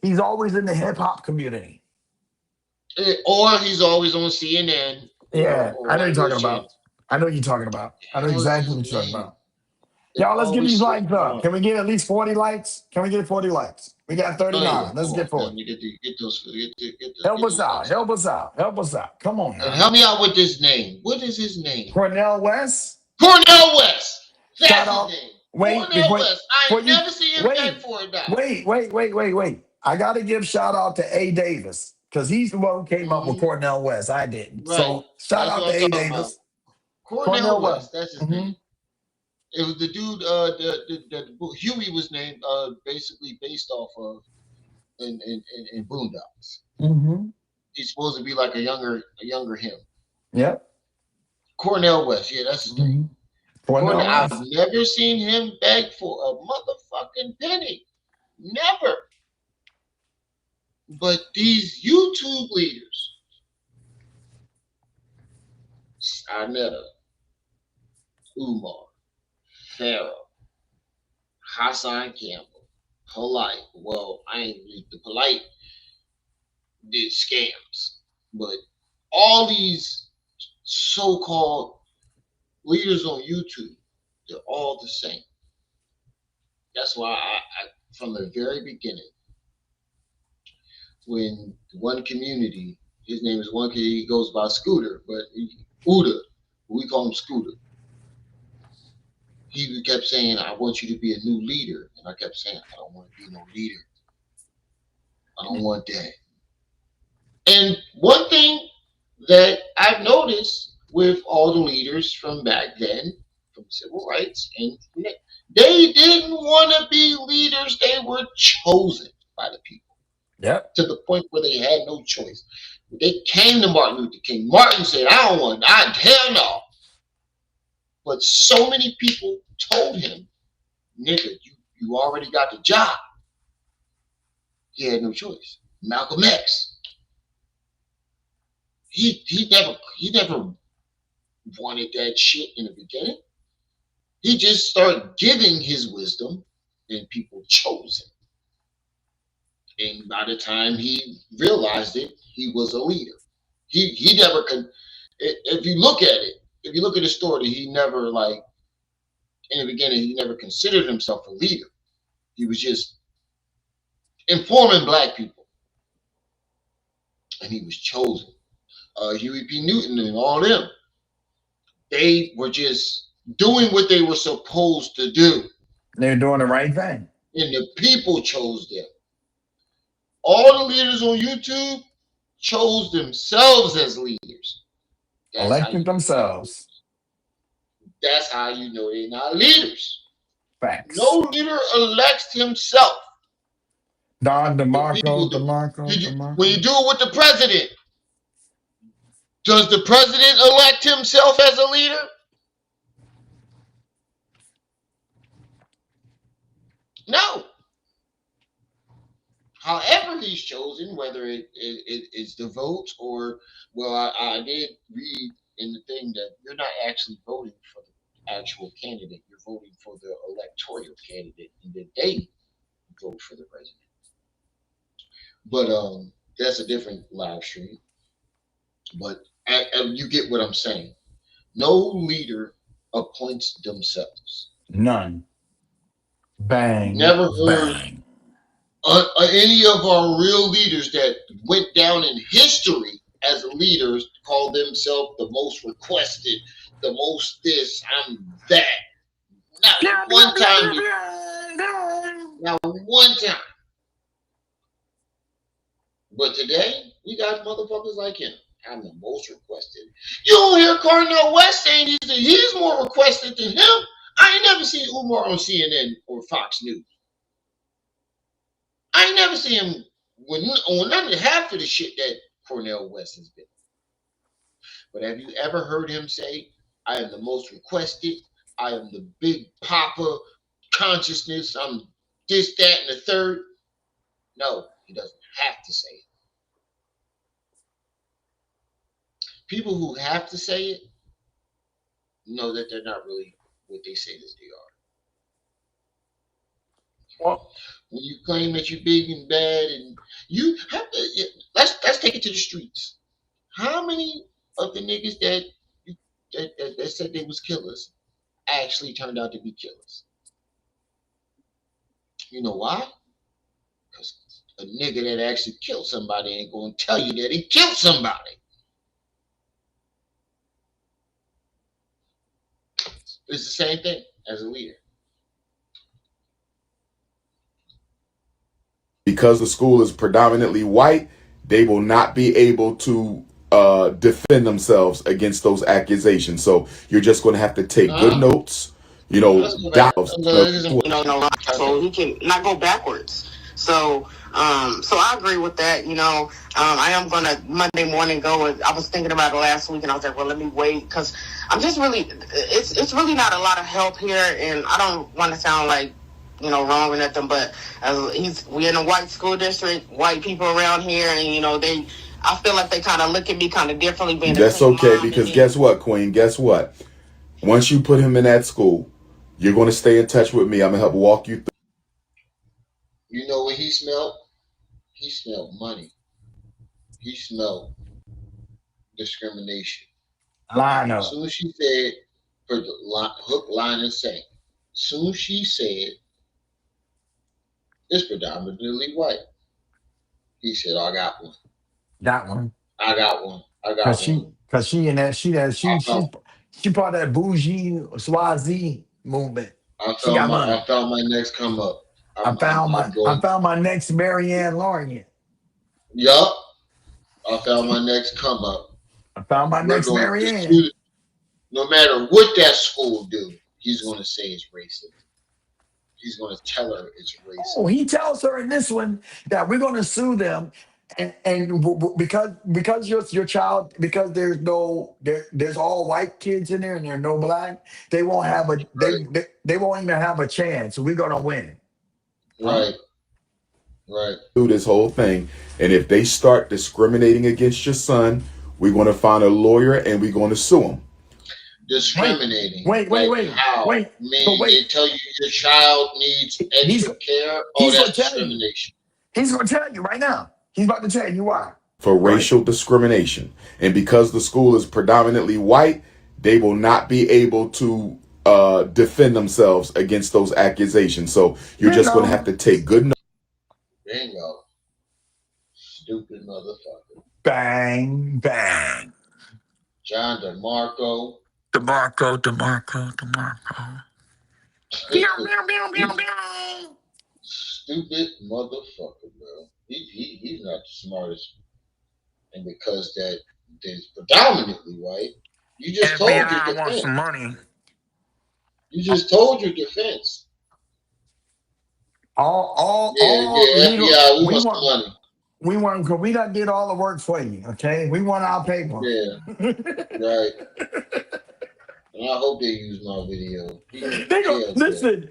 He's always in the hip hop community.
Or he's always on CNN.
Yeah, I know you're talking about. I know exactly what you're talking about. Y'all, let's get these likes up. Can we get at least 40 likes? Can we get 40 likes? We got 39. Let's get 40. Help us out. Come on now.
And help me out with this name. What is his name?
Cornel West.
That's his name. Cornel West. I ain't never seen him beg for a dollar.
Wait. I got to give shout out to A. Davis because he's the one who came up with Cornel West. I didn't. Right. So shout out to A. Davis.
Cornel West. That's his name. It was the dude the Huey was named basically based off of in Boondocks.
Mm-hmm.
He's supposed to be like a younger him.
Yep.
Cornel West, yeah, that's his name. Cornel, I've never seen him beg for a motherfucking penny. Never. But these YouTube leaders, Sarnetta, Umar, Pharaoh, Hassan Campbell, Polite. Well, I ain't the Polite did scams, but all these so-called leaders on YouTube, they're all the same. That's why I from the very beginning, when one community, his name is one community, he goes by Scooter, but Uda, we call him Scooter. He kept saying, I want you to be a new leader. And I kept saying, I don't want to be no leader. I don't want that. And one thing that I've noticed with all the leaders from back then, from civil rights, and they didn't want to be leaders. They were chosen by the people
Yep.
to the point where they had no choice. They came to Martin Luther King. Martin said, "I don't want, hell no." But so many people told him, "Nigga, you already got the job." He had no choice. Malcolm X, he never wanted that shit in the beginning. He just started giving his wisdom, and people chose him. And by the time he realized it, he was a leader. He never could. If you look at it, if you look at his story, he never like in the beginning he never considered himself a leader. He was just informing black people, and he was chosen. Huey P. Newton and all them, they were just doing what they were supposed to do,
They're doing the right thing.
and the people chose them. All the leaders on YouTube chose themselves as leaders. That's how
Elected
you know.
themselves.
That's how you know they're not leaders.
Facts.
No leader elects himself.
Don
The
DeMarco,
people do.
DeMarco,
When you
DeMarco.
do it with the president, does the president elect himself as a leader? No. However, he's chosen, whether it's the votes or, well, I did read in the thing that you're not actually voting for the actual candidate. You're voting for the electoral candidate, and that they vote for the president. But that's a different live stream. But you get what I'm saying. No leader appoints themselves.
None. Bang.
Never heard
Bang.
any of our real leaders that went down in history as leaders call themselves the most requested, the most this, I'm that. Not one time. Not one time. But today, we got motherfuckers like him. I'm the most requested. You don't hear Cornel West saying he's more requested than him. I ain't never seen Umar on CNN or Fox News. I ain't never seen him on none of half of the shit that Cornel West has been. But have you ever heard him say, I am the most requested, I am the big papa consciousness, I'm this, that, and the third? No, he doesn't have to say it. People who have to say it know that they're not really what they say that they are.
Well,
when you claim that you're big and bad, and you have to, let's take it to the streets. How many of the niggas that said they was killers actually turned out to be killers? You know why? Because a nigga that actually killed somebody ain't gonna tell you that he killed somebody. It's the same thing as a leader.
Because the school is predominantly white, they will not be able to defend themselves against those accusations. So you're just going to have to take good notes,
Let's go back.
So he can not go backwards. So I agree with that. I am gonna Monday morning go. I was thinking about it last week, and I was like, well, let me wait because I'm just really. It's really not a lot of help here, and I don't want to sound like wrong or nothing, but we in a white school district, white people around here, and I feel like they kind of look at me kind of differently. Being
That's okay, because guess what, Queen? Guess what? Once you put him in that school, you're going to stay in touch with me. I'm going to help walk you through.
You know what he smelled? He smelled money. He smelled discrimination.
Line
As soon as she said, for the hook, line, and sinker, as soon as she said, it's predominantly white. He said, I got one.
That one.
I got one. I got
Cause
one.
she part of that bougie Swazi movement. She got money.
I found my next come up.
I found my next Marianne Lawrence.
Yup. I found my next come up.
I found my
We're
next
going
Mary
to
Ann.
sue, no matter what that school do, he's going to say it's racist. He's going to tell her it's
Oh,
racist.
he tells her in this one that we're going to sue them, and because your child, because there's all white kids in there and there's no black, they won't have a
Right,
they won't even have a chance. We're going to win, huh?
right, right.
Do this whole thing, and if they start discriminating against your son, we're going to find a lawyer and we're going to sue them.
Wait,
Discriminating,
wait, wait,
like
wait,
how?
wait. So
Meaning they
wait,
tell you your child needs
he's
extra care. Oh,
he's going
that's
to tell you.
discrimination.
He's going to tell you right now. He's about to tell you why.
For
Right.
racial discrimination. And because the school is predominantly white, they will not be able to defend themselves against those accusations. So you're just going to have to take good notes.
Bingo. Stupid motherfucker.
Bang, bang.
John DeMarco.
DeMarco.
Stupid motherfucker, bro. He's not the smartest. And because that is predominantly white, you just told your
FBI wants
defense.
some money.
You just told your defense.
All
Yeah,
legal.
FBI, we
We
want some
want,
money.
because we done did all the work for you. Okay, we want our paper.
Yeah, right. And I hope they use my video.
They go listen.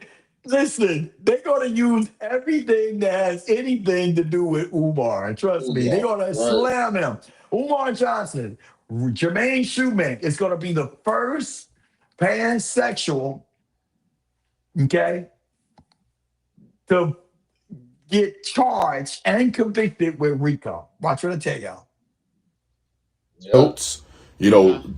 They're gonna use everything that has anything to do with Umar. Trust me, they're gonna
Right.
slam him. Umar Johnson, Jermaine Shoemaker is gonna be the first pansexual, okay, to get charged and convicted with RICO. Watch what I tell y'all.
Notes,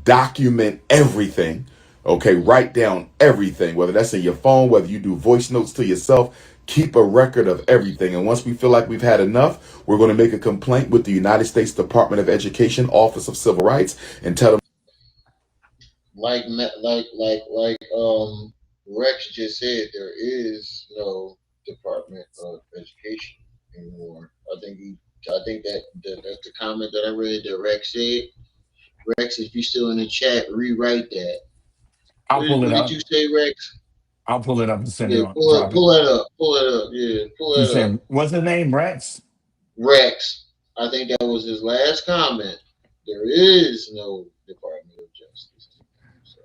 document everything. Okay, write down everything, whether that's in your phone, whether you do voice notes to yourself. Keep a record of everything. And once we feel like we've had enough, we're going to make a complaint with the United States Department of Education, Office of Civil Rights, and tell them.
Like Rex just said, there is no Department of Education anymore. I think that's the comment that I read that Rex said. Rex, if you're still in the chat, rewrite that.
I'll pull it
What
up.
did you say, Rex?
I'll pull it up and send it
Yeah,
on.
pull it up. Yeah, pull
You
it up.
saying what's his name? Rex?
Rex. I think that was his last comment. There is no Department of Justice. So,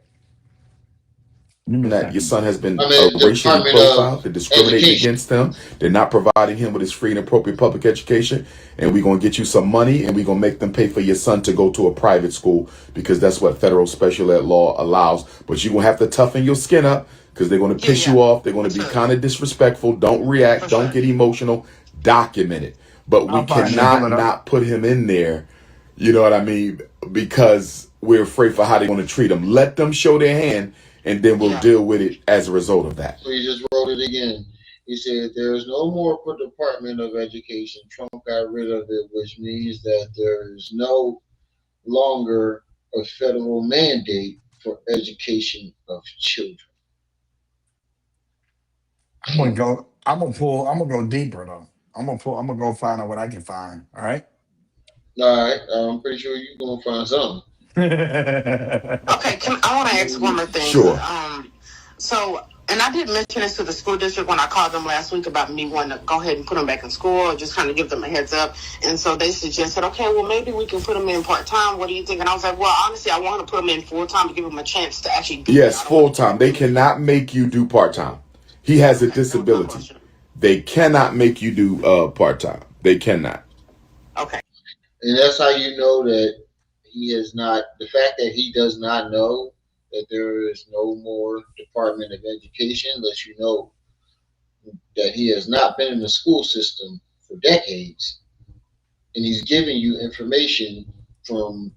that your son has been
the
racially
Department
profiled,
of
they're discriminating
Education.
against him, they're not providing him with his free and appropriate public education, and we're going to get you some money and we're going to make them pay for your son to go to a private school because that's what federal special ed law allows. But you're going to have to toughen your skin up because they're going to piss you off. They're going to be kind of disrespectful. Don't react. Don't get emotional. Document it. But we cannot not put him in there, you know what I mean, because we're afraid for how they're going to treat him. Let them show their hand, and then we'll deal with it as a result of that.
So he just wrote it again. He said, there is no more Department of Education. Trump got rid of it, which means that there is no longer a federal mandate for education of children.
I'm gonna go deeper though. I'm gonna go find out what I can find. All right.
All right. I'm pretty sure you're gonna find something.
Okay, I want to ask one more thing.
Sure.
So, and I did mention this to the school district when I called them last week about me wanting to go ahead and put them back in school or just kind of give them a heads up. And so they suggested, okay, well, maybe we can put them in part-time. What do you think? And I was like, well, honestly, I want to put them in full-time to give them a chance to actually do
Yes, full-time. They cannot make you do part-time. He has a disability. They cannot make you do part-time. They cannot.
Okay.
And that's how you know that he is not, the fact that he does not know that there is no more Department of Education lets you know that he has not been in the school system for decades. And he's giving you information from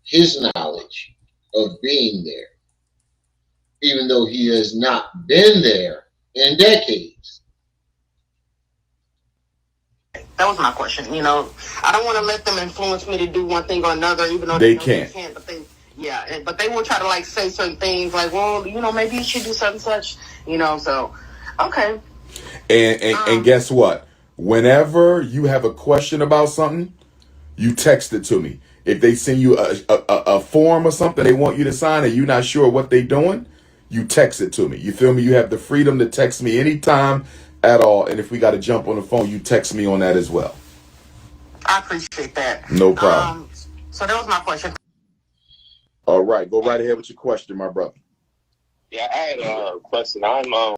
his knowledge of being there, even though he has not been there in decades.
That was my question. You know, I don't want to let them influence me to do one thing or another, even though
they
can't. But they will try to like say certain things, like, well, you know, maybe you should do such and such. You know, so okay.
And guess what? Whenever you have a question about something, you text it to me. If they send you a form or something they want you to sign and you're not sure what they're doing, you text it to me. You feel me? You have the freedom to text me anytime at all. And if we got to jump on the phone, you text me on that as well.
I appreciate that.
No problem.
So that was my question.
All right, go right ahead with your question, my brother.
Yeah, I had a question.
Oh,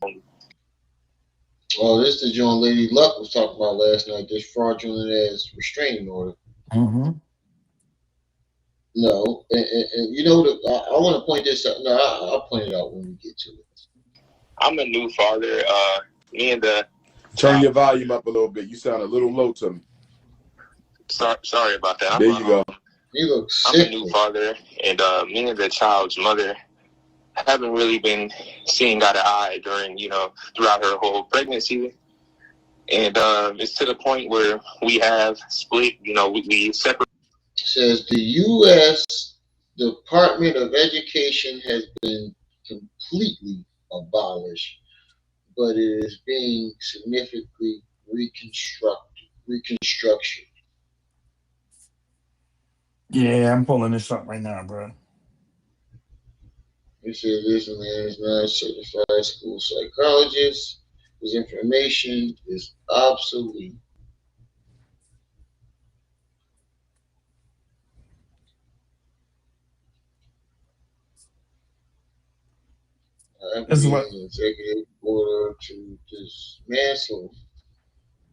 this is the young Lady Luck was talking about last night. This fraudulent ass restraining order.
Mm-hmm.
No, and you know, I want to point this out. No, I'll point it out when we get to it.
I'm a new father. Me and the
Turn your volume up a little bit. You sound a little low to me.
sorry about that.
There you go.
You look
I'm
sick.
a new father, and me and the child's mother haven't really been seeing eye to eye during, throughout her whole pregnancy. And it's to the point where we have split, we separate.
It says the U.S. Department of Education has been completely abolished, but it is being significantly reconstruction.
Yeah, I'm pulling this up right now, bro.
It says this man is not a certified school psychologist. His information is obsolete. I
This is
believe
what
an executive order to dismantle.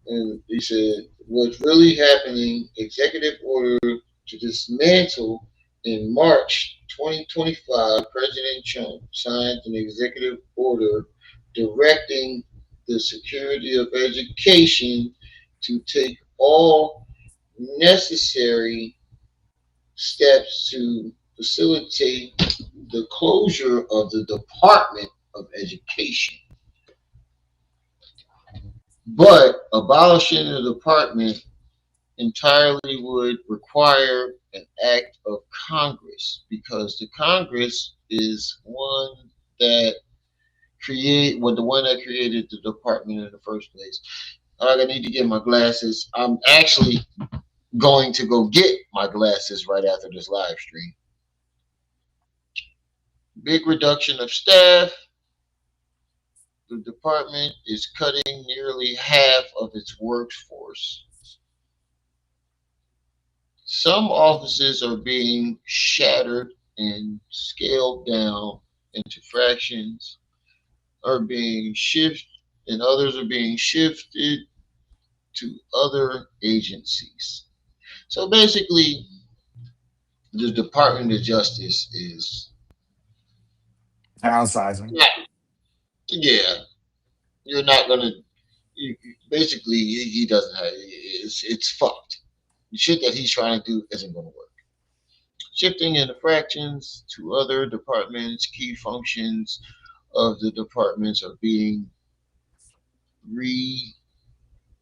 And he said, what's really happening, executive order to dismantle in March 2025, President Trump signed an executive order directing the Secretary of Education to take all necessary steps to facilitate the closure of the Department of Education. But abolishing the department entirely would require an act of Congress, because the Congress is one that the one that created the department in the first place. I need to get my glasses. I'm actually going to go get my glasses right after this live stream. Big reduction of staff. The department is cutting nearly half of its workforce. Some offices are being shattered and scaled down into fractions, are being shifted, and others are being shifted to other agencies. So basically, the Department of Justice is
downsizing.
Yeah, you're not gonna. Basically, he doesn't have. It's fucked. The shit that he's trying to do isn't gonna work. Shifting into fractions to other departments, key functions of the departments are being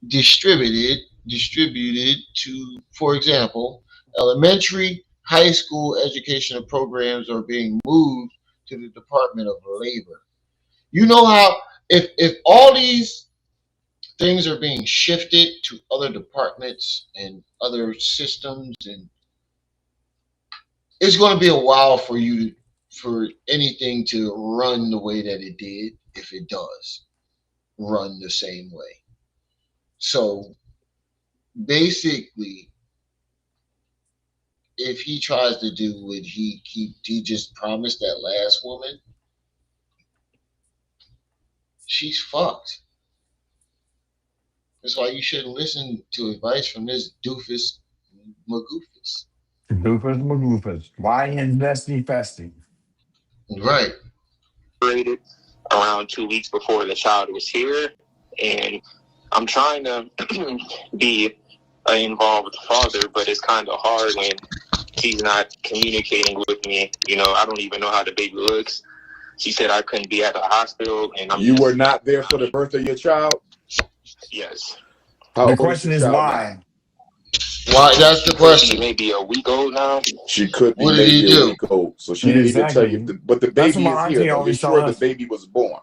distributed to, for example, elementary, high school educational programs are being moved to the Department of Labor. You know how if all these things are being shifted to other departments and other systems, and it's going to be a while for anything to run the way that it did, if it does run the same way. So basically, if he tries to do what he just promised that last woman, she's fucked. That's why you shouldn't listen to advice from this doofus magoofus.
Doofus magoofus. Why investy festy?
Right.
Around 2 weeks before the child was here, and I'm trying to be an involved father, but it's kind of hard when he's not communicating with me. I don't even know how the baby looks. She said I couldn't be at the hospital, and
You were not there for the birth of your child?
Yes.
The question is why?
Why? That's the question.
Maybe a week old now.
She could be
What did he
maybe a
do?
week old, so she didn't even tell you. But the
That's
baby
what my
is here,
auntie
though. You're
always
sure
told
the
us.
baby was born?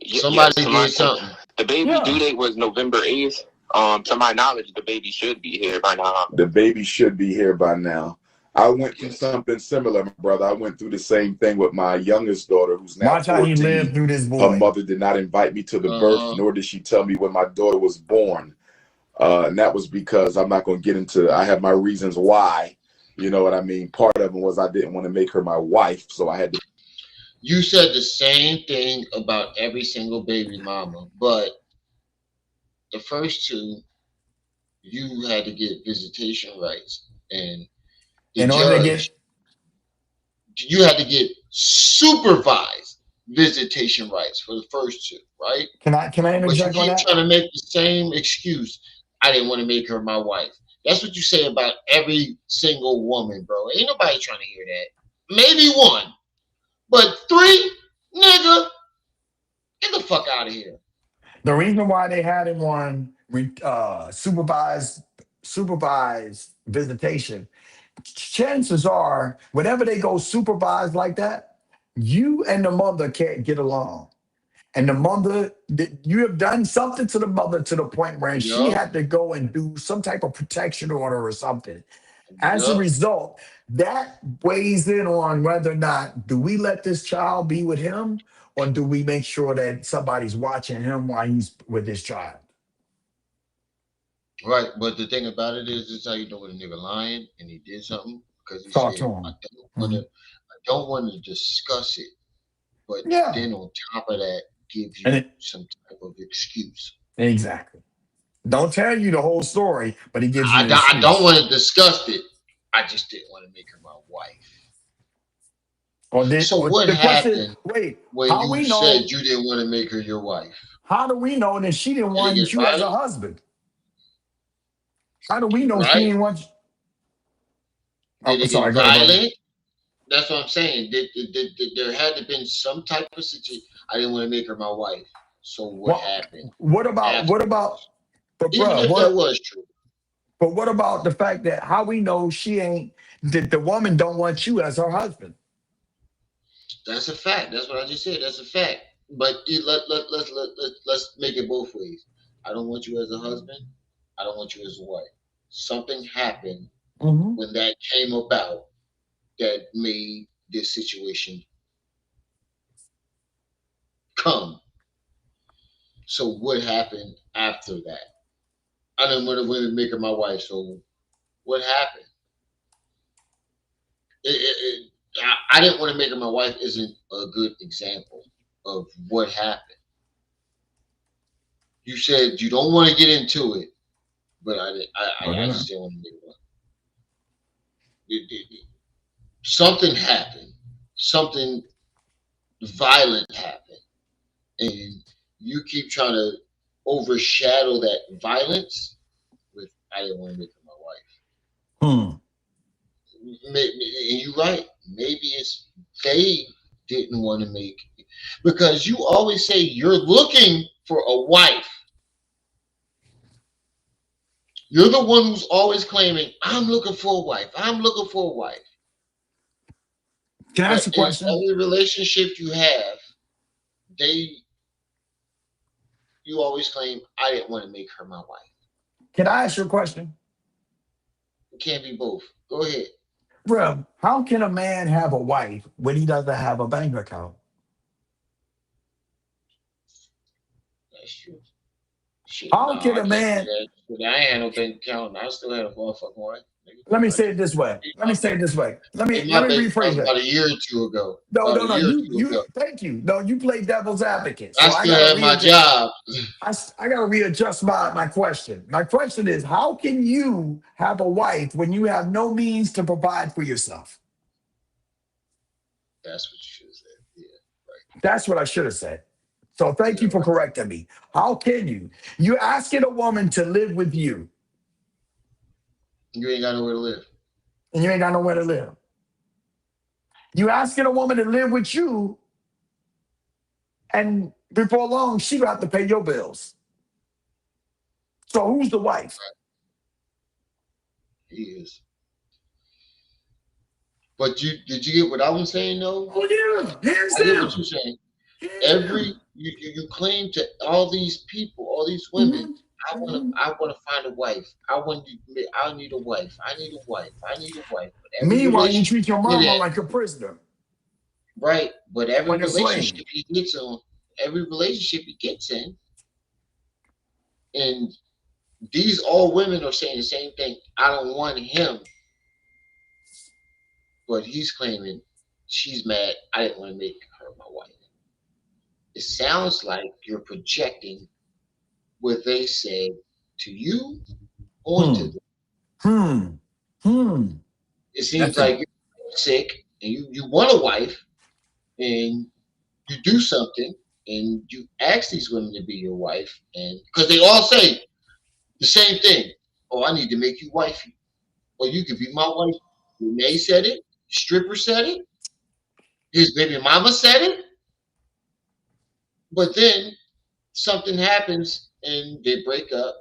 Somebody did something.
The baby due date was November 8th, To my knowledge, the baby should be here by now.
The baby should be here by now. I went through something similar, my brother. I went through the same thing with my youngest daughter, who's now
Watch how he
14.
lived through this
Her
boy.
mother did not invite me to the birth, nor did she tell me when my daughter was born. And that was because I'm not going to get into, I have my reasons why. You know what I mean? Part of them was I didn't want to make her my wife, so I had to.
You said the same thing about every single baby mama, but the first two, you had to get visitation rights, and the
In order to
judge,
get,
you had to get supervised visitation rights for the first two, right?
can I
But you
interject on
keep
that?
trying to make the same excuse. I didn't want to make her my wife. That's what you say about every single woman, bro. Ain't nobody trying to hear that. Maybe one, but three, nigga, get the fuck out of here.
The reason why they had him on supervised visitation, chances are, whenever they go supervised like that, you and the mother can't get along. And the mother, you have done something to the mother to the point where she
Yup,
had to go and do some type of protection order or something. As a
yup.
result, that weighs in on whether or not do we let this child be with him, or do we make sure that somebody's watching him while he's with this child?
Right, but the thing about it is, this is how you know when a nigga lying and he did something because he
Talk to
said,
him.
I don't want to discuss it, but
Yeah.
then on top of that, give
And
you some type of excuse.
exactly. Don't tell you the whole story, but he gives you an
I don't
excuse.
want to discuss it. I just didn't want to make her my wife. So
Or
what
the question,
happened
wait,
when
how
you
we
said
know?
you didn't want to make her your wife?
How do we know that she didn't
Did it
want
get
you as a
violent?
husband? How do we know she
Right?
didn't want you? Oh,
Did it
sorry,
get
go ahead, brother.
violent? That's what I'm saying. There had to have been some type of situation. I didn't want to make her my wife. So what
Well,
happened
what about
afterwards?
but
Even
bruh,
if that was true.
what about the fact that how we know she ain't that the woman don't want you as her husband?
That's a fact. That's what I just said. That's a fact. But let's make it both ways. I don't want you as a husband. I don't want you as a wife. Something happened
Mm-hmm.
when that came about that made this situation come. So what happened after that? I didn't want to make her my wife. So what happened? I didn't want to make her my wife isn't a good example of what happened. You said you don't want to get into it, but I just didn't want to make her. Something happened. Something violent happened, and you keep trying to overshadow that violence with I didn't want to make her my wife.
Hmm.
Maybe, and you're right. Maybe it's they didn't want to make because you always say you're looking for a wife. You're the one who's always claiming, I'm looking for a wife. I'm looking for a wife.
Can I ask
But
a
in
question?
every relationship you have, you always claim, I didn't want to make her my wife.
Can I ask you a question?
It can't be both. Go ahead.
Bruh, how can a man have a wife when he doesn't have a bank account?
That's true. Shit, no,
How can
I
a
can't do
man
that. I ain't had no bank account. I still had a motherfucking wife.
let me
I
say
just
it this way. Let me say it this way. Let me
my bank account was
rephrase
about
that.
a year or two ago.
No,
About
no,
a
no.
year or
You
two
you
ago.
thank you. No, you play devil's advocate.
I
So I
still
gotta
have my
readjust.
job.
I gotta readjust my question. My question is, how can you have a wife when you have no means to provide for yourself?
That's what you should have said. Yeah, right.
That's what I should have said. So thank
Yeah,
you for
right.
correcting me. How can you? You're asking a woman to live with you,
You ain't got nowhere to live.
and you ain't got nowhere to live. You asking a woman to live with you, and before long, she gonna have to pay your bills. So who's the wife?
He is. But did you get what I was saying though?
Oh yeah, hands
I get what you're
down.
saying.
Hands down.
You claim to all these people, all these women,
Mhm.
I want to find a wife. I need a wife. I need a wife. I need a wife. But every
Meanwhile, you
relationship
treat your
you get
mama
in,
like a prisoner,
right? But every
like a slave.
relationship he gets on, every relationship he gets in, and these all women are saying the same thing. I don't want him, but he's claiming she's mad. I didn't want to make her my wife. It sounds like you're projecting what they said to you onto
Hmm.
them.
Hmm. Hmm.
It seems
That's a
like you're sick and you want a wife and you do something and you ask these women to be your wife, and because they all say the same thing. Oh, I need to make you wifey. Or you could be my wife. Renee said it, stripper said it, his baby mama said it, but then something happens and they break up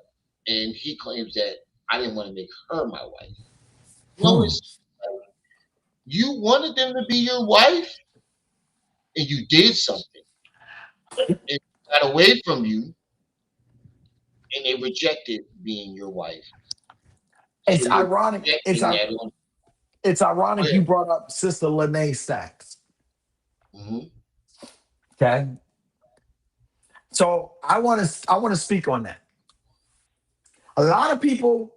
and he claims that I didn't want to make her my wife. No,
hmm.
it's like you wanted them to be your wife and you did something and got away from you and they rejected being your wife. So
It's
you're
ironic.
projecting that on.
It's
Go
ironic you
ahead.
brought up Sister Lanae Sachs.
Hmm.
Okay, so I want to speak on that. A lot of people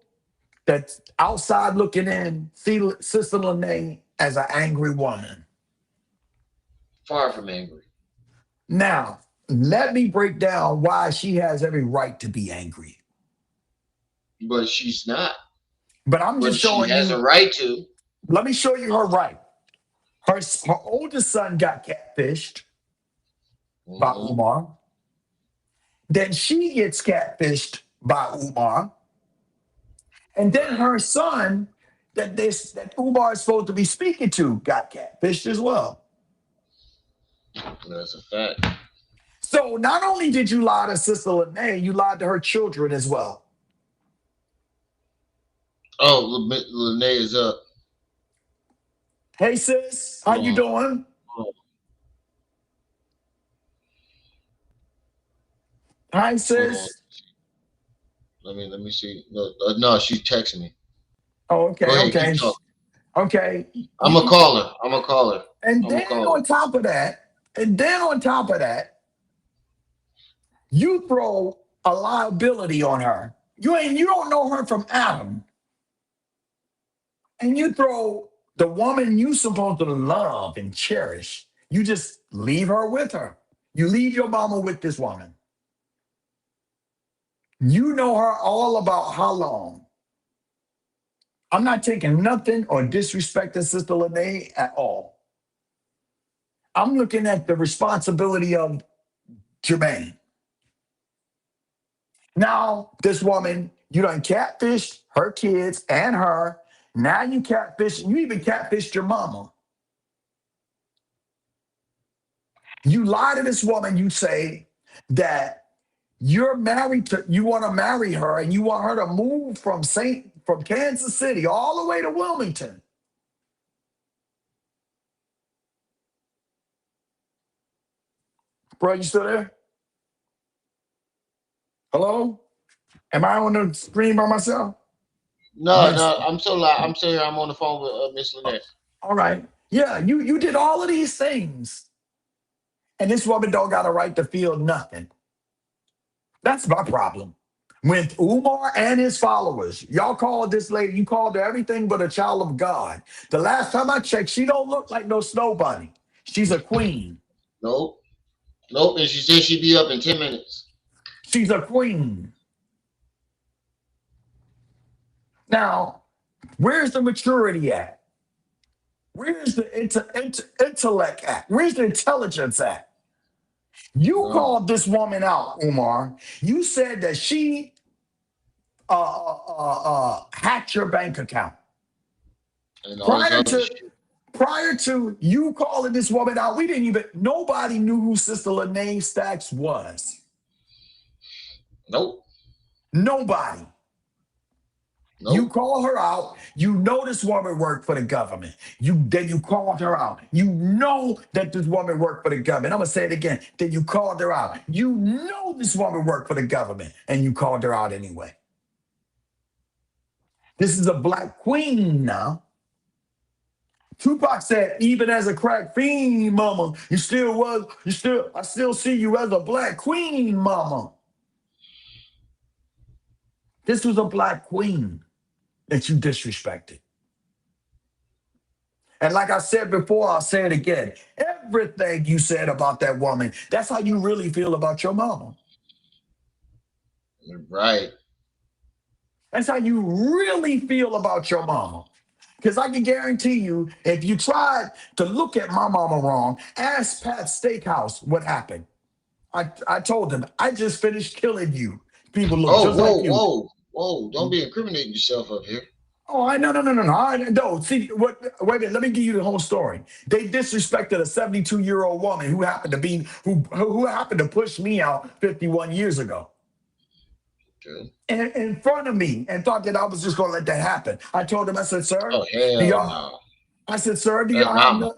that's outside looking in see Sister Lanae as an angry woman.
Far from angry.
Now, let me break down why she has every right to be angry.
But she's not.
But I'm
But
just
she
showing
has a
you.
right to.
Let me show you her right. Her oldest son got catfished by
Hmm.
Umar. Then she gets catfished by Umar. And then
Right.
her son that Umar is supposed to be speaking to got catfished as well.
That's a fact.
So not only did you lie to Sister Lanae, you lied to her children as well.
Oh, Lanae is up.
Hey sis, how
Hold
you
on.
doing?
Hold
Hi
hold on.
sis.
Let me see. No, no, she's texting me.
Oh,
Go
okay,
ahead, keep
okay,
talking.
okay.
I'm gonna call her. I'm gonna call her.
And
I'm gonna
then
call her.
on top of that, and then on top of that, you throw a liability on her. You don't know her from Adam, and you throw the woman you supposed to love and cherish. You just leave her with her. You leave your mama with this woman. You know her all about how long. I'm not taking nothing or disrespecting Sister Lanae at all. I'm looking at the responsibility of Jermaine. Now, this woman, you done catfished her kids and her. Now you even catfished your mama. You lie to this woman, you say that you want to marry her and you want her to move from Kansas City all the way to Wilmington. Bro, you still there? Hello? Am I on the screen by myself?
No,
Yes.
no, I'm so loud. I'm still here. I'm on the phone with Miss Lynette.
All right. Yeah, you did all of these things. And this woman don't got a right to feel nothing. That's my problem. With Umar and his followers, y'all called this lady, you called her everything but a child of God. The last time I checked, she don't look like no snow bunny. She's a queen.
Nope, nope. And she said she'd be up in 10 minutes.
She's a queen. Now, where's the maturity at? Where's the intellect at? Where's the intelligence at? You
No,
called this woman out, Umar. You said that she hacked your bank account.
and all this
Prior
other
to
shit.
prior to you calling this woman out, nobody knew who Sister Lanae Stacks was.
Nope.
Nobody. You
Nope.
call her out. You know this woman worked for the government. Then you called her out. You know that this woman worked for the government. I'm gonna say it again. Then you called her out. You know this woman worked for the government, and you called her out anyway. This is a black queen now. Tupac said, even as a crack fiend, mama, I still see you as a black queen, mama. This was a black queen that you disrespected. And like I said before, I'll say it again. Everything you said about that woman, that's how you really feel about your mama.
Right.
That's how you really feel about your mama. Because I can guarantee you, if you tried to look at my mama wrong, ask Pat Steakhouse what happened. I told him, I just finished killing you. People look
Oh,
just like
whoa,
you.
whoa. Don't be incriminating yourself up here.
Oh, no. I no. See, what? Wait a minute. Let me give you the whole story. They disrespected a 72-year-old woman who happened to be who happened to push me out 51 years ago.
Okay.
In front of me, and thought that I was just going to let that happen. I told him, I said, sir,
Oh,
do
hell
y'all?
no.
I said, sir,
That's mama.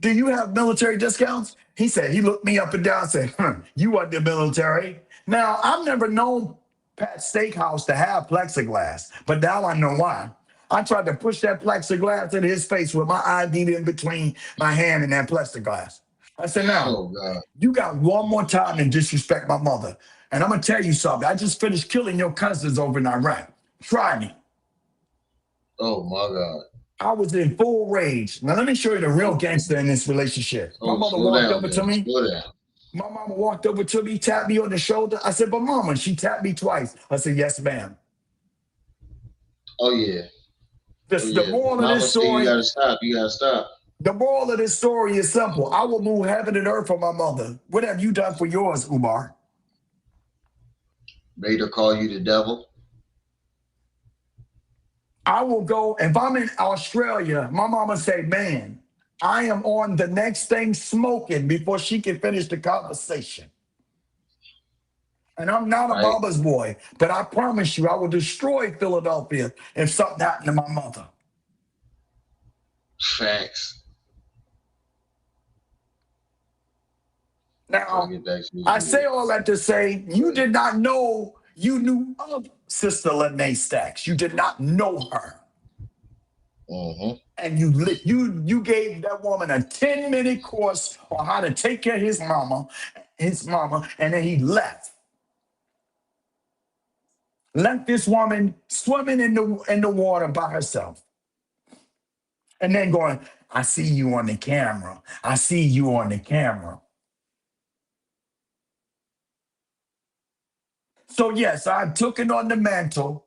do you have military discounts? He said, he looked me up and down and said, you are the military. Now, I've never known Pat Steakhouse to have plexiglass, but now I know why. I tried to push that plexiglass in his face with my ID in between my hand and that plexiglass. I said, now,
Oh, God.
you got one more time to disrespect my mother. And I'm going to tell you something. I just finished killing your cousins over in Iraq. Try me.
Oh, my God.
I was in full rage. Now, let me show you the real gangster in this relationship. My
Oh,
mother
slow
walked
down,
over to
man.
me.
Slow down.
My mama walked over to me, tapped me on the shoulder. I said, but mama, she tapped me twice. I said, yes, ma'am.
Oh, yeah.
The moral of
Mama
this
say you
story,
gotta stop. You gotta stop.
the moral of this story is simple. I will move heaven and earth for my mother. What have you done for yours, Umar?
Made her call you the devil.
I will go, if I'm in Australia, my mama say, man, I am on the next thing smoking before she can finish the conversation. And I'm not a
Right?
mama's boy, but I promise you, I will destroy Philadelphia if something happened to my mother.
Facts.
Now, I say all that to say, you did not know you knew of Sister Lanae Stacks. You did not know her.
Mm-hmm.
And you gave that woman a 10-minute course on how to take care of his mama, and then he left. Left this woman swimming in the water by herself. And then going, I see you on the camera. I see you on the camera. So yes, I took it on the mantle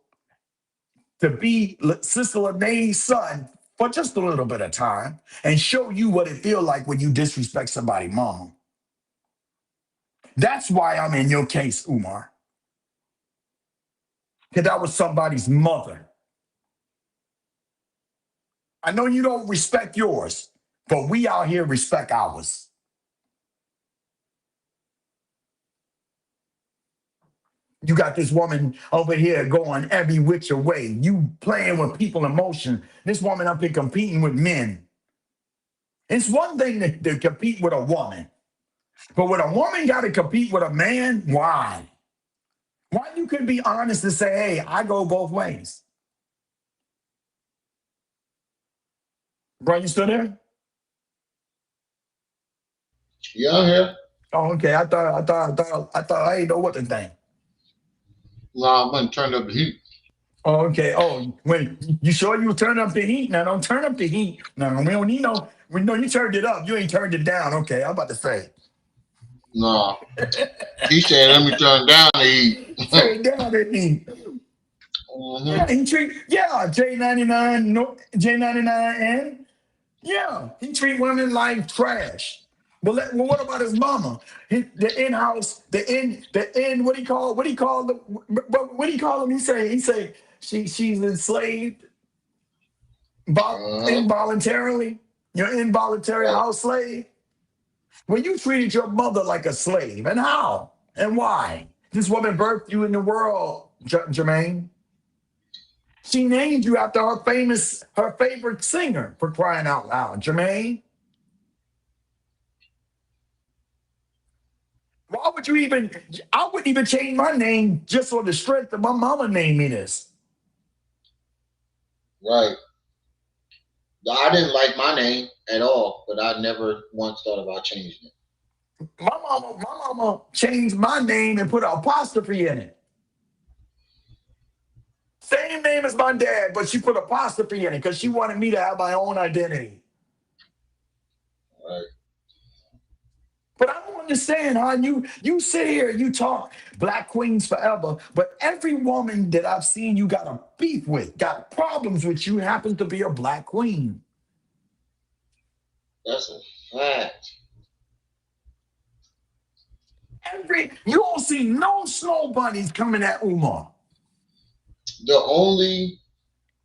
to be Sister Lanae's son for just a little bit of time and show you what it feels like when you disrespect somebody's mama. That's why I'm in your case, Umar. Because that was somebody's mother. I know you don't respect yours, but we out here respect ours. You got this woman over here going every which way. You playing with people's emotion. This woman up here competing with men. It's one thing to compete with a woman, but when a woman got to compete with a man, why? Why you couldn't be honest and say, hey, I go both ways? Bro, you still there?
Yeah, I'm here.
Oh, okay. I thought I didn't know what to think.
No, I'm gonna turn up the heat.
Oh, okay. Oh, when you sure you turn up the heat? Now don't turn up the heat. No, we don't need no. We know you turned it up. You ain't turned it down. Okay, I'm about to say.
No. He said, let me turn down the heat.
Turn down the heat.
Mm-hmm.
Yeah, he treat J99 no J99N. Yeah, he treat women like trash. Well, what about his mama? The in-house, the in. What do you call? What do you call the? What do you call him? He say she's enslaved, involuntarily. You're involuntary house slave. Well, you treated your mother like a slave, and how and why? This woman birthed you in the world, Jermaine. She named you after her favorite singer, for crying out loud, Jermaine. Why would you even? I wouldn't even change my name just on the strength of my mama named me this.
Right. I didn't like my name at all, but I never once thought about changing it.
My mama changed my name and put an apostrophe in it. Same name as my dad, but she put apostrophe in it because she wanted me to have my own identity.
Right.
But I don't understand how you sit here, you talk black queens forever, but every woman that I've seen you got a beef with, got problems with you, happens to be a black queen.
That's a fact.
You don't see no snow bunnies coming at Umar.
The only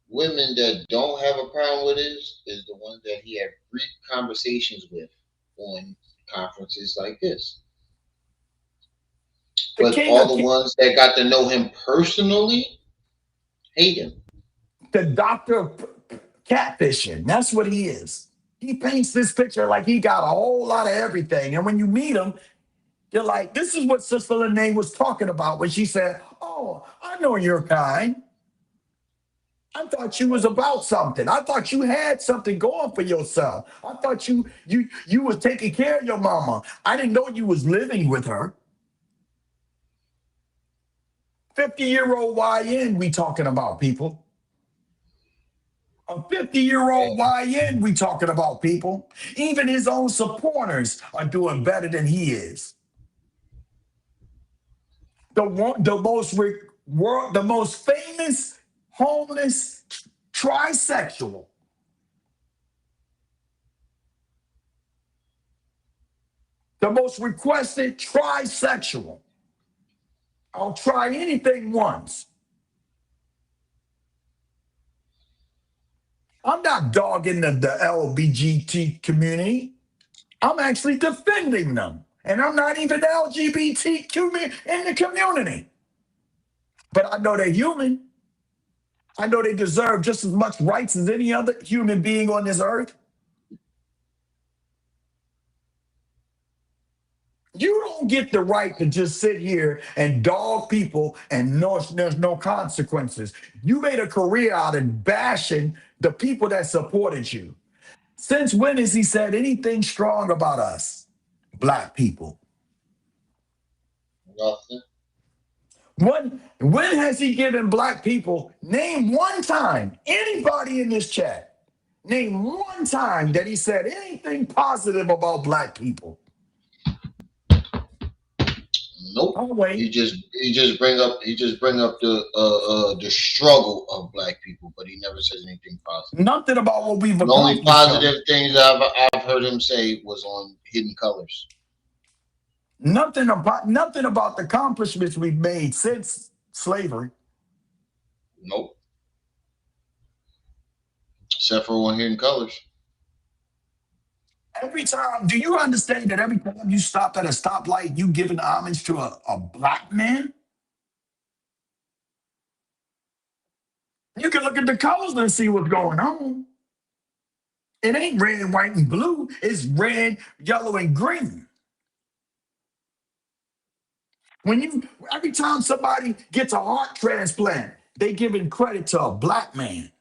women that don't have a problem with this is the ones that he had brief conversations with on conferences like this. But all the ones that got to know him personally hate him.
The doctor of catfishing. That's what he is. He paints this picture like he got a whole lot of everything. And when you meet him, you're like, this is what Sister Lanae was talking about when she said, oh, I know your kind. I thought you was about something. I thought you had something going for yourself. I thought you was taking care of your mama. I didn't know you was living with her. 50-year-old YN we talking about, people. A 50-year-old YN we talking about, people. Even his own supporters are doing better than he is. The most famous homeless trisexual. The most requested trisexual. I'll try anything once. I'm not dogging the LGBT community. I'm actually defending them. And I'm not even LGBTQ in the community. But I know they're human. I know they deserve just as much rights as any other human being on this earth. You don't get the right to just sit here and dog people and there's no consequences. You made a career out of bashing the people that supported you. Since when has he said anything strong about us, black people?
Nothing.
When has he given black people, name one time, anybody in this chat, name one time that he said anything positive about black people?
Nope.
Oh, wait.
He just bring up the struggle of black people, but he never says anything positive.
Nothing about what we've
accomplished. The only positive things I've heard him say was on Hidden Colors.
Nothing about the accomplishments we've made since slavery.
Nope. Except for on Hidden Colors.
Every time, do you understand that every time you stopped at a stoplight, you giving homage to a black man? You can look at the colors and see what's going on. It ain't red, white, and blue. It's red, yellow, and green. Every time somebody gets a heart transplant, they giving credit to a black man.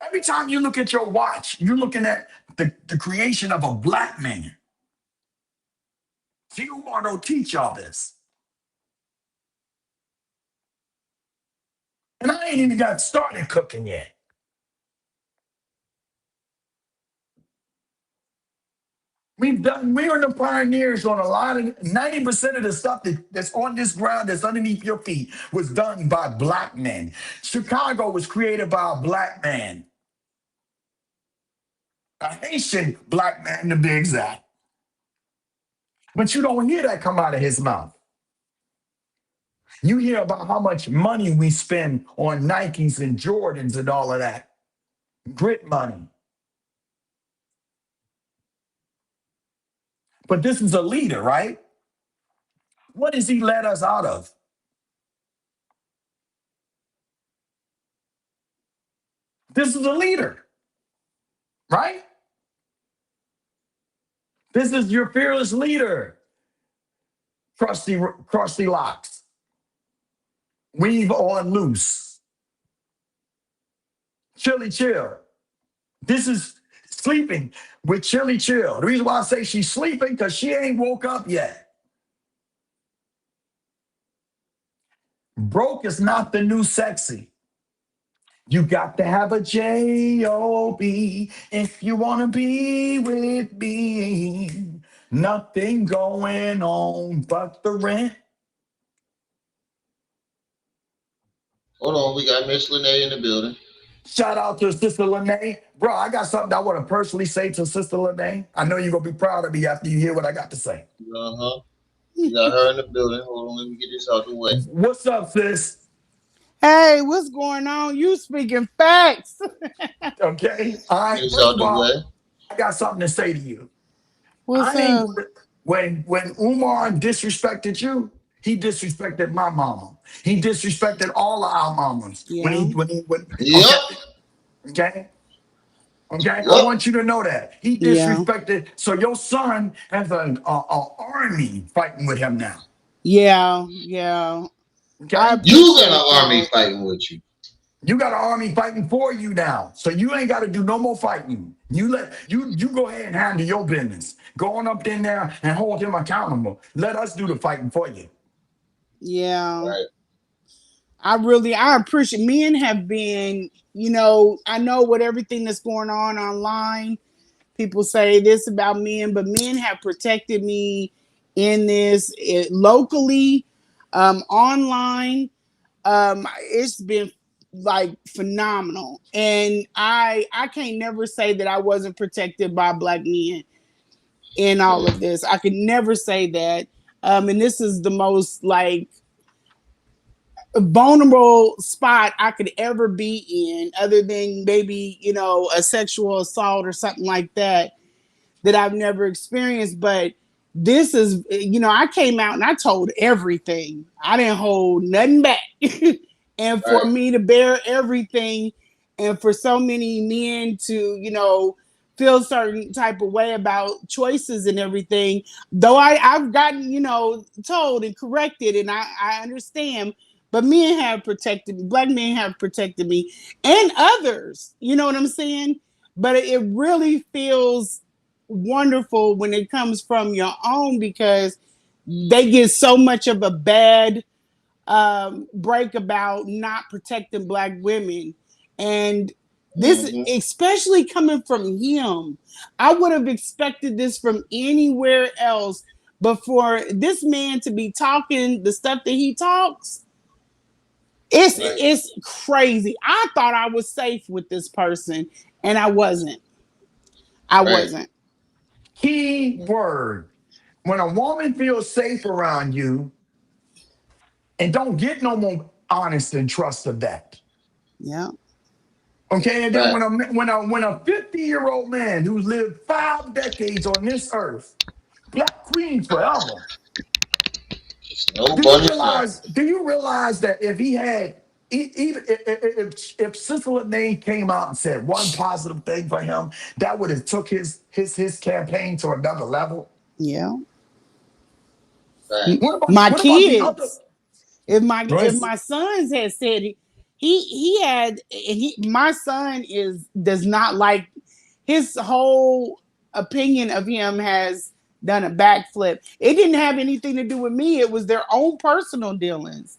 Every time you look at your watch, you're looking at the creation of a black man. See, Umar don't teach y'all this. And I ain't even got started cooking yet. We're the pioneers on a lot of 90% of the stuff that's on this ground that's underneath your feet was done by black men. Chicago was created by a black man. A Haitian black man to be exact. But you don't hear that come out of his mouth. You hear about how much money we spend on Nikes and Jordans and all of that. Grit money. But this is a leader, right? What has he led us out of? This is a leader, right? This is your fearless leader. Crusty locks. Weave on loose. Chilly chill. This is sleeping with Chilly chill. The reason why I say she's sleeping, because she ain't woke up yet. Broke is not the new sexy. You got to have a J-O-B if you want to be with me. Nothing going on but the rent.
Hold on, we got Miss Lanae in the building.
Shout out to Sister Lanae. Bro, I got something I want to personally say to Sister Lanae. I know you're going to be proud of me after you hear what I got to say.
Uh-huh. We got her in the building. Hold on, let me get this out the way.
What's up, sis?
Hey, what's going on? You speaking facts.
Okay. All right.
Get this
First
out
of
the
all,
way.
I got something to say to you.
What's
I ain't
up?
when Umar disrespected you, he disrespected my mama. He disrespected all of our mamas.
Yeah.
Yep.
Okay. Okay, I
Yep.
want you to know that he
Yeah.
disrespected. So your son has an army fighting with him now.
Yeah. Yeah.
Okay,
I
You got
appreciate
an army
that.
fighting with you.
you got an army fighting for you now. So you ain't got to do no more fighting. You go ahead and handle your business. Go on up in there and hold him accountable. Let us do the fighting for you.
Yeah.
Right.
I appreciate men have been, I know what everything that's going on online. People say this about men, but men have protected me in this locally, online. It's been like phenomenal, and I can't never say that I wasn't protected by black men in all of this. I could never say that. And this is the most like vulnerable spot I could ever be in, other than maybe, a sexual assault or something like that I've never experienced. But this is, I came out and I told everything. I didn't hold nothing back. And for
Right.
me to bear everything, and for so many men to, feel certain type of way about choices and everything, though I've gotten, told and corrected, and I understand, but men have protected me, black men have protected me, and others, you know what I'm saying? But it really feels wonderful when it comes from your own, because they get so much of a bad break about not protecting black women. And this,
Mm-hmm.
especially coming from him, I would have expected this from anywhere else. But for this man to be talking the stuff that he talks,
Right.
it's crazy. I thought I was safe with this person, and I wasn't. I
Right.
wasn't.
Key word: when a woman feels safe around you and don't get no more honest and trust of that.
Yeah.
Okay, and then
Right.
when a 50-year-old man who's lived 5 decades on this earth, black queen forever.
No bunny fly.
Do you realize that if he had even if Sister Lanae came out and said one positive thing for him, that would have took his campaign to another level.
Yeah.
Right.
My
What about the other?
kids. If my
Right.
if my sons had said he had, and my son does not like, his whole opinion of him has done a backflip. It didn't have anything to do with me. It was their own personal dealings.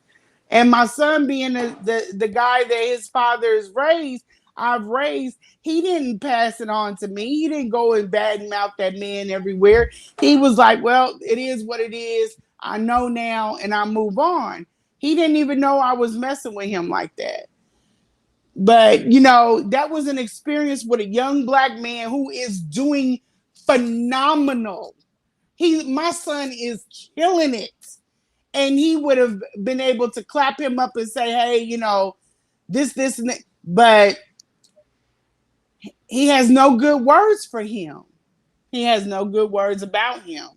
And my son, being the guy that his father I've raised, he didn't pass it on to me. He didn't go and badmouth that man everywhere. He was like, well, it is what it is. I know now, and I move on. He didn't even know I was messing with him like that. But, that was an experience with a young black man who is doing phenomenal. My son is killing it. And he would have been able to clap him up and say, hey, this, and that. But he has no good words for him. He has no good words about him.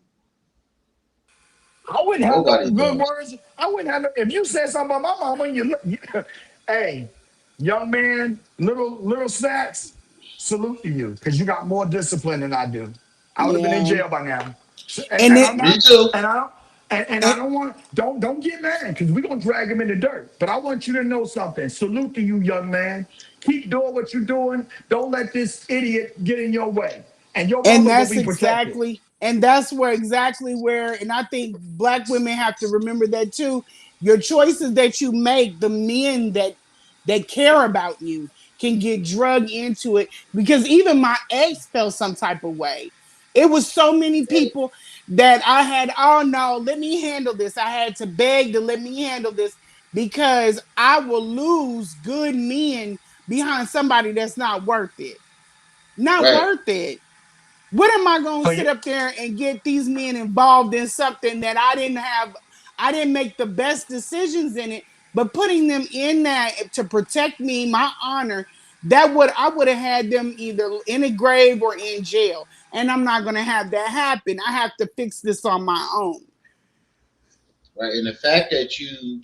I wouldn't have no
Nobody
good
does.
words. I wouldn't have no, if you said something about my mama, hey, young man, little snacks, salute to you because you got more discipline than I do. I would have been in
Yeah.
jail by now.
And
And
it,
I'm
Me
not,
too.
and I don't, and I
and,
don't want, don't get mad because we're gonna drag him in the dirt. But I want you to know something. Salute to you, young man. Keep doing what you're doing. Don't let this idiot get in your way, and your
and
mother will
that's
be protected.
exactly and that's where exactly where, and I think black women have to remember that too. Your choices that you make, the men that care about you can get drugged into it, because even my ex felt some type of way. It was so many people that I had, oh no, let me handle this. I had to beg to let me handle this because I will lose good men behind somebody that's not worth it. Not
Right.
worth it. What am I going
So
to sit
you,
up there and get these men involved in something that I didn't have? I didn't make the best decisions in it, but putting them in that to protect me, my honor, I would have had them either in a grave or in jail. And I'm not going to have that happen. I have to fix this on my own.
Right. And the fact that you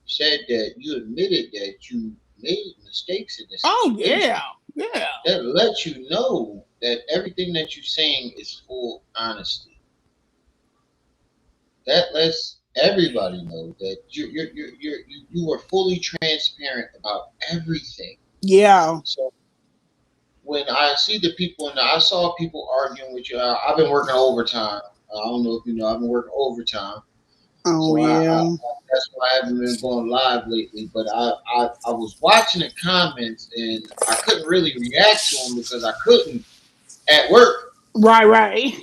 said that you admitted that you made mistakes in this
Oh,
situation,
yeah. Yeah.
that lets you know that everything that you're saying is full honesty. That lets everybody know that you are fully transparent about everything.
Yeah.
So when I see the people, and I saw people arguing with you, I've been working overtime. I don't know if you know, I've been working overtime.
Oh,
So
yeah.
that's why I haven't been going live lately. But I was watching the comments and I couldn't really react to them because I couldn't at work.
Right, right.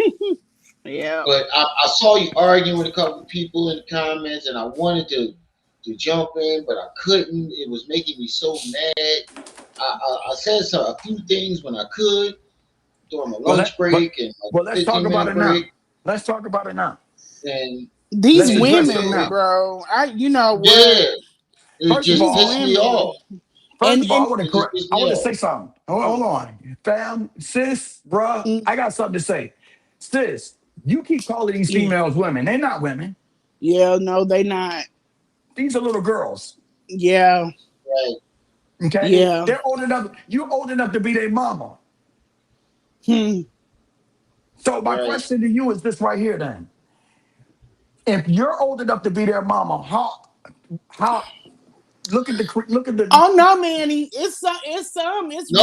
Yeah.
But I saw you arguing with a couple of people in the comments, and I wanted to jump in, but I couldn't. It was making me so mad. I said a few things when I could during my
well,
lunch break and my
well, let's talk about
15-minute
it now.
break,
Let's talk about it now.
and
These
Let's
it
address
just
them
women,
now.
bro, you know what?
yeah, it
First of
just
These
all,
pissed me
women.
off.
First
And
of all,
and
It just pissed
I
me
want to
off.
say something. Hold on, fam, sis, bruh.
mm,
I got something to say. Sis, you keep calling these
yeah.
females women. They're not women.
Yeah, no, they not.
These are little girls.
Yeah.
Right.
Okay,
Yeah.
they're old enough. You're old enough to be their mama.
Hmm.
So my
Right.
question to you is this right here, then. If you're old enough to be their mama, how look at the
Oh no, Manny. It's
No,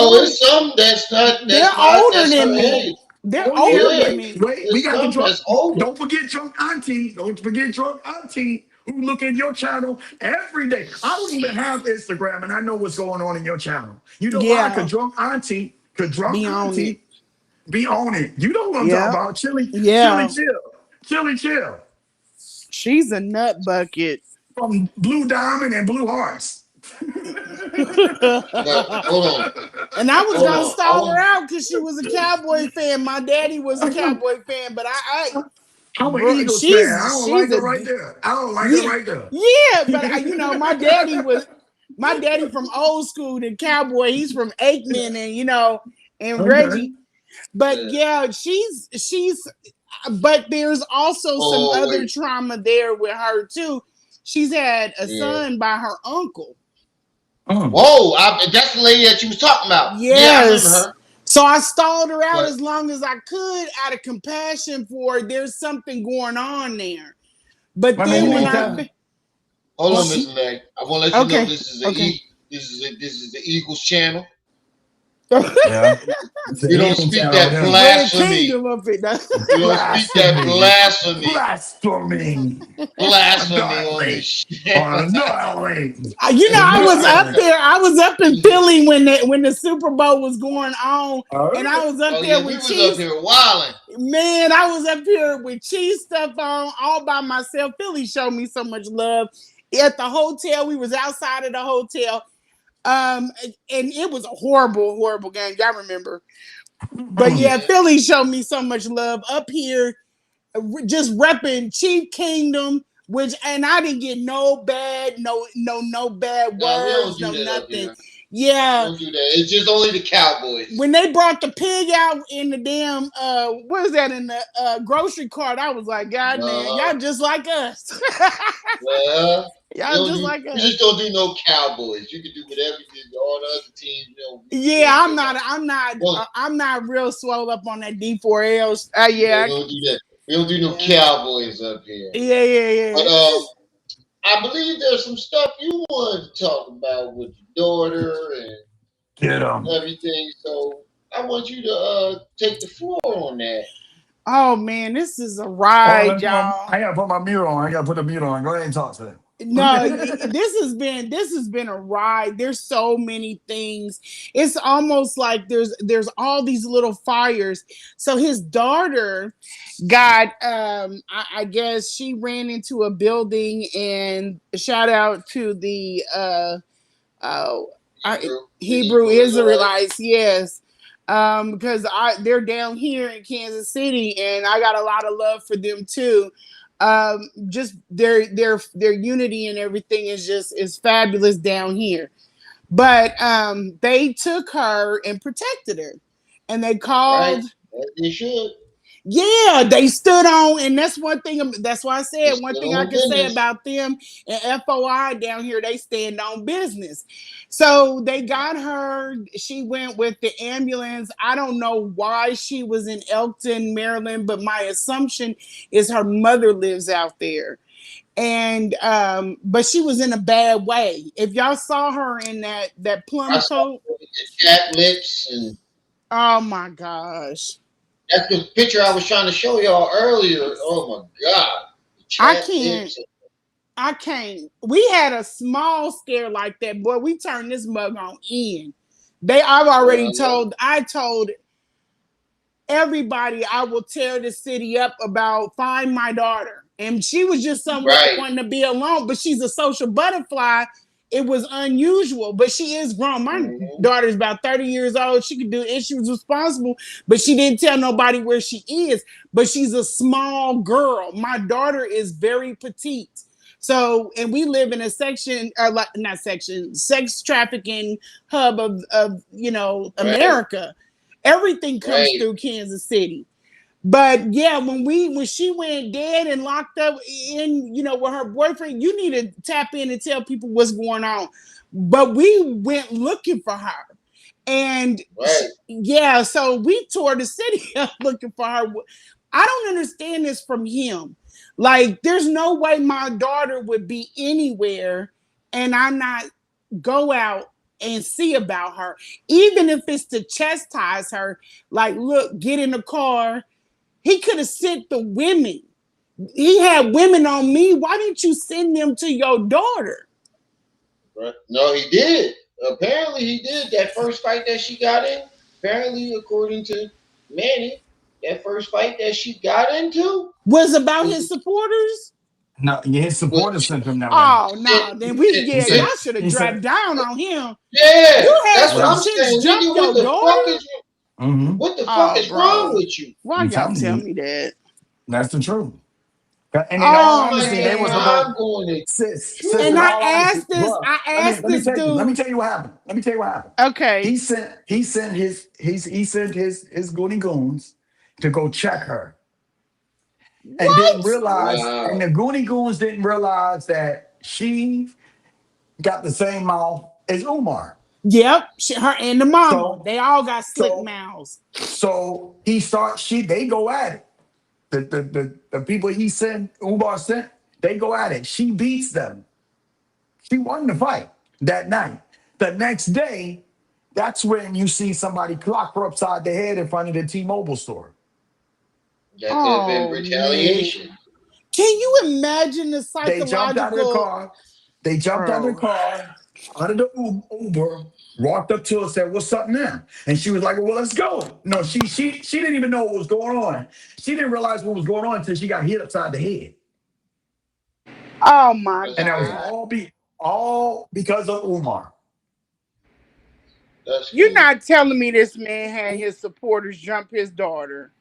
one.
it's some
They're older
that's
than
her
me.
age.
They're
oh
older
yeah,
Yeah,
than me.
wait, we
it's
got the
some
drunk.
that's older.
Don't forget drunk auntie. Don't forget drunk auntie who look at your channel every day. I don't even have Instagram, and I know what's going on in your channel. You know why?
Yeah.
Cause drunk
Be on it.
auntie be on it. You know what I'm talking
Yeah.
about?
Yeah.
Chilly, chill.
She's a nut bucket.
From Blue Diamond and Blue Hearts.
But
And I was
hold
gonna
on. I
stall her
want
out because she was a Cowboy fan. My daddy was a Cowboy fan, but
I'm an
bro,
Eagles fan. I don't like
she's
it
a
right there. I don't like it
yeah,
right there.
yeah. But my daddy from old school, the Cowboy. He's from Aikman, and and
Okay.
Reggie. But
to.
yeah, she's. But there's also some
Oh
other
wait.
trauma there with her too. She's had a
Yeah.
son by her uncle.
Whoa! That's the lady that you was talking about. Yeah, I remember
Yes.
her.
So I stalled her out
But
as long as I could out of compassion for her. There's something going on there. But
Wait a minute,
then
who
when
is
hold
I
that?
on, hold on,
she
Mr. Leg. I want to let you know
okay, okay.
this is the Eagles channel.
Yeah. It's an
We don't
Eagle
speak
channel
that
there.
Red
blasphemy.
Kingdom up it.
We don't speak that
Blasphemy.
blasphemy.
Blasphemy.
Blasphemy on
Annihilate.
this channel.
Annihilate.
I was up
Annihilate.
there. I was up in Philly when the Super Bowl was going on,
All
and
right.
I was up
Oh
there
yeah, we
with
was up
cheese.
here wilding.
Man, I was up here with cheese stuff on all by myself. Philly showed me so much love. At the hotel, we was outside of the hotel. And it was a horrible, horrible game. Y'all remember? But yeah,
Yeah.
Philly showed me so much love up here, just repping Chief Kingdom. And I didn't get no bad
No, we don't
words,
do
no
that up
nothing.
here. We
Yeah,
don't do that. It's just only the Cowboys.
when they brought the pig out in the damn what is that, in the grocery cart, I was like, God, man,
Uh-huh.
y'all just like us.
Well,
Y'all just like
We
us.
just don't do no Cowboys. You can do whatever you do. All the other teams, we
Yeah,
ain't
I'm
doing
not.
that.
I'm not.
Well,
I'm not real swole up on that D4L.
we
Yeah,
don't do that. We don't do no
yeah,
Cowboys up here.
yeah, yeah,
But
yeah.
I believe there's some stuff you wanted to talk about with your daughter and
Get him.
everything. So I want you to take the floor on that.
Oh man, this is a
Hold on,
ride, y'all.
I gotta put my mute on. I gotta put the mute on. Go ahead and talk to them.
No, this has been a ride. There's so many things. It's almost like there's all these little fires. So his daughter got I guess she ran into a building, and shout out to the uh,
The
Hebrew
Hebrew Israelites.
Israelites, yes. Because they're down here in Kansas City, and I got a lot of love for them too. Just their unity and everything is fabulous down here. But they took her and protected her, and they
Right?
called.
As they should.
Yeah, they stood on, and that's one thing. That's why I
They
said one
stood
thing I
on
can say
business.
about them and FOI down here. They stand on business. So they got her. She went with the ambulance. I don't know why she was in Elkton, Maryland, but my assumption is her mother lives out there. And but she was in a bad way. If y'all saw her in that
I
plum
saw
coat,
the cat lips, and
oh my gosh.
that's the picture I was trying to show y'all earlier. Oh my God. The
I
cat
can't.
lips.
I can't. We had a small scare like that, boy. We turned this mug on in. I've already told. I told everybody I will tear the city up about find my daughter. And she was just somewhere
Right.
wanting to be alone, but she's a social butterfly. It was unusual, but she is grown. My
Mm-hmm.
daughter's about 30 years old. She could do it. She was responsible, but she didn't tell nobody where she is. But she's a small girl. My daughter is very petite. So, and we live in a section, or like not section, sex trafficking hub of
Right.
America. Everything comes
Right.
through Kansas City. But yeah, when she went dead and locked up in, with her boyfriend, you need to tap in and tell people what's going on. But we went looking for her. And
Right.
yeah, so we tore the city up looking for her. I don't understand this from him. Like, there's no way my daughter would be anywhere and I not go out and see about her, even if it's to chastise her. Like, look, get in the car. He could have sent the women. He had women on me. Why didn't you send them to your daughter?
Right. No, he did. Apparently, he did. That first fight that she got in, apparently, according to Manny, that first fight that she got into
Was about
was
his supporters?
No, yeah, his
was
supporters sent him that way.
Oh no, then we
He
y'all
said,
should have
he
dropped
said,
down on him.
yeah.
You had
That's what
some
I'm
well,
chicks
saying,
jump
nigga.
your daughter?
mm-hmm.
What the fuck
Oh,
is wrong
bro.
with you?
Why
I'm
y'all
telling
tell
you,
me that?
that's the truth. And in all
That's
Oh
like,
honesty, they was
man.
supposed
I'm going to
sis.
And
In
shoot.
all honesty, bro,
I asked
let me
this
tell you. Let me
dude.
tell you what happened. Let me tell you what happened.
Okay.
He sent his goony goons to go check her, and didn't
What?
realize, and
Wow.
the goony goons didn't realize that she got the same mouth as Umar.
Yep. Her and the mama.
So
They all got slick
so
mouths.
so he starts. They go at it. The people he sent, Umar sent, they go at it. She beats them. She won the fight that night. The next day, that's when you see somebody clock her upside the head in front of the T-Mobile store.
That could have been
Oh man.
retaliation.
Can you imagine the
They jumped out of the
psychological,
car. They jumped out of the
bro?
car, out of the Uber, walked up to her, said, "What's up now?" And she was like, "Well, let's go." No, she didn't even know what was going on. She didn't realize what was going on until she got hit upside the head.
Oh my
And
That's
that was
crazy.
God.
all because of Umar.
That's
You're
crazy.
not telling me this man had his supporters jump his daughter.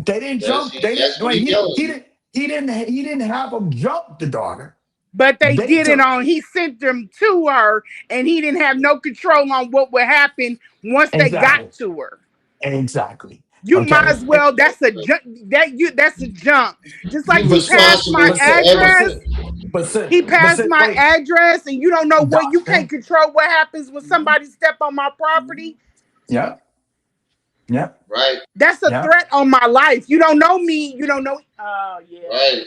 They didn't jump. They
That's
didn't.
what
Wait,
he telling
he
you.
didn't. He didn't have them jump the daughter.
But they
They
did it
took
on, he sent them to her, and he didn't have no control on what would happen once they got
exactly,
to her.
exactly.
You might
Okay.
as well. That's a jump. That's a jump. Just like
You
he passed my
responsible for
address.
everything.
He passed my
Wait,
address, and you don't know what. You can't
doctor.
control what happens when somebody step on my property.
Yeah, yeah,
Right,
That's a
yeah.
threat on my life. You don't know me. You don't know. Oh yeah.
right.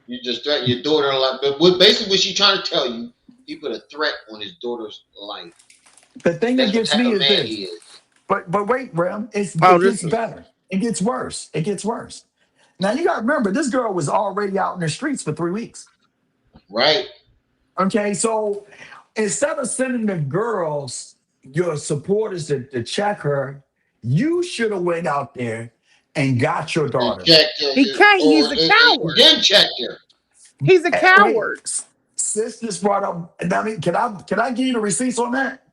You just threaten your daughter like, but basically what she trying to tell you, he put a threat on his daughter's life.
The thing that
That's what
gets
type
me
of
is
man
this.
he is.
But wait, Rem,
Oh,
it
this
gets
is.
better. It gets worse. It gets worse. Now you got to remember, this girl was already out in the streets for 3 weeks.
Right.
Okay, so instead of sending the girls, your supporters to check her, you should have went out there and got your
And
daughter.
checked her,
He can't.
or
He's a
and
coward.
then checked her.
He's a
Wait,
coward.
sis just brought up. I mean, can I give you the receipts on that?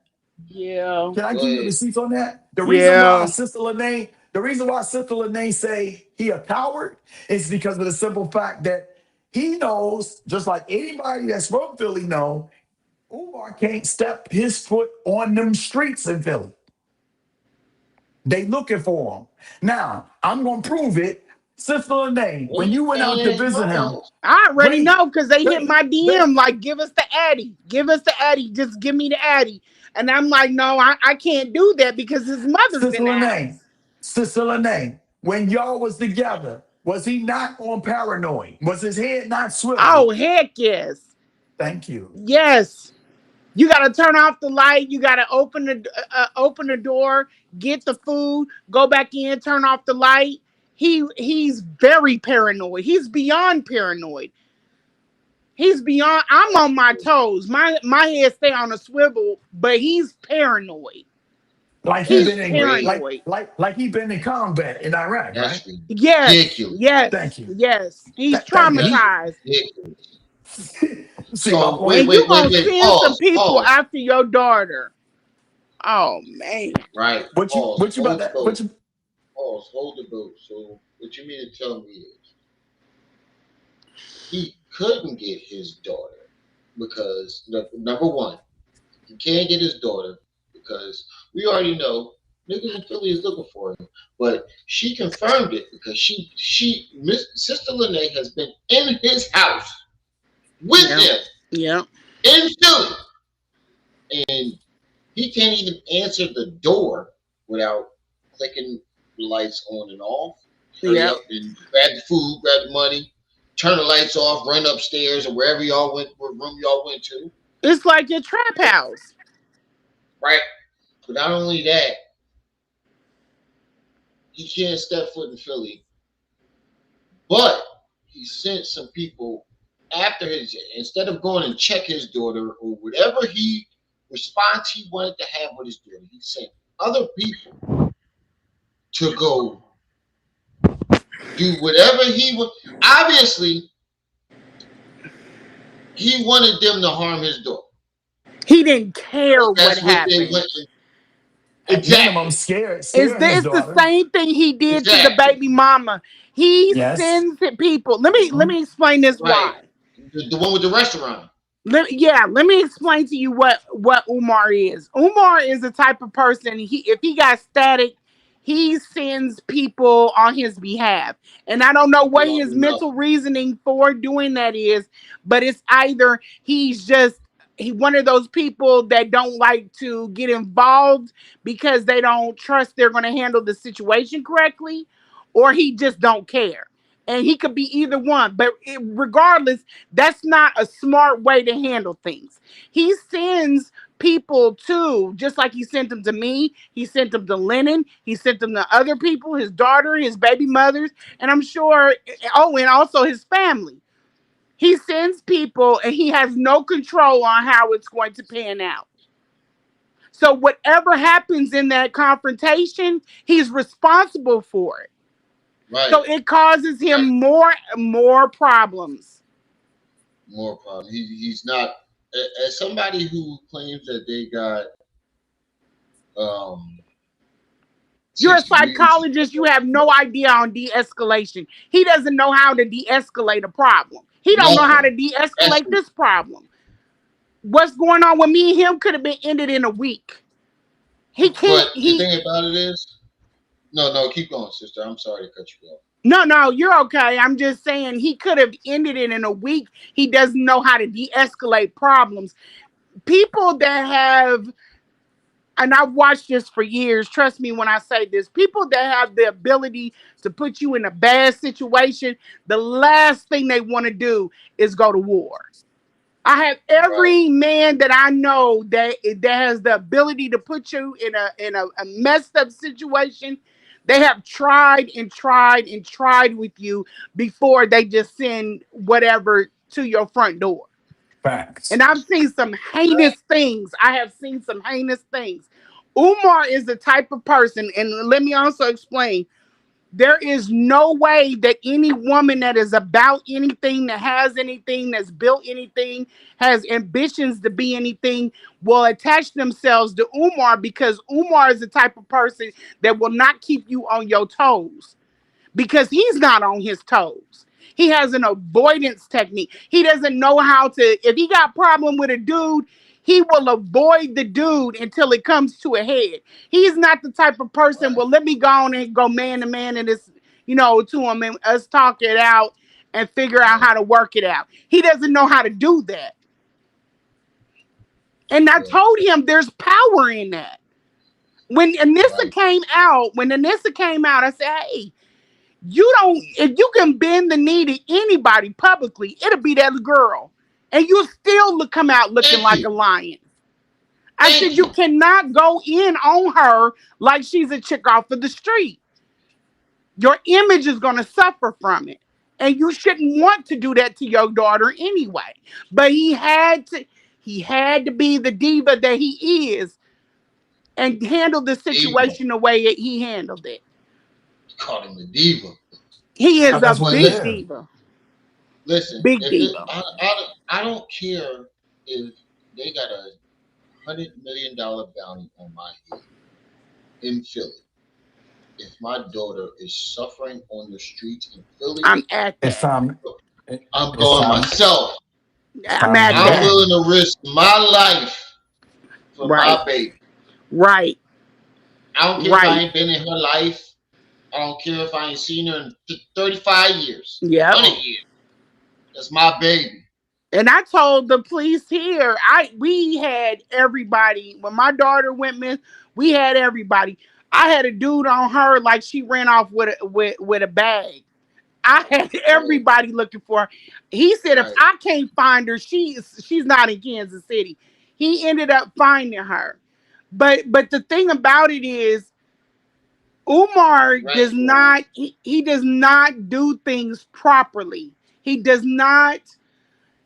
Yeah.
Can I
Go
give you the
ahead.
receipts on that?
Yeah.
The reason why Sister Lanae say he a coward is because of the simple fact that he knows, just like anybody that's from Philly know, Umar can't step his foot on them streets in Philly. They looking for him. Now, I'm gonna prove it. Sister Lanae,
Well,
when
you
you went
staying
out to
in his
visit him,
house.
I already
wait,
know because they hit
wait,
my
wait,
DM like, give us the Addy. Give us the Addy. Just give me the Addy. And I'm like, no, I can't do that because his mother's
Sister
in the
Lanae,
house.
Sister Lanae, when y'all was together, was he not on paranoid? Was his head not
Oh,
swivel?
heck yes.
Thank you.
Yes. You got to turn off the light. You got to open the door, get the food, go back in, turn off the light. He's very paranoid. He's beyond paranoid. He's beyond. I'm on my toes. My head stay on a swivel, but he's paranoid.
Like he
He's
That's
been in
crazy.
paranoid.
like he been in combat in Iraq, right?
That's
Yes,
ridiculous.
Thank
yes,
you.
yes. He's
Thank you.
That's
He
traumatized.
ridiculous.
see my
So
point.
And you gonna
wait.
send some
Pause.
people
Pause.
after your daughter. Oh man.
Right. Pause.
What you about
Hold the
that? What
boat.
you
Pause. Hold the boat. So what you mean to tell me is he couldn't get his daughter because number one, he can't get his daughter because we already know niggas in Philly is looking for him. But she confirmed it because Miss Sister Lanae has been in his house with
Yeah.
him
Yeah.
in Philly, and he can't even answer the door without clicking the lights on and off. Hurry
Yeah.
up and grab the food, grab the money, turn the lights off, run upstairs or wherever y'all went, what room y'all went to.
It's like your trap house.
Right. But not only that, he can't step foot in Philly, but he sent some people after his instead of going and check his daughter or whatever he response he wanted to have with his daughter, he sent other people to go do whatever he would. Obviously, he wanted them to harm his daughter.
He didn't care what
That's what they
happened.
went.
at minimum
Exactly.
scare his
It's the
daughter.
same thing he did to the
Exactly.
baby mama. He
Yes.
sends people. Let me explain this
Right.
why.
The one with the restaurant.
Let me explain to you what Umar is. Umar is the type of person, if he got static, he sends people on his behalf. And I don't know
We
what
don't
his
do
mental
nothing.
reasoning for doing that is, but it's either he one of those people that don't like to get involved because they don't trust they're going to handle the situation correctly, or he just don't care. And he could be either one, but regardless, that's not a smart way to handle things. He sends people too, just like he sent them to me. He sent them to Lennon. He sent them to other people, his daughter, his baby mothers, and I'm sure, oh, and also his family. He sends people and he has no control on how it's going to pan out. So whatever happens in that confrontation, he's responsible for it.
Right.
So it causes him
Right.
more problems.
More problem. He's not as somebody who claims that they got um
You're a
6 degrees.
psychologist. You have no idea on de-escalation. He doesn't know how to de-escalate a problem. He don't know how to
Nothing. That's
de-escalate this problem. What's going on with me and him could have been ended in a week. He can't.
but the thing about it is No, keep going, sister. I'm sorry to cut you off.
No, you're okay. I'm just saying he could have ended it in a week. He doesn't know how to de-escalate problems. People that have, and I've watched this for years, trust me when I say this, people that have the ability to put you in a bad situation, the last thing they want to do is go to war. I have
Right.
every man that I know that has the ability to put you in a messed up situation. They have tried and tried and tried with you before they just send whatever to your front door. And
Facts.
I've seen some heinous things. I have seen some heinous things. Umar is the type of person, and let me also explain. There is no way that any woman that is about anything, that has anything, that's built anything, has ambitions to be anything, will attach themselves to Umar, because Umar is the type of person that will not keep you on your toes, because he's not on his toes. He has an avoidance technique. He doesn't know how to, if he got problem with a dude, he will avoid the dude until it comes to a head. He's not the type of person, well, let me go on and go man to man and this, to him and us talk it out and figure out how to work it out. He doesn't know how to do that. And I told him there's power in that. When Anissa came out, I said, hey, if you can bend the knee to anybody publicly, it'll be that girl. And you'll still come out looking
Thank
like a
you.
lion. I said,
Thank
you
you.
cannot go in on her like she's a chick off of the street. Your image is going to suffer from it. And you shouldn't want to do that to your daughter anyway. But he had to be the diva that he is and handle the
Diva.
situation the way that he handled it.
Call him the diva.
He is a
That's what it
big
is.
diva.
Listen,
Big
if it,
diva.
I don't care if they got $100 million bounty on my head in Philly. If my daughter is suffering on the streets in Philly,
I'm at
It's
that.
time.
I'm
It's
going
time.
myself.
It's
I'm
time to
at
get
I'm
that.
in.
willing to risk my life for
Right.
my baby.
Right.
I don't care if I
Right.
ain't been in her life. I don't care if I ain't seen her in 35 years,
Yep.
100 years. That's my baby.
And I told the police here, we had everybody. When my daughter went missing, we had everybody. I had a dude on her like she ran off with a bag. I had
Right,
everybody looking for her. He said if
right,
I can't find her, she's not in Kansas City. He ended up finding her. But the thing about it is Umar
right.
does not he does not do things properly. He does not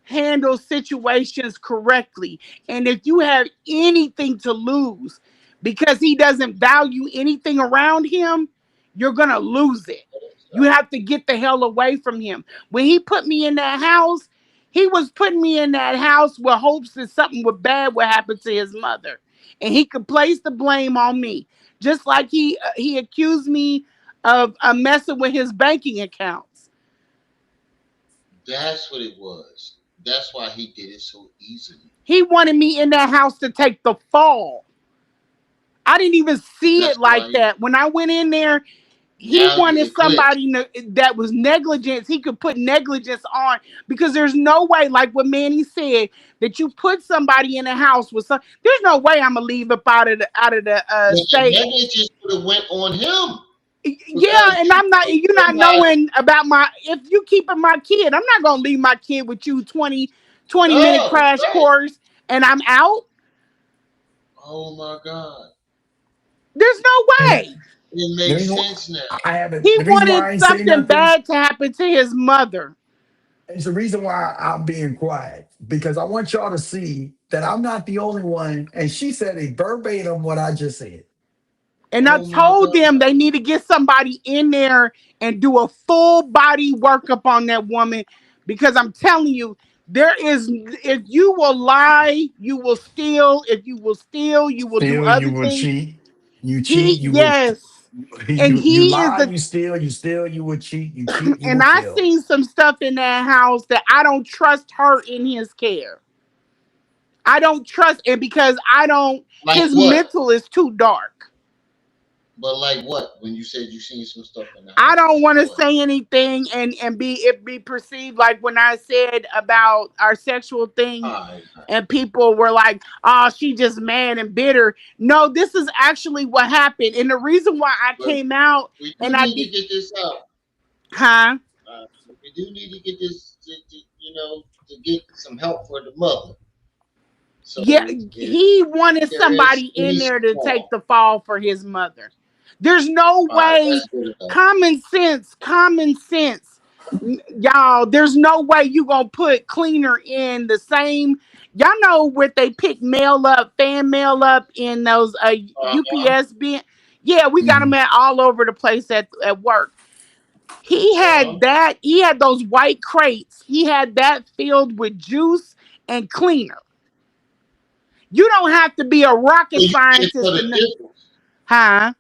handle situations correctly. And if you have anything to lose because he doesn't value anything around him, you're going to lose it. You have to get the hell away from him. When he put me in that house, he was putting me in that house with hopes that something bad would happen to his mother. And he could place the blame on me. Just like he accused me of messing with his banking accounts.
That's what it was. That's why he did it so easily.
He wanted me in that house to take the fall. I didn't even see it
That's why
like that. When I went in there, he
now
wanted
it clicks.
somebody that was negligence. He could put negligence on because there's no way, like what Manny said, that you put somebody in a house with some. There's no way I'm gonna leave up out of the
But the
state.
negligence would have went on him
Yeah,
because
and
you
I'm not.
put
You're not
somebody.
knowing about my. If you keeping my kid, I'm not gonna leave my kid with you 20 minute
No,
crash
right.
course and I'm out.
Oh my God.
There's no
And
way.
It
the
makes
reason why
sense now.
I haven't.
He
The reason why
wanted
I ain't say
something
nothing.
bad to happen to his mother.
It's the reason why I'm being quiet because I want y'all to see that I'm not the only one. And she said a verbatim what I just said.
And I
Oh my
told them
God.
they need to get somebody in there and do a full body workup on that woman because I'm telling you, if you will lie, you will steal. If you will steal, you will do
Still, you
other
will
things.
cheat. You cheat. You will.
Yes. And
You
he is
lie.
the,
You steal. You steal. You will cheat. You cheat. You
and
will
I
kill.
seen some stuff in that house that I don't trust her in his care. I don't trust it because I don't,
Like
his
what?
mental is too dark.
But like what? When you said you seen some stuff in the
I
house,
don't
like
want to
what?
say anything and be perceived like when I said about our sexual thing,
All
and people were like, "Oh, she just mad and bitter." No, this is actually what happened, and the reason why I
But
came out
we do
and I
need
did,
to get this out.
huh?
We do need to get this, to get some help for the mother.
Yeah,
So
he wanted
there is
somebody in
any
there to take
small,
the fall for his mother. There's no
all right,
way.
that's good enough.
Common sense, y'all. There's no way you gonna put cleaner in the same. Y'all know what they pick mail up, fan mail up in those
Uh-huh.
UPS bin. Yeah, we got them
Mhm.
at all over the place at work. He had
Uh-huh.
that. He had those white crates. He had that filled with juice and cleaner. You don't have to be a
So
rocket
you can tell
scientist to
the
know,
difference.
huh?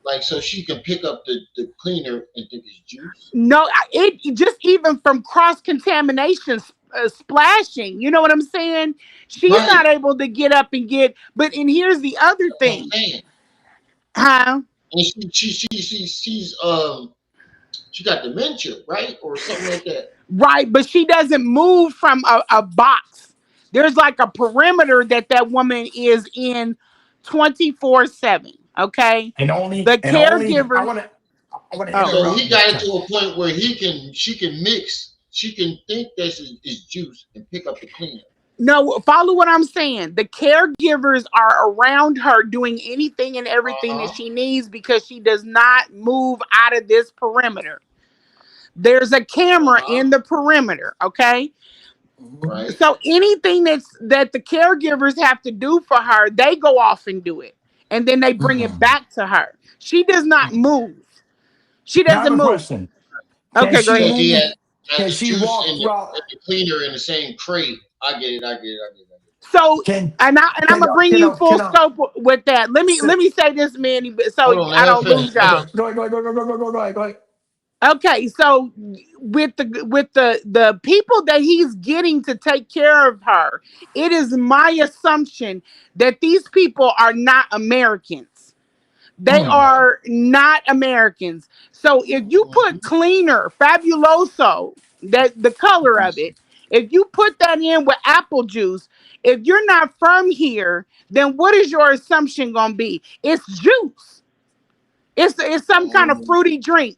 Like, so she can pick up the cleaner and think it's juice.
No, it just even from cross contamination, splashing. You know what I'm saying? She's
Right.
not able to get up and get. But and here's the other
That's what I'm
thing,
saying.
huh?
And she got dementia, right? Or something like that.
Right, but she doesn't move from a box. There's like a perimeter that woman is in 24/7. Okay, the
And only
caregiver.
I want to
Oh.
So
interrupt
he
Miss
got it to
Cat.
a point where she can mix, she can think this is juice and pick up the cleaner.
No, follow what I'm saying. The caregivers are around her doing anything and everything that
Uh-huh.
she needs because she does not move out of this perimeter. There's a camera
Uh-huh.
in the perimeter, okay?
Right.
So anything that the caregivers have to do for her, they go off and do it. And then they bring it
Mm.
back to her. She does not move. She
Now I have
doesn't
a
move.
question. Can
Okay, go
she
ahead.
Because he
move?
has
Can
the
she
juice
walk
and
throughout?
the cleaner in the same crate. I get it. I get it. I get it. I get it.
So
Can
and I'm
can
gonna bring
can
you full
can
scope with that.
sit?
Let me say this, Manny, so
Hold on.
I
Let her
don't lose
finish. Let her
y'all.
Okay, go ahead, go ahead.
Okay, so with the people that he's getting to take care of her, it is my assumption that these people are not Americans. They
Mm.
Okay.
are not Americans. So if you put
Mm-hmm.
cleaner, fabuloso, that the color of it, if you put that in with apple juice, if you're not from here, then what is your assumption gonna be? It's juice. It's some kind of
Oh
fruity drink.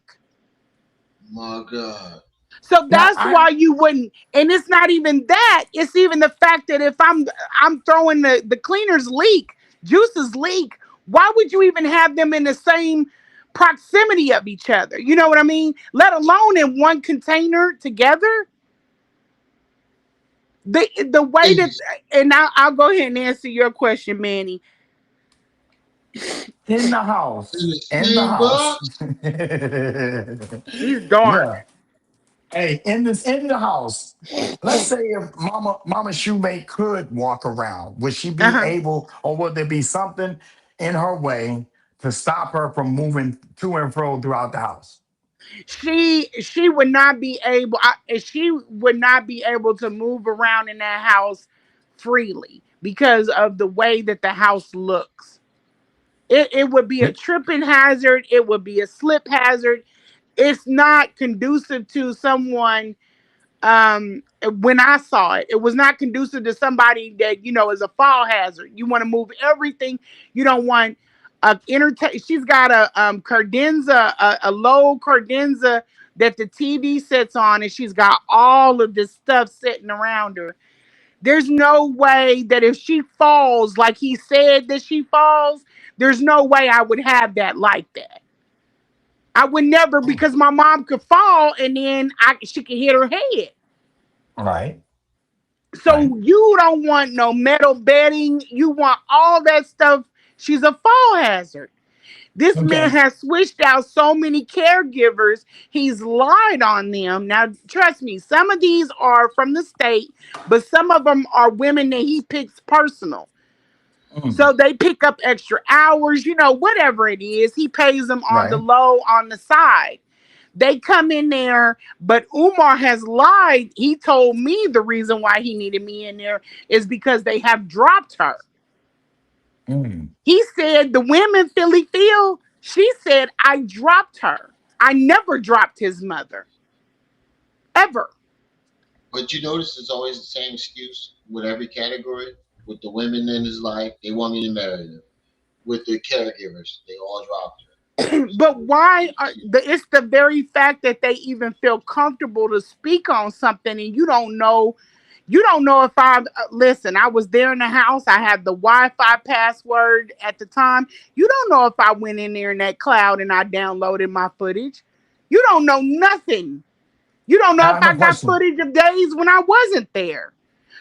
my God.
So
Now
that's why you wouldn't. And it's not even that. It's even the fact that if I'm throwing the cleaners leak, juices leak. Why would you even have them in the same proximity of each other? You know what I mean? Let alone in one container together. The way that,
Please.
and I'll go ahead and answer your question, Manny.
in the
In
house,
the
in the
same
house.
box.
He's dark.
Yeah. Hey, in the house. Let's say if Mama Shoemate could walk around, would she be
Uh-huh.
able, or would there be something in her way to stop her from moving to and fro throughout the house?
She would not be able. She would not be able to move around in that house freely because of the way that the house looks. It would be a tripping hazard. It would be a slip hazard. It's not conducive to someone. When I saw it, it was not conducive to somebody that is a fall hazard. You want to move everything. You don't want a entertain. She's got a cardenza, a low cardenza that the TV sits on, and she's got all of this stuff sitting around her. There's no way that if she falls like he said that she falls, there's no way I would have that like that. I would never, because my mom could fall and then she could hit her head.
Right, right.
So you don't want no metal bedding. You want all that stuff. She's a fall hazard. This man
Okay.
has switched out so many caregivers. He's lied on them. Now, trust me, some of these are from the state, but some of them are women that he picks personal.
Mm.
So they pick up extra hours, whatever it is. He pays them on the
Right.
low, on the side. They come in there, but Umar has lied. He told me the reason why he needed me in there is because they have dropped her.
Mm.
He said the women Philly feel She said, I dropped her. I never dropped his mother. Ever.
But you notice it's always the same excuse with every category. With the women in his life, they want me to marry them. With the caregivers, they all dropped her.
But why it's the very fact that they even feel comfortable to speak on something, and you don't know if I listen. I was there in the house. I had the Wi-Fi password at the time. You don't know if I went in there in that cloud and I downloaded my footage. You don't know nothing. You don't know
Now I
if
have
I
a
got
question.
footage of days when I wasn't there.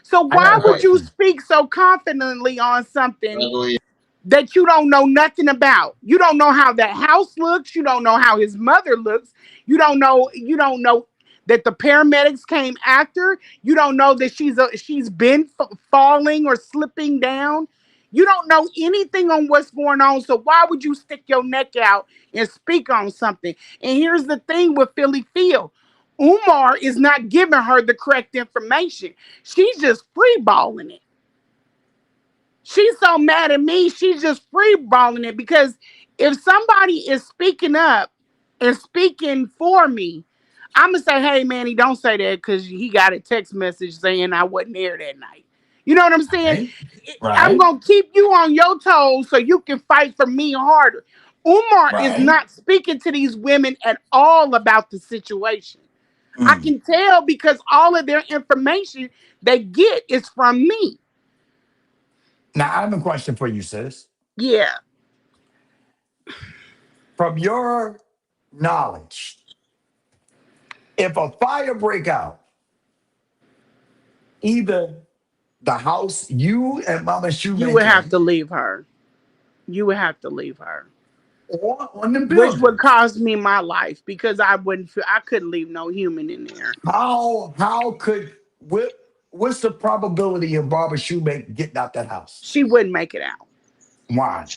So
I got
why
a
would you
question.
speak so confidently on something
Go ahead.
that you don't know nothing about? You don't know how that house looks. You don't know how his mother looks. You don't know that the paramedics came after. You don't know that she's been falling or slipping down. You don't know anything on what's going on. So why would you stick your neck out and speak on something? And here's the thing with Philly Phil. Umar is not giving her the correct information. She's just freeballing it. She's so mad at me, she's just freeballing it because if somebody is speaking up and speaking for me, I'm gonna say, "Hey, Manny, don't say that," because he got a text message saying I wasn't there that night. You know what I'm saying?
Right?
I'm
Right?
gonna keep you on your toes so you can fight for me harder. Umar is
Right?
not speaking to these women at all about the situation. I
Mm.
can tell because all of their information they get is from me.
Now I have a question for you, sis.
Yeah.
From your knowledge, if a fire break out, either the house you and Mama
You
Shoemaker
would have
in,
to leave her. You would have to leave her,
or on the
which would
building,
cost me my life because I wouldn't feel I couldn't leave no human in there.
how could what's the probability of Barbara Shoemaker getting out that house?
She wouldn't make it out.
Why?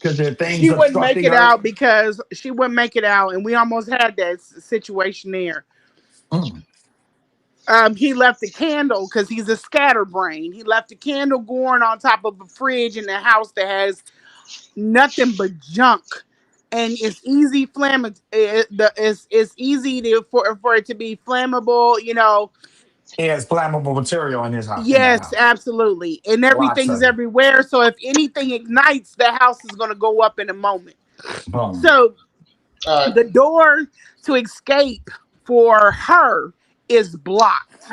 Because there are
She
things
wouldn't make
obstructing
it
her.
out because she wouldn't make it out, and we almost had that situation there.
Mm.
He left the candle because he's a scatterbrain. He left the candle going on top of a fridge in the house that has nothing but junk, and it's easy flammable. It's easy for it to be flammable.
He has flammable material in his house, in that
Yes,
house.
absolutely. And
Lots
everything's
of it.
everywhere. So if anything ignites, the house is going to go up in a moment.
Boom.
So
All right.
the door to escape for her is blocked.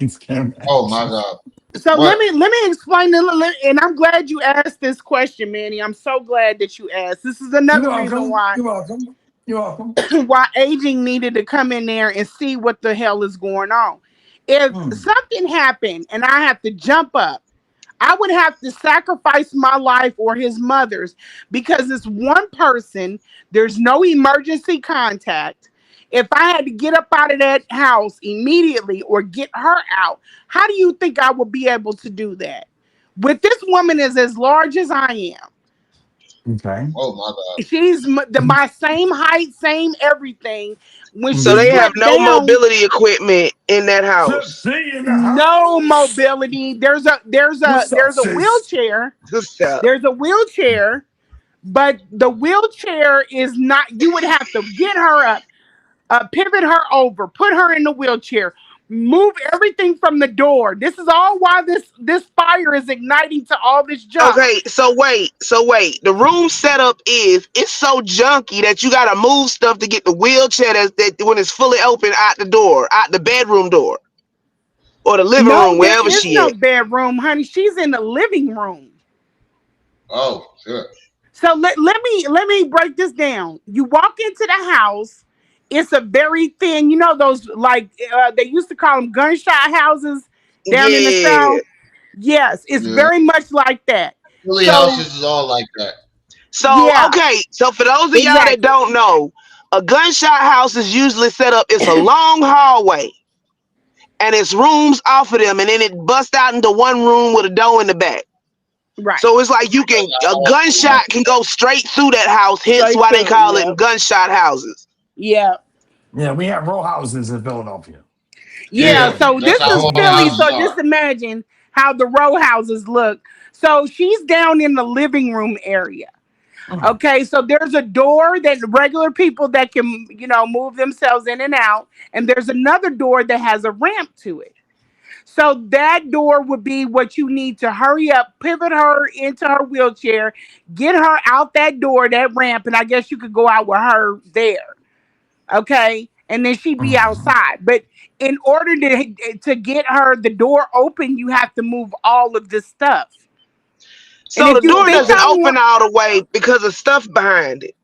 He's scared.
Oh my God.
So let
What?
me let me explain and I'm glad you asked this question, Manny. I'm so glad that you asked. This is
You're
another reason
welcome.
why
You're welcome. You're welcome.
why aging needed to come in there and see what the hell is going on. If
Mm.
something happened and I have to jump up, I would have to sacrifice my life or his mother's because it's one person. There's no emergency contact. If I had to get up out of that house immediately or get her out, how do you think I would be able to do that? With this woman is as large as I am.
Okay.
Oh my God.
She's my same height, same everything. When
So
she
Mm-hmm.
they have
slipped
no
down,
mobility equipment in that
Flip
house.
C in the
no
house.
mobility. There's a there's a
What's up,
there's a
sis?
wheelchair.
Sister.
There's a wheelchair, but the wheelchair is not. You would have to get her up, pivot her over, put her in the wheelchair, move everything from the door. This is all why this fire is igniting to all this junk.
Okay, so wait. The room setup is it's so junky that you gotta move stuff to get the wheelchair that when it's fully open out the door, out the bedroom door or the living
No,
room,
there
wherever
is
she
no
at.
bedroom, honey. She's in the living room.
Oh sure.
So let me break this down. You walk into the house. It's a very thin, those like they used to call them gunshot houses down in the
Yeah.
south. Yes, it's
Yeah.
very much like that.
Philly
So
houses is all like that.
So
yeah,
okay, so for those of y'all that
exactly.
don't know, a gunshot house is usually set up. It's a long hallway, and it's rooms off of them, and then it busts out into one room with a door in the back.
Right.
So it's like a gunshot can go straight through that house. Hence
Straight
why they
through.
call it
Yep.
gunshot houses.
Yeah.
Yeah, we have row houses in Philadelphia.
Yeah.
Yeah.
So
That's
this
how
is
all
Philly.
houses
So
are.
just imagine how the row houses look. So she's down in the living room area. Okay, so there's a door that regular people that can, move themselves in and out, and there's another door that has a ramp to it. So that door would be what you need to hurry up, pivot her into her wheelchair, get her out that door, that ramp, and I guess you could go out with her there. Okay, and then she'd be outside. But in order to get her the door open, you have to move all of this stuff. And
So
if
the
you
door
think
doesn't
I'm
open all the way because of stuff behind it.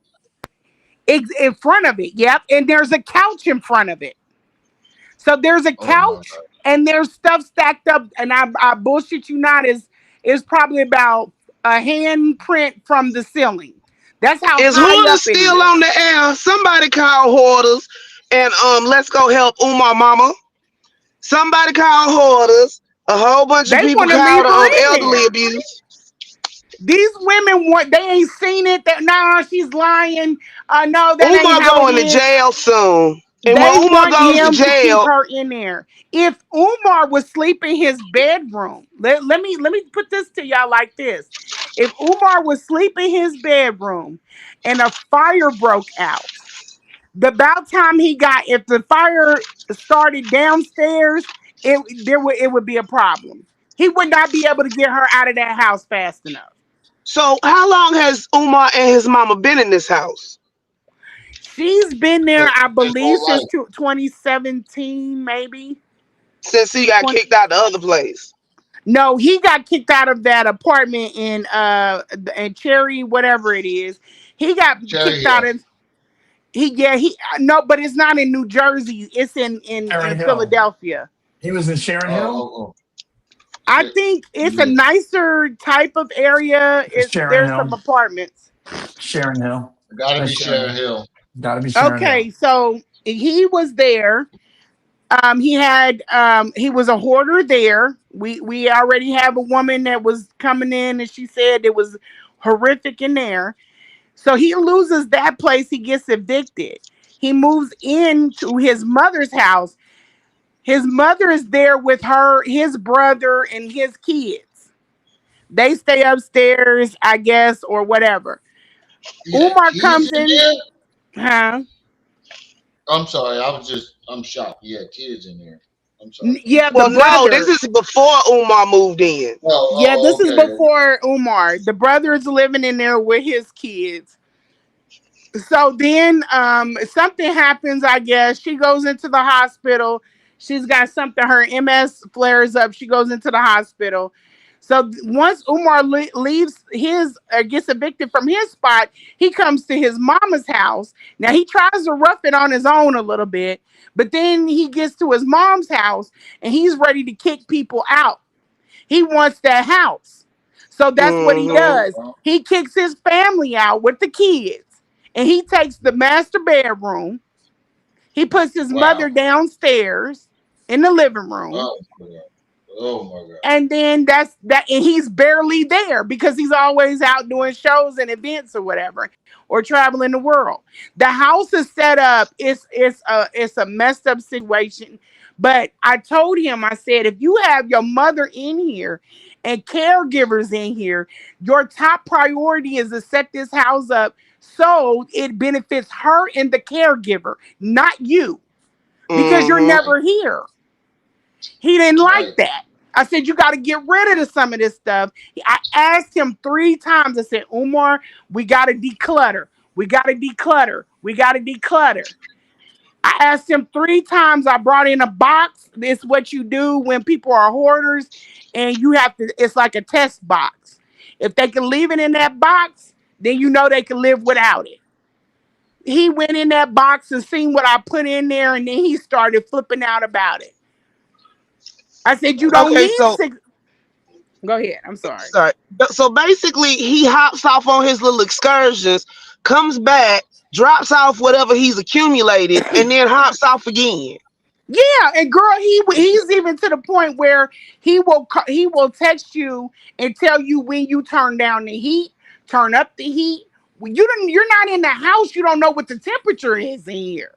in front of it, yep, and there's a couch in front of it. So there's a
Oh my
couch and there's stuff stacked up, and I bullshit you not, is probably about a hand print from the ceiling. That's how
Is
high
Hoarders
up it
still
is.
on the air? Somebody call Hoarders and let's go help Umar Mama. Somebody call Hoarders. A whole bunch of
They
people
want to leave
called
her in
elderly
there.
abuse.
These women want, they ain't seen it. That nah, she's lying. No, that ain't
Umar
how it
going to
is.
jail soon. And when
They
Umar
want
goes to
him to keep
jail,
her in there. If Umar was sleep in his bedroom, let me put this to y'all like this. If Umar was sleep in his bedroom and a fire broke out, the about time he got, if the fire started downstairs, it would be a problem. He would not be able to get her out of that house fast enough.
so how long has Umar and his mama been in this house?
She's been there, I
his
believe,
whole
since
life.
2017, maybe.
Since he got
20,
kicked out the other place.
no, he got kicked out of that apartment in Cherry, whatever it is. He got
Cherry
kicked out
Hill.
of he no, but it's not in New Jersey. It's in
Sharon Hill.
Philadelphia.
He was in Sharon
Oh,
Hill.
oh, oh.
I
Shit.
think it's a
Yeah.
nicer type of area.
It's
It's
Sharon
there's some
Hill.
apartments.
Sharon Hill.
Gotta
That's
be
Sharon
Sharon
Hill.
Hill.
Got to be Sharon Hill.
Okay, so he was there. He was a hoarder there. We already have a woman that was coming in and she said it was horrific in there. So he loses that place, he gets evicted. He moves into his mother's house. His mother is there with his brother and his kids. They stay upstairs, I guess, or whatever.
He had
Umar
kids
comes
in
in,
there?
huh?
I'm sorry. I'm shocked. He had kids in there. I'm sorry.
Yeah, the
Well, no, this
brother.
is before Umar moved in.
Yeah, this is
Okay.
before Umar. The brother is living in there with his kids. So then something happens, I guess. She goes into the hospital. She's got something, her MS flares up. She goes into the hospital. So once Umar leaves gets evicted from his spot, he comes to his mama's house. Now he tries to rough it on his own a little bit, but then he gets to his mom's house and he's ready to kick people out. He wants that house. So that's what he
Hmm.
does. He kicks his family out with the kids and he takes the master bedroom. He puts his
Wow.
mother downstairs in the living room.
Oh my god. Oh my god.
And then that's that, and he's barely there because he's always out doing shows and events or whatever, or traveling the world. The house is set up. It's a messed up situation. But I told him, I said, if you have your mother in here and caregivers in here, your top priority is to set this house up so it benefits her and the caregiver, not you, because you're
Hmm.
never here. He didn't like
Right.
that. I said, you got to get rid of some of this stuff. I asked him 3 times. I said, Umar, we got to declutter. We got to declutter. We got to declutter. I asked him 3 times. I brought in a box. It's what you do when people are hoarders, and you have to, it's like a test box. If they can leave it in that box, then you know they can live without it. He went in that box and seen what I put in there, and then he started flipping out about it. I said, you don't
Okay,
need
so
six. Go ahead. I'm sorry.
sorry. So basically, he hops off on his little excursions, comes back, drops off whatever he's accumulated, and then hops off again.
Yeah, and girl, he's even to the point where he will text you and tell you when you turn down the heat, turn up the heat. When you're not in the house, you don't know what the temperature is in here.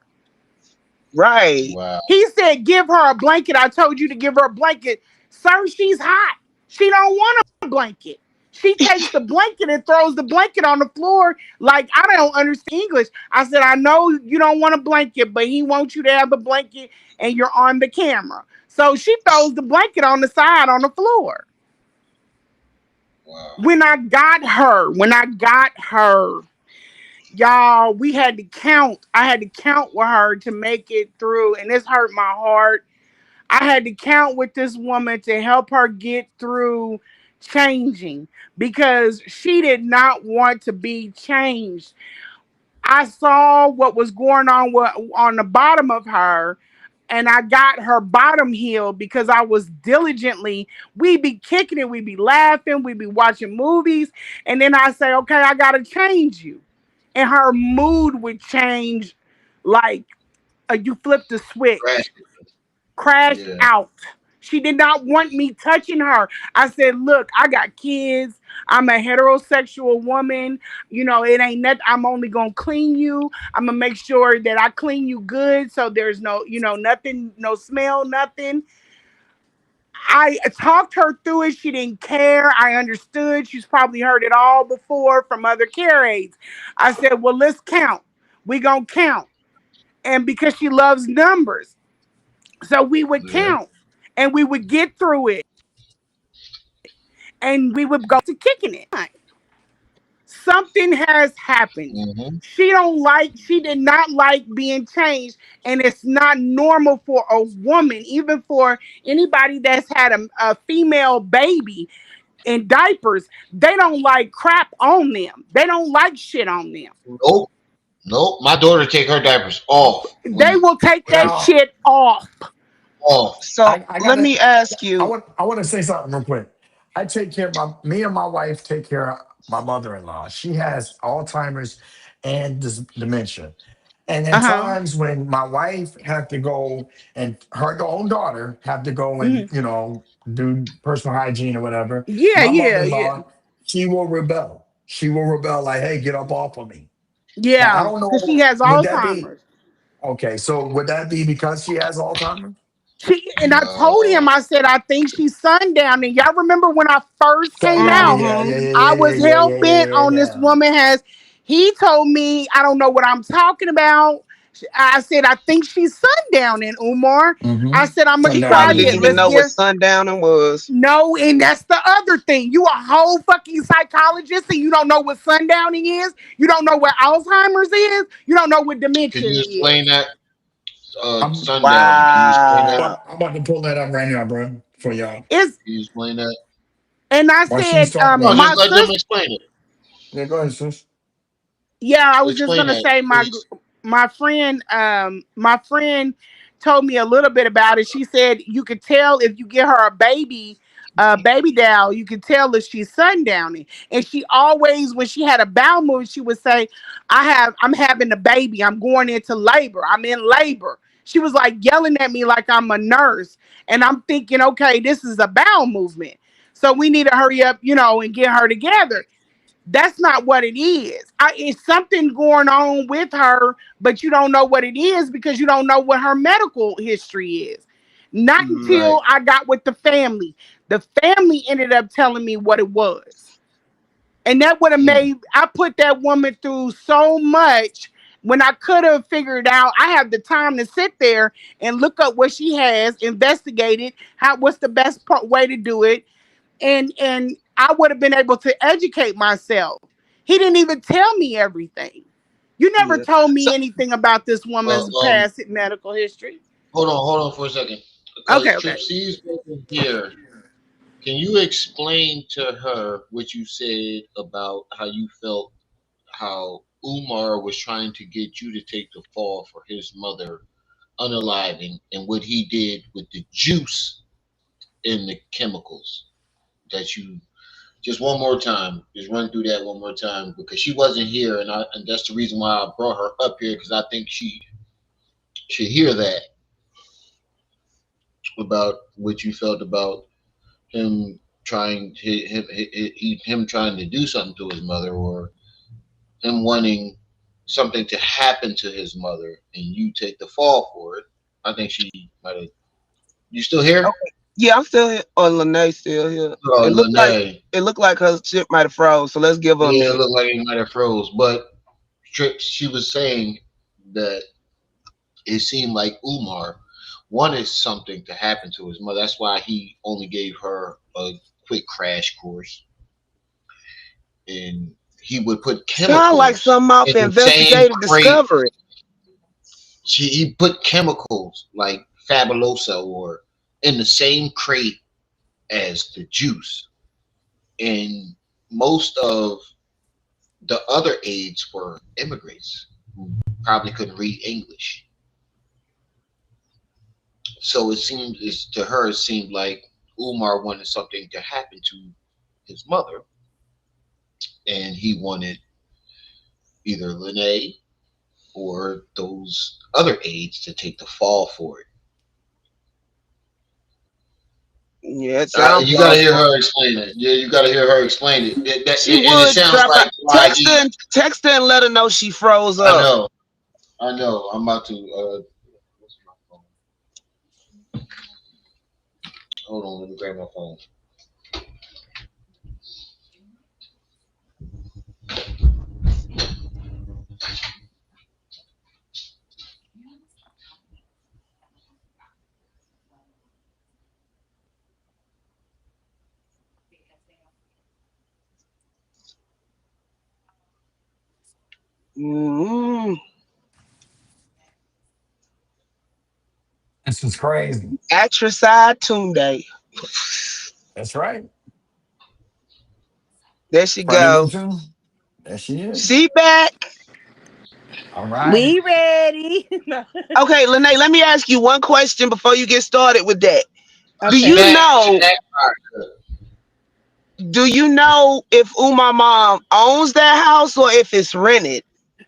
Right.
Wow.
He said, "Give her a blanket. I told you to give her a blanket, sir. She's hot. She don't want a blanket. She takes the blanket and throws the blanket on the floor. Like, I don't understand English. I said, I know you don't want a blanket, but he wants you to have the blanket and you're on the camera. So she throws the blanket on the side on the floor.
Wow.
When I got her, y'all, we had to count. I had to count with her to make it through, and this hurt my heart. I had to count with this woman to help her get through changing because she did not want to be changed. I saw what was going on on the bottom of her, and I got her bottom healed because I was diligently, we be kicking it, we be laughing, we be watching movies, and then I say, okay, I gotta change you. And her mood would change like you flipped the switch, crashed
Yeah.
out. She did not want me touching her. I said, look, I got kids. I'm a heterosexual woman. You know, it ain't that I'm only gonna clean you. I'm gonna make sure that I clean you good so there's no, nothing, no smell, nothing. I talked her through it. She didn't care. I understood. She's probably heard it all before from other care aides. I said, well, let's count. We gonna count. And because she loves numbers. So we would
Yeah.
count and we would get through it and we would go to kicking it. Something has happened.
Mm-hmm.
She did not like being changed. And it's not normal for a woman, even for anybody that's had a female baby in diapers, they don't like crap on them. They don't like shit on them.
Nope. Nope. My daughter take her diapers off
They will take that
Now,
shit off.
off.
So
I
let
gotta.
me ask
I
you.
want. I want to say something real quick. I take care of me and my wife take care of my mother-in-law. She has Alzheimer's and dementia. And
Uh
at
huh.
times when my wife had to go and her own daughter had to go and,
Hmm.
do personal hygiene or whatever,
Yeah,
my
yeah, yeah,
mother-in-law, she will rebel. She will rebel like, hey, get up off of me. Now, I
yeah.
don't
Because she
know,
has
would that be
Alzheimer's.
okay? So would that be because she has Alzheimer's?
And I told him,
No.
I said, I think she's sundown. And y'all remember when I first came
Sundown,
out,
yeah, yeah,
Mm-hmm.
yeah,
I
yeah, yeah,
was
yeah,
hell
yeah,
bent
yeah,
on this
yeah.
woman has. He told me, I don't know what I'm talking about. I said, I think she's sundown in Umar.
Mm-hmm.
I said, I'm going to
He
Sundown
try
probably
means
didn't
it.
even
Let's
rebel.
know what
get.
sundowning was.
No, and that's the other thing. You a whole fucking psychologist and you don't know what sundowning is. You don't know what Alzheimer's is. You don't know what
Could
dementia
you
is.
explain that?
I'm,
Sundowning. Can you explain that?
Wow.
I'm about to pull that up right now, bro, for y'all.
It's
Can you explain that?
and I
While
said,
she's talking
No,
about
my
just
it,
let them
sister.
explain it.
yeah, go ahead, sis.
Yeah, I was just
Explain
gonna
that,
say
please.
my friend told me a little bit about it. She said you could tell if you get her a baby doll, you could tell if she's sundowning. And she always, when she had a bowel movement, she would say, I'm having a baby, I'm going into labor, I'm in labor. She was like yelling at me like I'm a nurse. And I'm thinking, okay, this is a bowel movement. So we need to hurry up, and get her together. That's not what it is. It's something going on with her, but you don't know what it is because you don't know what her medical history is. Not
Right.
until I got with the family. The family ended up telling me what it was. And that would have
Hmm.
made, I put that woman through so much when I could have figured out. I have the time to sit there and look up what she has, investigate it, what's the best way to do it, and I would have been able to educate myself. He didn't even tell me everything. You never
Yeah.
told
So
me anything about this
Well,
woman's past medical history.
hold on for a second.
Okay,
Because
okay.
Tripsy's wasn't here. Can you explain to her what you said about how you felt, how Umar was trying to get you to take the fall for his mother unaliving, and what he did with the juice in the chemicals that you just one more time, just run through that one more time because she wasn't here, and that's the reason why I brought her up here because I think she should hear that about what you felt about him him trying to do something to his mother or him wanting something to happen to his mother and you take the fall for it. I think she might have. You still here?
Yeah, I'm still here. Oh, Lanae still here.
Oh, Lanae.
It looked like her shit might have froze. So let's give her a
Yeah, it
minute.
looked like it might have froze. But she was saying that it seemed like Umar wanted something to happen to his mother. That's why he only gave her a quick crash course, and he would put
Sound like
chemicals
something off
in the same
Investigative
crate.
Discovery.
He put chemicals like Fabulosa or in the same crate as the juice, and most of the other aides were immigrants who probably couldn't read English. So to her, it seemed like Umar wanted something to happen to his mother, and he wanted either Lene or those other aides to take the fall for it.
Yeah, it sounds
You got to hear
plausible.
her explain it. Yeah, you got to hear her explain it.
She
And it
would
sounds
drop out.
like why he.
Text her and let her know she froze
I
up.
know, I know. I'm about to. What's my phone? Hold on, let me grab my phone.
Mm-hmm.
This is crazy.
Atricide Tunde.
That's right.
There she
Funny
go.
too. There she is.
She back.
All right.
We ready.
Okay, Lene, let me ask you one question before you get started with that. Do
Okay.
you
Snack,
know?
snack. All right,
Do you know if Uma mom owns that house or if it's rented?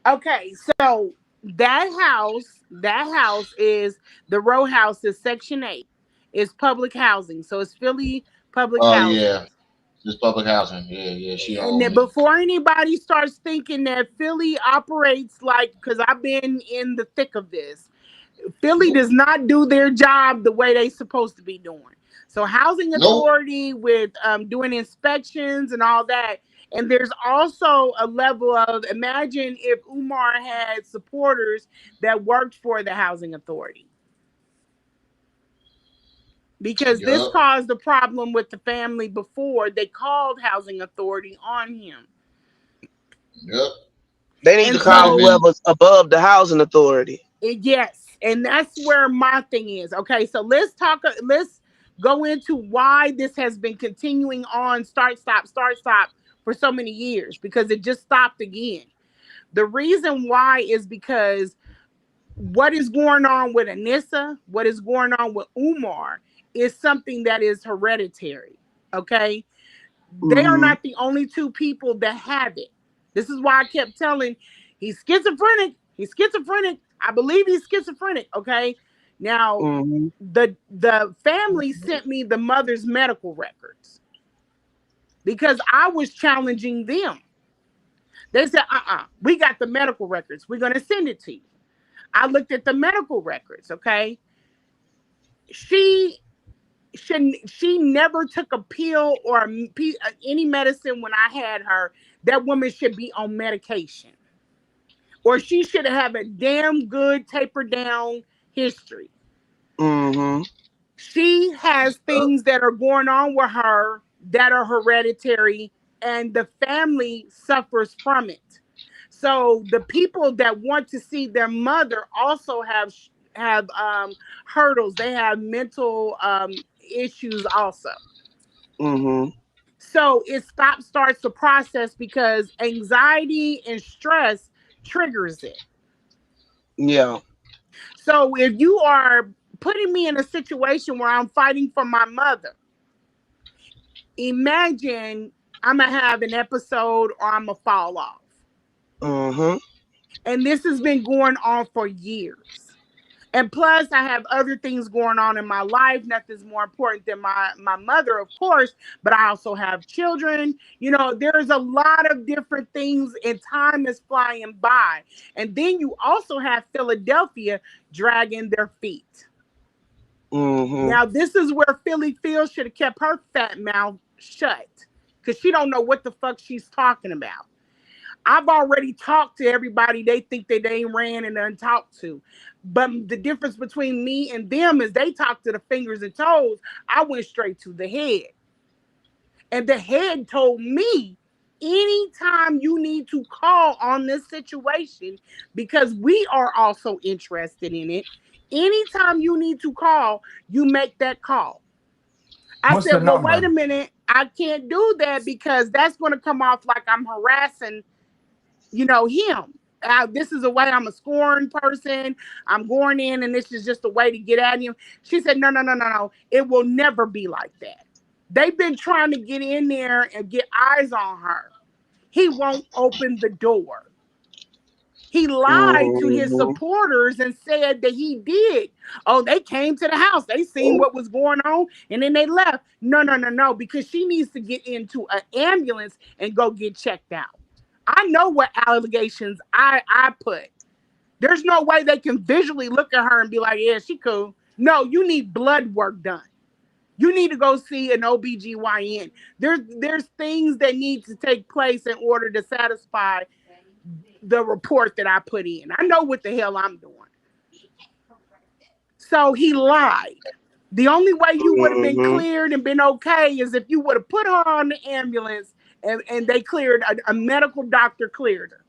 Okay, so that house is the row house is Section 8. It's public housing. So it's Philly public
oh
housing.
yeah, this public housing. Yeah, yeah. She
And then
owned it.
before anybody starts thinking that Philly operates like, because I've been in the thick of this, Philly
Nope,
does not do their job the way they supposed to be doing. So housing
nope.
authority with doing inspections and all that. And there's also a level of, imagine if Umar had supporters that worked for the housing authority, because this
Yup,
caused a problem with the family before they called housing authority on him.
yup.
They need to
And
It might
call
have
so
been.
whoever's above the housing authority.
Yes, and that's where my thing is. Okay, so let's talk. Let's go into why this has been continuing on, start, stop for so many years, because it just stopped again. The reason why is because what is going on with Anissa, what is going on with Umar, is something that is hereditary. Okay, they are
Mm-hmm.
not the only two people that have it. This is why I kept telling he's schizophrenic. He's schizophrenic. I believe he's schizophrenic. Okay. Now
Mm-hmm.
the family sent me the mother's medical records because I was challenging them. They said, we got the medical records. We're gonna send it to you. I looked at the medical records, okay? She she never took a pill or any medicine when I had her. That woman should be on medication, or she should have a damn good taper down history.
Mm-hmm.
She has
Yup,
things that are going on with her that are hereditary, and the family suffers from it. So the people that want to see their mother also have hurdles. They have mental issues also.
Mm-hmm.
So it starts the process because anxiety and stress triggers it.
Yeah.
So if you are putting me in a situation where I'm fighting for my mother, imagine I'm gonna have an episode or I'm gonna fall off.
Mm-hmm.
And this has been going on for years. And plus, I have other things going on in my life. Nothing's more important than my mother, of course, but I also have children. There's a lot of different things, and time is flying by. And then you also have Philadelphia dragging their feet.
Mm-hmm.
Now, this is where Philly Phil should have kept her fat mouth shut because she don't know what the fuck she's talking about. I've already talked to everybody they think that they ran and done talked to. But the difference between me and them is they talked to the fingers and toes. I went straight to the head. And the head told me anytime you need to call on this situation, because we are also interested in it, anytime you need to call, you make that call. I
What's the
said, well, wait a
number?
minute. I can't do that because that's going to come off like I'm harassing, him. This is a way I'm a scoring person. I'm going in and this is just a way to get at him. She said, no, no, no, no, no. It will never be like that. They've been trying to get in there and get eyes on her. He won't open the door. He lied to his
Mm-hmm.
supporters and said that he did. Oh, they came to the house. They seen what was going on and then they left. No, no, no, no, because she needs to get into an ambulance and go get checked out. I know what allegations I put. There's no way they can visually look at her and be like, yeah, she cool. No, you need blood work done. You need to go see an OBGYN. There's things that need to take place in order to satisfy the report that I put in. I know what the hell I'm doing. So he lied. The only way you would have been
Mm-hmm.
cleared and been okay is if you would have put her on the ambulance and they cleared, a medical doctor cleared her.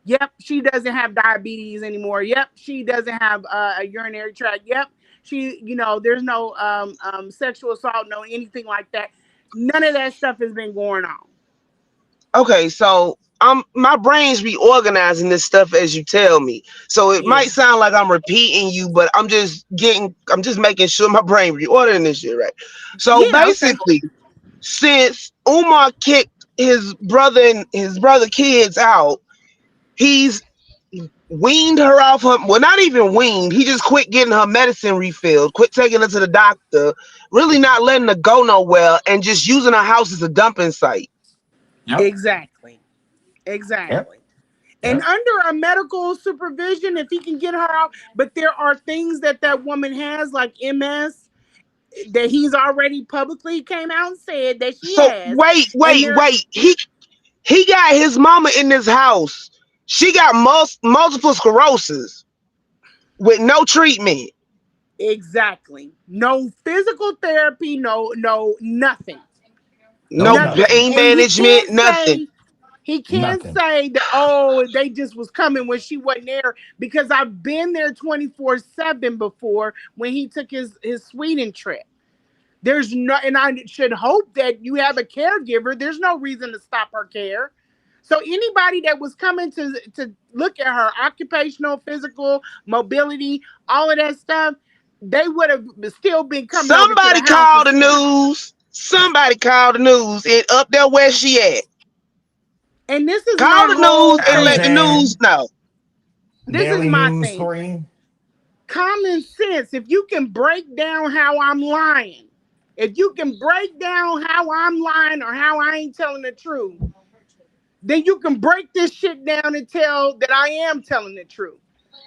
Yep, she doesn't have diabetes anymore. Yep, she doesn't have a urinary tract. Yep, there's no sexual assault, no anything like that. None of that stuff has been going on.
Okay, so my brain's reorganizing this stuff as you tell me. So it
Yeah,
might sound like I'm repeating you, but I'm just making sure my brain reordering this shit right. So
yeah, okay,
basically, since Umar kicked his brother kids out, he's weaned her off her, well, not even weaned, he just quit getting her medicine refilled, quit taking her to the doctor, really not letting her go nowhere, and just using her house as a dumping site.
Yep.
exactly,
Yep.
exactly. And
Yep.
under a medical supervision, if he can get her out, but there are things that woman has, like MS, that he's already publicly came out and said that she
So
has,
wait,
and
wait,
there
wait. He got his mama in this house. She got multiple sclerosis with no treatment,
exactly no physical therapy, no nothing,
No
no
nothing,
nothing.
pain
and
management, nothing.
he can't
Nothing.
say that, oh, they just was coming when she wasn't there, because I've been there 24/7 before when he took his Sweden trip. There's no, and I should hope that you have a caregiver. There's no reason to stop her care. So anybody that was coming to look at her occupational, physical, mobility, all of that stuff, they would have still been coming over to the
Somebody
house and
called the
seeing her.
news. Somebody called the news and up there where she at.
And this is
Call
my
the news
whole
and let the
thing.
news
Tarzan,
know.
This is
Daily
my
News
thing.
Screen.
Common sense. If you can break down how I'm lying, if you can break down how I'm lying or how I ain't telling the truth, then you can break this shit down and tell that I am telling the truth.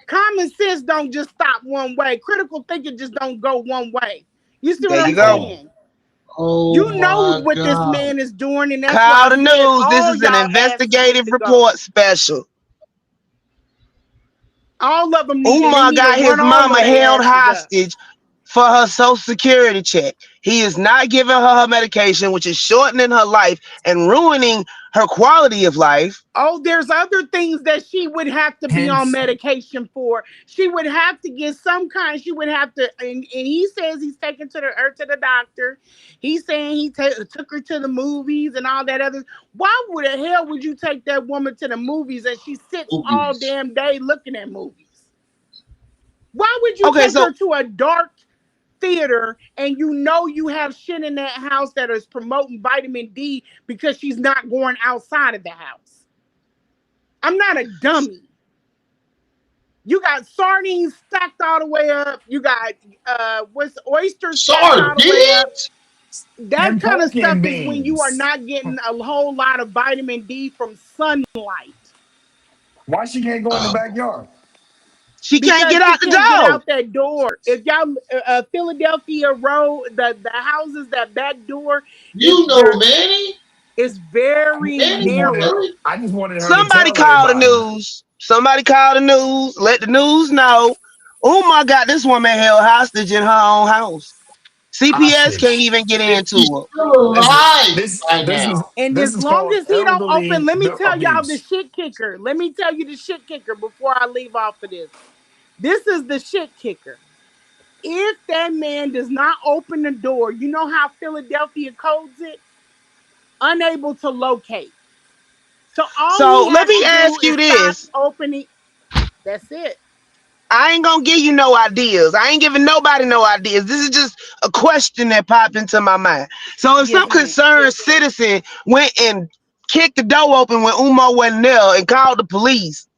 Common sense don't just stop one way. Critical thinking just don't go one way. You see what
There you
I'm
go.
Oh,
saying?
Oh
You know
my
what this
God.
man is doing, and that's why
Call
I
the
said
news. This
all
is an
y'all asses need
investigative
to go.
report special.
All of them need, and they
Umar
need to
got his
run all
mama
of their
held
asses up.
hostage for her social security check. He is not giving her medication, which is shortening her life and ruining her quality of life.
Oh, there's other things that she would have to be on
hence,
medication for. She would have to get some kind. She would have to, and he says he's taken her to the doctor. He's saying he took her to the movies and all that other. Why would the hell would you take that woman to the movies and she sits all
Movies.
damn day looking at movies? Why would you
Okay,
take
so
her to a dark theater and you know you have shit in that house that is promoting vitamin D because she's not going outside of the house? I'm not a dummy. You got sardines stacked all the way up. You got what's oysters stacked all the way up.
Sardines?
That
and
kind of stuff
pumpkin
is when you are
beans.
not getting a whole lot of vitamin D from sunlight.
Why she can't go in the
Oh,
backyard?
She can't
because
get
she
out the
can't get
door.
out that door. If y'all Philadelphia Road, the houses, that back door is
You know,
very
Manny.
it's very
Manny
narrow.
know it.
I just wanted her to
Somebody
tell
call the
everybody.
news. Somebody call the news. Let the news know. Umar got this woman held hostage in her own house. CPS can't
Hostage.
even get
She's
into her.
still
Listen,
alive
this
by
this
now.
is
And
this
as
is
long
called
as he don't open,
elderly
let me tell y'all the
abuse.
shit kicker. Let me tell you the shit kicker before I leave off of this. This is the shit kicker. If that man does not open the door, you know how Philadelphia codes it? Unable to locate. So all he
So let
has
me
to do
ask you
is stop
this.
opening. That's it.
I ain't gonna give you no ideas. I ain't giving nobody no ideas. This is just a question that popped into my mind. So if
Yes,
some
ma'am.
concerned citizen went and kicked the door open when Umar wasn't there and called the police.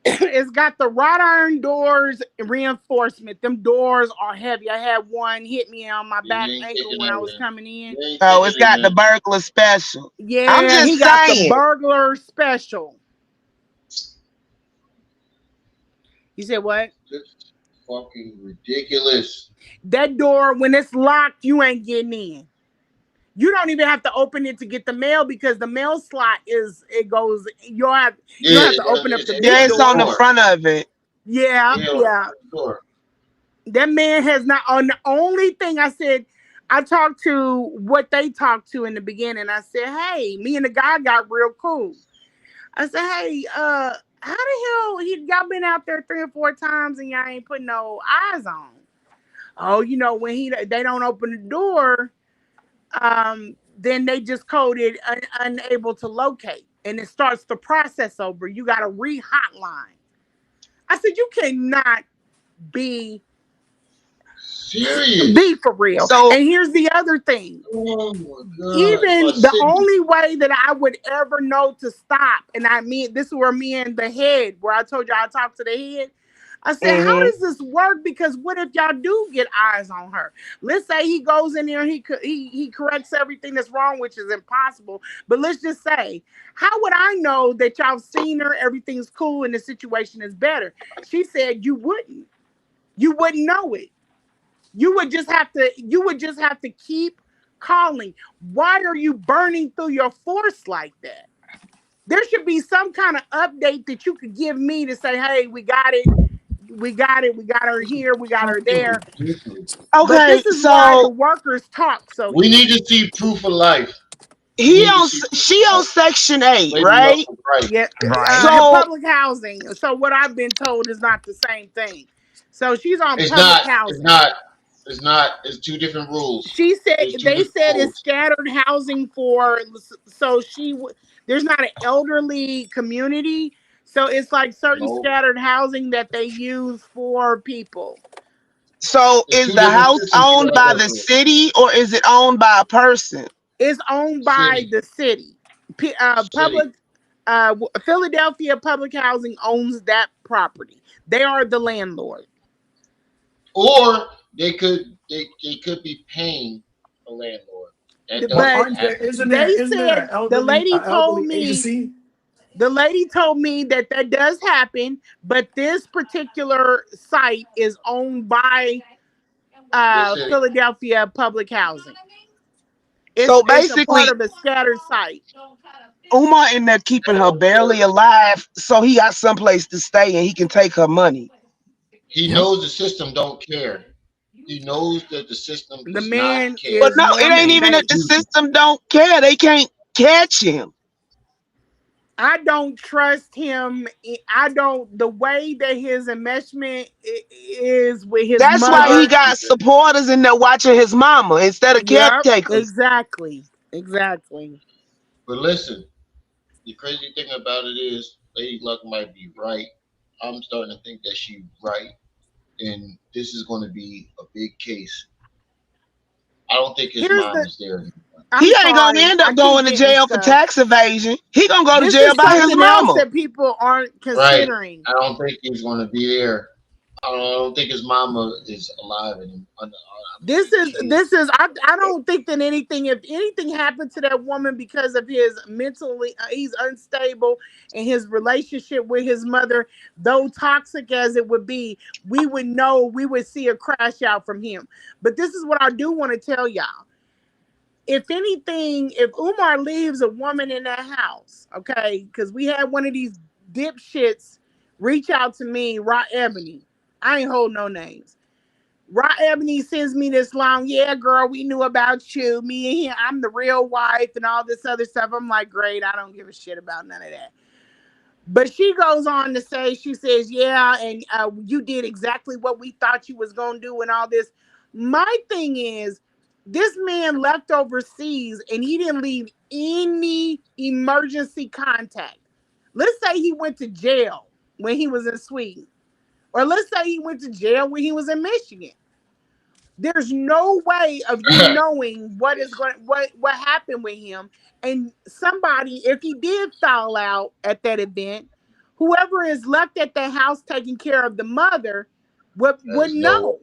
It's got the wrought iron doors reinforcement. Them doors are heavy. I had one hit me on my
You
back
ain't
ankle
taking
when I
that
was
in.
coming in.
You ain't
Oh,
taking
it's
it
got the
in.
burglar special. I'm
Yeah,
just
he got the
saying.
burglar special. You said what?
Just fucking ridiculous.
That door, when it's locked, you ain't getting in. You don't even have to open it to get the mail because the mail slot is it goes. You don't have
Yeah,
to open up
it's
the
at the
Yeah,
big
it's on
door.
the
door.
front of it.
Yeah,
Yeah, on the
yeah.
front door.
That man has not. On the only thing I said, I talked to what they talked to in the beginning. I said, "Hey, me and the guy got real cool." I said, "Hey, how the hell y'all been out there 3 or 4 times and y'all ain't put no eyes on?" Oh, when they don't open the door, then they just coded unable to locate, and it starts the process over. You got to re-hotline. I said, you cannot be
Serious.
for real.
So
And here's the other thing.
Oh my god. My
Even the
city.
only way that I would ever know to stop, and I mean, this is where me and the head, where I told you I talked to the head. I said, how
mhm.
does this work? Because what if y'all do get eyes on her? Let's say he goes in there, and he corrects everything that's wrong, which is impossible. But let's just say, how would I know that y'all seen her, everything's cool, and the situation is better? She said you wouldn't. You wouldn't know it. You would just have to keep calling. Why are you burning through your force like that? There should be some kind of update that you could give me to say, hey, we got it. We got her here, we got her
Fucking
there.
ridiculous.
But
Okay,
this is why the
so
workers talk so
We need
easy.
to see proof of life. We
he
need to
on
see proof
she
of
on
life.
section 8,
Lady Love
right?
was right.
Yeah,
Right.
So
public housing. So what I've been told is not the same thing. So she's on
It's
public
not. It's
housing.
not. It's not. It's two different rules.
She said
There's two
they
different
said it's
rules.
scattered housing for, so there's not an elderly community, so it's like certain
No.
scattered housing that they use for people.
so
There's
is
two
the
different
house
systems you
owned
gotta
by
go
the
through.
city or is it owned by a person?
It's owned by
City.
the city.
City.
Philadelphia Public Housing owns that property. They are the landlord.
Or they could be paying a landlord. That
Well,
doesn't
But
aren't there?
happen.
Isn't there?
they
Isn't there
said
an elderly agency?
the lady told me that does happen, but this particular site is owned by
The city.
Philadelphia Public Housing.
So
It's a part
basically,
of a scattered site.
Umar in there keeping her barely alive, so he got someplace to stay and he can take her money.
He
Yep.
knows the system don't care. He knows that the system
The
does not
man
care.
But
is
no, it
normal.
ain't even that the system don't care. They can't catch him.
I don't trust him. I don't. The way that his enmeshment is with his
That's why he
mother.
got supporters in there watching his mama instead of
Yep,
caretakers.
exactly.
But listen, the crazy thing about it is Lady Luck might be right. I'm starting to think that she's right. And this is going to be a big case. I don't think his
Here's
mom
the.
is there.
I'm
He ain't gonna
sorry.
end
I
up
keep
going to
getting
jail for
stuff.
tax evasion. He gonna go to
This
jail
is
by his
something else
mama.
that people aren't
Right.
considering.
I don't think he's going to be there. I don't think his mama is alive anymore.
I don't think that anything, if anything happened to that woman because of his mentally, he's unstable in his relationship with his mother, though toxic as it would be, we would know, we would see a crash out from him. But this is what I do want to tell y'all. If anything, if Umar leaves a woman in that house, okay, because we had one of these dipshits reach out to me, Raw Ebony. I ain't hold no names. Raw Ebony sends me this long, yeah, girl, we knew about you. Me and him, I'm the real wife and all this other stuff. I'm like, great, I don't give a shit about none of that. But she goes on to say, she says, yeah, and you did exactly what we thought you was going to do and all this. My thing is, this man left overseas and he didn't leave any emergency contact. Let's say he went to jail when he was in Sweden. Or let's say he went to jail when he was in Michigan. There's no way of you knowing what happened with him. And somebody, if he did fall out at that event, whoever is left at that house taking care of the mother would
There's no.
know.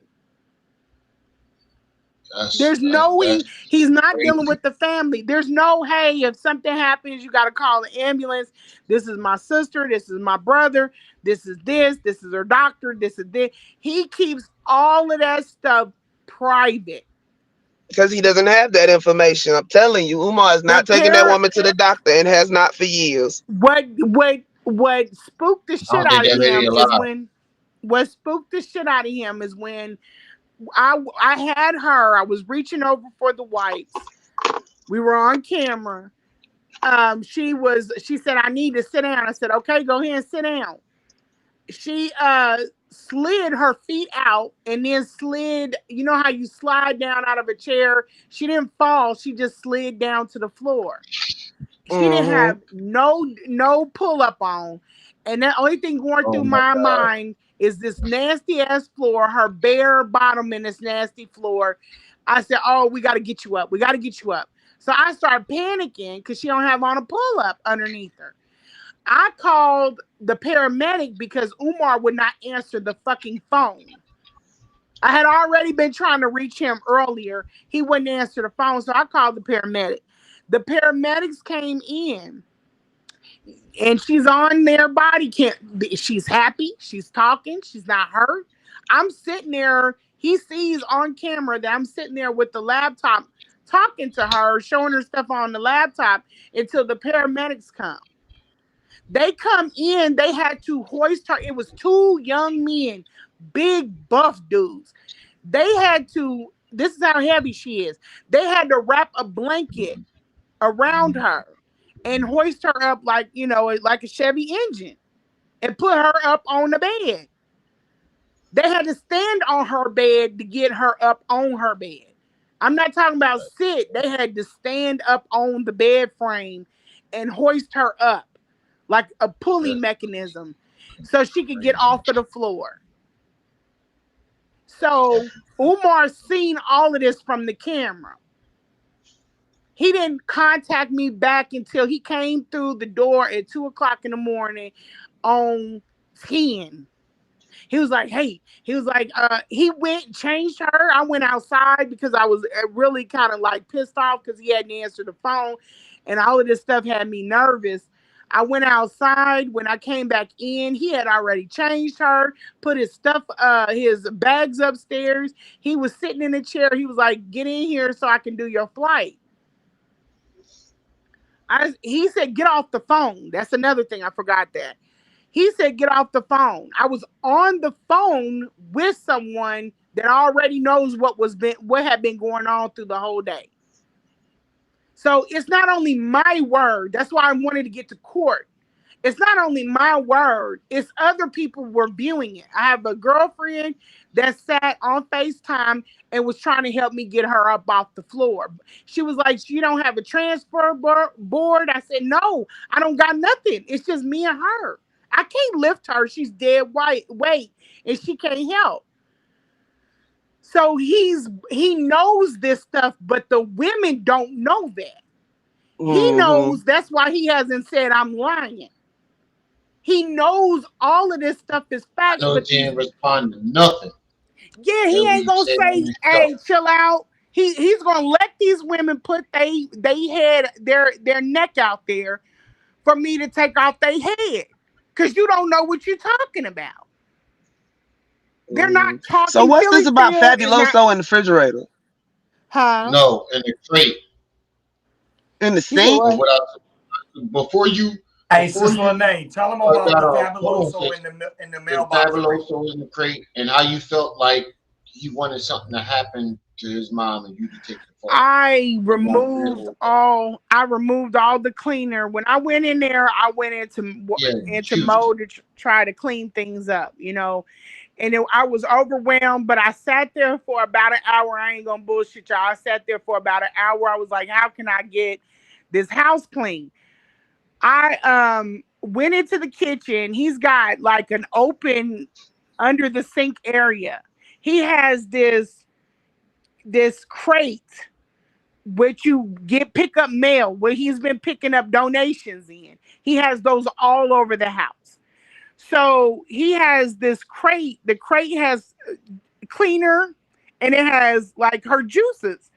There's no
That's
he's not dealing
crazy.
with the family. There's no, hey, if something happens, you got to call the ambulance. This is my sister. This is my brother. This is this. This is her doctor. This is this. He keeps all of that stuff private.
because he doesn't have that information. I'm telling you, Umar is
The
not taking that
pair,
woman to the doctor and has not for years.
what spooked the
I
shit
don't think
out of
that lady
him is
alive.
when what spooked the shit out of him is when I had her. I was reaching over for the wipes. We were on camera. She said, I need to sit down. I said, okay, go ahead and sit down. She slid her feet out and then slid, you know how you slide down out of a chair? She didn't fall, she just slid down to the floor. She didn't
Hmm.
have no pull up on. And the only thing going
Oh
through
my
my
god.
mind is this nasty ass floor, her bare bottom in this nasty floor. I said, oh, we got to get you up. We got to get you up. So I started panicking because she don't have on a pull up underneath her. I called the paramedic because Umar would not answer the fucking phone. I had already been trying to reach him earlier. He wouldn't answer the phone, so I called the paramedic. The paramedics came in and she's on their body cam. She's happy. She's talking. She's not hurt. I'm sitting there. He sees on camera that I'm sitting there with the laptop talking to her, showing her stuff on the laptop until the paramedics come. They come in, they had to hoist her. It was two young men, big buff dudes. They had to, this is how heavy she is. They had to wrap a blanket around her and hoist her up like, like a Chevy engine and put her up on the bed. They had to stand on her bed to get her up on her bed. I'm not talking about sit. They had to stand up on the bed frame and hoist her up like a pulley
That's
mechanism so she could get
crazy.
off of the floor. So Umar seen all of this from the camera. He didn't contact me back until he came through the door at 2 o'clock in the morning on 10. He was like, hey, he went, changed her. I went outside because I was really kind of like pissed off because he hadn't answered the phone and all of this stuff had me nervous. I went outside. When I came back in, he had already changed her, put his stuff, his bags upstairs. He was sitting in a chair. He was like, get in here so I can do your flight. He said, get off the phone. That's another thing. I forgot that. He said, get off the phone. I was on the phone with someone that already knows what had been going on through the whole day. So it's not only my word. That's why I wanted to get to court. It's not only my word, it's other people were viewing it. I have a girlfriend that sat on FaceTime and was trying to help me get her up off the floor. She was like, you don't have a transfer board? I said, no, I don't got nothing. It's just me and her. I can't lift her. She's dead weight and she can't help. So he knows this stuff, but the women don't know that. He
Hmm.
knows, that's why he hasn't said I'm lying. He knows all of this stuff is
I
facts,
know
but
he
these
ain't respond to nothing
yeah, he
that
ain't
we've
gonna
said on
say,
this show.
"Hey, chill out." He's gonna let these women put they head their neck out there for me to take off their head, because you don't know what you're talking about. They're not
So
talking.
what's this
Philly
about
still is not,
Fabuloso in the refrigerator?
huh?
No, in the crate.
In the
You said
sink?
But
what?
what before you
Hey,
before
Sis
you
Lanae, tell them about
got
the
off, hold on,
Fabuloso
sis.
in the
The
mailbox crate.
Fabuloso in the crate, and how you felt like he wanted something to happen to his mom and you to take the fall.
I removed all the cleaner. When I went in there, I went
Yeah,
into
juices.
mode to try to clean things up, and I was overwhelmed, but I sat there for about an hour. I ain't gonna bullshit y'all. I sat there for about an hour. I was like, how can I get this house clean? I went into the kitchen. He's got like an open under the sink area. He has this crate which you get pick up mail where he's been picking up donations in. He has those all over the house. So he has this crate. The crate has cleaner and it has like her juices,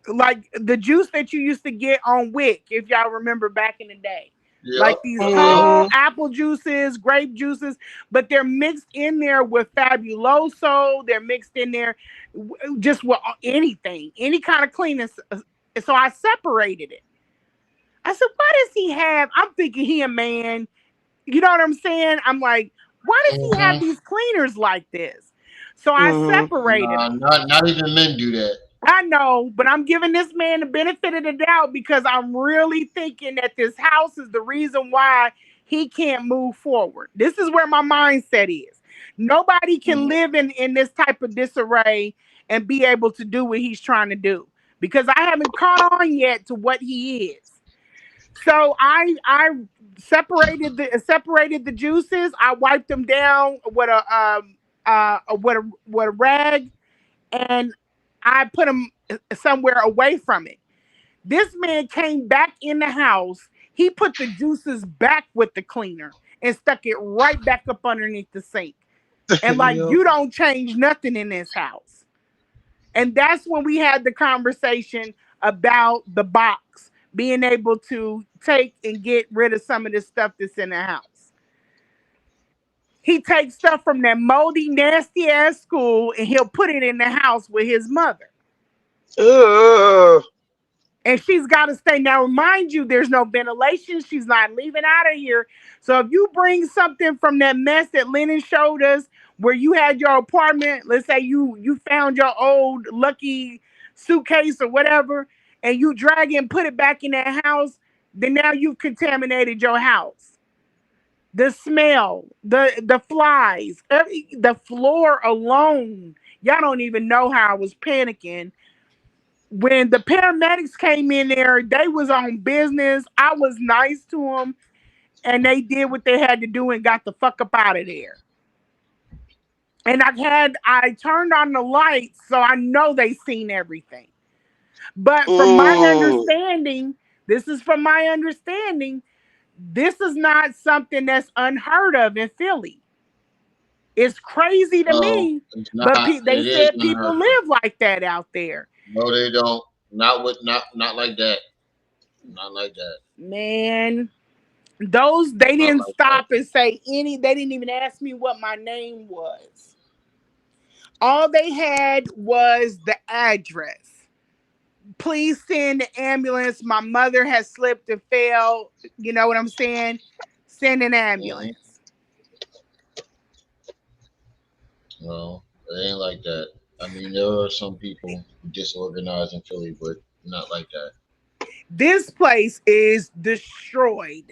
like the juice that you used to get on Wick, if y'all remember back in the day.
Yep,
Like these
yep.
tall apple juices, grape juices, but they're mixed in there with Fabuloso. They're mixed in there just with anything, any kind of cleanness. So I separated it. I said, why does he have? I'm thinking he a man. You know what I'm saying? I'm like, why does he have
Mm-hmm.
these cleaners like this? So I
Mm-hmm.
separated
Nah,
them.
not even men do that.
I know, but I'm giving this man the benefit of the doubt because I'm really thinking that this house is the reason why he can't move forward. This is where my mindset is. Nobody can
Mm-hmm.
live in this type of disarray and be able to do what he's trying to do because I haven't caught on yet to what he is. So I separated the juices. I wiped them down with a rag, and I put him somewhere away from it. This man came back in the house. He put the juices back with the cleaner and stuck it right back up underneath the sink. And like,
Yep.
you don't change nothing in this house. And that's when we had the conversation about the box being able to take and get rid of some of the stuff that's in the house. He takes stuff from that moldy, nasty ass school and he'll put it in the house with his mother.
Ugh.
And she's got to stay. Now, remind you, there's no ventilation. She's not leaving out of here. So if you bring something from that mess that Lennon showed us, where you had your apartment, let's say you found your old lucky suitcase or whatever, and you drag it and put it back in that house, then now you've contaminated your house. The smell, the flies, the floor alone. Y'all don't even know how I was panicking when the paramedics came in there. They was on business. I was nice to them, and they did what they had to do and got the fuck up out of there. And I turned on the lights, so I know they seen everything. But from my
Mm.
understanding, this is from my understanding, this is not something that's unheard of in Philly. It's crazy to
No,
me,
it's
but
not.
they
It is
said people
unheard of.
live like that out there.
No, they don't. Not like that. Not like that.
Man, those they
Not
didn't
like that.
stop and say any. They didn't even ask me what my name was. All they had was the address. Please send the ambulance. My mother has slipped and fell. You know what I'm saying? Send an
Mm-hmm.
ambulance.
No, it ain't like that. I mean, there are some people disorganized in Philly, but not like that.
This place is destroyed.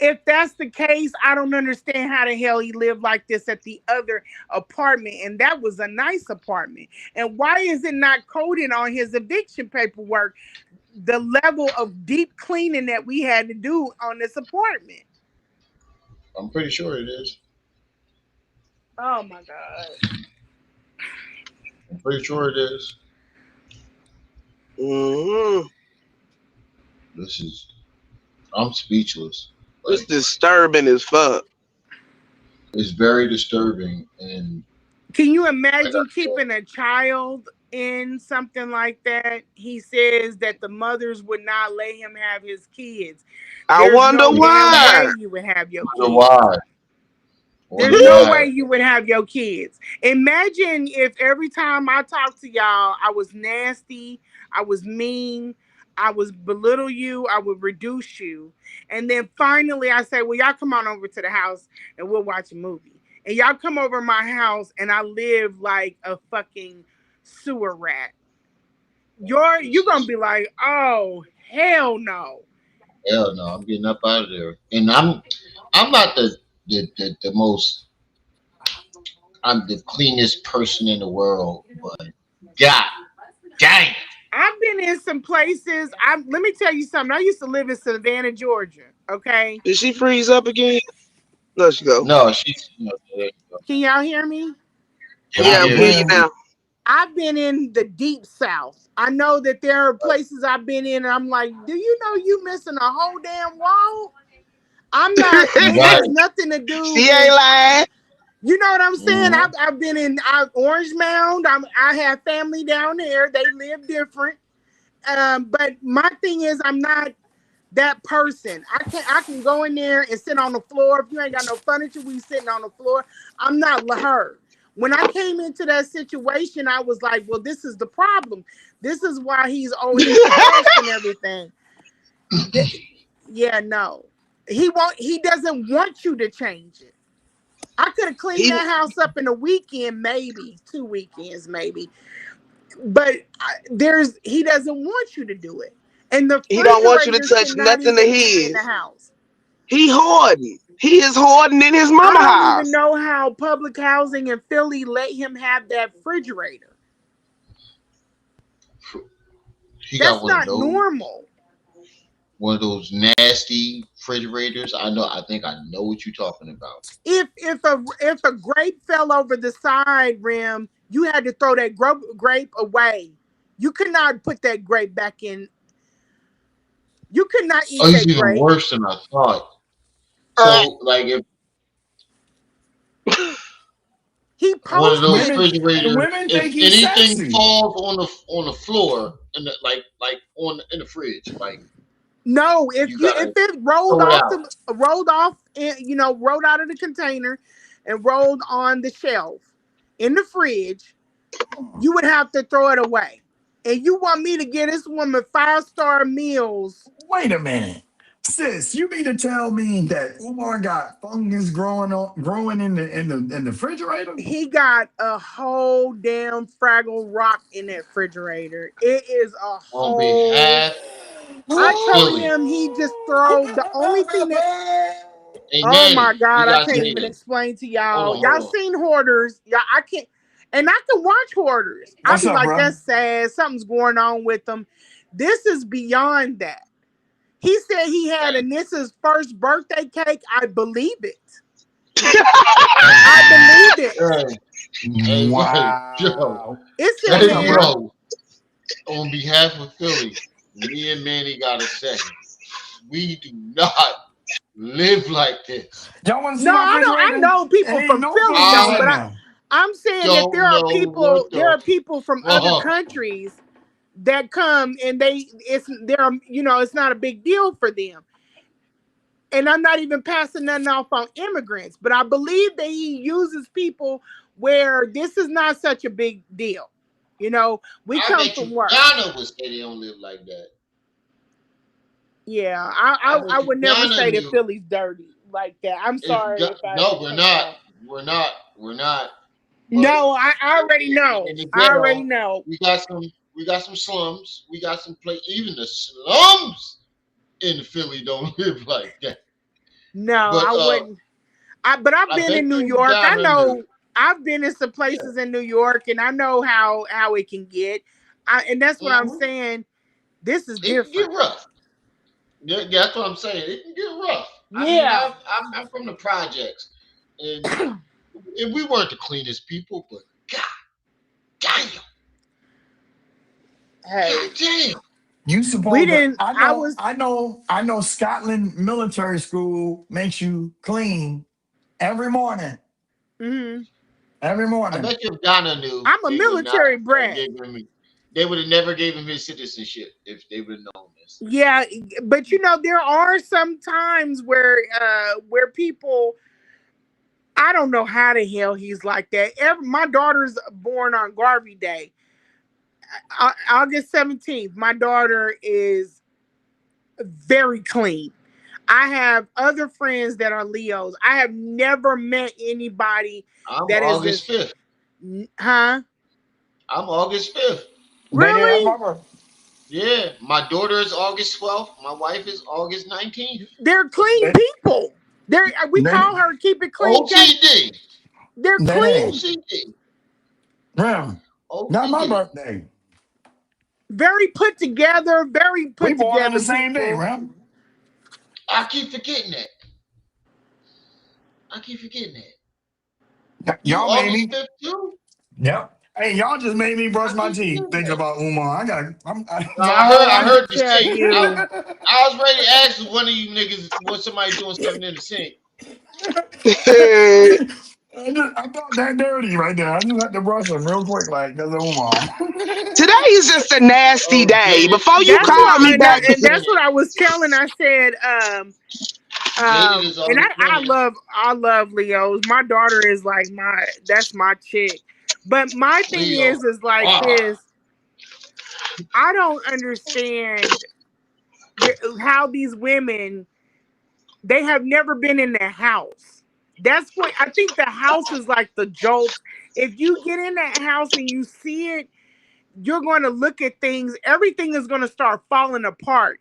If that's the case, I don't understand how the hell he lived like this at the other apartment. And that was a nice apartment. And why is it not coded on his eviction paperwork the level of deep cleaning that we had to do on this apartment?
I'm pretty sure it is.
Oh my God.
I'm pretty sure it is.
Mm-hmm.
This is. I'm speechless.
It's
Like,
disturbing as fuck.
it's very disturbing, and
Can you
like I
imagine
said,
keeping a child in something like that? He says that the mothers would not let him have his kids.
I
There's
wonder
no damn way
why.
you would have your
wonder
kids.
why.
There's
Wonder
no way
why.
you would have your kids. Imagine if every time I talk to y'all, I was nasty, I was mean, I was belittle you, I would reduce you. And then finally I say, well, y'all come on over to the house and we'll watch a movie. And y'all come over to my house and I live like a fucking sewer rat. You're gonna be like, oh hell no.
Hell no, I'm getting up out of there. And I'm not the most, I'm the cleanest person in the world, but God dang.
I've been in some places. Let me tell you something. I used to live in Savannah, Georgia. Okay.
Did she freeze up again? No, she go.
No, she's there you go.
Can y'all hear me?
Yeah, we
Yeah,
can
we
hear
hear
you.
you now.
I've been in the deep south. I know that there are places I've been in, and I'm like, do you know you missing a whole damn wall? I'm not. It
Right.
has nothing to do
She ain't
with.
lying.
You know what I'm saying?
Mm-hmm.
I've been in Orange Mound. I have family down there. They live different. But my thing is, I'm not that person. I can go in there and sit on the floor. If you ain't got no furniture, we sitting on the floor. I'm not her. When I came into that situation, I was like, well, this is the problem. This is why he's depressed and everything. Yeah, no. He doesn't want you to change it. I could have cleaned
he
that house up in a weekend, maybe 2 weekends, maybe. But he doesn't want you to do it. And the
he don't want you to
refrigerator
touch
should not
nothing of
even be in the
his.
house.
He hoarding. He is hoarding in his
I
mama
don't even
house.
know how public housing in Philly let him have that refrigerator.
He got
That's not normal.
one of those nasty refrigerators. I know. I think I know what you're talking about.
If a grape fell over the side rim, you had to throw that grape away. You could not put that grape back in. You could not
Oh,
eat
he's
that
even
grape.
worse than I thought.
Uh,
So, like, if
He
one of those
posted.
And
refrigerators,
women
if
think he's
anything
sexy.
falls on the floor in the like on in the fridge, like
No,
you gotta
if it rolled
throw it
off
out.
rolled out of the container and rolled on the shelf in the fridge, you would have to throw it away. And you want me to get this woman 5-star meals?
Wait a minute. Sis, you mean to tell me that Umar got fungus growing in the refrigerator?
He got a whole damn Fraggle Rock in that refrigerator. It is a
On
whole.
behalf
I
of
told
Philly.
him he just throw the only thing that.
Hey
Oh my
Manny, we
God, I
gotta
can't
say
even
this.
explain to
Hold
y'all.
on,
Y'all
hold on.
seen Hoarders. Yeah, I can't. And I can watch Hoarders. I
What's
be
up,
like,
bro?
that's sad. Something's going on with them. This is beyond that. He said he had a niece's first birthday cake. I believe it. I believe it.
Hey, hey, yo,
Wow.
It's in
What's
hey,
up,
there.
bro?
yo. On behalf of Philly, me and Manny gotta say, we do not live like this.
Y'all want to see
No,
my
I don't. I
refrigerator?
know
It
people
ain't
from
no
Philly
fungus
know,
in
but
I
there.
I'm saying that
don't know what
there
the
are people from other
fuck.
countries that come and it's not a big deal for them. And I'm not even passing nothing off on immigrants, but I believe that he uses people where this is not such a big deal. We
I
come
bet
from
you
worse.
Ghana would say they don't live like that.
Yeah,
I
I
bet you
would never
Ghana
say that
knew.
Philly's dirty like that. I'm sorry if I
No, we're
say
not.
that.
We're not. We're not. But
No, I already know.
in the
I already
ghetto,
know.
we got some slums. We got some place. Even the slums in Philly don't live like that.
No,
But
I wouldn't. But I've
I
been
bet
in New
you in
York. I
Ghana knew.
know I've been in some
Yeah.
places in New York, and I know how it can get. And that's what I'm
Hmm.
saying. This is
It can get
different.
rough. Yeah, that's what I'm saying. It can get rough. I mean,
Yeah.
I'm from the projects, and we weren't the cleanest people, but God damn, God
Hey,
damn.
You
We
supposed to.
didn't.
I
I
know.
was.
I know. I know. Scotland Military School makes you clean every morning.
Mhm.
Every
I
morning.
bet you if Ghana knew,
I'm a
they would not
military
have
brat.
gave him. They would have never gave him his citizenship if they would have known this.
Yeah, but you know there are some times where people, I don't know how the hell he's like that. My daughter's born on Garvey Day, August 17th. My daughter is very clean. I have other friends that are Leos. I have never met anybody
I'm
that is
August
as,
5th.
huh?
I'm August 5th.
They did have
Really?
my
Yeah, my daughter is August 12th. My wife is August 19th.
They're clean
They,
people. We
they,
call her keep it clean, Kate.
OCD.
They're
they did.
clean,
OCD.
Yeah. Not my
OCD.
birthday.
very put together, very
We
put
born on the
together
same day,
people.
man.
I keep forgetting that. I keep forgetting that. You
Y'all made
August
me.
5th too?
Yep. Hey, y'all just made me brush
I
my
keep
teeth
forgetting
thinking
that.
about Umar.
No,
Oh,
I
I'm gonna
heard the
tell
sink.
you.
I was ready to ask if one of you niggas was somebody doing something in the sink.
I felt that dirty right there. I just had to brush them real quick, like, because of Umar.
Today is just a nasty
Oh,
day.
Jaded,
Before you
That's
Jaded
call
is
why,
me back,
already
and that's
running.
what I was telling. I said,
Jaded is
and
already running.
I love Leos. My daughter is like that's my chick. But my thing
Leo.
is like
Ah.
this. I don't understand how these women, they have never been in their house. That's what I think. The house is like the jolt. If you get in that house and you see it, you're going to look at things. Everything is going to start falling apart.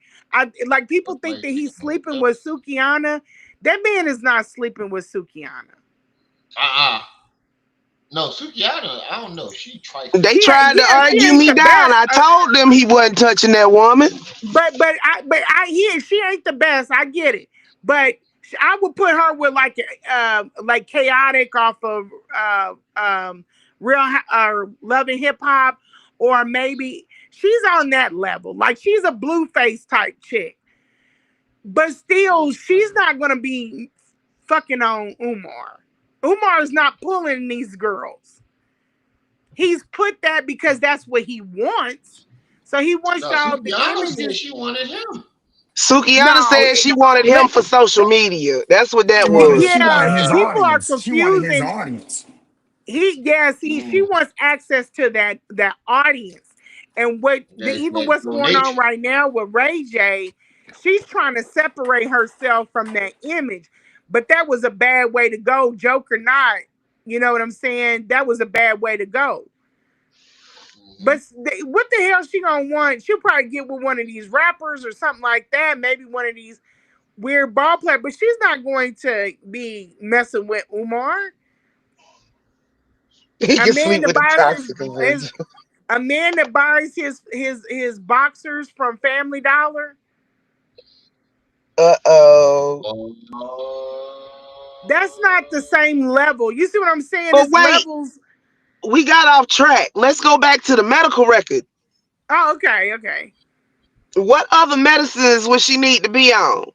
Like people think
Somebody
that he's
fixing
sleeping
it.
with Sukiana. That man is not sleeping with Sukiana.
Uh-uh. No, Sukiana, I don't know. She
they
trifling.
tried to
She
argue
ain't
me
the
down.
best.
I told them he wasn't touching that woman.
She ain't the best. I get it, but I would put her with like chaotic off of real Love and Hip Hop, or maybe she's on that level. Like she's a Blueface type chick, but still she's not gonna be fucking on Umar. Umar is not pulling these girls. He's put that because that's what he wants. So he wants
No,
y'all the
Sukiana said
images.
she wanted him.
Sukiana
No,
said she wanted him for social media. That's what that was.
She
yeah,
wanted his
people are
audience. She wanted his
confusing.
audience.
She wants access to that audience. And even
That
what's going on
donation.
right now with Ray J, she's trying to separate herself from that image. But that was a bad way to go, joke or not. You know what I'm saying? That was a bad way to go.
Mm-hmm.
But what the hell she gonna want? She'll probably get with one of these rappers or something like that. Maybe one of these weird ball players. But she's not going to be messing with Umar.
He
A
can
man
sleep
that
with a
buys
toxic
his
individual.
a man that buys his boxers from Family Dollar.
Uh-oh.
That's not the same level. You see what I'm saying?
But
It's
wait,
levels.
we got off track. Let's go back to the medical record.
Oh, okay.
What other medicines would she need to be on?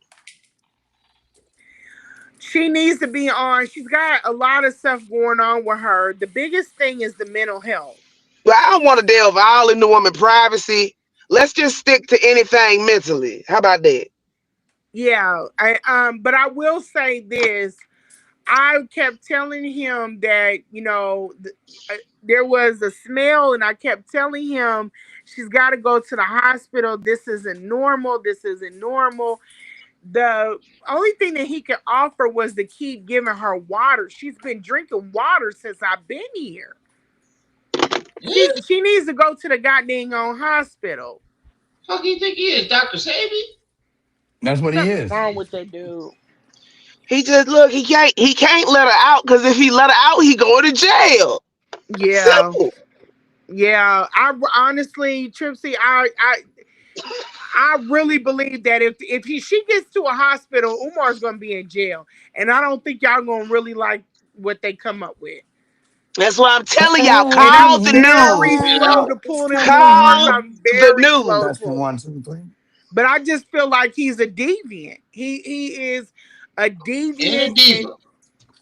She needs to be on. She's got a lot of stuff going on with her. The biggest thing is the mental health.
Well, I don't want to delve all into woman privacy. Let's just stick to anything mentally. How about that?
Yeah, but I will say this. I kept telling him that, there was a smell, and I kept telling him she's got to go to the hospital. This isn't normal. This isn't normal. The only thing that he could offer was to keep giving her water. She's been drinking water since I've been here.
Yeah.
She needs to go to the goddamn hospital.
Fuck you think he is, Dr. Sabi?
That's what he
Something's
is.
wrong with that dude.
He just look. He can't let her out because if he let her out, he going to jail.
Yeah,
Simple.
yeah. I honestly, Tripsy, I really believe that if she gets to a hospital, Umar's gonna be in jail, and I don't think y'all gonna really like what they come up with.
That's why I'm telling y'all.
And
Call
I'm
the
very
news.
slow
Yeah.
to pull them charges.
Call
I'm
the
very slow to
news.
Testing
pull them.
1, 2, 3.
But I just feel like he's a deviant. He is a
And a
deviant, and
diva.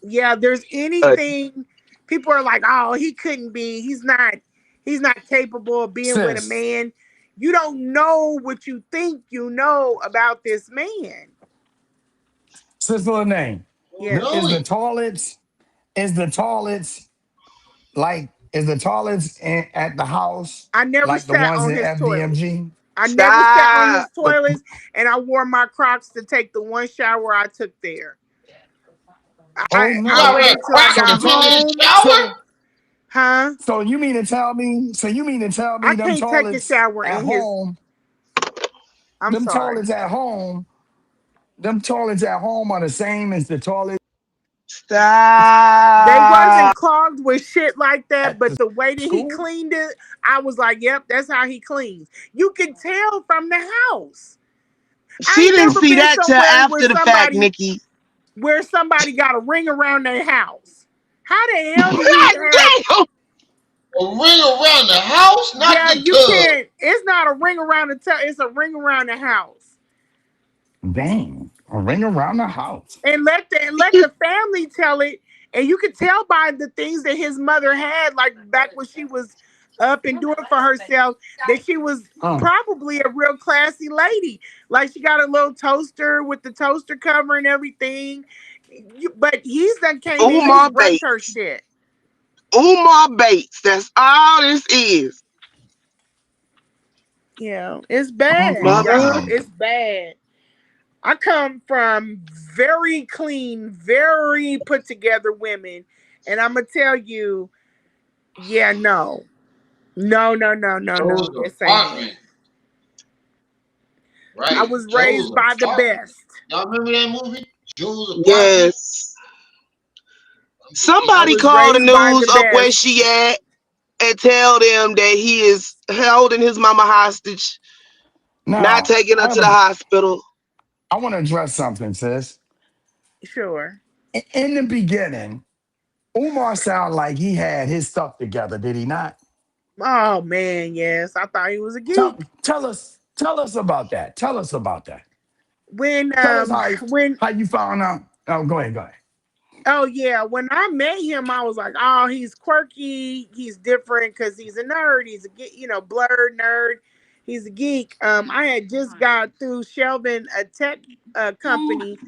yeah, there's
Uh,
anything people are like, oh, he couldn't be. He's not capable of being with a
Sis,
man. You don't know what you think you know about this man.
Sis Lanae,
Don't
Yes.
know
is the
him.
toilets, is the toilets is the toilets at the house
I never
like the
sat
ones
on
in
his toilet.
FDMG?
I never sat on his
Stop.
toilets, and I wore my Crocs to take the one shower I took there.
Oh
You
I
got
no.
red
waited till I
So
Crocs
the
to
got
be in the
toilets,
home.
shower?
so
Huh?
you mean to tell
I
me
can't take a shower in his. I'm
them
sorry.
toilets at home, them toilets at home are the same as the toilets
They
Stop.
wasn't clogged with shit like that,
at
but
the
the way that he
school?
cleaned it, I was like, "Yep, that's how he cleans." You can tell from the house. I
She
ain't
didn't
never
see
been
that till
somewhere
after the fact, Nikki.
where somebody got a ring around their house. How the hell do you
God
have?
damn.
A ring around the house, not
Yeah,
the
you
tub.
can't. It's not a ring around the tub. It's a ring around the house.
Dang, a ring around the house.
And let the family tell it, and you could tell by the things that his mother had, like back when she was up and doing for herself, that she was
Uh,
probably a real classy lady. Like she got a little toaster with the toaster cover and everything. But he's done came in, he's
Umar
wrecked her
Bates.
shit.
Umar Bates. That's all this is.
Yeah, it's
mm,
bad,
mm,
Mother.
y'all.
mm.
It's bad. I come from very clean, very put together women, and I'm gonna tell you, yeah, no, no, no, no, no, no,
Joe's
this ain't it.
apartment.
I
Right.
was
Joe's
raised by the
apartment.
best.
Y'all remember that movie? Joe's apartment?
Yes.
I'm just
I
Somebody
was
call the
raised by
news
the
up where
best.
she at and tell them that he is holding his mama hostage, not
Now,
taking her to the hospital.
I want to address something, sis.
Sure.
In the beginning, Umar sounded like he had his stuff together, did he not?
Oh man, yes. I thought he was a
Tell,
geek.
tell us about that. Tell us about that.
When
Tell us
when
how you found out. Oh, go ahead, go ahead.
oh yeah, when I met him, I was like, oh, he's quirky, he's different because he's a nerd. He's a blurred nerd. He's a geek. I had just got through shelving a tech company,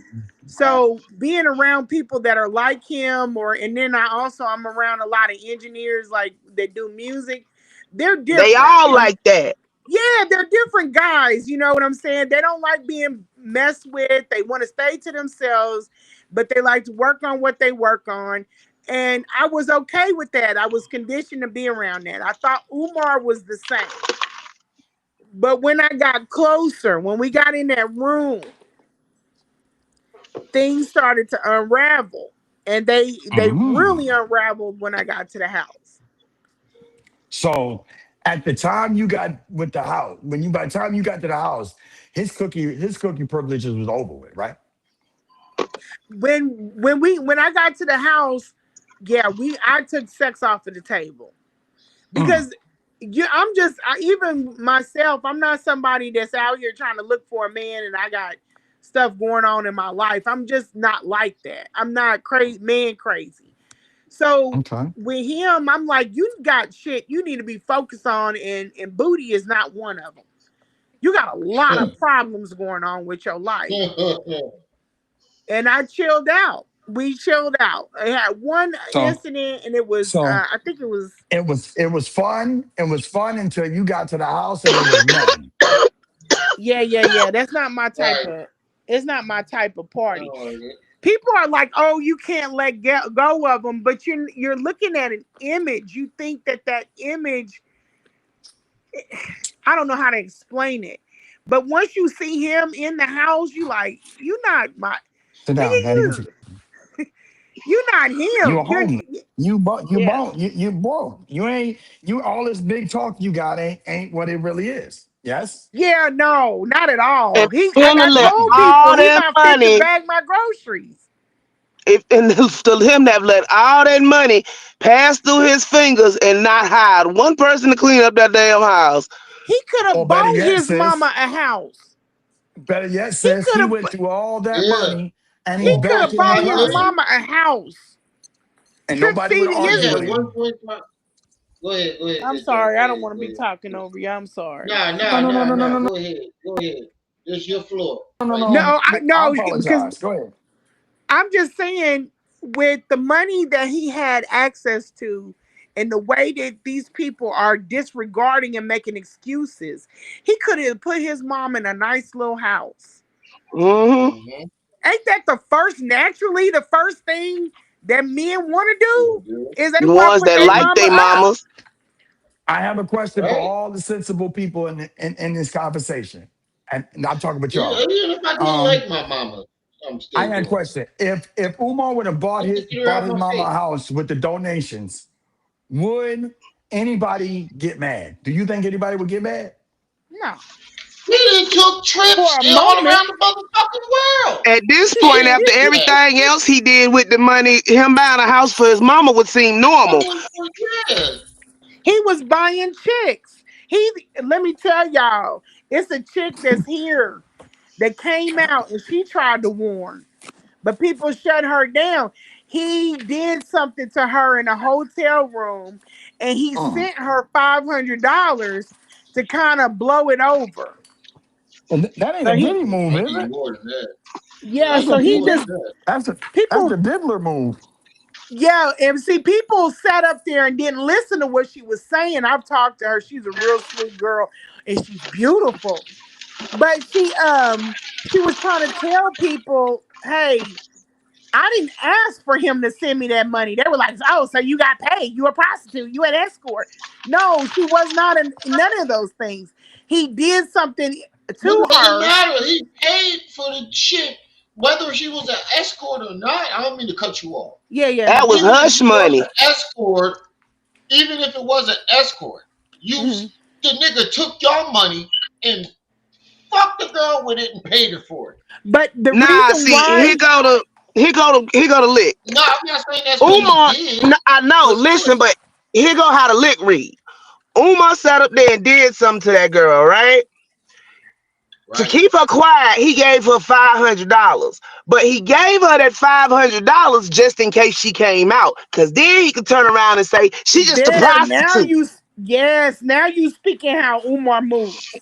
so being around people that are like him, and then I'm around a lot of engineers like that do music. They're
They
different.
all like that.
Yeah, they're different guys. You know what I'm saying? They don't like being messed with. They want to stay to themselves, but they like to work on what they work on. And I was okay with that. I was conditioned to be around that. I thought Umar was the same. But when I got closer, when we got in that room, things started to unravel. And they really
Mm.
unraveled when I got to the house.
So at the time you got with the house, by the time you got to the house, his cookie privileges was over with, right?
When I got to the house, yeah, I took sex off of the table.
Mm.
Because even myself, I'm not somebody that's out here trying to look for a man and I got stuff going on in my life. I'm just not like that. I'm not crazy, man crazy. So
Okay.
with him, I'm like, you got shit you need to be focused on, and booty is not one of them. You got a lot of problems going on with your life. And I chilled out. We chilled out. I had one
So
incident, and it was,
so
I think it was,
it was fun. It was fun until you got to the house and it was men.
yeah, yeah, yeah. That's not my type
Right.
of. It's not my type of
I
party.
don't like it.
People are like, "Oh, you can't let go of them," but you're looking at an image. You think that image. I don't know how to explain it, but once you see him in the house, you like, you're not my
Sit
nigga.
down, daddy.
You're not
You
him.
a homeless. You
Yeah,
broke. You broke. You ain't you all this big talk you got ain't what it really is. Yes?
yeah. No, not at
And
all. I
finna let
Mm-mm.
told people
all
he
that
not fit to
money
bag my groceries.
if and to him that let all that money pass through his fingers and not hire one person to clean up that damn house.
He could
Or
have
better
bought
yet,
his mama
sis,
a house.
better yet,
He
sis,
could
he
have.
went through all that
Yeah.
money and
He
he's
could
back
have
in
bought
his
his
life.
mama a house.
And
Trip
nobody would
seeded
He
his.
argue
had
with him.
1.5. Go ahead,
I'm
Joe.
sorry.
Go
I don't
ahead,
want to
go
be
ahead.
talking over you. I'm sorry.
Nah,
No,
nah,
no, no,
nah,
no, no,
nah.
no, no,
Go ahead. Go ahead. It's your floor.
no,
Right here.
no.
No,
I
no, because
apologize. Go ahead.
I'm just saying, with the money that he had access to and the way that these people are disregarding and making excuses, he could have put his mom in a nice little house.
Mm-hmm.
Mm-hmm.
Ain't that the first thing that men want to do is they
The
want to
ones
put
that
their
like
mama
they
up.
mamas.
I have a question for
Right?
all the sensible people in this conversation. And I'm talking about
Even
y'all.
if I didn't
Um,
like my mama, I'm
I
still
got a
doing it.
question. If Umar would have
I just get her
bought
out
his
my
mama a
face.
house with the donations, would anybody get mad? Do you think anybody would get mad?
No,
We done took
for
trips
a
all
moment.
around the motherfucking world.
At this
They
point,
didn't
after
get mad.
everything else he did with the money, him buying a house for his mama would seem
I
normal.
mean, well, yeah.
He was buying chicks. He Let me tell y'all, it's a chick that's here that came out and she tried to warn, but people shut her down. He did something to her in a hotel room and he
Uh.
sent her $500 to kind of blow it over.
And that ain't
So
a
he,
Diddy move,
I'll
is
give you
it?
more than that.
yeah,
I'll
That's
give
so
a
you
he
more
that,
than
just,
that.
that's the
people,
Diddler move.
yeah, and see, people sat up there and didn't listen to what she was saying. I've talked to her. She's a real sweet girl and she's beautiful. But she was trying to tell people, hey, I didn't ask for him to send me that money. They were like, oh, so you got paid. You a prostitute. You an escort. No, she was not none of those things. He did something to
What does it
her.
matter? He paid for the chick, whether she was an escort or not. I don't mean to cut you off.
Yeah, yeah.
That was
Even if
hush
she was
money.
an escort, even if it was an escort,
Hmm.
the nigga took your money and fucked the girl with it and paid her for it.
But the
Nah,
reason
see,
why,
here go the lick.
No, I'm not saying that's what he
Umar,
did,
I know,
but
listen,
still,
but here go how the lick read. Umar sat up there and did something to that girl, right? To
right,
keep her quiet, he gave her $500. But he gave her that $500 just in case she came out. Cause then he could turn around and say, she just a
there, now
prostitute.
yes, now you speaking how Umar moves.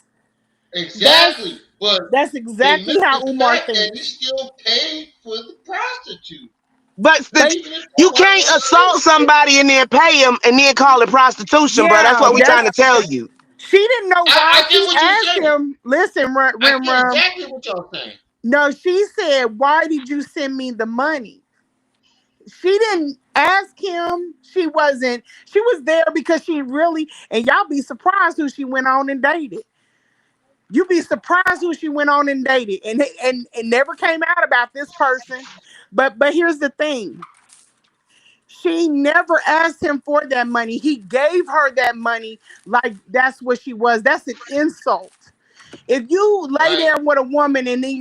exactly.
That's
But
that's
they
exactly
missed
how
the
Umar
fact that he
thinks.
still paid for the prostitute,
But
But
even if
you
that wasn't
can't
what
assault
he did.
somebody and then pay him and then call it prostitution, bro. That's
yeah,
what we trying
that's
to tell you.
she didn't know why.
I get
She
what you're
asked
saying.
him, listen,
I
Rim
get
Rim.
exactly what y'all saying.
No, she said, why did you send me the money? She didn't ask him. She was there because she really, and y'all be surprised who she went on and dated. You be surprised who she went on and dated. And it never came out about this person. But here's the thing. She never asked him for that money. He gave her that money like that's what she was. That's an insult. If you lay
Right,
there with a woman and then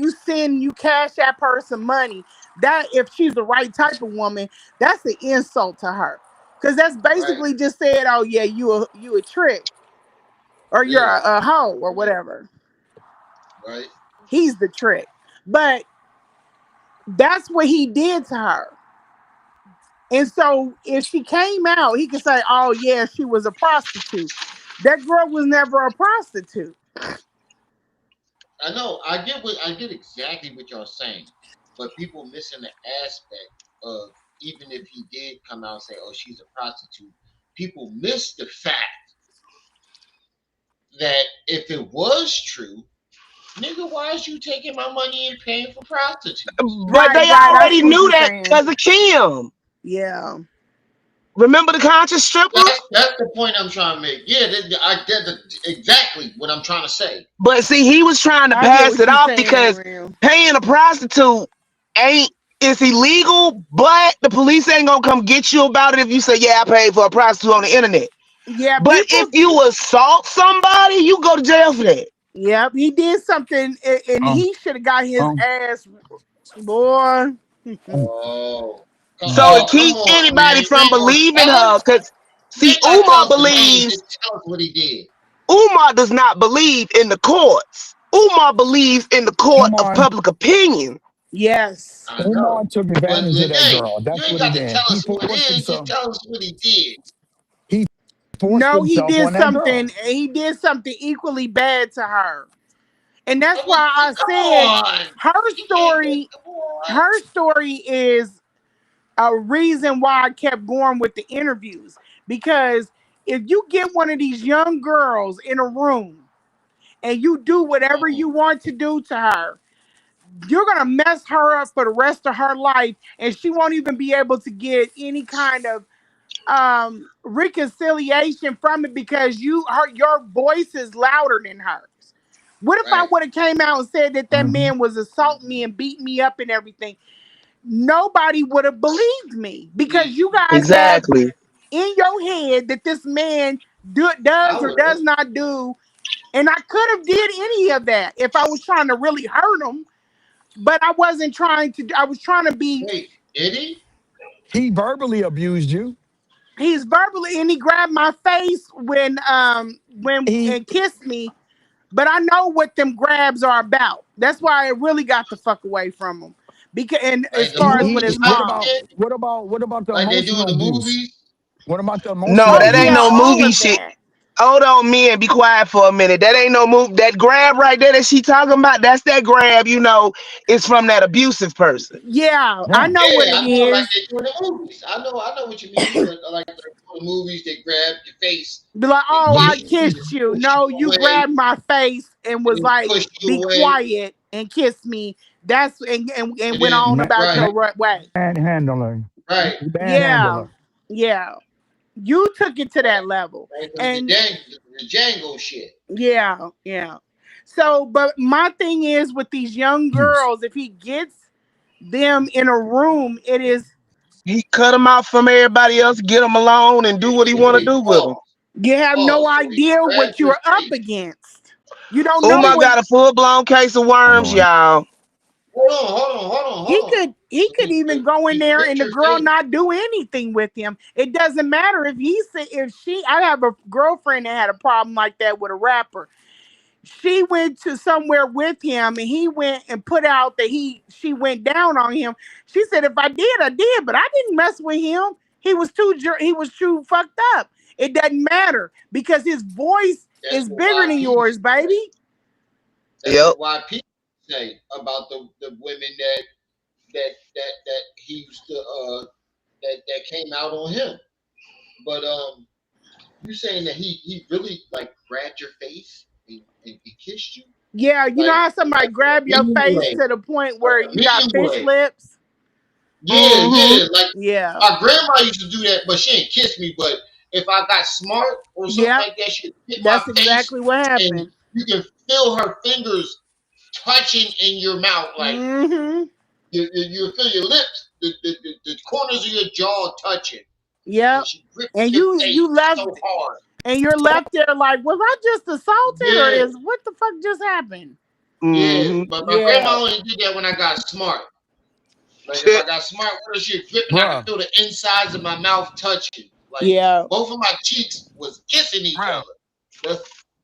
you cash that person money, that if she's the right type of woman, that's an insult to her. Cause that's
right,
basically just said, oh yeah, you a trick or you're
yeah,
a hoe or
right,
whatever.
right,
He's the trick. But that's what he did to her. And so if she came out, he could say, oh yeah, she was a prostitute. That girl was never a prostitute.
I know. I get exactly what y'all saying, but people missing the aspect of even if he did come out and say, "Oh, she's a prostitute," people miss the fact that if it was true, nigga, why is you taking my money and paying for prostitutes?
But
Right,
they
right. I
already
see what
knew
you're
that
saying.
because of Kim.
Yeah.
Remember the conscious stripper?
That's the point I'm trying to make. Yeah, I get exactly what I'm trying to say.
But see, he was trying to
I get
pass
what
it
you're
off
saying,
because
Real.
paying a prostitute ain't it's illegal, but the police ain't gonna come get you about it if you say, yeah, I paid for a prostitute on the internet.
Yeah,
But
people.
if you assault somebody, you go to jail for that.
Yep, he did something, and
Um,
he should have got his
um,
ass, boy.
Oh.
So it
Oh, come
keeps
on, man.
anybody
You
from
ain't gonna
believing
tell
her.
us?
Because
You
see,
ain't gotta tell us the name. Just tell us what he did.
Umar does not believe in the courts. Umar believes in the court of
Umar,
public opinion.
Yes.
I
Umar
know.
took
But
advantage of that
Lanae,
girl.
you
That's
ain't
what he
got to tell
did. He
us who it
forced
is. Just
himself.
tell us what he did.
He forced
No, he
himself
did
on that
something.
girl.
He did something equally bad to her, and that's
I mean,
why I
come
said
on.
her
You can't just
story.
come on.
Her story is a reason why I kept going with the interviews, because if you get one of these young girls in a room and you do whatever you want to do to her, you're gonna mess her up for the rest of her life, and she won't even be able to get any kind of reconciliation from it, because your voice is louder than hers. What if I
Right.
would have came out and said that that
Mhm.
man was assaulting me and beat me up and everything? Nobody would have believed me, because you guys have
Exactly.
in your head that this man
I
does or
would
does
have.
not do, and I could have did any of that if I was trying to really hurt him, but I wasn't trying to. I was trying to be.
Wait, did he?
He verbally abused you.
He's verbally, and he grabbed my face when
He
and kissed me, but I know what them grabs are about. That's why I really got the fuck away from him. Because, and as
Like the
far as with
movies
his
what
type
mom.
about
shit?
the
Like they do in
emotional
the
abuse?
movies?
What about the
No,
emotional
Oh
that ain't
yeah,
no
abuse?
all
movie
of
shit.
that.
Hold on, man. Be quiet for a minute. That ain't no move. That grab right there that she talking about, that's that grab, it's from that abusive person.
Yeah, I
Yeah.
know what
Yeah,
it
I know, like
is.
they do in the movies. I know what you mean, but like the movies, they grab your face
Be like,
and
oh, I
kiss you
kissed
and
you.
push you
No, you
away
grabbed my face and was
and
like,
push you
be
away,
quiet and kiss me. That's and
and
went
then
on about
right,
your way.
Manhandler.
right,
Yeah,
Manhandler.
yeah. You took it to that level.
like
And
the Django shit.
yeah, yeah. So, but my thing is with these young
Abuse.
girls, if he gets them in a room, it is
He cut them out from everybody else, get them alone, and do what he want to
Wait,
do with them.
pause,
you have no
pause. So he
idea
grabbed
what
your
you're up
face.
against. You don't
So
know
Umar
wait,
what
got a full blown case of
My
worms,
Lord.
y'all.
hold on.
he
So
could even go in
he
there
gripped
and the
your
girl
face.
not do anything with him. It doesn't matter if he said if she. I have a girlfriend that had a problem like that with a rapper. She went to somewhere with him and he went and put out that she went down on him. She said, if I did, I did, but I didn't mess with him. He was too fucked up. It doesn't matter because his voice
That's
is
what
bigger than
YP
yours,
say.
baby.
That's
Yep.
what YP say about the women that he used to that came out on him. But you saying that he really like grabbed your face and kissed you
Yeah, you know
like
how somebody grab
a
your
mean
face
way,
to the point
like
where
a
you got
mean
fish
way.
lips?
Yeah,
Mm-hmm.
yeah. Like
Yeah.
my grandma used to do that, but she didn't kiss me. But if I got smart or something
Yep.
like that, she'd hit my
That's
face,
exactly what
and
happened.
you can feel her fingers touching in your mouth, like
Mm-hmm.
you feel your lips, the corners of your jaw touching, and
Yep.
she gripped
And
your
you
face
left
so hard.
and you're left there like, was I just assaulted or
Yeah,
is what the fuck just happened?
yeah.
Mm-hmm.
But my
Yeah.
grandma only did that when I got smart. Like if I got smart with her, she'd grip and I could
Bruh.
feel the insides of my mouth touching. Like
Yeah.
both of my cheeks was kissing each
Bruh.
other.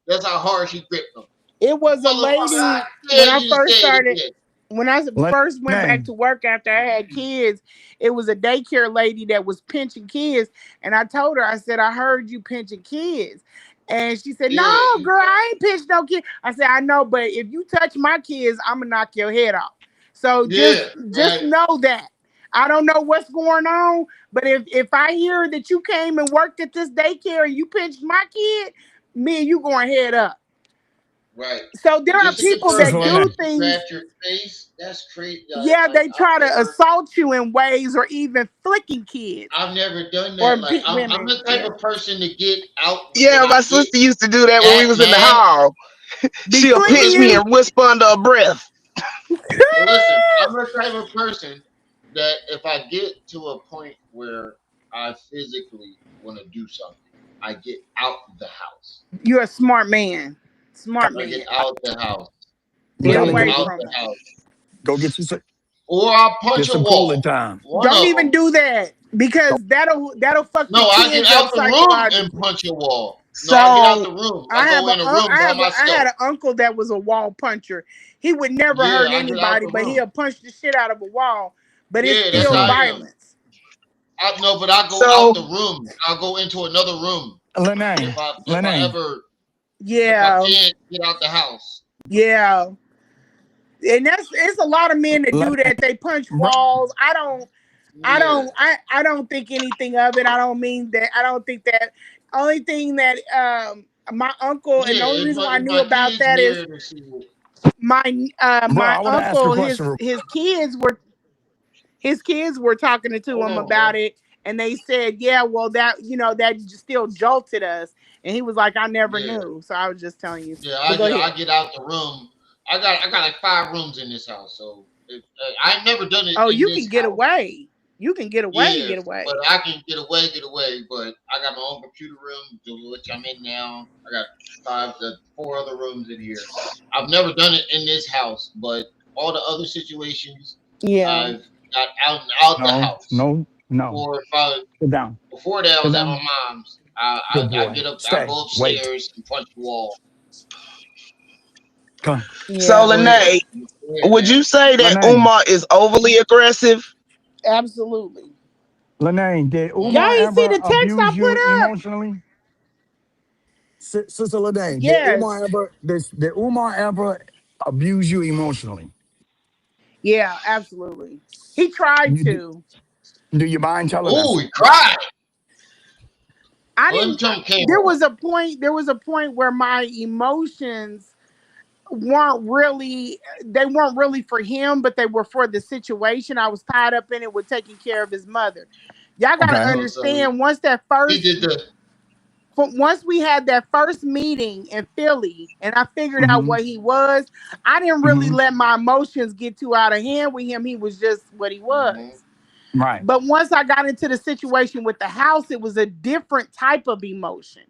That's how hard she gripped them.
It was a
Motherfucker, I
lady when
dare
I
you to
first
say it
started.
again.
When I first went back
Lanae.
to work after I had kids, it was a daycare lady that was pinching kids. And I told her, I said, I heard you pinching kids. And she said, no,
Yeah,
girl, I ain't pinched no kid. I said, I know, but if you touch my kids, I'm gonna knock your head off. So
yeah,
just
right,
know that. I don't know what's going on, but if I hear that you came and worked at this daycare and you pinched my kid, me and you going head up.
right.
So there
But
are
just to
people
Sister
that
confirm that
do
Lanae.
he
things.
grabbed your face, that's crazy.
Yeah, they
I've
try to
never,
assault you in ways or even flicking kids
I've never done
or
that. Like I'm
women.
the type
Yeah,
of person to get out when
Yeah,
I
my
get
sister used to do that when we
that
was in the
mad.
hall.
be
She'll
But
flicking
pinch me
listen,
you.
and whisper under her breath.
I'm the type of person that if I get to a point where I physically want to do something, I get out the house.
You're a smart man. Smart
I get
man.
out the house.
You
Get
I
gotta
get
away
go
out
from
the
them.
house.
go get you some
or I'll punch
Get
a
some cooling
wall.
time.
One
Don't
of
even
them.
do that because that'll fuck the
No, I get
kids up
out the room and
psychologically.
punch a wall. No, I get out
So
the room. I
I have
go
a
in a room by
I had
myself.
an uncle that was a wall puncher. He would never
Yeah,
hurt
I get out
anybody,
the
but
room.
he'll punch the shit out of a wall. But it's
Yeah, that's
still
how I
Mm-hmm.
am.
violence.
I no, but I go out
so
the room. I'll go into another room
Lanae,
if I
Lanae,
ever if I
Yeah,
can't get out the house.
yeah. And it's a lot of men that do
Lanae,
that. They punch
bro,
walls.
Yeah,
I don't think anything of it. I don't mean that. I don't think that. Only thing that my uncle, and
yeah.
the only reason why I
If
knew
my
about
kids
that is
near to see it.
my
bro,
my
I want to ask a
uncle,
question.
his kids were talking to
Hold
him
on, bro.
about it, and they said, yeah, well, that that still jolted us, and he was like, I never
Yeah,
knew. So I was just telling you.
yeah.
But go ahead.
I get out the room. I got like 5 rooms in this house, so I've never done it
Oh,
in
you
this
can get
house.
away. You can get away.
Yeah,
Get
but
away.
I can get away. But I got my own computer room, which I'm in now. I got 4 other rooms in here. I've never done it in this house, but all the other situations
Yeah.
I've got out the
No,
house.
no, no.
Or if I
Sit down.
before that I
Sit
was at
down.
my mom's.
Good
I
boy.
get up, I
Stay.
go
Wait.
upstairs and punch the wall.
Come.
so
Yeah.
Go ahead,
Lanae, would
man.
you say that
Lanae,
Umar is overly aggressive?
Absolutely.
Lanae, did
Y'all
Umar
ain't see
ever
the text I
abuse you
put up?
emotionally? Sister Lanae,
Yes.
did Umar ever abuse you emotionally?
Yeah, absolutely. He tried
You, do,
to.
do you mind telling
Oh,
us?
he cried.
I
Well, let me
didn't.
turn the camera
There
on.
was a point. There was a point where my emotions weren't really. They weren't really for him, but they were for the situation. I was tied up in it with taking care of his mother. Y'all gotta
Okay.
Oh, so
understand.
he did the
Once we had that first meeting in Philly, and I figured out
Mm-hmm.
what he was, I didn't really
Mm-hmm.
let my emotions get too out of hand with him. He was just what he was.
Mhm.
Right.
But once I got into the situation with the house, it was a different type of emotion.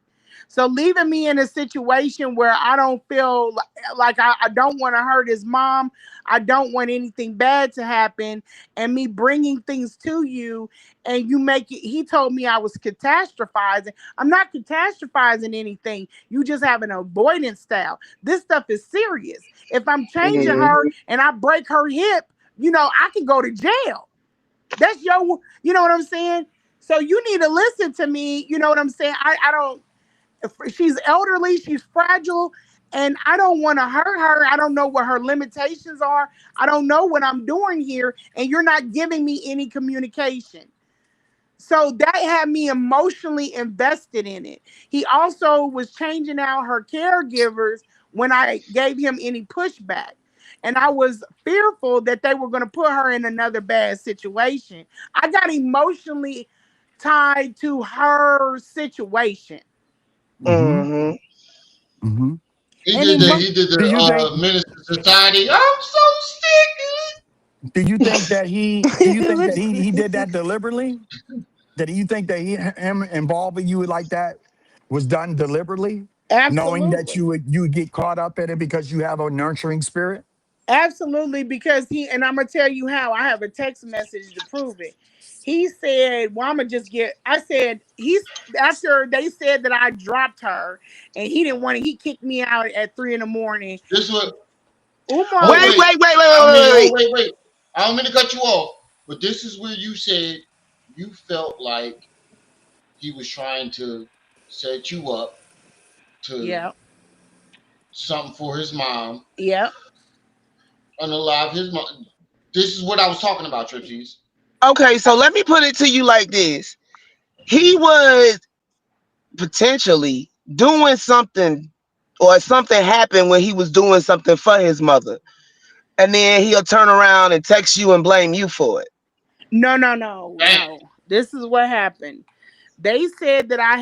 So leaving me in a situation where I don't feel like I don't want to hurt his mom, I don't want anything bad to happen, and me bringing things to you, and you make it. He told me I was catastrophizing. I'm not catastrophizing anything. You just have an avoidance style. This stuff is serious. If I'm changing her
Mhm.
and I break her hip, I can go to jail. That's you know what I'm saying? So you need to listen to me. You know what I'm saying? I don't, she's elderly, she's fragile, and I don't want to hurt her. I don't know what her limitations are. I don't know what I'm doing here, and you're not giving me any communication. So that had me emotionally invested in it. He also was changing out her caregivers when I gave him any pushback. And I was fearful that they were going to put her in another bad situation. I got emotionally tied to her situation.
Mm-hmm.
Mhm.
Mm-hmm.
And emo-
he did
Do you think
the minister society. I'm so sick.
do you think that he did that deliberately? Did you think that him involving you like that was done deliberately, knowing that
Absolutely.
you would get caught up in it because you have a nurturing spirit?
Absolutely, because and I'm gonna tell you how. I have a text message to prove it. He said, "Well, I'm gonna just get." I said, "He's after they said that I dropped her, and he didn't want to. He kicked me out at 3 in the morning."
This was
Umar
oh
Wait,
was
wait.
wait, wait, wait,
I
wait,
mean,
wait,
oh
wait.
wait. I don't mean to cut you off, but this is where you said you felt like he was trying to set you up to
yeah,
something for his mom,
yeah.
unalive his mom. This is what I was talking about, Tripsies.
Okay, so let me put it to you like this. He was potentially doing something, or something happened when he was doing something for his mother. And then he'll turn around and text you and blame you for it.
No, no, no,
Damn.
no. This is what happened. They said that I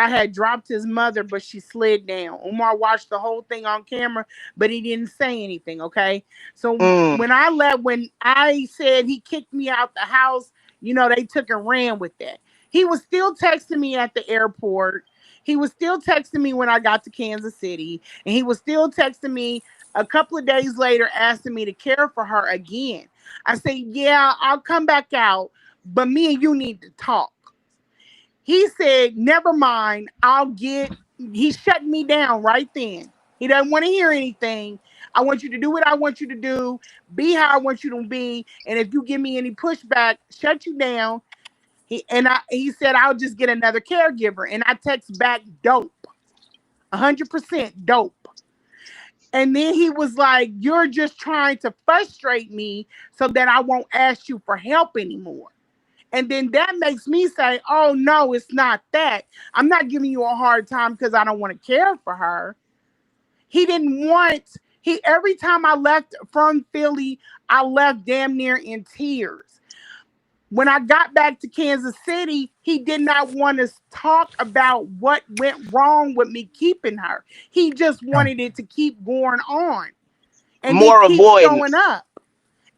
had dropped his mother, but she slid down. Umar watched the whole thing on camera, but he didn't say anything. Okay, so
Mm.
when I said he kicked me out the house, they took and ran with that. He was still texting me at the airport. He was still texting me when I got to Kansas City, and he was still texting me a couple of days later, asking me to care for her again. I said, yeah, I'll come back out, but me and you need to talk. He said, never mind, he shut me down right then. He doesn't want to hear anything. I want you to do what I want you to do, be how I want you to be. And if you give me any pushback, shut you down. He said, I'll just get another caregiver. And I text back dope, 100% dope. And then he was like, you're just trying to frustrate me so that I won't ask you for help anymore. And then that makes me say, oh, no, it's not that. I'm not giving you a hard time because I don't want to care for her. He didn't want, every time I left from Philly, I left damn near in tears. When I got back to Kansas City, he did not want to talk about what went wrong with me keeping her. He just wanted it to keep going on and then
More
keep showing
avoidance.
up.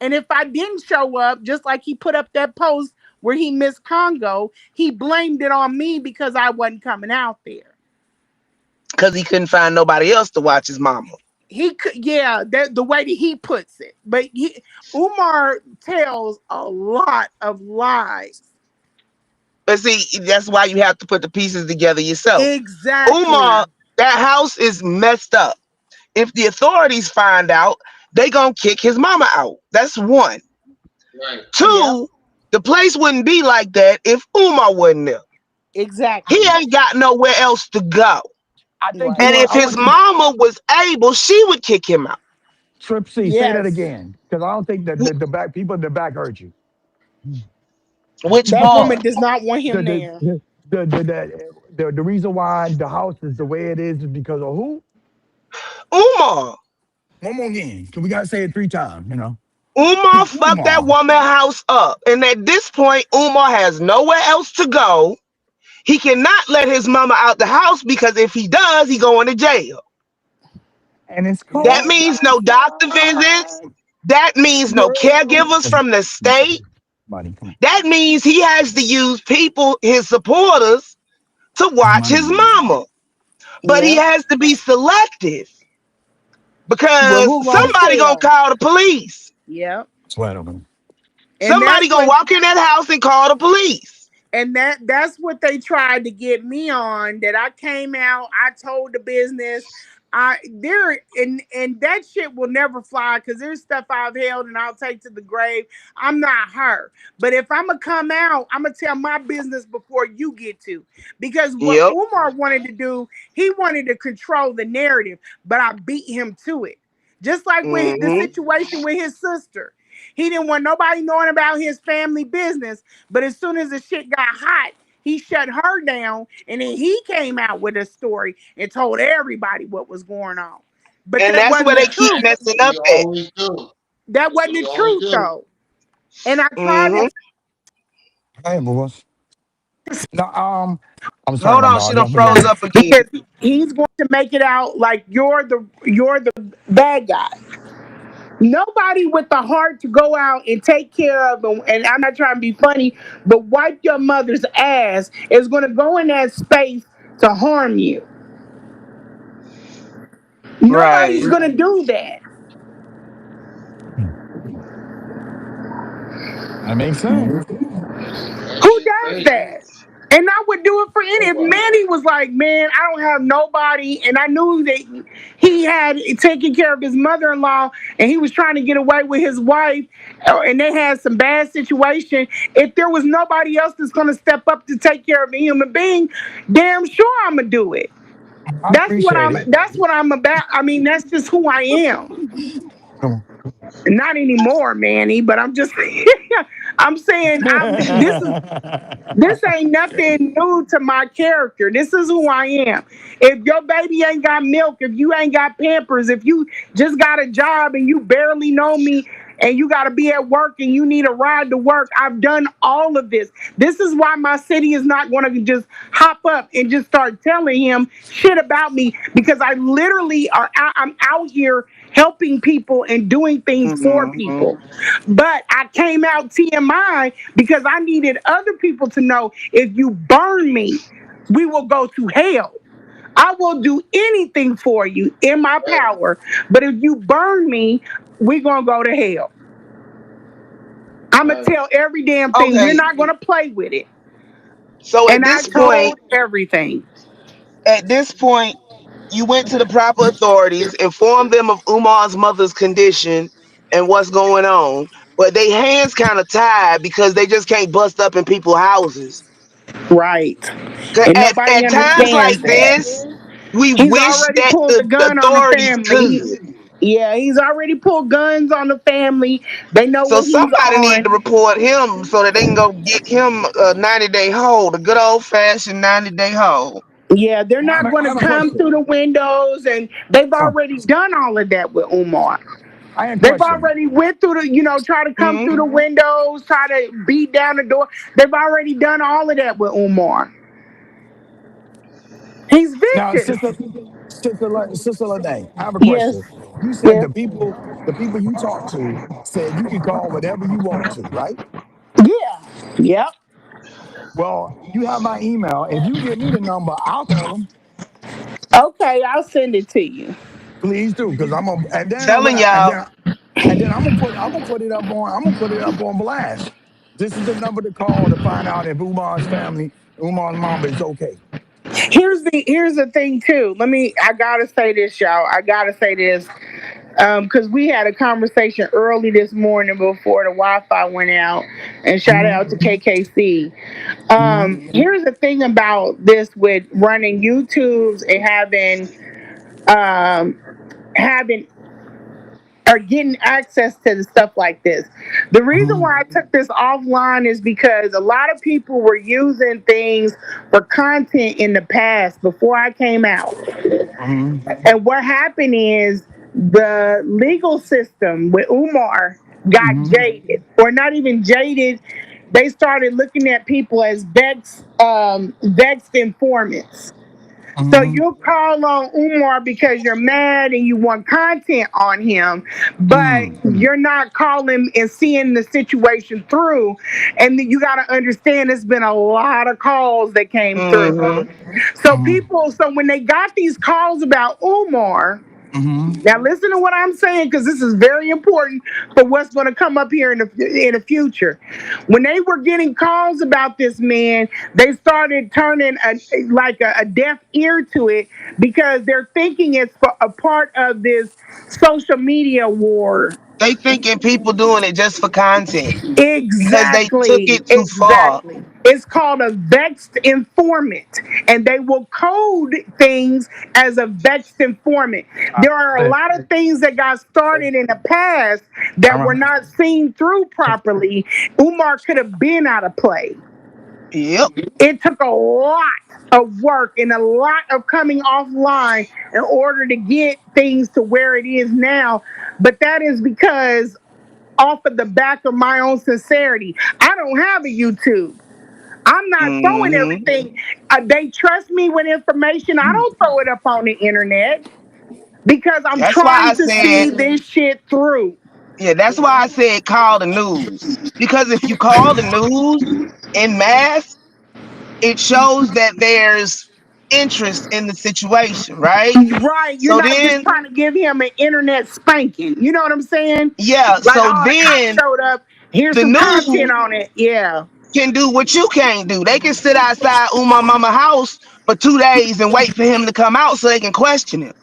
And if I didn't show up, just like he put up that post where he missed Congo, he blamed it on me because I wasn't coming out there.
Because he couldn't find nobody else to watch his mama.
He could, yeah, the way that he puts it. But Umar tells a lot of lies.
But see, that's why you have to put the pieces together yourself.
Exactly.
Umar, that house is messed up. If the authorities find out, they gonna kick his mama out. That's one.
Right.
Yep.
Two, the place wouldn't be like that if Umar wasn't there. He
Exactly.
ain't got nowhere else to go.
I think you
Right.
And
want.
if
I
his
want you,
mama was able, she would kick him out.
Tripsy, say that
Yes.
again, because I don't think that the back people in the back heard you.
Which
That woman
part?
does not want
The
him
the
there.
the reason why the house is the way it is because of who?
Umar.
One more again, because we gotta say it 3 times.
Umar fucked that
Umar.
woman house up. And at this point, Umar has nowhere else to go. He cannot let his mama out the house because if he does, he going to jail.
And it's
That
Yep.
cold
means no doctor visits.
outside.
That means no caregivers from the state.
Money, come on.
That means he has to use people, his supporters, to
It's
watch his
money.
mama. But he
Yep.
has to be selective
Well,
because
who gonna
somebody gonna
tell?
call the police.
Yep.
Sweat over.
And
Somebody
that's
gonna
what
walk in that house and call the police.
that's what they tried to get me on. That I came out, I told the business. And that shit will never fly because there's stuff I've held and I'll take to the grave. I'm not her. But if I'm gonna come out, I'm gonna tell my business before you get to. Because what
Yep.
Umar wanted to do, he wanted to control the narrative, but I beat him to it. Just like with the
Hmm.
situation with his sister. He didn't want nobody knowing about his family business. But as soon as the shit got hot, he shut her down and then he came out with a story and told everybody what was going on. But
And
that
that's
wasn't
where
the
they keep
truth.
messing
That's what
up
he
at.
always do.
That
That's
wasn't
what he
the
always
truth
do.
though. And I tried
Hmm.
to
Hey, boys. No, I'm sorry,
Hold
my
on, she
dog.
done
Y'all forgive
froze
me.
up again.
because he's going to make it out like you're the bad guy. Nobody with the heart to go out and take care of them, and I'm not trying to be funny, but wipe your mother's ass is going to go in that space to harm you. Nobody's
Right.
going to do that.
That makes sense.
That
Who
shit
does
crazy.
that? And I would do it for any. If
Nobody.
Manny was like, man, I don't have nobody, and I knew that he had taken care of his mother in law, and he was trying to get away with his wife, and they had some bad situation. If there was nobody else that's going to step up to take care of a human being, damn sure I'm gonna do it.
I appreciate it.
That's what I'm about. I mean, that's just who I am.
Come
Not anymore, Manny, but I'm just I'm saying this ain't nothing new to my character. This is who I am. If your baby ain't got milk, if you ain't got Pampers, if you just got a job and you barely know me and you got to be at work and you need a ride to work, I've done all of this. This is why my city is not going to just hop up and just start telling him shit about me because I'm out here helping people and doing things for
Hmm.
people. But I came out TMI because I needed other people to know if you burn me, we will go to hell. I will do anything for you in my
Right.
power. But if you burn me, we're going to go to hell. I'm gonna tell every damn thing. We're
Okay.
not gonna play with it.
So
And I told everything.
at this point, you went to the proper authorities, informed them of Umar's mother's condition and what's going on, but they hands kind of tied because they just can't bust up in people's houses.
Right.
'Cause
And
at
nobody
times
understands
like
that.
this, we
He's
wish
already
that
pulled the
the
gun on the
authorities
family.
could.
Yeah, he's already pulled guns on the family. They know
So
what he's
somebody need to
on.
report him so that they can go get him a 90-day hold, a good old fashioned 90-day hold.
Yeah, they're not
I
going
have
to
a
come
question.
through the windows, and they've
Oh,
already done all of that with Umar.
I had a
They've
question.
already went through try to come through the
Mhm.
windows, try to beat down the door. They've already done all of that with Umar. He's
Now,
vicious.
Sister Lanae, I have a
Yes,
question. You said
yes,
the people you talked to said you can call whatever you want to, right?
yeah, yep.
Well, you have my email. If you give me the number, I'll call them.
Okay, I'll send it to you.
Please do, because I'm gonna, and then I'm
Telling
gonna,
y'all,
and then I'm gonna put it up on, I'm gonna put it up on blast. This is the number to call to find out if Umar's family, Umar's mom is okay.
Here's the thing too. I gotta say this, y'all. I gotta say this. Because we had a conversation early this morning before the Wi-Fi went out, and shout
Hmm.
out to KKC.
Hmm.
Here's the thing about this with running YouTubes and um, having or getting access to the stuff like this. The reason
Hmm.
why I took this offline is because a lot of people were using things for content in the past before I came out.
Hmm.
And what happened is the legal system with Umar got
Hmm.
jaded, or not even jaded. They started looking at people as vexed informants. So
Hmm.
you'll call on Umar because you're mad and you want content on him, but
Hmm.
you're not calling and seeing the situation through. And you got to understand, there's been a lot of calls that came through.
hmm
So when they got these calls about Umar,
Hmm.
now listen to what I'm saying, because this is very important for what's going to come up here in the future. When they were getting calls about this man, they started turning a deaf ear to it because they're thinking it's a part of this social media war.
they thinking people doing it just for content because they took
Exactly,
it too far.
exactly. It's called a vexed informant, and they will code things as a vexed informant. There are a lot of things that got started in the past that were not seen through properly. Umar could have been out of play.
Yep.
It took a lot of work and a lot of coming offline in order to get things to where it is now. But that is because off of the back of my own sincerity. I don't have a YouTube. I'm not throwing
hmm
everything. They trust me with information. I don't throw it up on the internet because I'm
That's why I
trying to
said,
see this shit through.
yeah, that's why I said call the news. Because if you call the news in mass, it shows that there's interest in the situation, right?
Right. You're
So
not just
then,
trying to give him an internet spanking. You know what I'm saying?
yeah,
Like,
so
oh, the cop
then
showed up. Here's
the
some
news
content on it. Yeah.
can do what you can't do. They can sit outside Uma Mama house for 2 days and wait for him to come out so they can question him.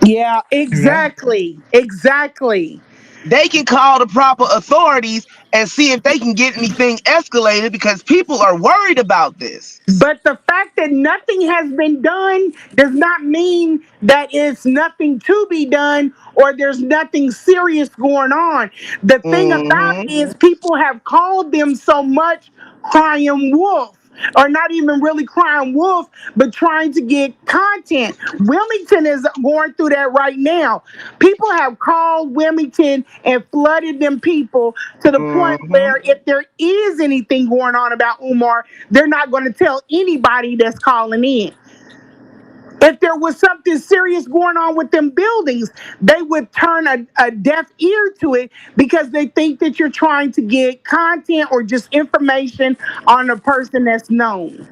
Yeah, exactly. Exactly.
They can call the proper authorities and see if they can get anything escalated because people are worried about this.
But the fact that nothing has been done does not mean that it's nothing to be done or there's nothing serious going on. The thing about
hmm
it is, people have called them so much crying wolf. Or not even really crying wolf, but trying to get content. Wilmington is going through that right now. People have called Wilmington and flooded them people to the point
hmm
where if there is anything going on about Umar, they're not going to tell anybody that's calling in. If there was something serious going on with them buildings, they would turn a deaf ear to it because they think that you're trying to get content or just information on a person that's known.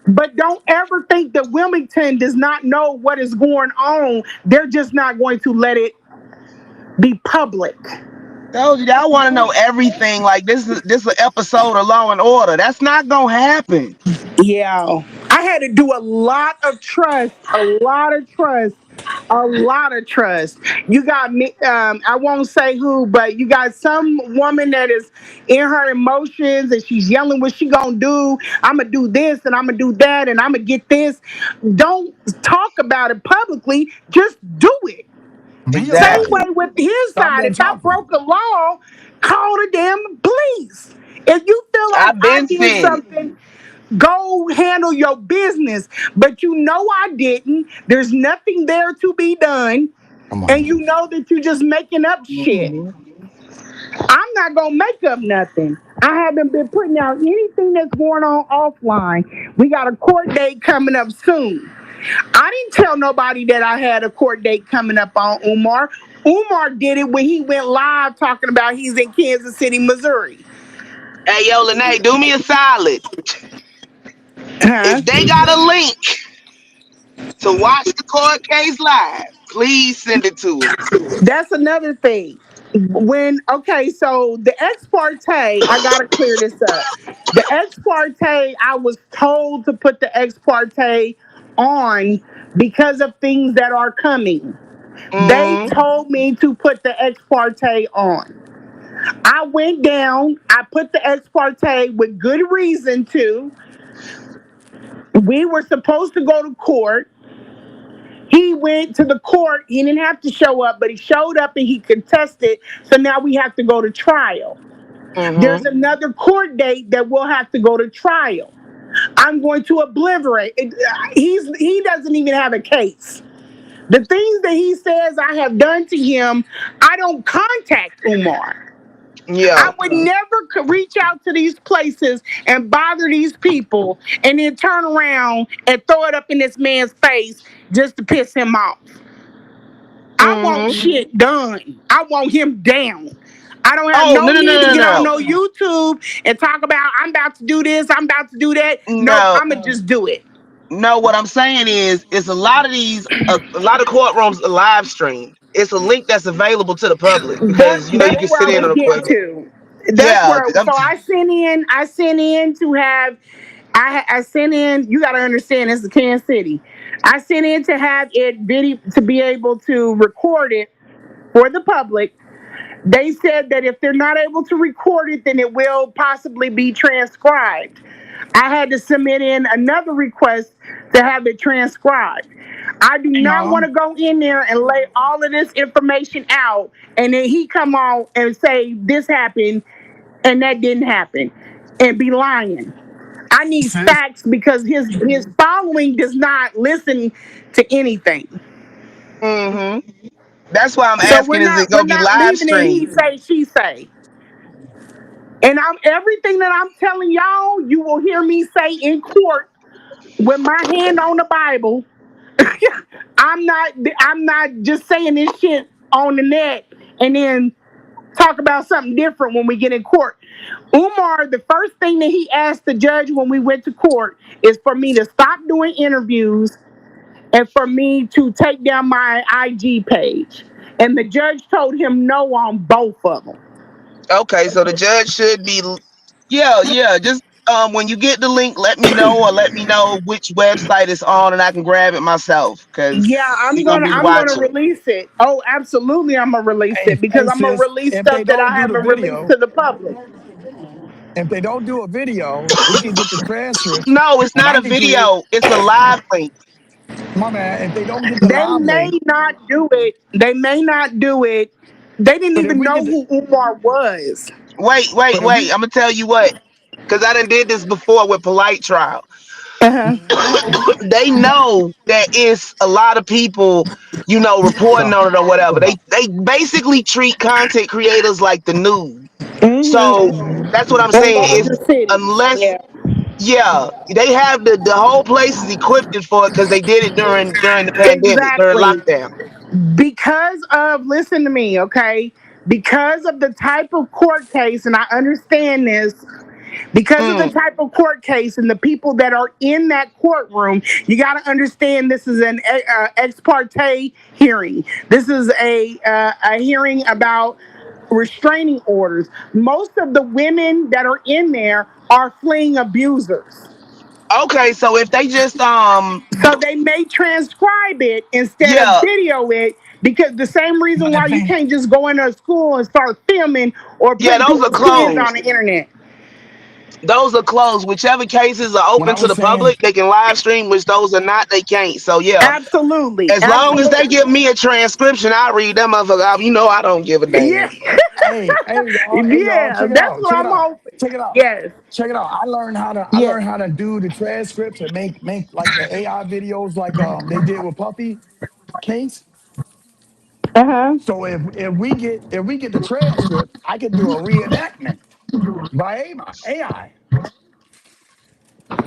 But don't ever think that Wilmington does not know what is going on. They're just not going to let it be public.
Told you that I want to know everything. Like this is an episode of Law and Order. That's not gonna happen.
Yeah. I had to do a lot of trust, a lot of trust, a lot of trust. You got me, I won't say who, but you got some woman that is in her emotions and she's yelling what she gonna do. I'm gonna do this and I'm gonna do that and I'm gonna get this. Don't talk about it publicly, just do it.
Be
Same
about it.
Exactly.
way with his
Stop
side.
that
If I
talking.
broke a law, call the damn police. If you feel like
I've
I
been
did
said it.
something, go handle your business. But you know I didn't. There's nothing there to be done.
Come
And
on.
you know that you're just making up shit.
Hmm.
I'm not gonna make up nothing. I haven't been putting out anything that's going on offline. We got a court date coming up soon. I didn't tell nobody that I had a court date coming up on Umar. Umar did it when he went live talking about he's in Kansas City, Missouri.
Hey yo, Lanae, do me a solid.
Huh?
If they got a link to watch the court case live, please send it to us.
That's another thing. So the ex parte, I gotta clear this up. The ex parte, I was told to put the ex parte on because of things that are coming. They
Hmm.
told me to put the ex parte on. I went down, I put the ex parte with good reason to. We were supposed to go to court. He went to the court. He didn't have to show up, but he showed up and he contested. So now we have to go to trial. There's
Hmm.
another court date that we'll have to go to trial. I'm going to obliterate. He doesn't even have a case. The things that he says I have done to him, I don't contact Umar. I
Yeah.
would never reach out to these places and bother these people and then turn around and throw it up in this man's face just to piss him off. I want
Hmm.
shit done. I want him down. I don't have
Oh
no
no no no
need to
no
get on
no
no YouTube and talk about I'm about to do this, I'm about to do that. Nope,
no
I'm gonna just do it.
no. What I'm saying is a lot of these a lot of courtrooms are live streamed. It's a link that's available to the public because you
That's
can
where
sit
I
in
was
on the
getting
court.
to. That's
Yeah,
where.
I'm
So I sent in to have. I sent in. You got to understand, this is Kansas City. I sent in to have it video to be able to record it for the public. They said that if they're not able to record it, then it will possibly be transcribed. I had to submit in another request to have it transcribed. I do
Hang
not want
on.
to go in there and lay all of this information out and then he come on and say this happened and that didn't happen and be lying. I need
Sis,
facts because his following does not listen to anything.
hmm That's why I'm
So
asking: Is it
we're
gonna be
not
live
leaving it
streamed?
he say she say. And I'm everything that I'm telling y'all, you will hear me say in court with my hand on the Bible. I'm not just saying this shit on the net and then talk about something different when we get in court. Umar, the first thing that he asked the judge when we went to court is for me to stop doing interviews and for me to take down my IG page. And the judge told him no on both of them.
Okay, so the judge should be. Yeah. Just when you get the link, let me know or let me know which website it's on, and I can grab it myself because
Yeah,
we're gonna be
I'm gonna
watching.
release it. Oh, absolutely, I'm gonna release
hey,
it because
hey,
I'm gonna
sis,
release
if they
stuff that
don't
I
do the
haven't released
video,
to the public.
if they don't do a video, we can get the transcripts
No, it's
and
not
I
a
can create,
video. It's a live link.
my man, if they don't get the
They
live
may
link,
not do it. They may not do it. They didn't
but if
even
we
know
get the,
who Umar was.
but if
Wait.
we,
I'm gonna tell you what, because I done did this before with polite trial.
Uh-huh.
They know that it's a lot of people, reporting
so,
on it or whatever.
so,
They basically treat content creators like the news. So
Mm-hmm.
that's what I'm
In
saying.
larger
Is
cities.
unless
Yeah.
yeah, they have the whole place is equipped for it because they did it during the pandemic, during
Exactly.
lockdown.
Because of, listen to me, okay? Because of the type of court case, and I understand this, because of the
Mm,
type of court case and the people that are in that courtroom, you got to understand this is an ex parte hearing. This is a hearing about restraining orders. Most of the women that are in there are fleeing abusers.
Okay, so if they just
So they may transcribe it instead of
yeah,
video it, because the same reason
But
why
if
you
they,
can't just go into a school and start filming or
yeah,
putting
those are
people's kids on
closed.
the internet.
Those are closed. Whichever cases are
when
open
I
to
was
the
saying,
public, they can live stream. Which those are not, they can't. So yeah,
Absolutely.
as long as they
Absolutely.
give me a transcription, I read them motherfucker out. You know I don't give a
Yeah.
damn.
hey y'all,
Yeah.
check it
That's
out,
what
check it
I'm
out,
hoping.
check it out,
Yes.
check it out. I
Yes.
learned how to do the transcripts and make like the AI videos like they did with Puffy Case.
Uh-huh.
So if we get the transcript, I can do a reenactment by AI.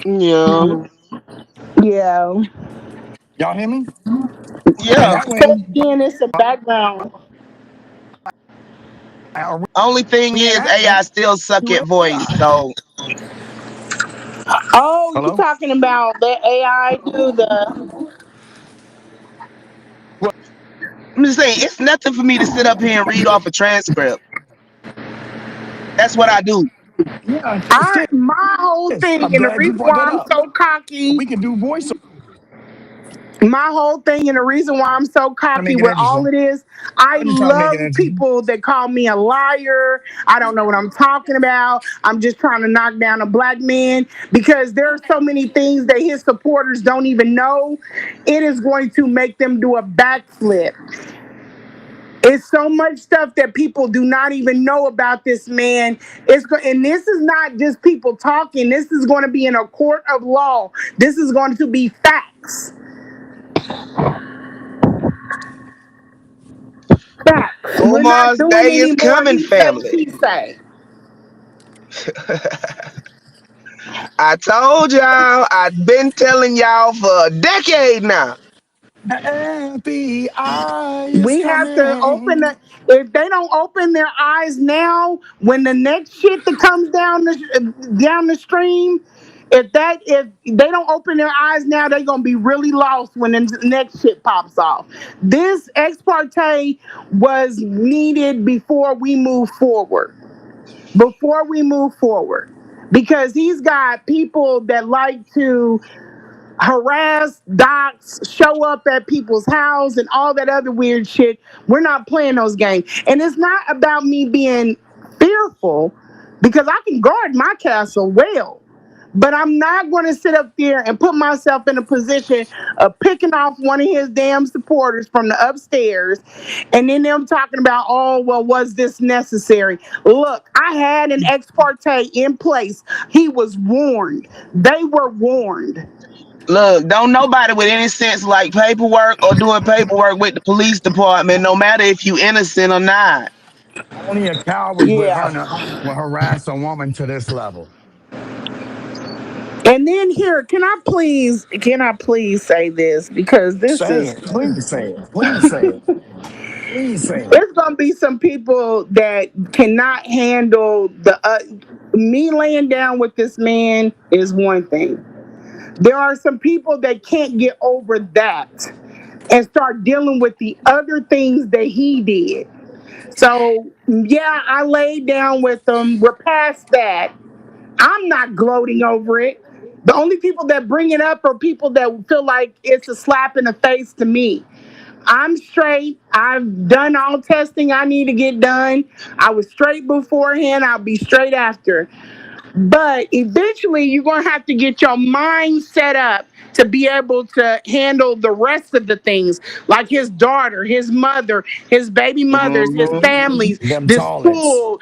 Yeah,
Yeah.
Y'all hear me? And
yeah.
that
So
way,
again, it's a background.
a
Only thing is AI
reenactment
still suck
through
at voice.
AI.
So
Oh, you
Hello?
talking about the AI do the
I'm just saying, it's nothing for me to sit up here and read off a transcript. That's what I do.
Yeah,
I my whole thing
I'm
and the
glad you
reason
brought
why
that
I'm
up.
so cocky,
We can do voice
my whole thing and the reason why I'm so
to
cocky
make it
with all
interesting.
of this, I
I'm just trying to make
love
it interesting.
people that call me a liar. I don't know what I'm talking about. I'm just trying to knock down a black man because there are so many things that his supporters don't even know. It is going to make them do a backflip. It's so much stuff that people do not even know about this man. And this is not just people talking. This is going to be in a court of law. This is going to be facts. Facts. We're not
Omar's
doing
day is
any more
coming,
he say,
family.
she say.
I told y'all, I've been telling y'all for a decade now.
The FBI is
We have to open
coming.
the. If they don't open their eyes now, when the next shit that comes down the stream, if they don't open their eyes now, they're gonna be really lost when the next shit pops off. This ex parte was needed before we move forward. Before we move forward, because he's got people that like to harass, docs, show up at people's house, and all that other weird shit. We're not playing those games. And it's not about me being fearful because I can guard my castle well. But I'm not going to sit up there and put myself in a position of picking off one of his damn supporters from the upstairs and then them talking about, oh, well, was this necessary? Look, I had an ex parte in place. He was warned. They were warned.
Look, don't nobody with any sense like paperwork or doing paperwork with the police department, no matter if you innocent or not.
Only a coward
Yeah.
will harass a woman to this level.
And then here, can I please say this? Because this
Say
is
it. Please say it. Please say it. Please say it.
there's gonna be some people that cannot handle the me laying down with this man is one thing. There are some people that can't get over that and start dealing with the other things that he did. So yeah, I laid down with them. We're past that. I'm not gloating over it. The only people that bring it up are people that feel like it's a slap in the face to me. I'm straight. I've done all testing I need to get done. I was straight beforehand. I'll be straight after. But eventually, you're going to have to get your mind set up to be able to handle the rest of the things, like his daughter, his mother, his baby mothers, his
Mhm.
families,
Them
the
toilets.
school,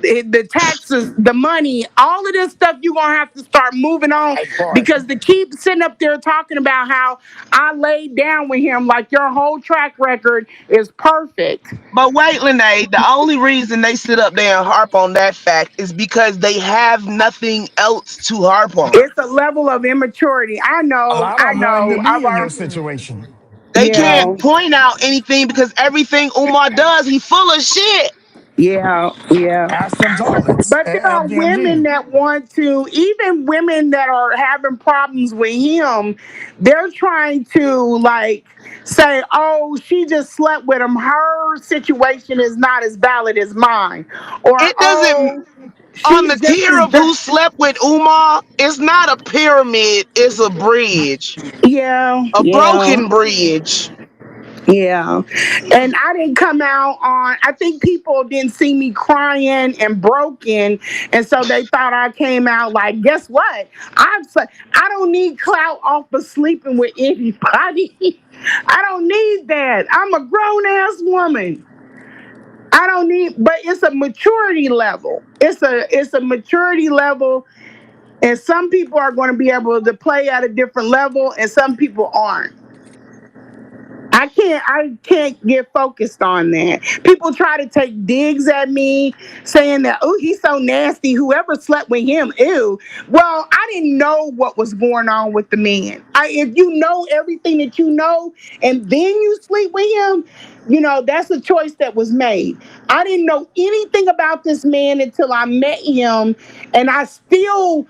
the taxes, the money, all of this stuff. You're going to have to start moving on
That part.
because to keep sitting up there talking about how I laid down with him, like your whole track record is perfect.
But wait, Lanae, the only reason they sit up there and harp on that fact is because they have nothing else to harp on.
It's a level of immaturity. I
A
know.
lot of
I
them wanted to
know.
be in your situation.
They
Yeah.
can't point out anything because everything Umar does, he full of shit.
Yeah, yeah.
Ask them toilets
But there are
at
women
FDMG.
that want to, even women that are having problems with him, they're trying to like say, oh, she just slept with him. Her situation is not as valid as mine. Or,
It doesn't
oh,
on
she's
the
just
tier
as
of
bad.
who slept with Umar. It's not a pyramid. It's a bridge,
Yeah,
a
yeah.
broken bridge.
Yeah. And I didn't come out on, I think people didn't see me crying and broken. And so they thought I came out like, guess what? I don't need clout off of sleeping with anybody. I don't need that. I'm a grown ass woman. I don't need, but it's a maturity level. It's a maturity level. And some people are going to be able to play at a different level and some people aren't. I can't get focused on that. People try to take digs at me saying that, oh, he's so nasty. Whoever slept with him, ew. Well, I didn't know what was going on with the man. If you know everything that you know and then you sleep with him, that's a choice that was made. I didn't know anything about this man until I met him, and I still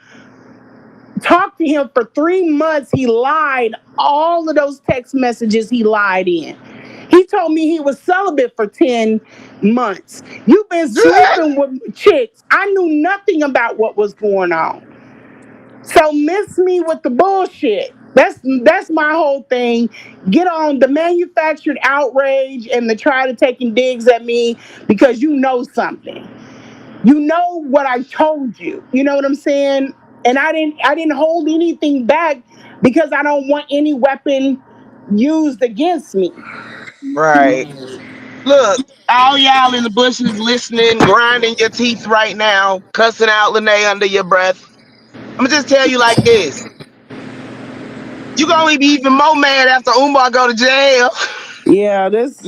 talked to him for 3 months. He lied. All of those text messages he lied in. He told me he was celibate for 10 months. You've been sleeping with chicks. I knew nothing about what was going on. So miss me with the bullshit. That's my whole thing. Get on the manufactured outrage and the try to taking digs at me because you know something. You know what I told you. You know what I'm saying? And I didn't hold anything back because I don't want any weapon used against me.
Right. Look, all y'all in the bushes listening, grinding your teeth right now, cussing out Lanae under your breath. I'm gonna just tell you like this. You gonna be even more mad after Umar go to jail.
Yeah, this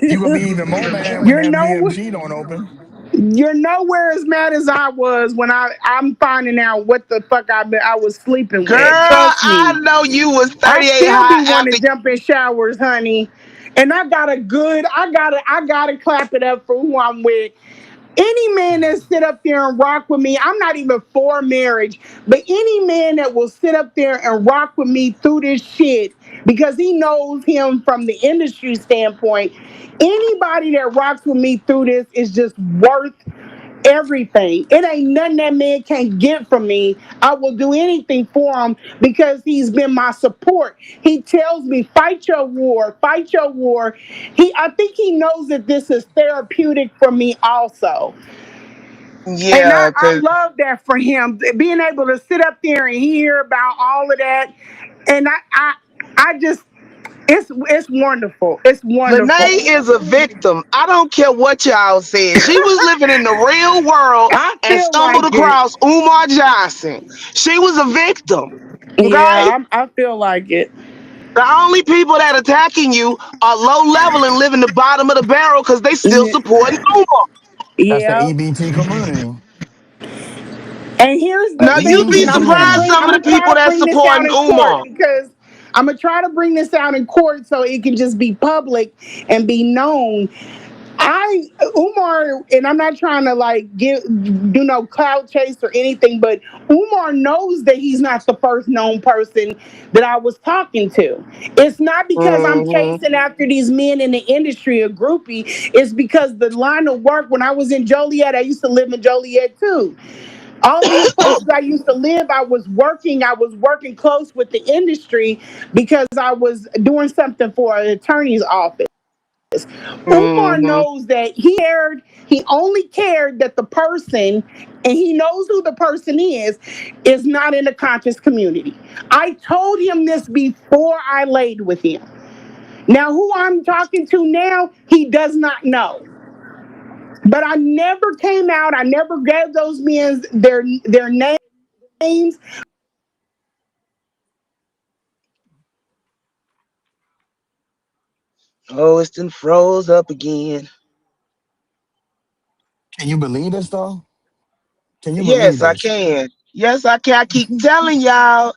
You gonna be even more mad when
you're no
FDMG don't open.
you're nowhere as mad as I was when I'm finding out what the fuck I was sleeping
Girl,
with. Trust
I
me.
know you was
I
38
still be
high
wanting
after.
to jump in showers, honey. And I gotta clap it up for who I'm with. Any man that sit up there and rock with me, I'm not even for marriage, but any man that will sit up there and rock with me through this shit because he knows him from the industry standpoint, anybody that rocks with me through this is just worth everything. It ain't nothing that man can't get from me. I will do anything for him because he's been my support. He tells me, fight your war, fight your war. I think he knows that this is therapeutic for me also. And I,
Yeah,
I
cause
love that for him, being able to sit up there and hear about all of that. And I just, it's wonderful. It's
Lanae
wonderful.
is a victim. I don't care what y'all said. She was living in the real world
I
and
feel
stumbled
like it.
across Umar Johnson. She was a victim. Okay?
Yeah, I feel like it.
The only people that attacking you are low level and live in the bottom of the barrel because they still supporting Umar.
That's the
Yeah.
EBT community.
And here's
That's
the
Now
the
you'd
thing,
be
and
EBT
surprised
community.
some
I'm
of the
gonna try
people
to
that
bring this out
supporting
in court
Umar.
because I'm gonna try to bring this out in court so it can just be public and be known. Umar, and I'm not trying to like do no cloud chase or anything, but Umar knows that he's not the first known person that I was talking to. It's not because I'm
Hmm.
chasing after these men in the industry or groupie. It's because the line of work when I was in Joliet, I used to live in Joliet too. All of these places I used to live, I was working close with the industry because I was doing something for an attorney's office. Umar
Hmm.
knows that he only cared that the person, and he knows who the person is not in the conscious community. I told him this before I laid with him. Now, who I'm talking to now, he does not know. But I never came out. I never gave those men their names.
Oh, it's done froze up again.
Can you believe this though? Can you believe
Yes, I
this?
can. Yes, I can. I keep telling y'all.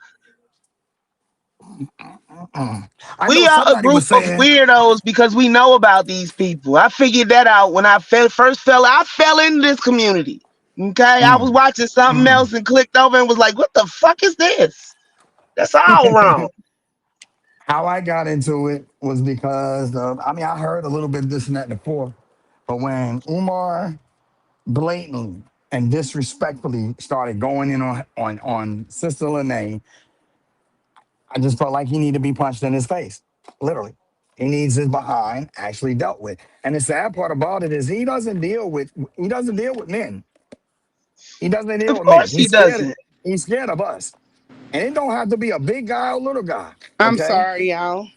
I know
We are a
somebody
group
was
of
saying,
weirdos because we know about these people. I figured that out when I fell into this community. Okay, I was watching something else and clicked over and was like, "What the fuck is this?" That's all wrong.
how I got into it was because of, I mean, I heard a little bit of this and that and the fourth, but when Umar blatantly and disrespectfully started going in on Sister Lanae, I just felt like he needed to be punched in his face, literally. He needs his behind actually dealt with. And the sad part about it is he doesn't deal with men. He doesn't deal
Of
with men.
course he doesn't.
He's scared of us. And it don't have to be a big guy or little guy.
I'm
Okay?
sorry, y'all.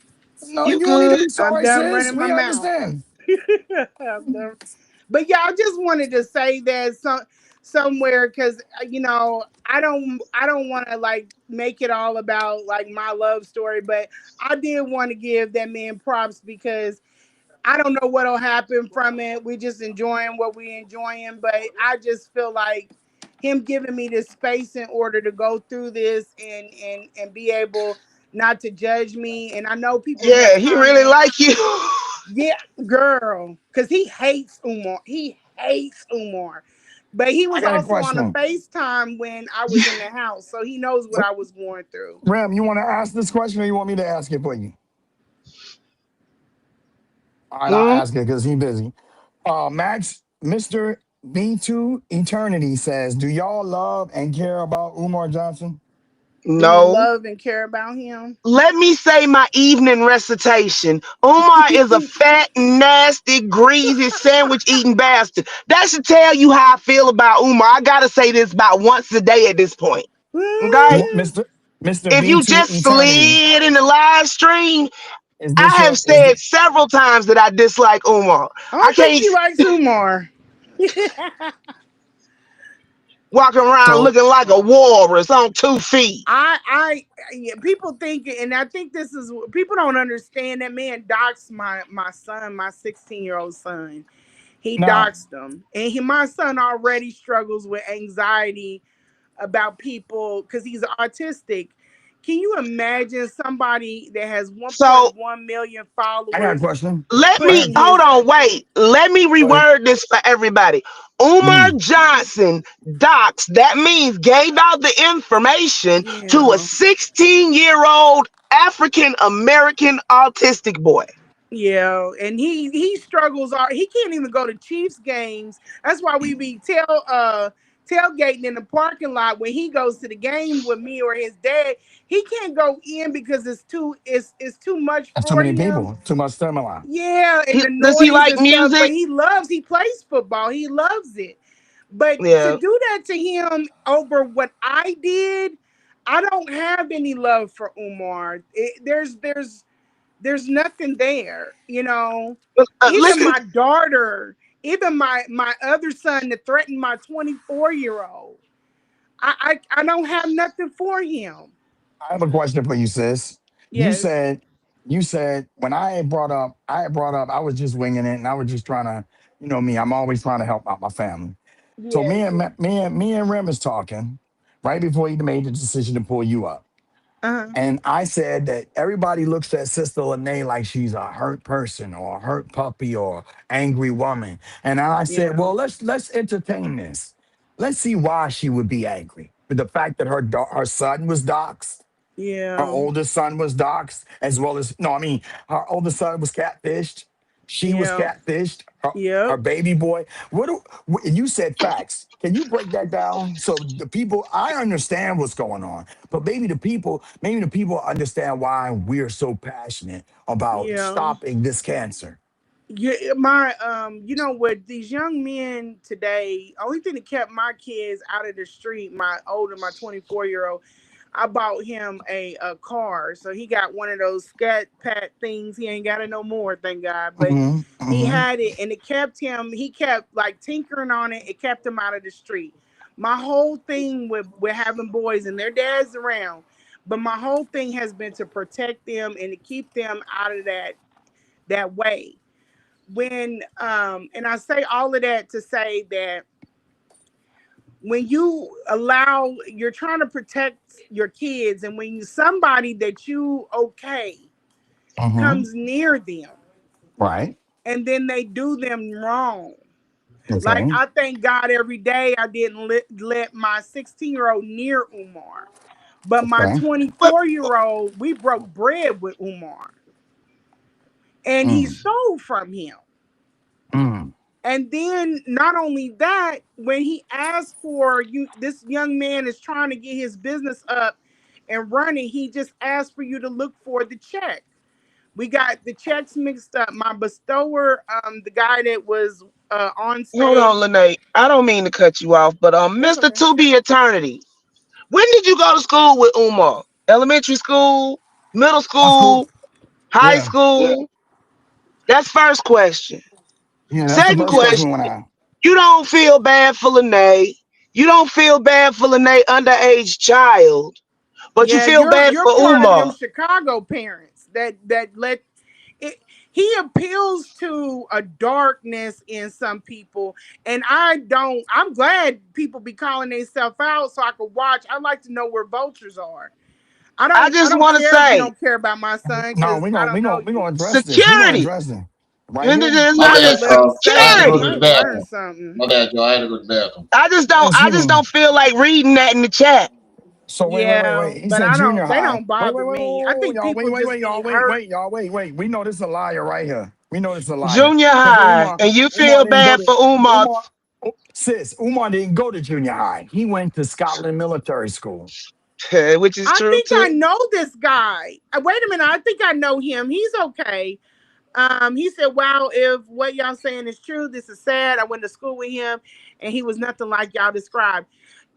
No,
You
you don't need to
good?
be
I'm
sorry,
done
sis.
running my
We
mouth.
understand.
I'm done. But yeah, I just wanted to say that somewhere because I don't want to like make it all about like my love story, but I did want to give that man props because I don't know what'll happen from it. We just enjoying what we enjoying, but I just feel like him giving me this space in order to go through this and be able not to judge me. And I know people
Yeah,
make
he really
comments.
like you.
Yeah, girl, because he hates Umar. He hates Umar. But he
I
was
got a
also on the
question.
FaceTime when I was in the house, so he knows what I was going through.
Ram, you want to ask this question or you want me to ask it for you? All right, I'll
Hmm?
ask it because he's busy. Max, Mr. B2 Eternity says, do y'all love and care about Umar Johnson?
Do we
No.
love and care about him?
Let me say my evening recitation. Umar is a fat, nasty, greasy, sandwich eating bastard. That should tell you how I feel about Umar. I gotta say this about once a day at this point. Okay?
Mr. Mr.
If you
B2
just
Eternity,
slid in the live stream,
is this
I have
your is
said several times that I dislike Umar.
I
I
don't think
can't
he likes Umar.
walk around
so
looking like a walrus on 2 feet.
Yeah, people think, and I think this is people don't understand that man doxed my son, my 16-year-old son. He
now
doxed him, and my son already struggles with anxiety about people because he's autistic. Can you imagine somebody that has
So
1.1 million
I got a
followers
question.
let
Go
me
putting
ahead.
hold
his
on, wait. Let me
Go ahead.
reword this for everybody. Umar
Mm.
Johnson docs, that means gave out the information to a
yeah.
16-year-old African American autistic boy.
Yeah, and he struggles. He can't even go to Chiefs games. That's why we be tailgating in the parking lot when he goes to the game with me or his dad. He can't go in because it's too much
That's too
for
many
him.
people. Too much stimuli.
Yeah, and the
Does he
noise
like
and stuff. But
music?
he plays football. He loves it. But to
Yeah.
do that to him over what I did, I don't have any love for Umar. There's nothing there. Even
Listen,
my daughter, even my other son that threatened my 24-year-old, I don't have nothing for him.
I have a question for you, sis. You
Yes.
said, you said when I was just winging it, and I was just trying to, you know me, I'm always trying to help out my family. So
Yes.
me and Rem is talking right before he made the decision to pull you up.
Uh-huh.
And I said that everybody looks at Sister Lanae like she's a hurt person or a hurt puppy or angry woman. And I said,
Yeah.
well, let's entertain this. Let's see why she would be angry. But the fact that her son was doxxed, her
Yeah.
oldest son was doxxed, as well as no, I mean, her oldest son was catfished. She was
Yeah.
catfished. Her
Yep.
baby boy. You said facts? Can you break that down so the people? I understand what's going on, but maybe the people understand why we're so passionate about
Yeah.
stopping this cancer.
Yeah, what these young men today, only thing that kept my kids out of the street, my 24-year-old, I bought him a car. So he got one of those scat pat things. He ain't got it no more, thank God. But
Hmm.
he
Hmm.
had it and he kept like tinkering on it. It kept him out of the street. My whole thing with having boys and their dads around, but my whole thing has been to protect them and to keep them out of that way. And I say all of that to say that when you're trying to protect your kids, and when somebody that you
Mm-hmm.
comes near them
Right.
and then they do them wrong. Like,
Okay.
I thank God every day I didn't let my 16-year-old near Umar. But my
Okay.
24-year-old, we broke bread with Umar. And he
Mm.
stole from him.
Mm.
And then not only that, when he asked for you, this young man is trying to get his business up and running. He just asked for you to look for the check. We got the checks mixed up. My bestower, the guy that was on
Hold on,
stage.
Lanae. I don't mean to cut you off, but
That's
Mr.
okay.
To Be Eternity, when did you go to school with Umar? Elementary school, middle
My school.
school, high
Yeah.
school? That's first question.
Yeah. That's the
Second
first question
question,
we want to ask.
you don't feel bad for Lanae. You don't feel bad for Lanae underage child, but you
Yeah,
feel bad
you're
for
part of them
Umar.
Chicago parents that let it. He appeals to a darkness in some people, and I don't. I'm glad people be calling themselves out so I could watch. I like to know where vultures are. I
I
don't. I
just
don't
want to
care if you
say,
don't care about my son
No,
because
we're
I
gonna we
don't know
gonna we
you.
gonna address this. We're gonna
security.
address it right
And
here.
it's
My
not
bad,
just
Let him
y'all. I had
say
to
it. He
go
security.
to the
might learn
bathroom.
something.
My bad, y'all. I had to go to the bathroom.
I
Excuse
just
me.
don't feel like reading that in the chat.
So
Yeah,
wait. He
but
said
I
junior
don't. They
high.
don't bother me. I think
Y'all.
people just
Y'all.
be hurt.
Wait. We know this is a liar right here. We know this is a liar.
Junior
Because
high, and you
Umar
feel
didn't go
bad
to
for Umar.
Umar. Sis, Umar didn't go to junior high. He went to Scotland Military School.
Which is
I
true
think I
too.
know this guy. Wait a minute. I think I know him. He's okay. He said, "Wow, if what y'all saying is true, this is sad. I went to school with him, and he was nothing like y'all described."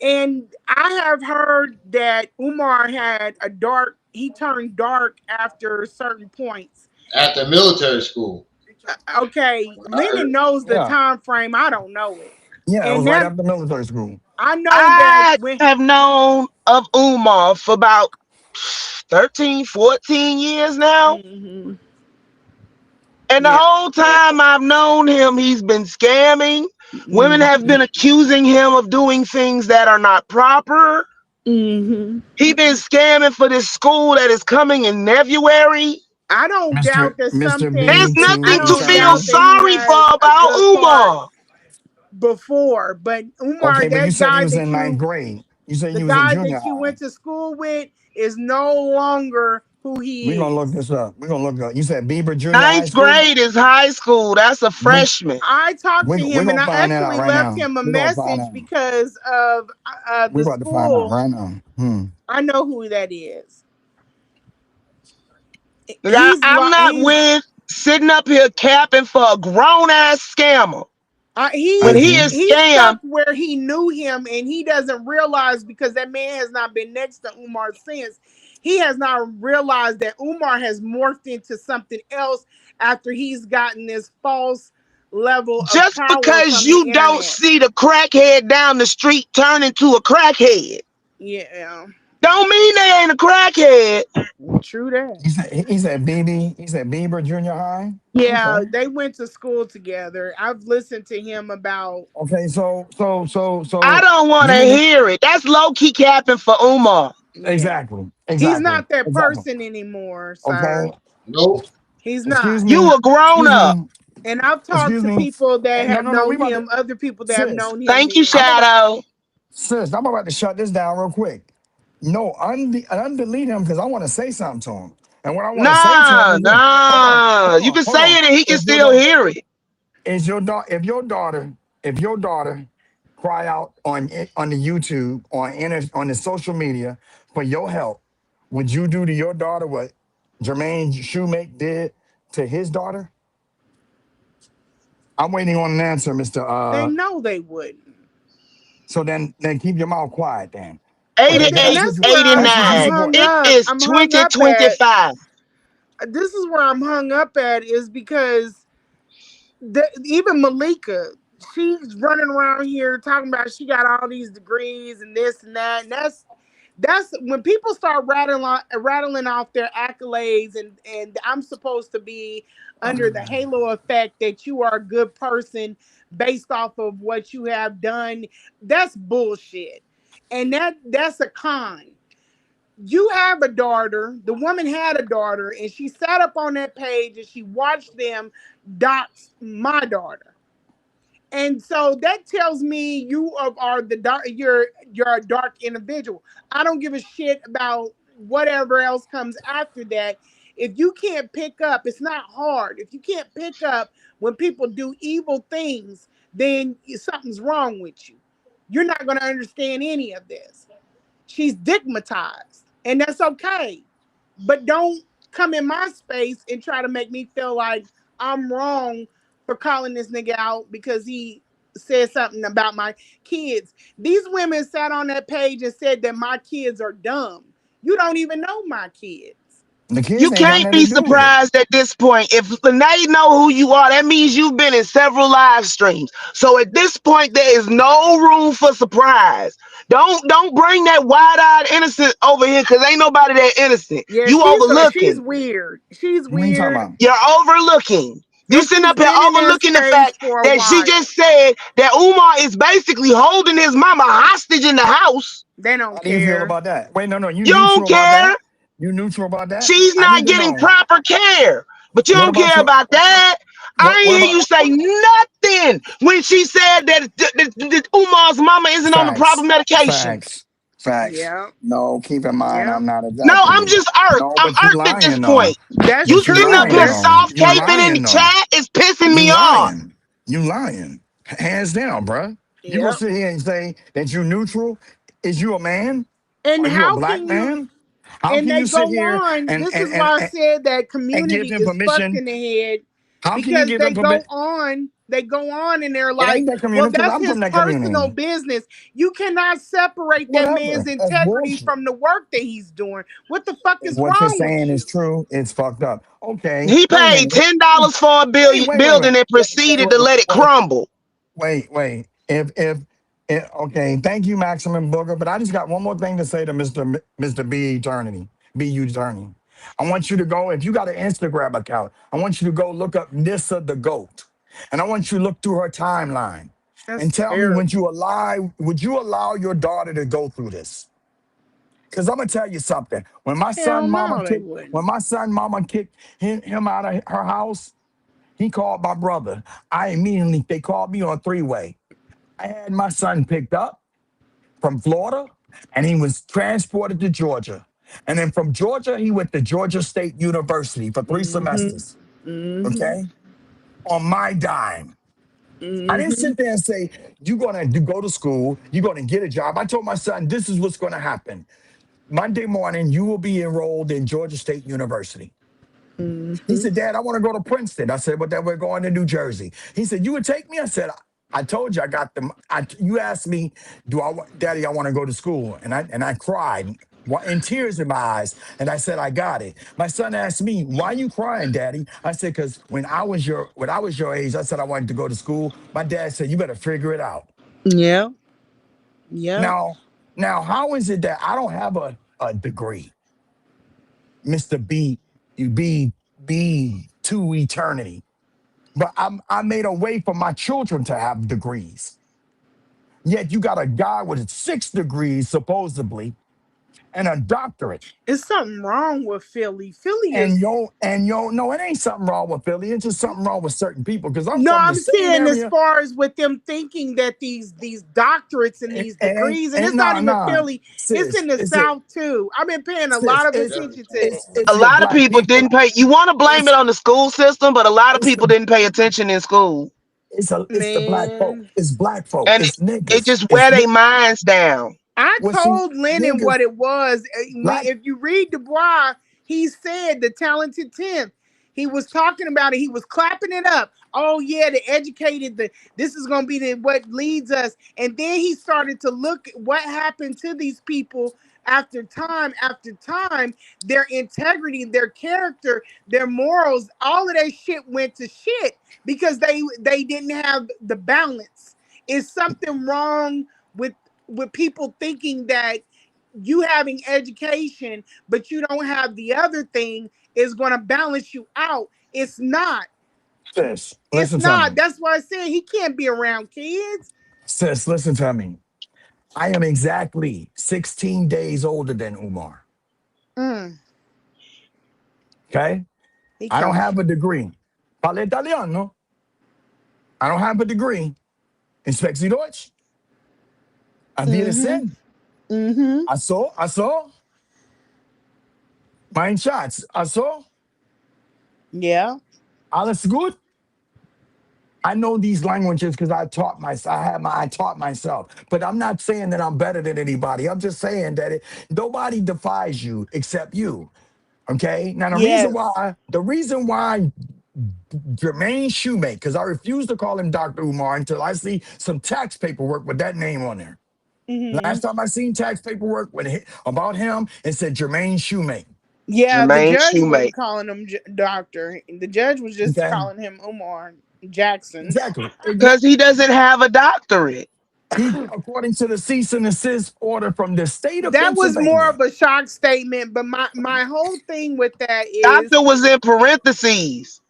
And I have heard that Umar had a dark. He turned dark after certain points.
At the military school.
Okay,
What I
Lennon
heard.
knows the
Yeah.
time frame. I don't know it,
Yeah, it was
and
right
that
after military school.
I know that
I
when.
have known of Umar for about 13, 14 years now.
Mhm.
And the
Yeah.
whole time I've known him, he's been scamming. Women have
Mhm.
been accusing him of doing things that are not proper.
Mhm.
He's been scamming for this school that is coming in February.
I don't
Mr.
doubt that
Mr.
There's
I
nothing to
don't
feel
doubt
B2B7.
that he
sorry for
has a
about
good heart
Umar.
before, but Umar,
Okay, but you
that
said he
guy
was
that
in ninth grade. You said
the
he was in
guy
junior
that you
high.
went to school with is no longer who
We're
he
gonna look
is.
this up. We're gonna look up. You said Bieber Junior High
Ninth
School?
grade is high school. That's a
We
freshman.
I talked to
we're
him and
gonna
I
find that out
actually
right
left
now.
him a
We're gonna find
message
out.
because of
We're
the
about to find out
school.
right now.
I know who that is.
I'm not with sitting up here capping for a grown ass scammer when
He's
Thank
he is
you.
he's stuck
scammed
where he knew him, and he doesn't realize because that man has not been next to Umar since. He has not realized that Umar has morphed into something else after he's gotten this false level of
just
power
because
from the
you don't
internet.
see the crackhead down the street turn into a crackhead.
Yeah,
Don't mean they ain't a crackhead.
true that.
He said Bieber Junior High.
Yeah,
Okay.
they went to school together. I've listened to him about.
Okay,
I
so
don't want
you
to
mean
hear it. That's low key capping for Umar.
Yeah,
exactly,
he's
exactly,
not that
exactly.
person anymore, sir.
Okay.
Nope.
He's
Excuse
not.
You
me.
a grown
Excuse
up.
me.
And I've talked
Excuse
to
me.
people that
Hey, no,
have
no, no. We
known
about to
him, other people that have
sis.
known him
Thank you,
then.
I'm about
Shadow.
sis. I'm about to shut this down real quick. No, undelete him because I want to say something to him. And what I want to say to him
Nah,
is this.
nah. You can
Hold
say
on.
it and he can
Is your
still
daughter?
hear it.
Is your daughter? If your daughter cry out on the YouTube on the social media for your help, would you do to your daughter what Jermaine Shoemake did to his daughter? I'm waiting on an answer, Mister.
They know they wouldn't.
So then keep your mouth quiet, then. Okay, because
And
88,
that's where
that's what you
I'm
89.
hung
support.
It
up.
is
I'm hung up at.
2025.
This is where I'm hung up at is because even Malika, she's running around here talking about she got all these degrees and this and that, and that's when people start rattling off their accolades, and I'm supposed to be under the halo effect that you are a good person based off of what you have done. That's bullshit. And that's a con. You have a daughter. The woman had a daughter, and she sat up on that page and she watched them dox my daughter. And so that tells me you are the dark. You're a dark individual. I don't give a shit about whatever else comes after that. If you can't pick up, it's not hard. If you can't pick up when people do evil things, then something's wrong with you. You're not going to understand any of this. She's stigmatized, and that's okay. But don't come in my space and try to make me feel like I'm wrong for calling this nigga out because he said something about my kids. These women sat on that page and said that my kids are dumb. You don't even know my kids.
The
You
kids ain't got
can't
nothing
be
to do with it.
surprised at this point. If Lanae know who you are, that means you've been in several live streams. So at this point, there is no room for surprise. Don't bring that wide-eyed innocent over here because ain't nobody that innocent.
Yeah,
You
she's
overlooking.
weird. She's
What are you talking
weird,
about?
You're overlooking. You
and
sitting
she's
up here
been in that
overlooking the
space
fact
for a
that she
while.
just said that Umar is basically holding his mama hostage in the house.
They
How
don't
do you feel
care.
about that? Wait, no, you
You don't
neutral about
care.
that? You neutral about that?
She's
I
not
need to
getting
know.
proper care. But you
What
don't
about
care
your
about that. I
what
ain't hear
about
you say nothing when she said that Umar's mama isn't on the proper
facts?
medication.
Facts. Facts.
Yeah,
No, keep in mind
yeah,
I'm not
No, I'm
exactly.
just irked.
No,
I'm
but you
irked at this
lying though.
point.
that's
You
But you
sitting up
true.
here
lying
That's
though.
soft
You
caping in the
lying though.
chat is pissing
You
me off.
lying. You lying. Hands down, bruh. You gonna
yep.
sit here and say that you neutral? Is you a man?
And
Are you a
how
black
can you?
man? How
And
can
they
you
go
sit here
on.
and
This
and
is
and,
why I
and,
said that
and give
community
him
is fucked
permission?
in the head
How can you
because
give
they
him
go
permission?
on. They go on and they're
It
like,
ain't that
well,
community because
that's
I'm from
his
that
personal
community.
business. You cannot separate that man's
Whatever. That's
integrity
bullshit.
from the work that he's doing. What the fuck
If
is
what you're
wrong with
saying is
you?
true, it's fucked up. Okay,
He
wait a
paid
minute.
$10 for a
Wait.
building and proceeded to let it crumble.
If okay, thank you, Maximum Booger. But I just got one more thing to say to Mr. B Eternity, BU Eternity. I want you to go, if you got an Instagram account, I want you to go look up Nissa the Goat. And I want you to look through her timeline and
That's
tell me
terrible.
would you allow your daughter to go through this? Because I'm gonna tell you something.
Hell no, they wouldn't.
When my son mama kicked him out of her house, he called my brother. I immediately they called me on three-way. I had my son picked up from Florida and he was transported to Georgia. And then from Georgia, he went to Georgia State University for 3 semesters.
Mm-hmm.
Okay. On my dime. I didn't
Mm-hmm.
sit there and say, you're going to go to school, you're going to get a job. I told my son, this is what's going to happen. Monday morning, you will be enrolled in Georgia State University. He
Mm-hmm.
said, Dad, I want to go to Princeton. I said, but then we're going to New Jersey. He said, you would take me? I said, I told you I got them. You asked me, Daddy, I want to go to school. And I cried in tears in my eyes. And I said, I got it. My son asked me, why are you crying, Daddy? I said, because when I was your age, I said I wanted to go to school. My dad said, you better figure it out.
Yeah. Yeah.
Now, how is it that I don't have a degree, Mr. B to eternity? But I made a way for my children to have degrees. Yet you got a guy with 6 degrees, supposedly, and a doctorate.
It's something wrong with Philly. Philly
And
is
no, it ain't something wrong with Philly. It's just something wrong with certain people. Because I'm
no,
from the
I'm
same
saying as
area.
far as with them thinking that these doctorates and these degrees, and
Ain't
it's not even
nah,
Philly, it's
sis.
in the South too. I've been paying a lot of
It's
attention to
it's
this.
A
it's with
lot of
black
people didn't
people.
pay. You want to blame it
It's
on the school system, but a lot of
it's
people
the
didn't pay attention in school.
it's the black folk.
Man,
It's black folk.
And
It's
it
niggas.
just wear their minds down.
I
Well, see,
told Lennon
niggas,
what it was.
black.
If you read Dubois, he said the talented 10th. He was talking about it. He was clapping it up. Oh yeah, the educated. This is going to be what leads us. And then he started to look at what happened to these people after time. Their integrity, their character, their morals, all of that shit went to shit because they didn't have the balance. Is something wrong with people thinking that you having education but you don't have the other thing is going to balance you out? It's not.
Sis,
It's
listen to
not.
me.
That's why I said he can't be around kids.
Sis, listen to me. I am exactly 16 days older than Umar.
Mm,
Okay?
he
I don't
coming.
have a degree. Parle italiano. I don't have a degree. In Spexy Deutsch. Avere
Mm-hmm.
sen.
Mm-hmm.
I saw. Mein Schatz. I saw.
Yeah.
Alles gut. I know these languages because I taught myself. But I'm not saying that I'm better than anybody. I'm just saying that nobody defies you except you. Okay. Now
Yes.
the reason why Jermaine Shoemake, because I refuse to call him Dr. Umar until I see some tax paperwork with that name on there.
Mm-hmm.
Last time I seen tax paperwork about him, it said Jermaine Shoemake.
Yeah, the
Jermaine
judge
Shoemake.
wasn't calling him doctor. The judge was just
Okay.
calling him Umar Jackson.
Exactly.
Because he doesn't have a doctorate.
He, according to the cease and desist order from the state of
That was more of
Pennsylvania,
a shock statement, but my whole thing with that is,
Doctor was in parentheses.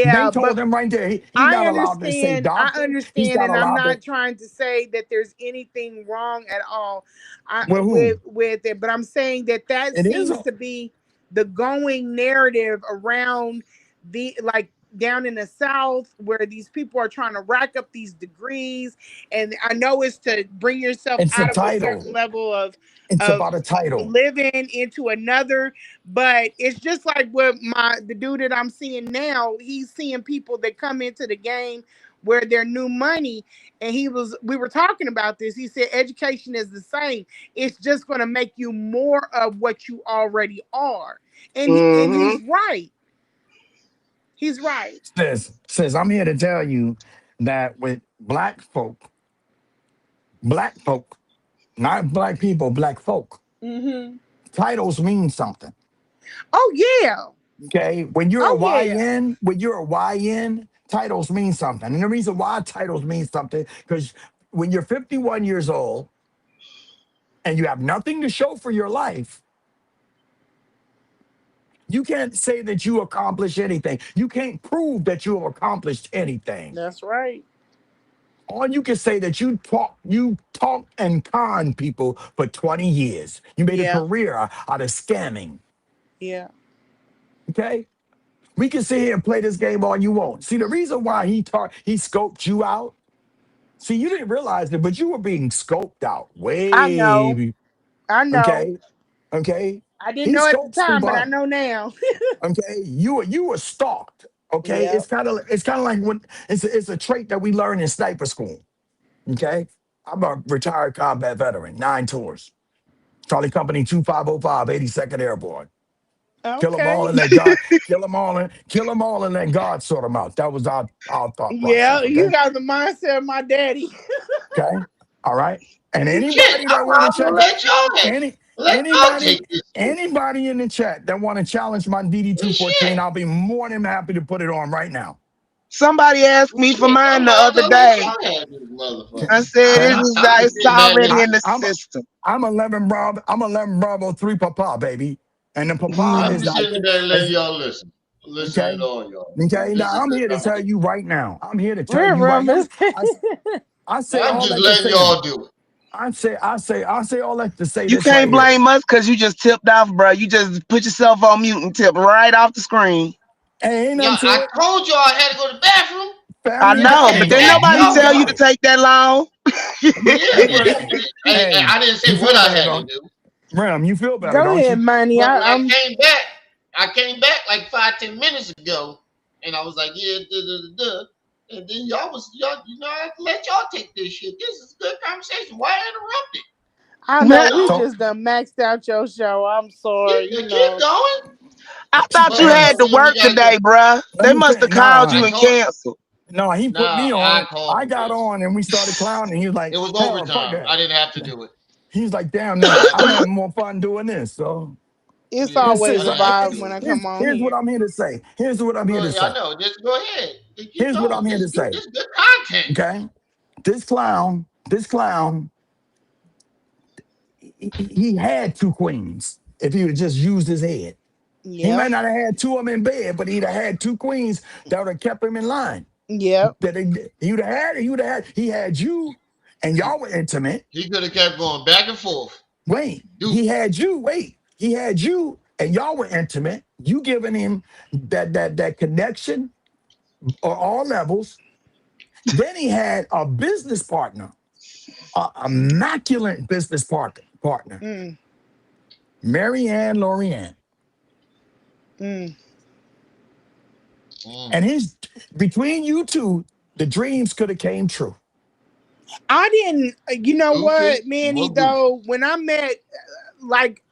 they
yeah, but
told him right there, he's
I
not allowed to say
understand. I
doctor. He's
understand,
not
and I'm
allowed to.
not trying to say that there's anything wrong at all.
Well, who?
With it, but I'm saying that that
It is.
seems to be the going narrative around the, like, down in the South, where these people are trying to rack up these degrees, and I know it's to bring yourself
It's a
out of a certain
title.
level
It's
of
about a title.
living into another. But it's just like what the dude that I'm seeing now, he's seeing people that come into the game where they're new money, and we were talking about this. He said education is the same. It's just going to make you more of what you already are. And
Mm-hmm.
he's right. He's right.
Says I'm here to tell you that with black folk, not black people, black folk,
Hmm.
titles mean something.
Oh yeah.
Okay, when you're a
Oh yeah.
YN, titles mean something. And the reason why titles mean something, because when you're 51 years old and you have nothing to show for your life, you can't say that you accomplished anything. You can't prove that you have accomplished anything.
That's right.
All you can say that you talk and con people for 20 years. You made a
Yeah.
career out of scamming.
Yeah.
Okay? We can sit here and play this game all you want. See, the reason why he scoped you out. See, you didn't realize it, but you were being scoped out
I know.
way.
I know.
Okay, okay.
I didn't
He
know at the
scopes
time,
people
but I
out.
know now.
Okay, you were stalked. Okay,
Yeah.
it's kind of like when it's a trait that we learn in sniper school. Okay, I'm a retired combat veteran, 9 tours, Charlie Company 2505, 82nd Airborne. Kill them all
Okay.
and let God kill them all and let God sort them out. That was our thought
Yeah,
process.
you
Okay,
got the mindset of my daddy.
okay, all right. And
Shit,
anybody that
I'm
want to
gonna
check
let y'all
any
let y'all
anybody
take this shit.
anybody in the chat that want to challenge my DD
Well,
214,
shit.
I'll be more than happy to put it on right now.
Somebody asked
Well,
me for
shit,
mine
I'm
the
not
other
gonna let
day.
y'all have this motherfucker.
I said
Okay,
I'm just
it's
getting mad
already
I,
in the
I'm
system.
I'm 11 Bravo 3 Papa baby, and the Papa
I'm
is
just
Mhm.
I
sitting
think
there letting
is
y'all listen. Listening to
okay.
all y'all.
Okay,
This
now
is
I'm
good
here to tell
conversation.
you right now. I'm here to tell
We're
you right now.
rumors.
I say
I'm
all
just
that to
letting
say this.
y'all do it.
I say all that to say
You
this right
can't
here.
blame us because you just tipped off, bro. You just put yourself on mute and tipped right off the screen.
Hey, ain't
Y'all,
nothing to
I
it.
told y'all I had to go to the bathroom.
I
Family of the
know,
I
but
came
didn't
back.
Antichrist.
nobody
You
Y'all
tell you
got
to
got
it.
it.
take that long.
Yeah,
Hey,
they
Ram.
did.
Hey,
I didn't say
you
what
feel
I
better,
had to
don't
do.
Ram, you feel better,
Go
don't
ahead,
you?
money.
But when
I'm
I came back like 5, 10 minutes ago, and I was like, yeah, and then y'all, I let y'all take this shit. This is good conversation. Why interrupt it?
I know
Man,
we
So
just done maxed out your show. I'm sorry,
Keep going.
I thought you
But
hey,
had to
we
work
gotta
today,
go.
bruh.
let
They
me
must
think.
have called
Nah,
you
I
and
told
canceled.
no, he put
nah,
me
I
on.
called
I
him
got
canceled.
on and we started clowning. He was
It
like,
was
hell, fuck
overtime.
that.
I didn't have to do it.
He's like, damn,
I
now
didn't have
I'm
to do
having
it.
more fun doing this. So
it's
Yeah,
it's,
always
it's,
I
a
didn't have to
vibe
do
when
it.
I come on
here's what
here.
I'm here to say. Here's what I'm here to
I
say.
know. Just go ahead. Keep
Here's what I'm
going.
here
This
to
is good.
say.
This is good content.
Okay, this clown, he had 2 queens if he would just used his head. He
Yep.
might not have had two of them in bed, but he'd have had two queens that would have kept him in line.
Yep.
That you'd have had. He had you, and y'all were intimate.
He could have kept going back and forth.
Wait,
Dude,
he had you. Wait, he had you, and y'all were intimate. You giving him that connection on all levels. Then he had a business partner, an immaculate business partner,
Mm.
Marianne Lorianne.
Mm.
And between you two, the dreams could have came true.
I didn't. You know
goofy,
what, Manny?
more goofy.
Though when I met, like,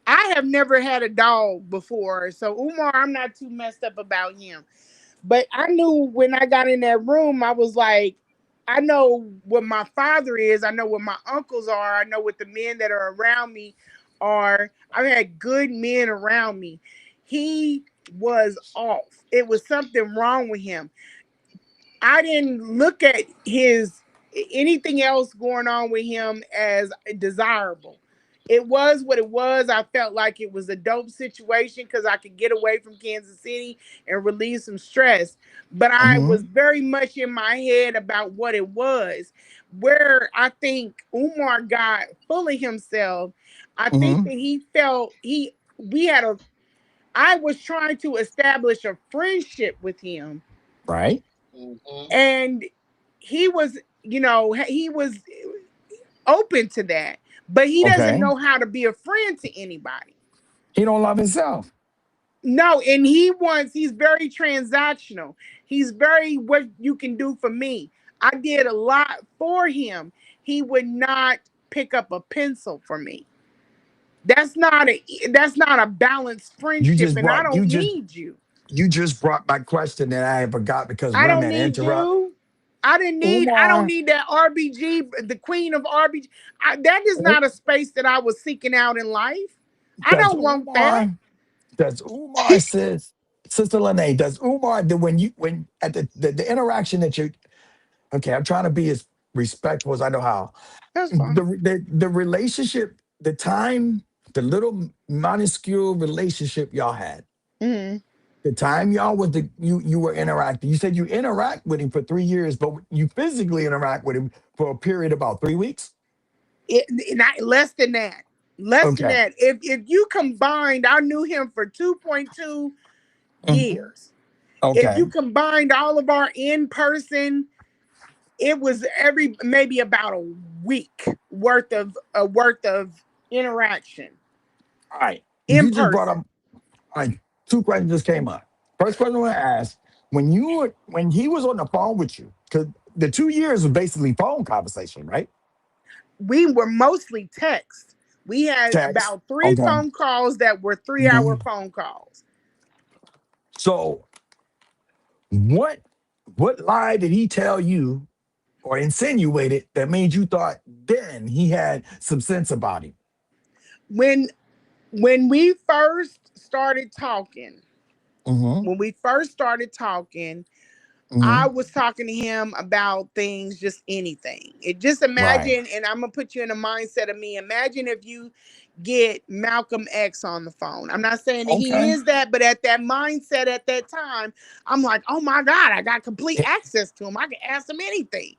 I have never had a dog before, so Umar, I'm not too messed up about him. But I knew when I got in that room, I was like, I know what my father is. I know what my uncles are. I know what the men that are around me are. I've had good men around me. He was off. It was something wrong with him. I didn't look at his anything else going on with him as desirable. It was what it was. I felt like it was a dope situation because I could get away from Kansas City and relieve some stress. But I was
Mm-hmm.
very much in my head about what it was. Where I think Umar got full of himself, I think
Mm-hmm.
that he felt we had a I was trying to establish a friendship with him,
Right?
Mm-hmm.
and he was, he was open to that, but he doesn't
Okay.
know how to be a friend to anybody.
He don't love himself.
No, and he's very transactional. He's very, what you can do for me. I did a lot for him. He would not pick up a pencil for me. That's not a balanced
You
friendship,
just
and I
brought you
don't
just
need you.
you just brought my question that I forgot because
I don't
women
need
interrupt.
you. I don't
Umar,
need that RBG, the queen of RBG. That is
U-
not a space that I was seeking out in life. I
does
don't want that.
Umar, does Umar says, Sister Lanae, does Umar when at the interaction that you okay, I'm trying to be as respectful as I know how.
That's fine.
The relationship, the time, the little minuscule relationship y'all had,
Hmm.
the time y'all was you were interacting. You said you interact with him for 3 years, but you physically interact with him for a period about 3 weeks.
Not less than that. Less than
Okay.
that. If you combined, I knew him for 2.2
Mhm.
years. If you
Okay.
combined all of our in person, it was every maybe about a week worth of interaction
All right.
in
You just brought
person.
up all right, two questions just came up. First question I want to ask, when he was on the phone with you, because the 2 years was basically phone conversation, right?
We were mostly text. We had
Text.
about three
Okay.
phone calls that were 3 hour
Mhm.
phone calls.
So what what lie did he tell you or insinuated that made you thought then he had some sense about him?
When when we first started talking,
Mm-hmm.
when we first started talking, I
Mm-hmm.
was talking to him about things, just anything. It just
Right.
imagine, and I'm gonna put you in a mindset of me. Imagine if you get Malcolm X on the phone. I'm not saying that he
Okay.
is that, but at that mindset at that time, I'm like, oh my God, I got complete
Hi-
access to him. I can ask him anything.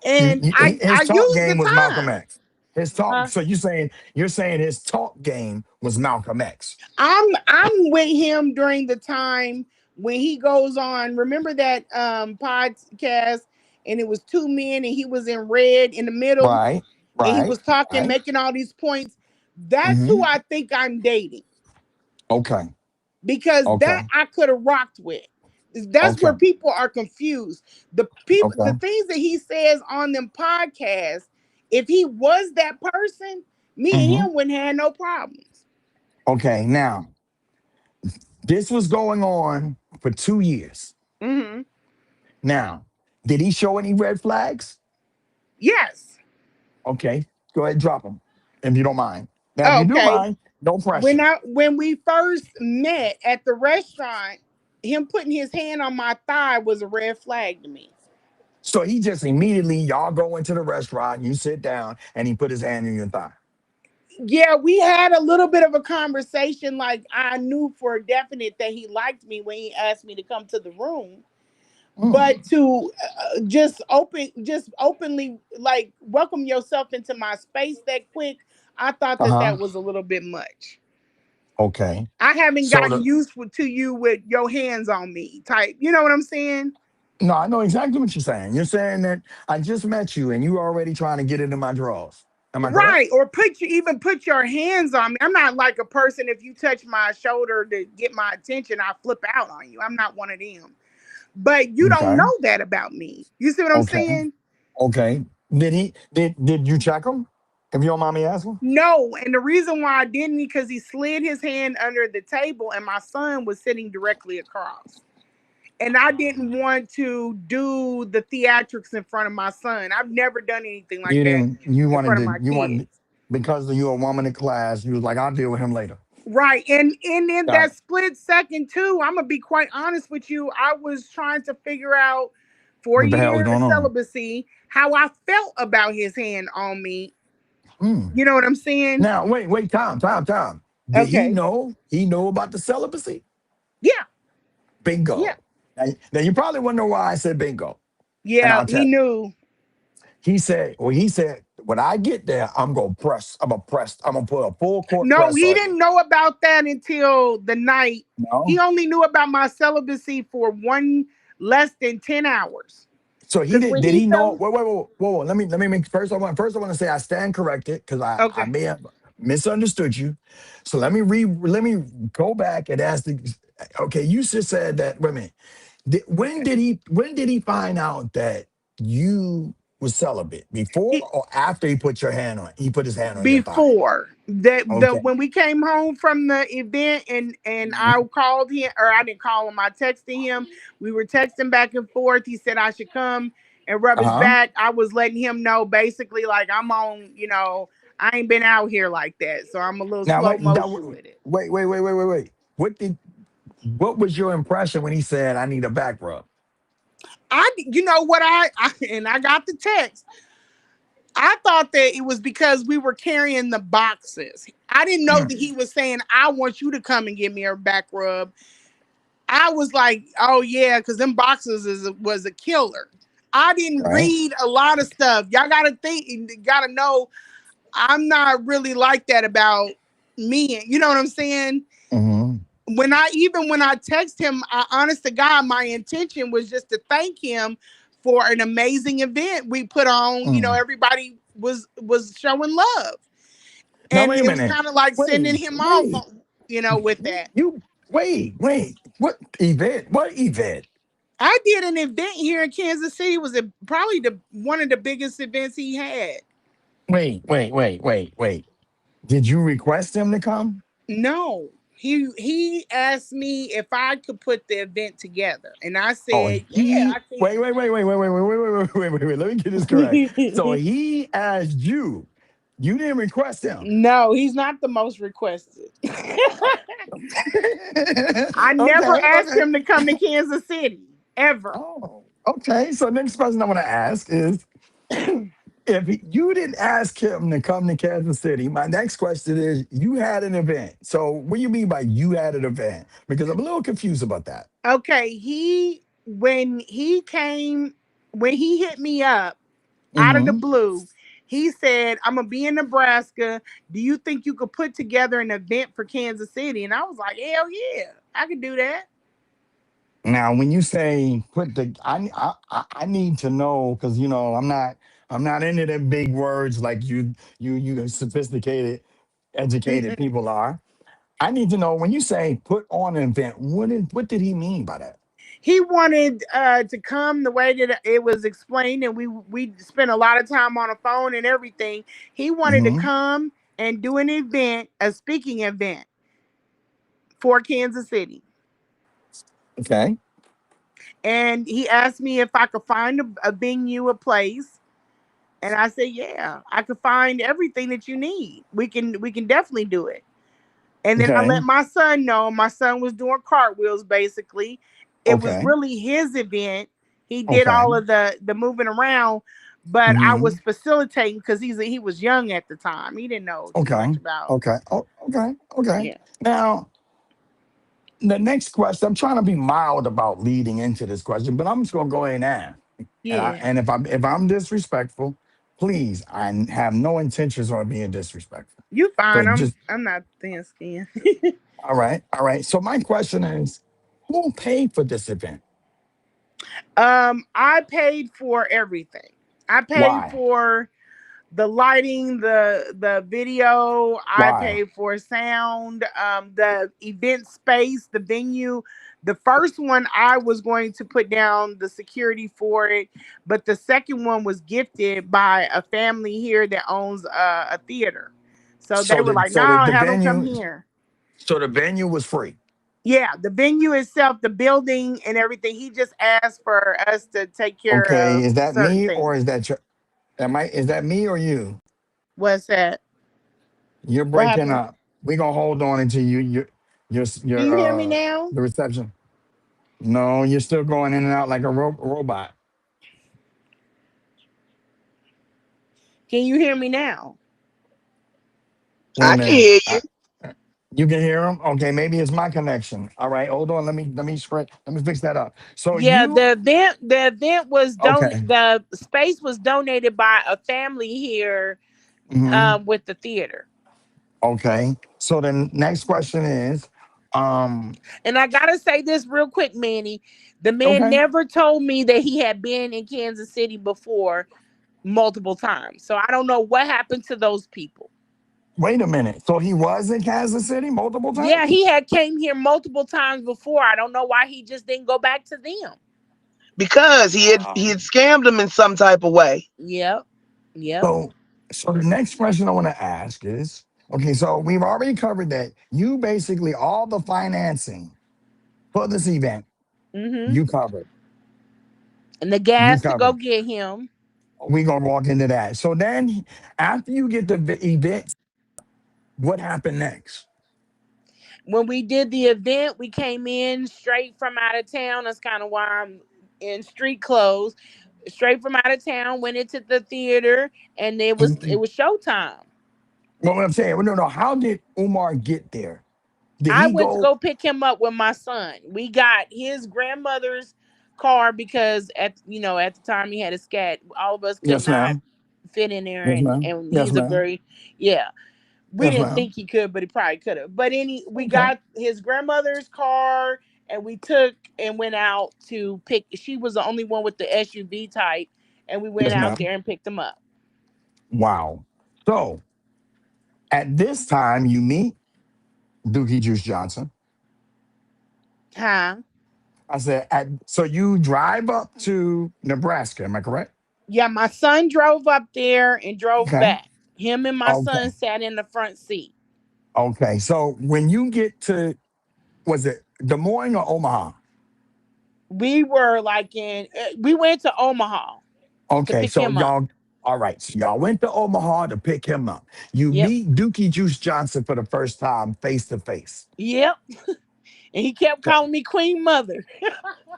And I
His talk
used the
game was Malcolm
time.
X. His talk.
Uh,
So you're saying his talk game was Malcolm X.
I'm with him during the time when he goes on. Remember that podcast, and it was two men, and he was in red in the middle,
Right.
and he
Right.
was talking,
Right.
making all these points. That's who
Mm-hmm.
I think I'm dating,
Okay.
because that
Okay.
I could have rocked with. That's
Okay.
where people are confused. The
Okay.
things that he says on them podcasts, if he was that person, me and
Mm-hmm.
him wouldn't have no problems.
Okay. Now this was going on for 2 years.
Hmm.
Now, did he show any red flags?
Yes.
Okay. Go ahead, drop them if you don't mind. Now, if you do
Okay.
mind, no
when
pressure.
I when we first met at the restaurant, him putting his hand on my thigh was a red flag to me.
So he just immediately, y'all go into the restaurant, you sit down, and he put his hand in your thigh.
Yeah, we had a little bit of a conversation. Like, I knew for definite that he liked me when he asked me to come to the room. But to just openly like welcome yourself into my space that quick, I thought that
Uh-huh.
that was a little bit much.
Okay.
I haven't
So
gotten to you with your hands on me type. You know what I'm saying?
no, I know exactly what you're saying. You're saying that I just met you and you already trying to get into my drawers. Am I correct?
Right. Or put your hands on me. I'm not like a person, if you touch my shoulder to get my attention, I flip out on you. I'm not one of them. But you don't
Okay.
know that about me. You see what I'm
Okay.
saying?
Okay. Did you check him? If you don't mind me asking?
No, and the reason why I didn't, because he slid his hand under the table and my son was sitting directly across. And I didn't want to do the theatrics in front of my son. I've never done anything like
You
that
didn't you
in
wanted
front of
to
my
you wanted
kids.
because you're a woman in class, you was like, I'll deal with him later.
Right. And in
Got
that
it.
split second too, I'm gonna be quite honest with you. I was trying to figure out, for a
What the hell was
year of
going on?
celibacy, how I felt about his hand on me.
Hmm.
You know what I'm saying?
Now wait, Tom. Did he
Okay.
know? He know about the celibacy?
Yeah. Yeah.
Bingo. Now you probably wonder why I said bingo. And
Yeah.
I'll
He
tell you.
knew.
He said, when I get there, I'm gonna put a full court
No,
press
he
on you.
didn't know about that until the night. He
No.
only knew about my celibacy for one less than 10 hours.
So he
Because
did.
when
Did
he
he know?
told,
Whoa. Let me make first. I want to say I stand corrected because I
okay,
may have misunderstood you. So let me go back and ask the. Okay, you just said that. Wait a minute.
okay.
When did he find out that you was celibate? Before
He
or after he put your hand on? He put his hand on your thigh.
before that, the
Okay.
when we came home from the event, and I called him, or I didn't call him, I texted him. We were texting back and forth. He said I should come and rub
Uh
his
huh.
back. I was letting him know basically like I'm on, I ain't been out here like that. So I'm a little
Now
slow
wait.
motion with it.
Wait. What was your impression when he said, "I need a back rub"?
You know what, I and I got the text. I thought that it was because we were carrying the boxes. I didn't know that he was saying, I want you to come and give me a back rub. I was like, oh yeah, because them boxes was a killer. I didn't
Right.
read a lot of stuff. Y'all gotta gotta know I'm not really like that about men. You know what I'm saying?
Mm-hmm.
When I text him, honest to God, my intention was just to thank him for an amazing event we put on.
Mm.
Everybody was showing love,
Now
and
wait a
it was
minute.
kind of like sending
Wait,
him off,
wait.
with that.
You wait. What event? What event?
I did an event here in Kansas City. It was probably the one of the biggest events he had.
Wait. Did you request him to come?
No, he asked me if I could put the event together, and I
Oh,
said, "Yeah,
he
I can."
wait. Let me get this correct. So he asked you. You didn't request him.
No, he's not the most requested. I never asked
Okay.
him to come to Kansas City ever.
Oh, okay. So next question I want to ask is if you didn't ask him to come to Kansas City, my next question is you had an event. So what do you mean by you had an event? Because I'm a little confused about that.
Okay, when he hit me up out of the
Hmm.
blue, he said, "I'm gonna be in Nebraska. Do you think you could put together an event for Kansas City?" And I was like, "Hell yeah, I could do that."
Now, when you say put the, I need to know because I'm not into them big words like you sophisticated, educated people are. I need to know when you say put on an event. What did he mean by that?
He wanted to come the way that it was explained, and we spent a lot of time on the phone and everything. He wanted to
Hmm.
come and do an event, a speaking event for Kansas City.
Okay.
And he asked me if I could find a venue, a place. And I said, "Yeah, I could find everything that you need. We can definitely do it." And then I let
Okay.
my son know. My son was doing cartwheels basically. It was
Okay.
really his event. He did
Okay.
all of the moving around, but I
Hmm.
was facilitating because he was young at the time. He didn't know too
Okay.
much about.
Okay. Oh, okay. Okay.
Yeah.
Now, the next question, I'm trying to be mild about leading into this question, but I'm just gonna go ahead and ask.
Yeah.
And if I'm disrespectful, please, I have no intentions on being disrespectful.
You
So
fine. I'm
just
I'm not thin skinned.
all right, all right. So my question is, who paid for this event?
I paid for everything. I paid
Why?
for the lighting, the video. I
Why?
paid for sound, the event space, the venue. The first one I was going to put down the security for it, but the second one was gifted by a family here that owns a theater. So they
So
were
the
like,
so the,
"No,
the
have them come
venue
here."
so the venue was free.
Yeah, the venue itself, the building and everything. He just asked for us to take care
Okay,
of
is that
certain
me or
things.
is that me or you?
What's that?
You're
What
breaking
happened?
up. We're gonna hold on until
Can
your
you hear me now?
the reception. No, you're still going in and out like a robot.
Can you hear me now?
Wait a
I can
minute.
hear you.
You can hear him? Okay, maybe it's my connection. All right, hold on. Let me fix that up. So
Yeah,
you
the event was
okay.
the space was donated by a family here
Hmm.
with the theater.
Okay. So the next question is, um,
And I gotta say this real quick, Manny. The man
okay.
never told me that he had been in Kansas City before multiple times. So I don't know what happened to those people.
Wait a minute. So he was in Kansas City multiple
Yeah,
times?
he had came here multiple times before. I don't know why he just didn't go back to them.
Because he
Wow.
had scammed him in some type of way.
Yep. Yep.
So so the next question I want to ask is, okay, so we've already covered that you basically all the financing for this event,
Hmm.
you covered.
And the
You
gas to go
covered.
get him.
We're gonna walk into that. So then after you get the event, what happened next?
When we did the event, we came in straight from out of town. That's kind of why I'm in street clothes. Straight from out of town, went into the theater, and it was showtime.
Well, what I'm saying, well, no, how did Umar get there? Did
I
he
went to
go?
go pick him up with my son. We got his grandmother's car because at the time he had a scat. All of us could
Yes,
not
ma'am.
fit in there,
Yes,
and
ma'am.
and
Yes,
he's a
ma'am.
very yeah. We
Yes,
didn't
ma'am.
think he could, but he probably could have. But we
Okay.
got his grandmother's car, and we took and went out to pick. She was the only one with the SUV type, and we went
Yes,
out
ma'am.
there and picked him up.
Wow. So at this time, you meet Dookie Juice Johnson.
Huh?
I said, so you drive up to Nebraska. Am I correct?
Yeah, my son drove up there and drove
Okay.
back. Him and my
Okay.
son sat in the front seat.
Okay. So when you get to, was it Des Moines or Omaha?
We were like we went to Omaha to
Okay.
pick
So
him up.
y'all, all right. So y'all went to Omaha to pick him up. You
Yep.
meet Dookie Juice Johnson for the first time face to face.
Yep. And he kept
Okay.
calling me Queen Mother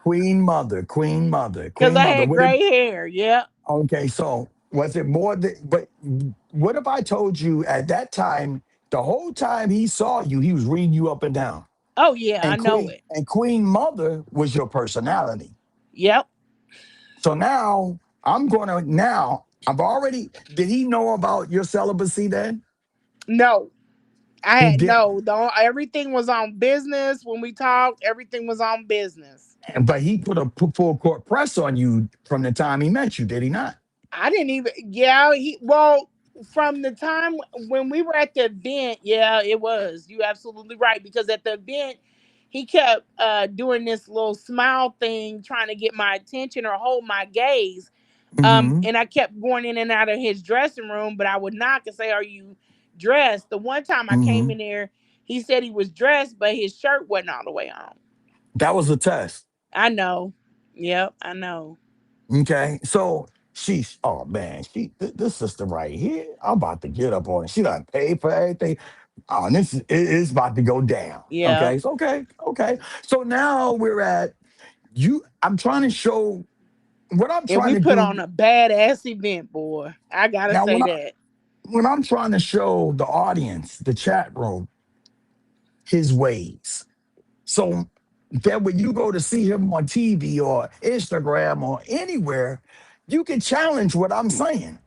Queen Mother, Queen Mother,
because
Queen
I
Mother.
had gray hair. Yep.
Okay, so was it more than, but what if I told you at that time, the whole time he saw you, he was reading you up and down.
Oh yeah, I
And
know it.
Queen Mother was your personality.
Yep.
So now I've already, did he know about your celibacy then?
No, I
He
had
did,
no. Everything was on business when we talked. Everything was on business.
but he put a full court press on you from the time he met you, did he not?
I didn't even. Yeah, well, from the time when we were at the event, yeah, it was. You absolutely right because at the event, he kept doing this little smile thing, trying to get my attention or hold my gaze.
Mm-hmm.
And I kept going in and out of his dressing room, but I would knock and say, "Are you dressed?" The one time I came
Mm-hmm.
in there, he said he was dressed, but his shirt wasn't all the way on.
That was a test.
I know. Yep, I know.
Okay, so oh man, this sister right here, I'm about to get up on it. She done paid for everything. Oh, and it's about to go down.
Yep.
Okay, okay. So now we're at you. I'm trying to show what I'm
And
trying
we
to
put on
do
a badass event, boy. I gotta
now,
say that.
when I'm trying to show the audience, the chat room, his ways. So that when you go to see him on TV or Instagram or anywhere, you can challenge what I'm saying.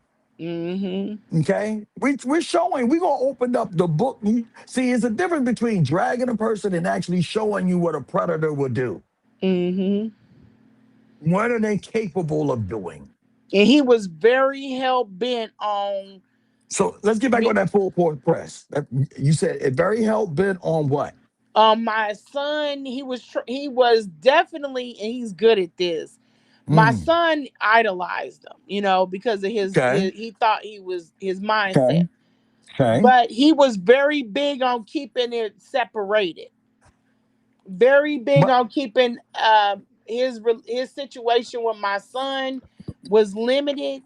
Okay, we're showing. We're gonna open up the book. See, it's a difference between dragging a person and actually showing you what a predator will do. What are they capable of doing?
And he was very hell bent on
So let's get back
me.
on that full court press. You said it very hell bent on what?
My son, he was definitely, and he's good at this. My
Mm,
son idolized him, because of
okay,
he thought he was his mindset.
okay, okay.
But he was very big on keeping it separated. Very big
But
on keeping his situation with my son was limited,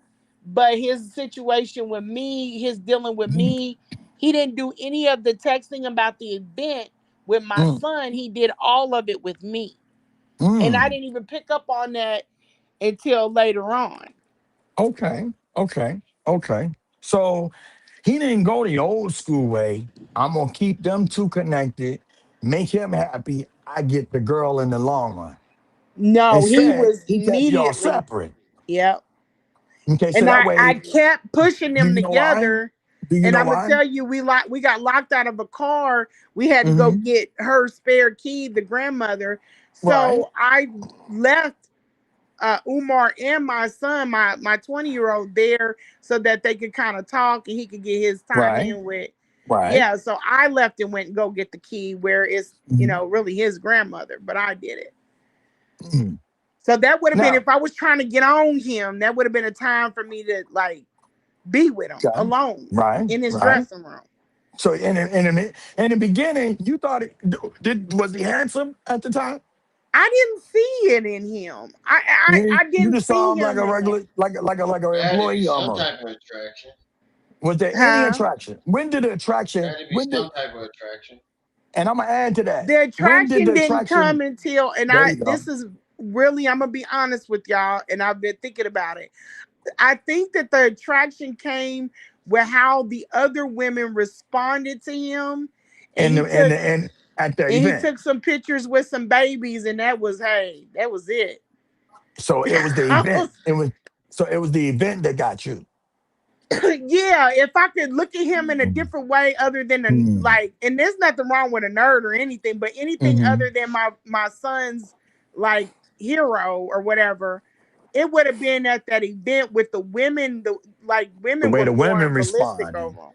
but his situation with me, his dealing with
mm,
me, he didn't do any of the texting about the event with my
mm,
son. He did all of it with me. And I
mm.
didn't even pick up on that until later on.
Okay, okay, okay. So he didn't go the old school way. I'm gonna keep them two connected, make him happy. I get the girl in the long run.
No, he
Instead,
was
he kept y'all
immediately.
separate.
Yep.
Okay, so
And
that
I
way,
kept pushing
do
them
you know why?
together.
Do you
And
know
I'm gonna
why?
tell you, we got locked out of a car. We had to go
Hmm.
get her spare key, the grandmother.
Right,
So I left Umar and my son, my 20-year-old there, so that they could kind of talk and he could get his time
right,
in with.
right.
Yeah, so I left and went and go get the key where it's
Mhm.
really his grandmother, but I did it.
Mhm.
So that would have been,
Now,
if I was trying to get on him, that would have been a time for me to like be with him
okay,
alone
right,
in his
right.
dressing room.
So in the beginning, you thought was he handsome at the time?
I didn't see it in him. I
You
didn't
just saw
see
him like
him
a
in that.
regular, like an
There had to be
employee
some
almost.
type of attraction.
Was there any
Huh?
attraction? When did the
There
attraction?
had to be
When did?
some type of attraction.
And I'm gonna add to that.
The
When did
attraction
the
didn't come
attraction?
until, and
There
I
you go.
this is really, I'm gonna be honest with y'all, and I've been thinking about it. I think that the attraction came with how the other women responded to him, and
And
he
the, and
took
the, and at the
and he
event.
took some pictures with some babies, and that was it.
So it was the event. It was the event that got you.
Yeah, if I could look at him in a
Mm.
different way other than
Mm.
like, and there's nothing wrong with a nerd or anything, but anything
Hmm.
other than my son's like hero or whatever, it would have been at that event with the women. The like
The
women
way
were
the
going
women
ballistic
responded,
over him.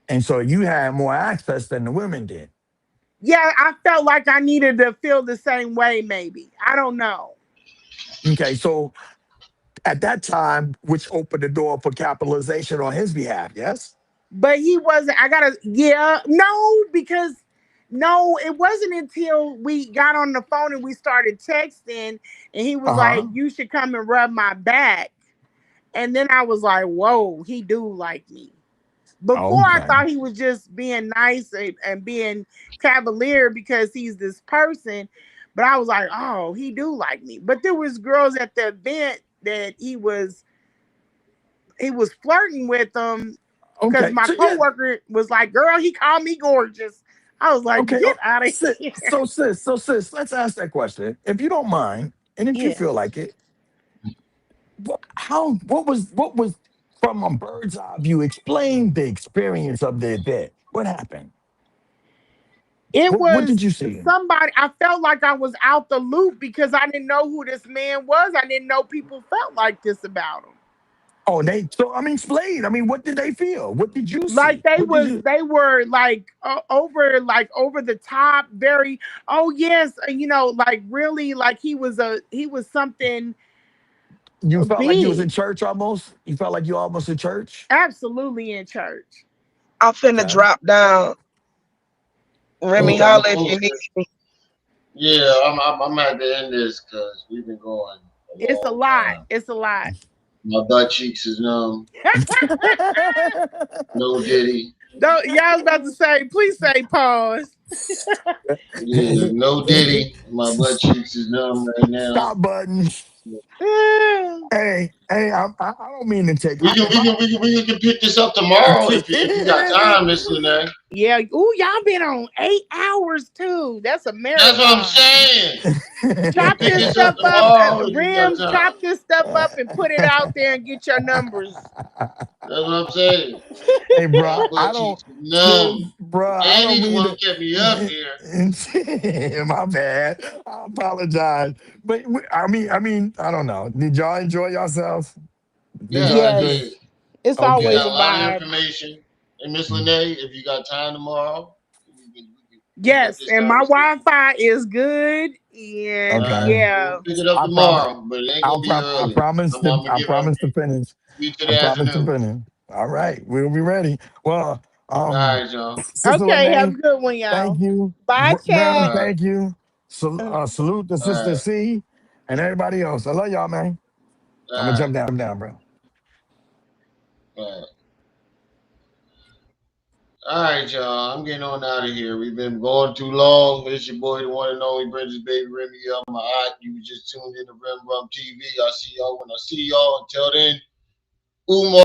and so you had more access than the women did.
Yeah, I felt like I needed to feel the same way. Maybe I don't know.
Okay, so at that time, which opened the door for capitalization on his behalf. Yes.
But he wasn't. I gotta, yeah, no, because no, it wasn't until we got on the phone and we started texting, and he was
Uh
like,
huh.
"You should come and rub my back." And then I was like, "Whoa, he do like me." Before I
Okay.
thought he was just being nice and being cavalier because he's this person, but I was like, "Oh, he do like me." But there was girls at the event that he was flirting with them because
Okay.
my
So yeah.
coworker was like, "Girl, he called me gorgeous." I was like,
Okay.
"Get out of here!"
Sis, let's ask that question if you don't mind, and if you
Yeah,
feel like it. What was from a bird's eye view? Explain the experience of the event. What happened?
it
What did
was
you see?
somebody. I felt like I was out the loop because I didn't know who this man was. I didn't know people felt like this about him.
Oh, so I mean, explain. I mean, what did they feel? What did you
Like
see? What did you?
they were like over the top, very. Oh yes, like really, like he was something
You felt like you was in
big,
church almost. You felt like you almost in church.
absolutely in church.
I'm finna
Okay.
drop down. Remy,
Close,
Okay.
holler if
close.
you need me.
Yeah, I'm at the end of this because we've been going a
It's a
long
lot.
time.
It's a lot.
My butt cheeks is numb. No Diddy.
No, yeah, I was about to say, please say pause.
Yeah, no Diddy. My butt cheeks is numb right now.
Stop button. Hey, I don't mean to take.
We can pick this up tomorrow if you got time, Miss Lanae.
Yeah. Ooh, y'all been on 8 hours too. That's a
That's what I'm
marathon.
saying.
Chop
Pick
this
this up
stuff up,
tomorrow if you got
Rim.
time.
Chop this stuff up and put it out there and get your numbers.
That's what I'm saying.
Hey, bro,
My butt cheeks numb.
bro, I
And
don't
he's the
mean
one who kept me up here.
to. My bad. I apologize. But I don't know. Did y'all enjoy yourselves? Did
Yes,
y'all
we
enjoy?
did.
Yes. It's
We
Okay.
always
got
a
a lot of
vibe.
information. And Miss Lanae, if you got time tomorrow, we can pick up
Yes,
this
and my
conversation.
Wi-Fi is good. And
Okay.
yeah.
We'll pick it up
I promise.
tomorrow, but it ain't gonna be
I
early.
promise
I'm
to.
gonna give
I promise to finish.
you to
I
the
promise to
afternoon.
finish. All right, we'll be ready. Well,
All right, y'all.
Sister
Okay, have a
Lanae,
good one,
thank
y'all.
you.
Bye,
Ram,
chat.
All right.
thank you. Salute to
All
Sister
right.
C and everybody else. I love y'all, man. I'm gonna
All right.
jump down, bro.
All right. All right, y'all. I'm getting on out of here. We've been going too long. It's your boy, the one and only Brenda's baby Remy up my aunt. You just tuned in to Rim Rum TV. I'll see y'all when I see y'all. Until then, Umar.